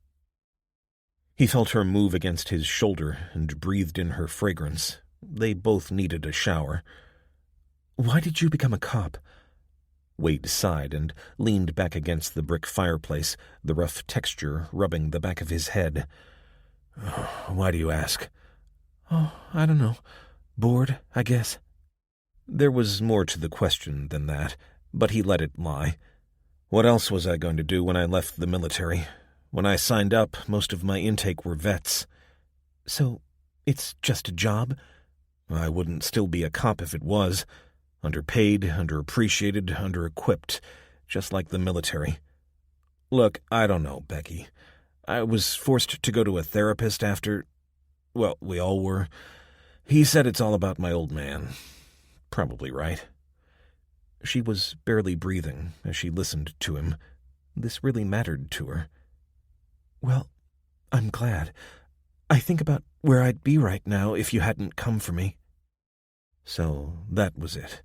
He felt her move against his shoulder and breathed in her fragrance. They both needed a shower. Why did you become a cop? Wade sighed and leaned back against the brick fireplace, the rough texture rubbing the back of his head. Why do you ask? Oh, I don't know. Bored, I guess. There was more to the question than that, but he let it lie. What else was I going to do when I left the military? When I signed up, most of my intake were vets. So, it's just a job? I wouldn't still be a cop if it was. Underpaid, underappreciated, underequipped, just like the military. Look, I don't know, Becky. I was forced to go to a therapist after... Well, we all were. He said it's all about my old man. Probably right. She was barely breathing as she listened to him. This really mattered to her. Well, I'm glad. I think about where I'd be right now if you hadn't come for me. So that was it.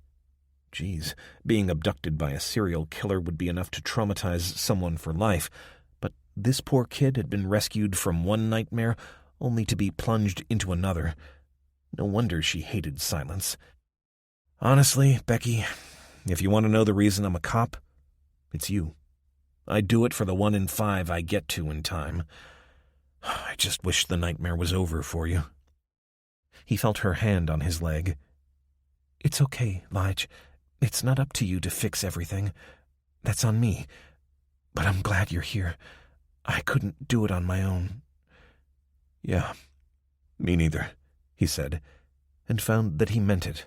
Geez, being abducted by a serial killer would be enough to traumatize someone for life, but this poor kid had been rescued from one nightmare only to be plunged into another. No wonder she hated silence. Honestly, Becky, if you want to know the reason I'm a cop, it's you. I do it for the 1 in 5 I get to in time. I just wish the nightmare was over for you. He felt her hand on his leg. It's okay, Lige. It's not up to you to fix everything. That's on me. But I'm glad you're here. I couldn't do it on my own. Yeah, me neither, he said, and found that he meant it.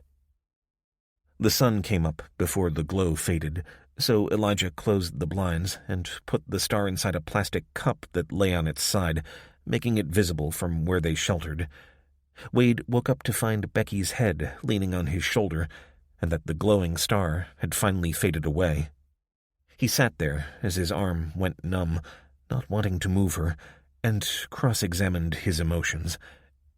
The sun came up before the glow faded, so Elijah closed the blinds and put the star inside a plastic cup that lay on its side, making it visible from where they sheltered. Wade woke up to find Becky's head leaning on his shoulder, and that the glowing star had finally faded away. He sat there as his arm went numb, not wanting to move her, and cross-examined his emotions.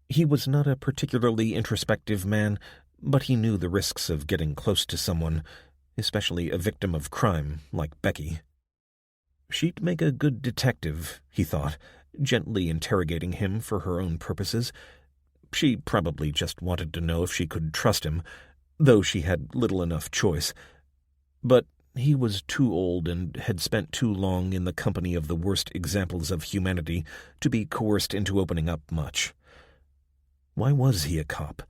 He was not a particularly introspective man, but he knew the risks of getting close to someone, especially a victim of crime like Becky. She'd make a good detective, he thought, gently interrogating him for her own purposes. She probably just wanted to know if she could trust him, though she had little enough choice. But he was too old and had spent too long in the company of the worst examples of humanity to be coerced into opening up much. Why was he a cop?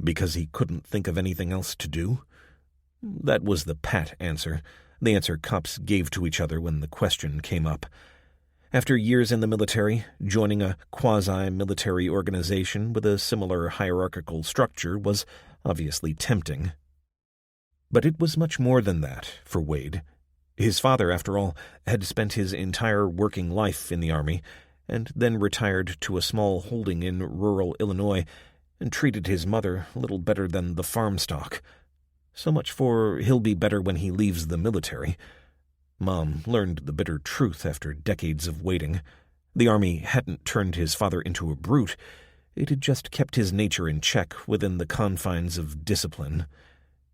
Because he couldn't think of anything else to do? That was the pat answer, the answer cops gave to each other when the question came up. After years in the military, joining a quasi-military organization with a similar hierarchical structure was obviously tempting. But it was much more than that for Wade. His father, after all, had spent his entire working life in the Army, and then retired to a small holding in rural Illinois, and treated his mother little better than the farm stock. So much for he'll be better when he leaves the military. Mom learned the bitter truth after decades of waiting. The Army hadn't turned his father into a brute. It had just kept his nature in check within the confines of discipline.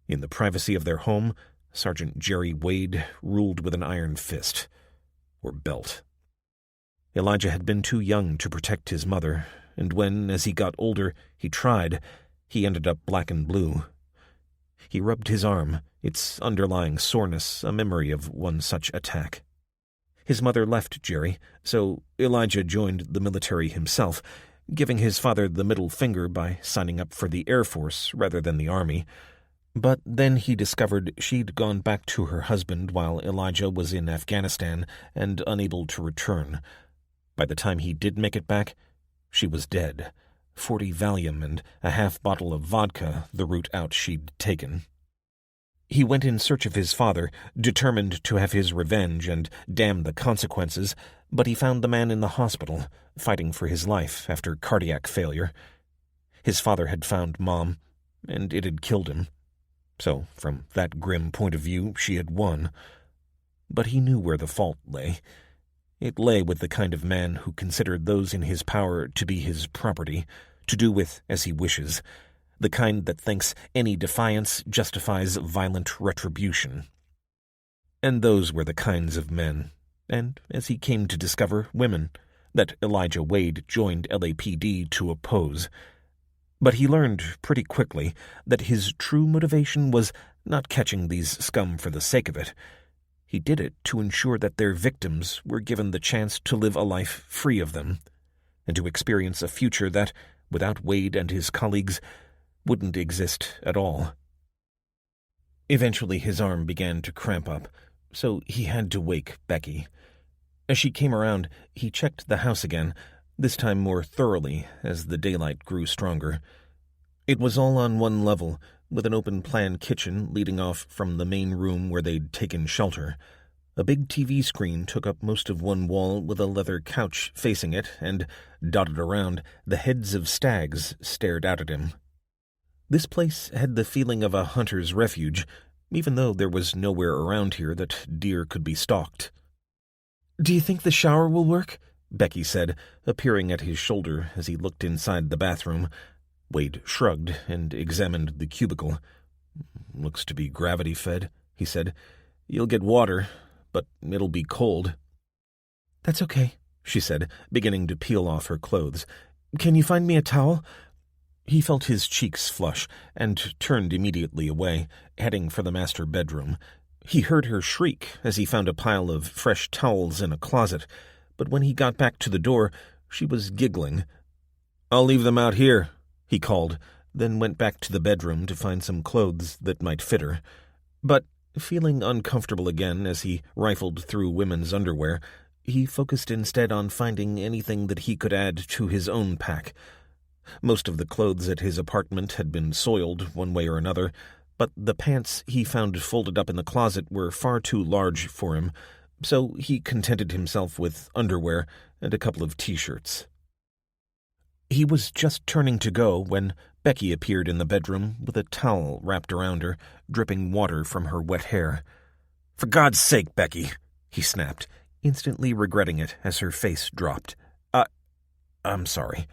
In the privacy of their home, Sergeant Jerry Wade ruled with an iron fist. Or belt. Elijah had been too young to protect his mother, and when, as he got older, he tried, he ended up black and blue. He rubbed his arm, its underlying soreness a memory of one such attack. His mother left Jerry, so Elijah joined the military himself, giving his father the middle finger by signing up for the Air Force rather than the Army. But then he discovered she'd gone back to her husband while Elijah was in Afghanistan and unable to return. By the time he did make it back, she was dead. 40 Valium and a half bottle of vodka, the route out she'd taken. He went in search of his father, determined to have his revenge and damn the consequences, but he found the man in the hospital, fighting for his life after cardiac failure. His father had found Mom, and it had killed him. So, from that grim point of view, she had won. But he knew where the fault lay. It lay with the kind of man who considered those in his power to be his property, to do with as he wishes, the kind that thinks any defiance justifies violent retribution. And those were the kinds of men, and, as he came to discover, women, that Elijah Wade joined LAPD to oppose. But he learned pretty quickly that his true motivation was not catching these scum for the sake of it. He did it to ensure that their victims were given the chance to live a life free of them, and to experience a future that, without Wade and his colleagues, wouldn't exist at all. Eventually his arm began to cramp up, so he had to wake Becky. As she came around, he checked the house again, this time more thoroughly as the daylight grew stronger. It was all on one level, with an open-plan kitchen leading off from the main room where they'd taken shelter. A big TV screen took up most of one wall with a leather couch facing it, and, dotted around, the heads of stags stared out at him. This place had the feeling of a hunter's refuge, even though there was nowhere around here that deer could be stalked. "Do you think the shower will work?" Becky said, appearing at his shoulder as he looked inside the bathroom. Wade shrugged and examined the cubicle. "Looks to be gravity-fed," he said. "You'll get water, but it'll be cold." "That's okay," she said, beginning to peel off her clothes. "Can you find me a towel?" He felt his cheeks flush and turned immediately away, heading for the master bedroom. He heard her shriek as he found a pile of fresh towels in a closet, but when he got back to the door, she was giggling. "I'll leave them out here," he called, then went back to the bedroom to find some clothes that might fit her. But, feeling uncomfortable again as he rifled through women's underwear, he focused instead on finding anything that he could add to his own pack. Most of the clothes at his apartment had been soiled one way or another, but the pants he found folded up in the closet were far too large for him, so he contented himself with underwear and a couple of T-shirts. He was just turning to go when Becky appeared in the bedroom with a towel wrapped around her, dripping water from her wet hair. "For God's sake, Becky," he snapped, instantly regretting it as her face dropped. I'm sorry."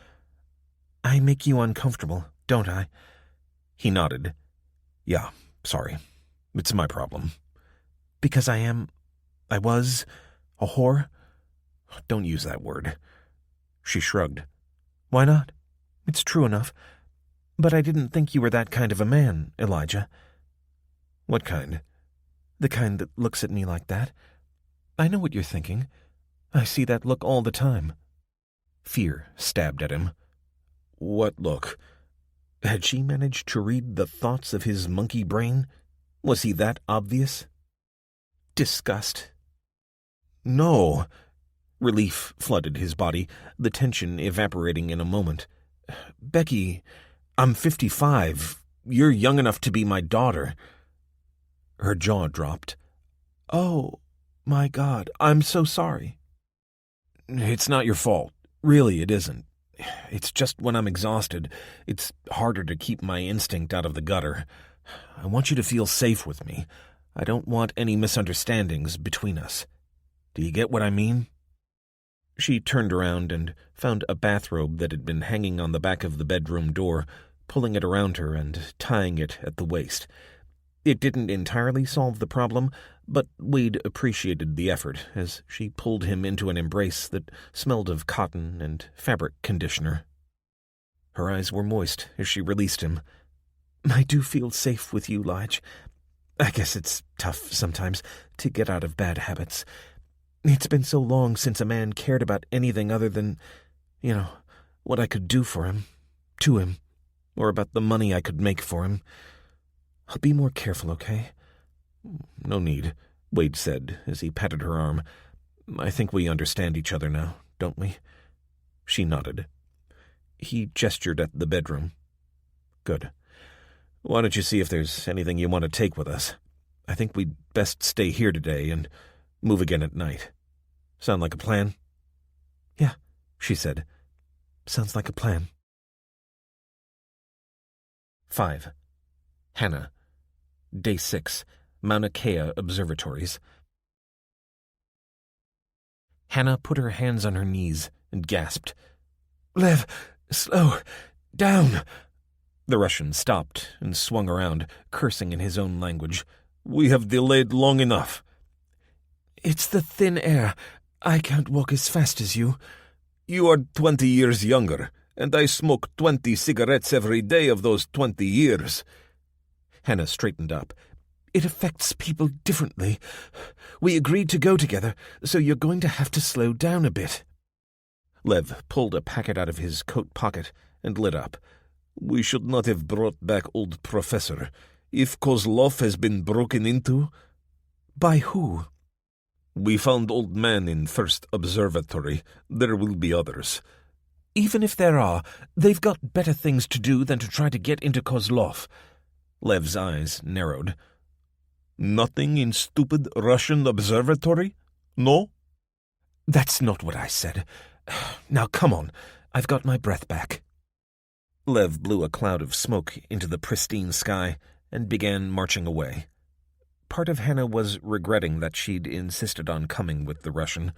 "I make you uncomfortable, don't I?" He nodded. "Yeah, sorry. It's my problem." "Because I was a whore?" "Don't use that word." She shrugged. "Why not? It's true enough. But I didn't think you were that kind of a man, Elijah." "What kind?" "The kind that looks at me like that. I know what you're thinking. I see that look all the time." Fear stabbed at him. What look? Had she managed to read the thoughts of his monkey brain? Was he that obvious? Disgust. "No." Relief flooded his body, the tension evaporating in a moment. "Becky, I'm 55. You're young enough to be my daughter." Her jaw dropped. "Oh, my God, I'm so sorry." "It's not your fault. Really, it isn't. It's just when I'm exhausted, it's harder to keep my instinct out of the gutter. I want you to feel safe with me. I don't want any misunderstandings between us. Do you get what I mean?" She turned around and found a bathrobe that had been hanging on the back of the bedroom door, pulling it around her and tying it at the waist. It didn't entirely solve the problem, but Wade appreciated the effort as she pulled him into an embrace that smelled of cotton and fabric conditioner. Her eyes were moist as she released him. "I do feel safe with you, Lige. I guess it's tough sometimes to get out of bad habits. It's been so long since a man cared about anything other than, what I could do for him, to him, or about the money I could make for him. I'll be more careful, okay? No need, Wade said as he patted her arm. I think we understand each other now, don't we? She nodded. He gestured at the bedroom. Good. Why don't you see if there's anything you want to take with us? I think we'd best stay here today and move again at night. Sound like a plan? Yeah, she said. Sounds like a plan. 5. Hannah. Day 6. Mauna Kea Observatories. Hannah put her hands on her knees and gasped. Lev, slow down. The Russian stopped and swung around, cursing in his own language. We have delayed long enough. It's the thin air. I can't walk as fast as you. You are 20 years younger, and I smoke 20 cigarettes every day of those 20 years. Hannah straightened up. It affects people differently. We agreed to go together, so you're going to have to slow down a bit. Lev pulled a packet out of his coat pocket and lit up. We should not have brought back old Professor. If Kozlov has been broken into... By who? We found old man in first observatory. There will be others. Even if there are, they've got better things to do than to try to get into Kozlov. Lev's eyes narrowed. Nothing in stupid Russian observatory? No? That's not what I said. Now come on, I've got my breath back. Lev blew a cloud of smoke into the pristine sky and began marching away. Part of Hannah was regretting that she'd insisted on coming with the Russian.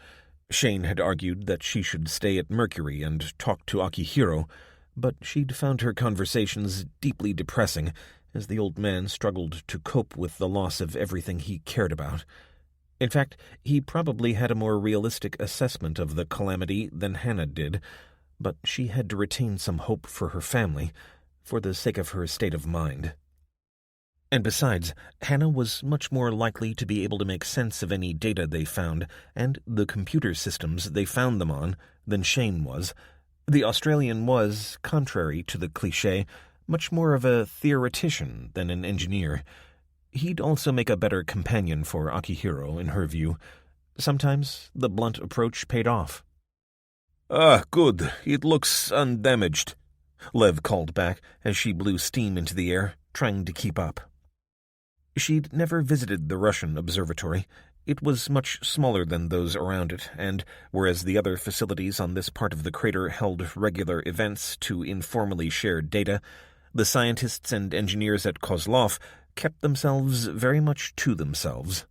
Shane had argued that she should stay at Mercury and talk to Akihiro, but she'd found her conversations deeply depressing as the old man struggled to cope with the loss of everything he cared about. In fact, he probably had a more realistic assessment of the calamity than Hannah did, but she had to retain some hope for her family, for the sake of her state of mind. And besides, Hannah was much more likely to be able to make sense of any data they found, and the computer systems they found them on, than Shane was. The Australian was, contrary to the cliché, much more of a theoretician than an engineer. He'd also make a better companion for Akihiro, in her view. Sometimes the blunt approach paid off. Ah, good. It looks undamaged, Lev called back as she blew steam into the air, trying to keep up. She'd never visited the Russian observatory. It was much smaller than those around it, and whereas the other facilities on this part of the crater held regular events to informally share data, the scientists and engineers at Kozlov kept themselves very much to themselves.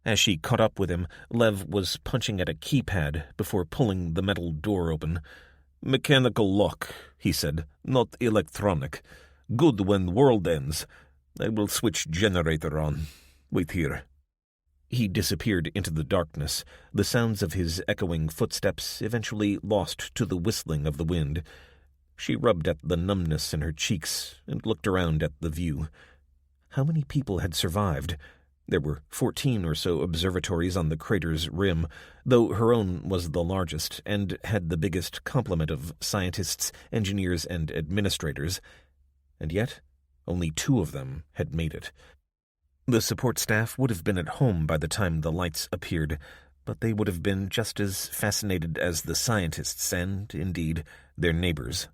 As she caught up with him, Lev was punching at a keypad before pulling the metal door open. "Mechanical lock," he said, "not electronic. Good when world ends. I will switch generator on. Wait here." He disappeared into the darkness, the sounds of his echoing footsteps eventually lost to the whistling of the wind. She rubbed at the numbness in her cheeks and looked around at the view. How many people had survived? There were 14 or so observatories on the crater's rim, though her own was the largest and had the biggest complement of scientists, engineers, and administrators. And yet, only 2 of them had made it. The support staff would have been at home by the time the lights appeared, but they would have been just as fascinated as the scientists and, indeed, their neighbors.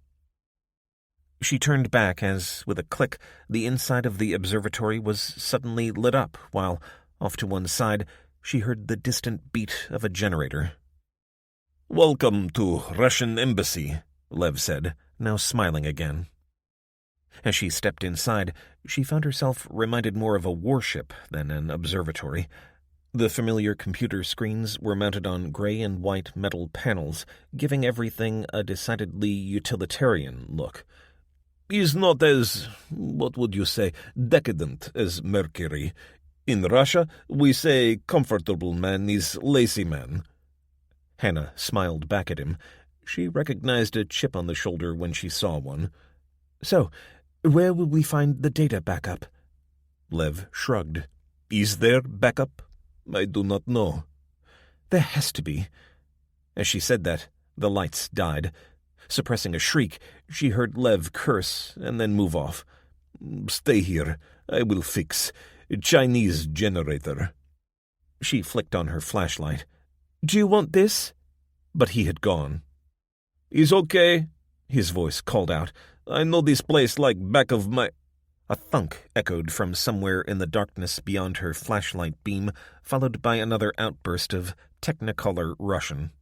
She turned back as, with a click, the inside of the observatory was suddenly lit up, while, off to one side, she heard the distant beat of a generator. "Welcome to Russian Embassy," Lev said, now smiling again. As she stepped inside, she found herself reminded more of a warship than an observatory. The familiar computer screens were mounted on gray and white metal panels, giving everything a decidedly utilitarian look. "Is not as, what would you say, decadent as Mercury. In Russia, we say comfortable man is lazy man." Hannah smiled back at him. She recognized a chip on the shoulder when she saw one. "So, where will we find the data backup?" Lev shrugged. "Is there backup? I do not know. There has to be. As she said that, the lights died. Suppressing a shriek, she heard Lev curse and then move off. Stay here. I will fix. Chinese generator. She flicked on her flashlight. Do you want this? But he had gone. Is okay, his voice called out. I know this place like back of my... A thunk echoed from somewhere in the darkness beyond her flashlight beam, followed by another outburst of Technicolor Russian.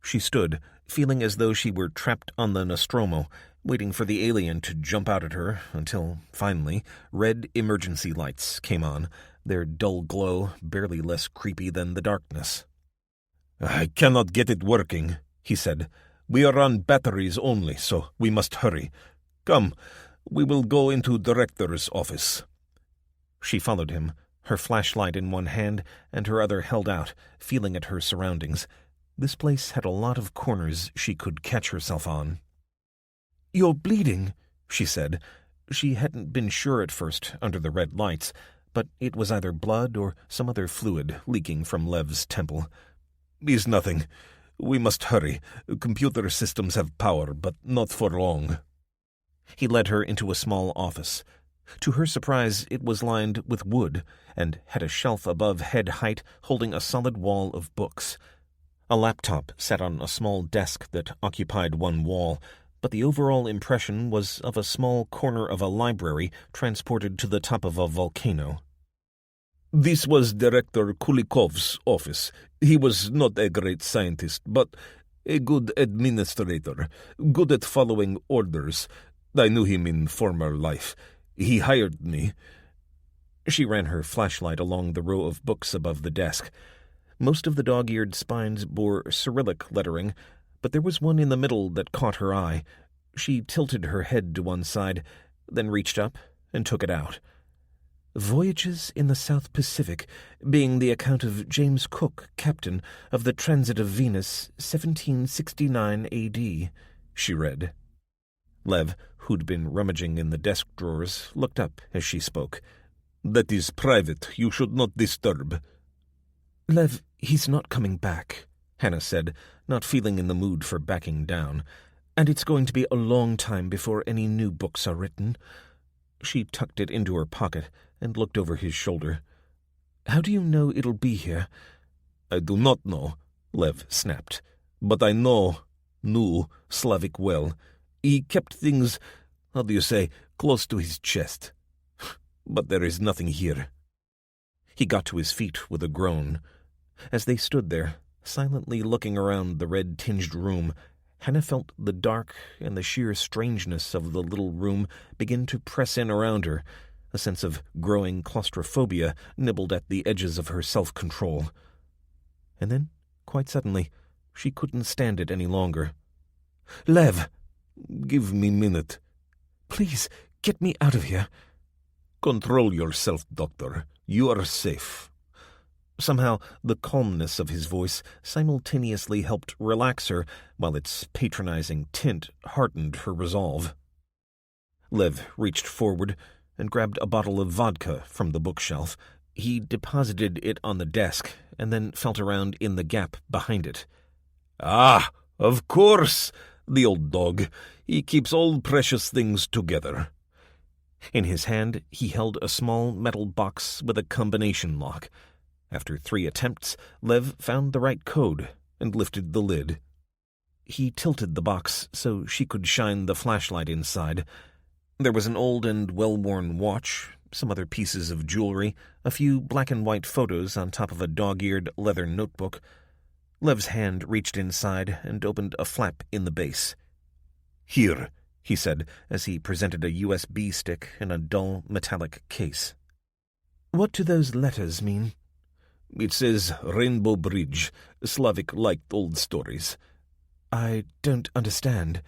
She stood, feeling as though she were trapped on the Nostromo, waiting for the alien to jump out at her until, finally, red emergency lights came on, their dull glow barely less creepy than the darkness. I cannot get it working, he said. We are on batteries only, so we must hurry. Come, we will go into director's office. She followed him, her flashlight in one hand and her other held out, feeling at her surroundings. This place had a lot of corners she could catch herself on. You're bleeding, she said. She hadn't been sure at first under the red lights, but it was either blood or some other fluid leaking from Lev's temple. Is nothing. We must hurry. Computer systems have power, but not for long. He led her into a small office. To her surprise, it was lined with wood and had a shelf above head height holding a solid wall of books. A laptop sat on a small desk that occupied one wall, but the overall impression was of a small corner of a library transported to the top of a volcano. This was Director Kulikov's office. He was not a great scientist, but a good administrator, good at following orders. I knew him in former life. He hired me. She ran her flashlight along the row of books above the desk. Most of the dog-eared spines bore Cyrillic lettering, but there was one in the middle that caught her eye. She tilted her head to one side, then reached up and took it out. Voyages in the South Pacific, being the account of James Cook, captain of the Transit of Venus, 1769 A.D., she read. Lev, who'd been rummaging in the desk drawers, looked up as she spoke. That is private. You should not disturb. Lev, he's not coming back, Hannah said, not feeling in the mood for backing down. And it's going to be a long time before any new books are written. She tucked it into her pocket and looked over his shoulder. How do you know it'll be here? I do not know, Lev snapped. But I knew Slavic well. He kept things, how do you say, close to his chest. But there is nothing here. He got to his feet with a groan. As they stood there, silently looking around the red-tinged room, Hannah felt the dark and the sheer strangeness of the little room begin to press in around her. A sense of growing claustrophobia nibbled at the edges of her self-control. And then, quite suddenly, she couldn't stand it any longer. Lev, give me a minute. Please, get me out of here. Control yourself, Doctor. You are safe. Somehow, the calmness of his voice simultaneously helped relax her, while its patronizing tint hardened her resolve. Lev reached forward and grabbed a bottle of vodka from the bookshelf. He deposited it on the desk and then felt around in the gap behind it. Ah, of course! The old dog. He keeps all precious things together. In his hand, he held a small metal box with a combination lock. After 3 attempts, Lev found the right code and lifted the lid. He tilted the box so she could shine the flashlight inside. There was an old and well-worn watch, some other pieces of jewelry, a few black-and-white photos on top of a dog-eared leather notebook. Lev's hand reached inside and opened a flap in the base. Here, he said as he presented a USB stick in a dull metallic case. What do those letters mean? It says Rainbow Bridge. Slavic liked old stories. I don't understand.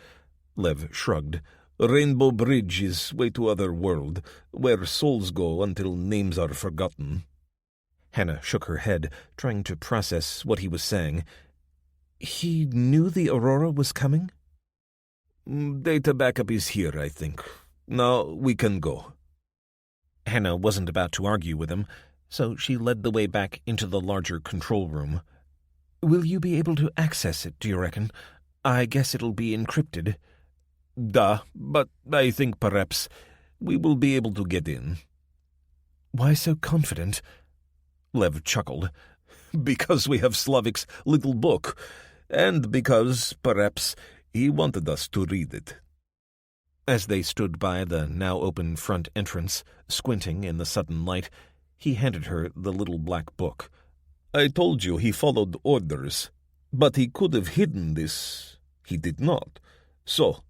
Lev shrugged. Rainbow Bridge is way to other world, where souls go until names are forgotten. Hannah shook her head, trying to process what he was saying. He knew the Aurora was coming? Data backup is here, I think. Now we can go. Hannah wasn't about to argue with him, so she led the way back into the larger control room. Will you be able to access it, do you reckon? I guess it'll be encrypted. But I think perhaps we will be able to get in. Why so confident? Lev chuckled. Because we have Slavik's little book, and because, perhaps, he wanted us to read it. As they stood by the now-open front entrance, squinting in the sudden light, he handed her the little black book. I told you he followed orders, but he could have hidden this. He did not. So,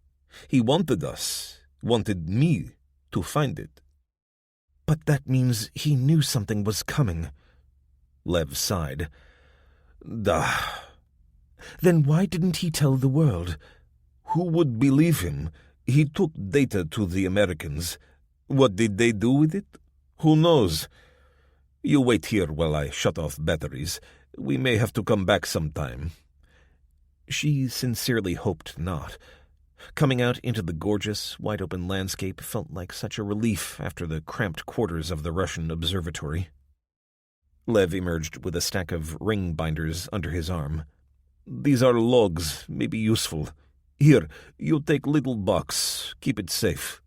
he wanted me, to find it. But that means he knew something was coming. Lev sighed. Then why didn't he tell the world? Who would believe him? He took data to the Americans. What did they do with it? Who knows? You wait here while I shut off batteries. We may have to come back sometime. She sincerely hoped not. Coming out into the gorgeous, wide-open landscape felt like such a relief after the cramped quarters of the Russian observatory. Lev emerged with a stack of ring binders under his arm. These are logs, may be useful. Here, you take little box. Keep it safe.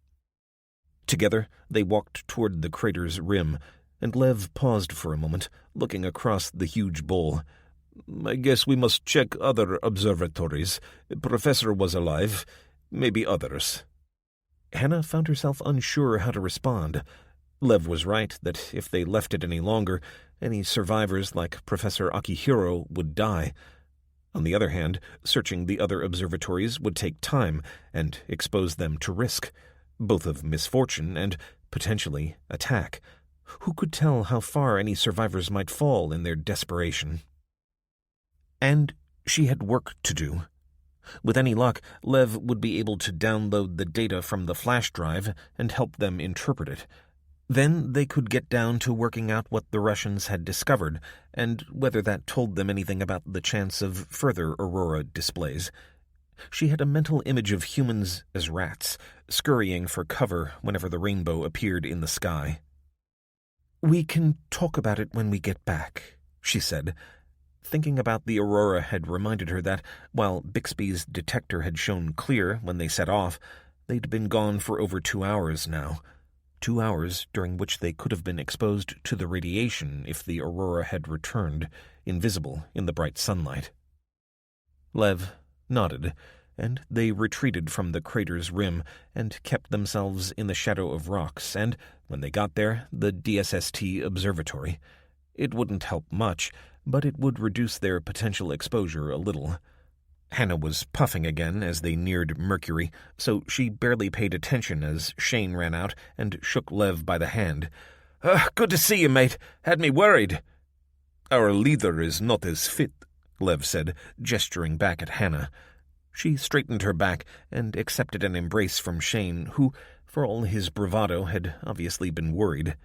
Together, they walked toward the crater's rim, and Lev paused for a moment, looking across the huge bowl. I guess we must check other observatories. Professor was alive. Maybe others. Hannah found herself unsure how to respond. Lev was right that if they left it any longer, any survivors like Professor Akihiro would die. On the other hand, searching the other observatories would take time and expose them to risk, both of misfortune and, potentially, attack. Who could tell how far any survivors might fall in their desperation? And she had work to do. With any luck, Lev would be able to download the data from the flash drive and help them interpret it. Then they could get down to working out what the Russians had discovered, and whether that told them anything about the chance of further Aurora displays. She had a mental image of humans as rats, scurrying for cover whenever the rainbow appeared in the sky. "We can talk about it when we get back," she said. Thinking about the Aurora had reminded her that, while Bixby's detector had shown clear when they set off, they'd been gone for over 2 hours now. 2 hours during which they could have been exposed to the radiation if the Aurora had returned, invisible in the bright sunlight. Lev nodded, and they retreated from the crater's rim and kept themselves in the shadow of rocks and, when they got there, the DSST observatory. It wouldn't help much, but it would reduce their potential exposure a little. Hannah was puffing again as they neared Mercury, so she barely paid attention as Shane ran out and shook Lev by the hand. Good to see you, mate. Had me worried." "Our leader is not as fit," Lev said, gesturing back at Hannah. She straightened her back and accepted an embrace from Shane, who, for all his bravado, had obviously been worried.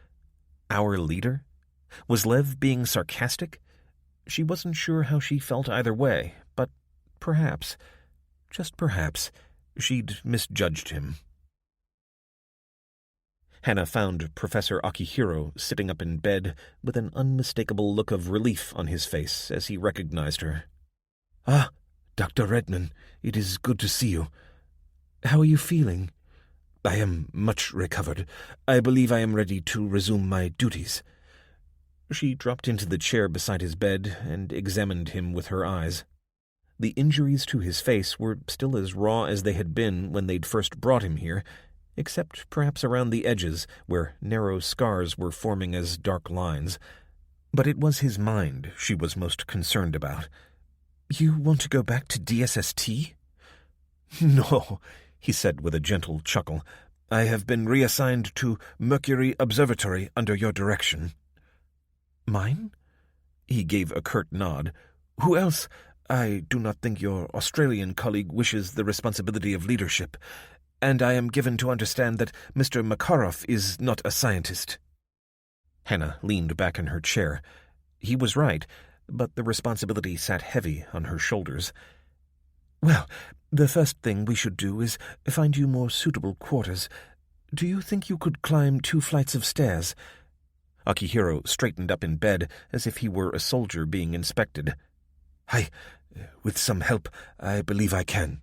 Our leader? Was Lev being sarcastic? She wasn't sure how she felt either way, but perhaps, just perhaps, she'd misjudged him. Hannah found Professor Akihiro sitting up in bed with an unmistakable look of relief on his face as he recognized her. "Ah, Dr. Redman, it is good to see you. How are you feeling?" "I am much recovered. I believe I am ready to resume my duties." She dropped into the chair beside his bed and examined him with her eyes. The injuries to his face were still as raw as they had been when they'd first brought him here, except perhaps around the edges, where narrow scars were forming as dark lines. But it was his mind she was most concerned about. "You want to go back to DSST?" "No," he said with a gentle chuckle. "I have been reassigned to Mercury Observatory under your direction." "Mine?" He gave a curt nod. "Who else? I do not think your Australian colleague wishes the responsibility of leadership, and I am given to understand that Mr. Makarov is not a scientist." Hannah leaned back in her chair. He was right, but the responsibility sat heavy on her shoulders. "Well, the first thing we should do is find you more suitable quarters. Do you think you could climb 2 flights of stairs?" Akihiro straightened up in bed as if he were a soldier being inspected. With some help, I believe I can.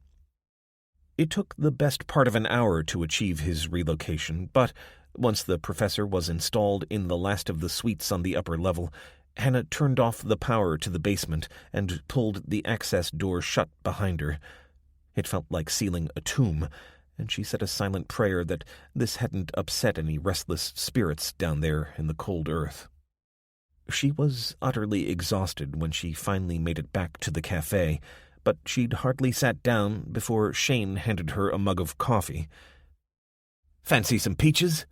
It took the best part of an hour to achieve his relocation, but once the professor was installed in the last of the suites on the upper level, Hannah turned off the power to the basement and pulled the access door shut behind her. It felt like sealing a tomb, and she said a silent prayer that this hadn't upset any restless spirits down there in the cold earth. She was utterly exhausted when she finally made it back to the cafe, but she'd hardly sat down before Shane handed her a mug of coffee. "Fancy some peaches?"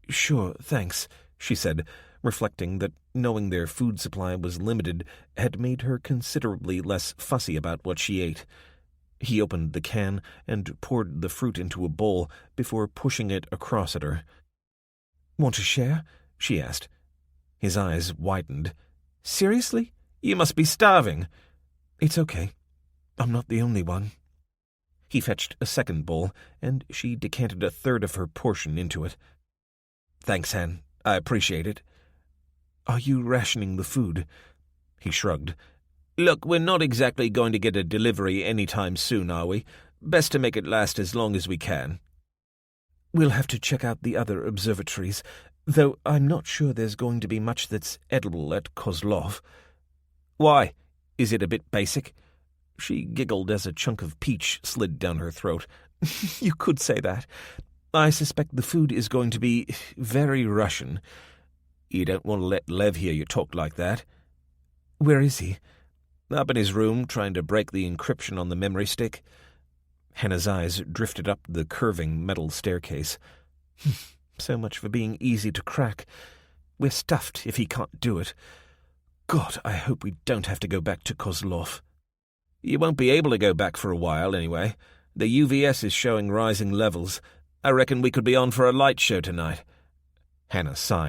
"Sure, thanks," she said, reflecting that knowing their food supply was limited had made her considerably less fussy about what she ate. He opened the can and poured the fruit into a bowl before pushing it across at her. "Want to share?" she asked. His eyes widened. "Seriously? You must be starving." "It's okay. I'm not the only one." He fetched a second bowl, and she decanted a third of her portion into it. "Thanks, Han. I appreciate it." "Are you rationing the food?" He shrugged. "Look, we're not exactly going to get a delivery any time soon, are we? Best to make it last as long as we can." "We'll have to check out the other observatories, though I'm not sure there's going to be much that's edible at Kozlov." "Why? Is it a bit basic?" She giggled as a chunk of peach slid down her throat. "You could say that. I suspect the food is going to be very Russian." "You don't want to let Lev hear you talk like that." "Where is he?" "Up in his room, trying to break the encryption on the memory stick." Hannah's eyes drifted up the curving metal staircase. "So much for being easy to crack. We're stuffed if he can't do it. God, I hope we don't have to go back to Kozlov." "You won't be able to go back for a while, anyway. The UVS is showing rising levels. I reckon we could be on for a light show tonight." Hannah sighed.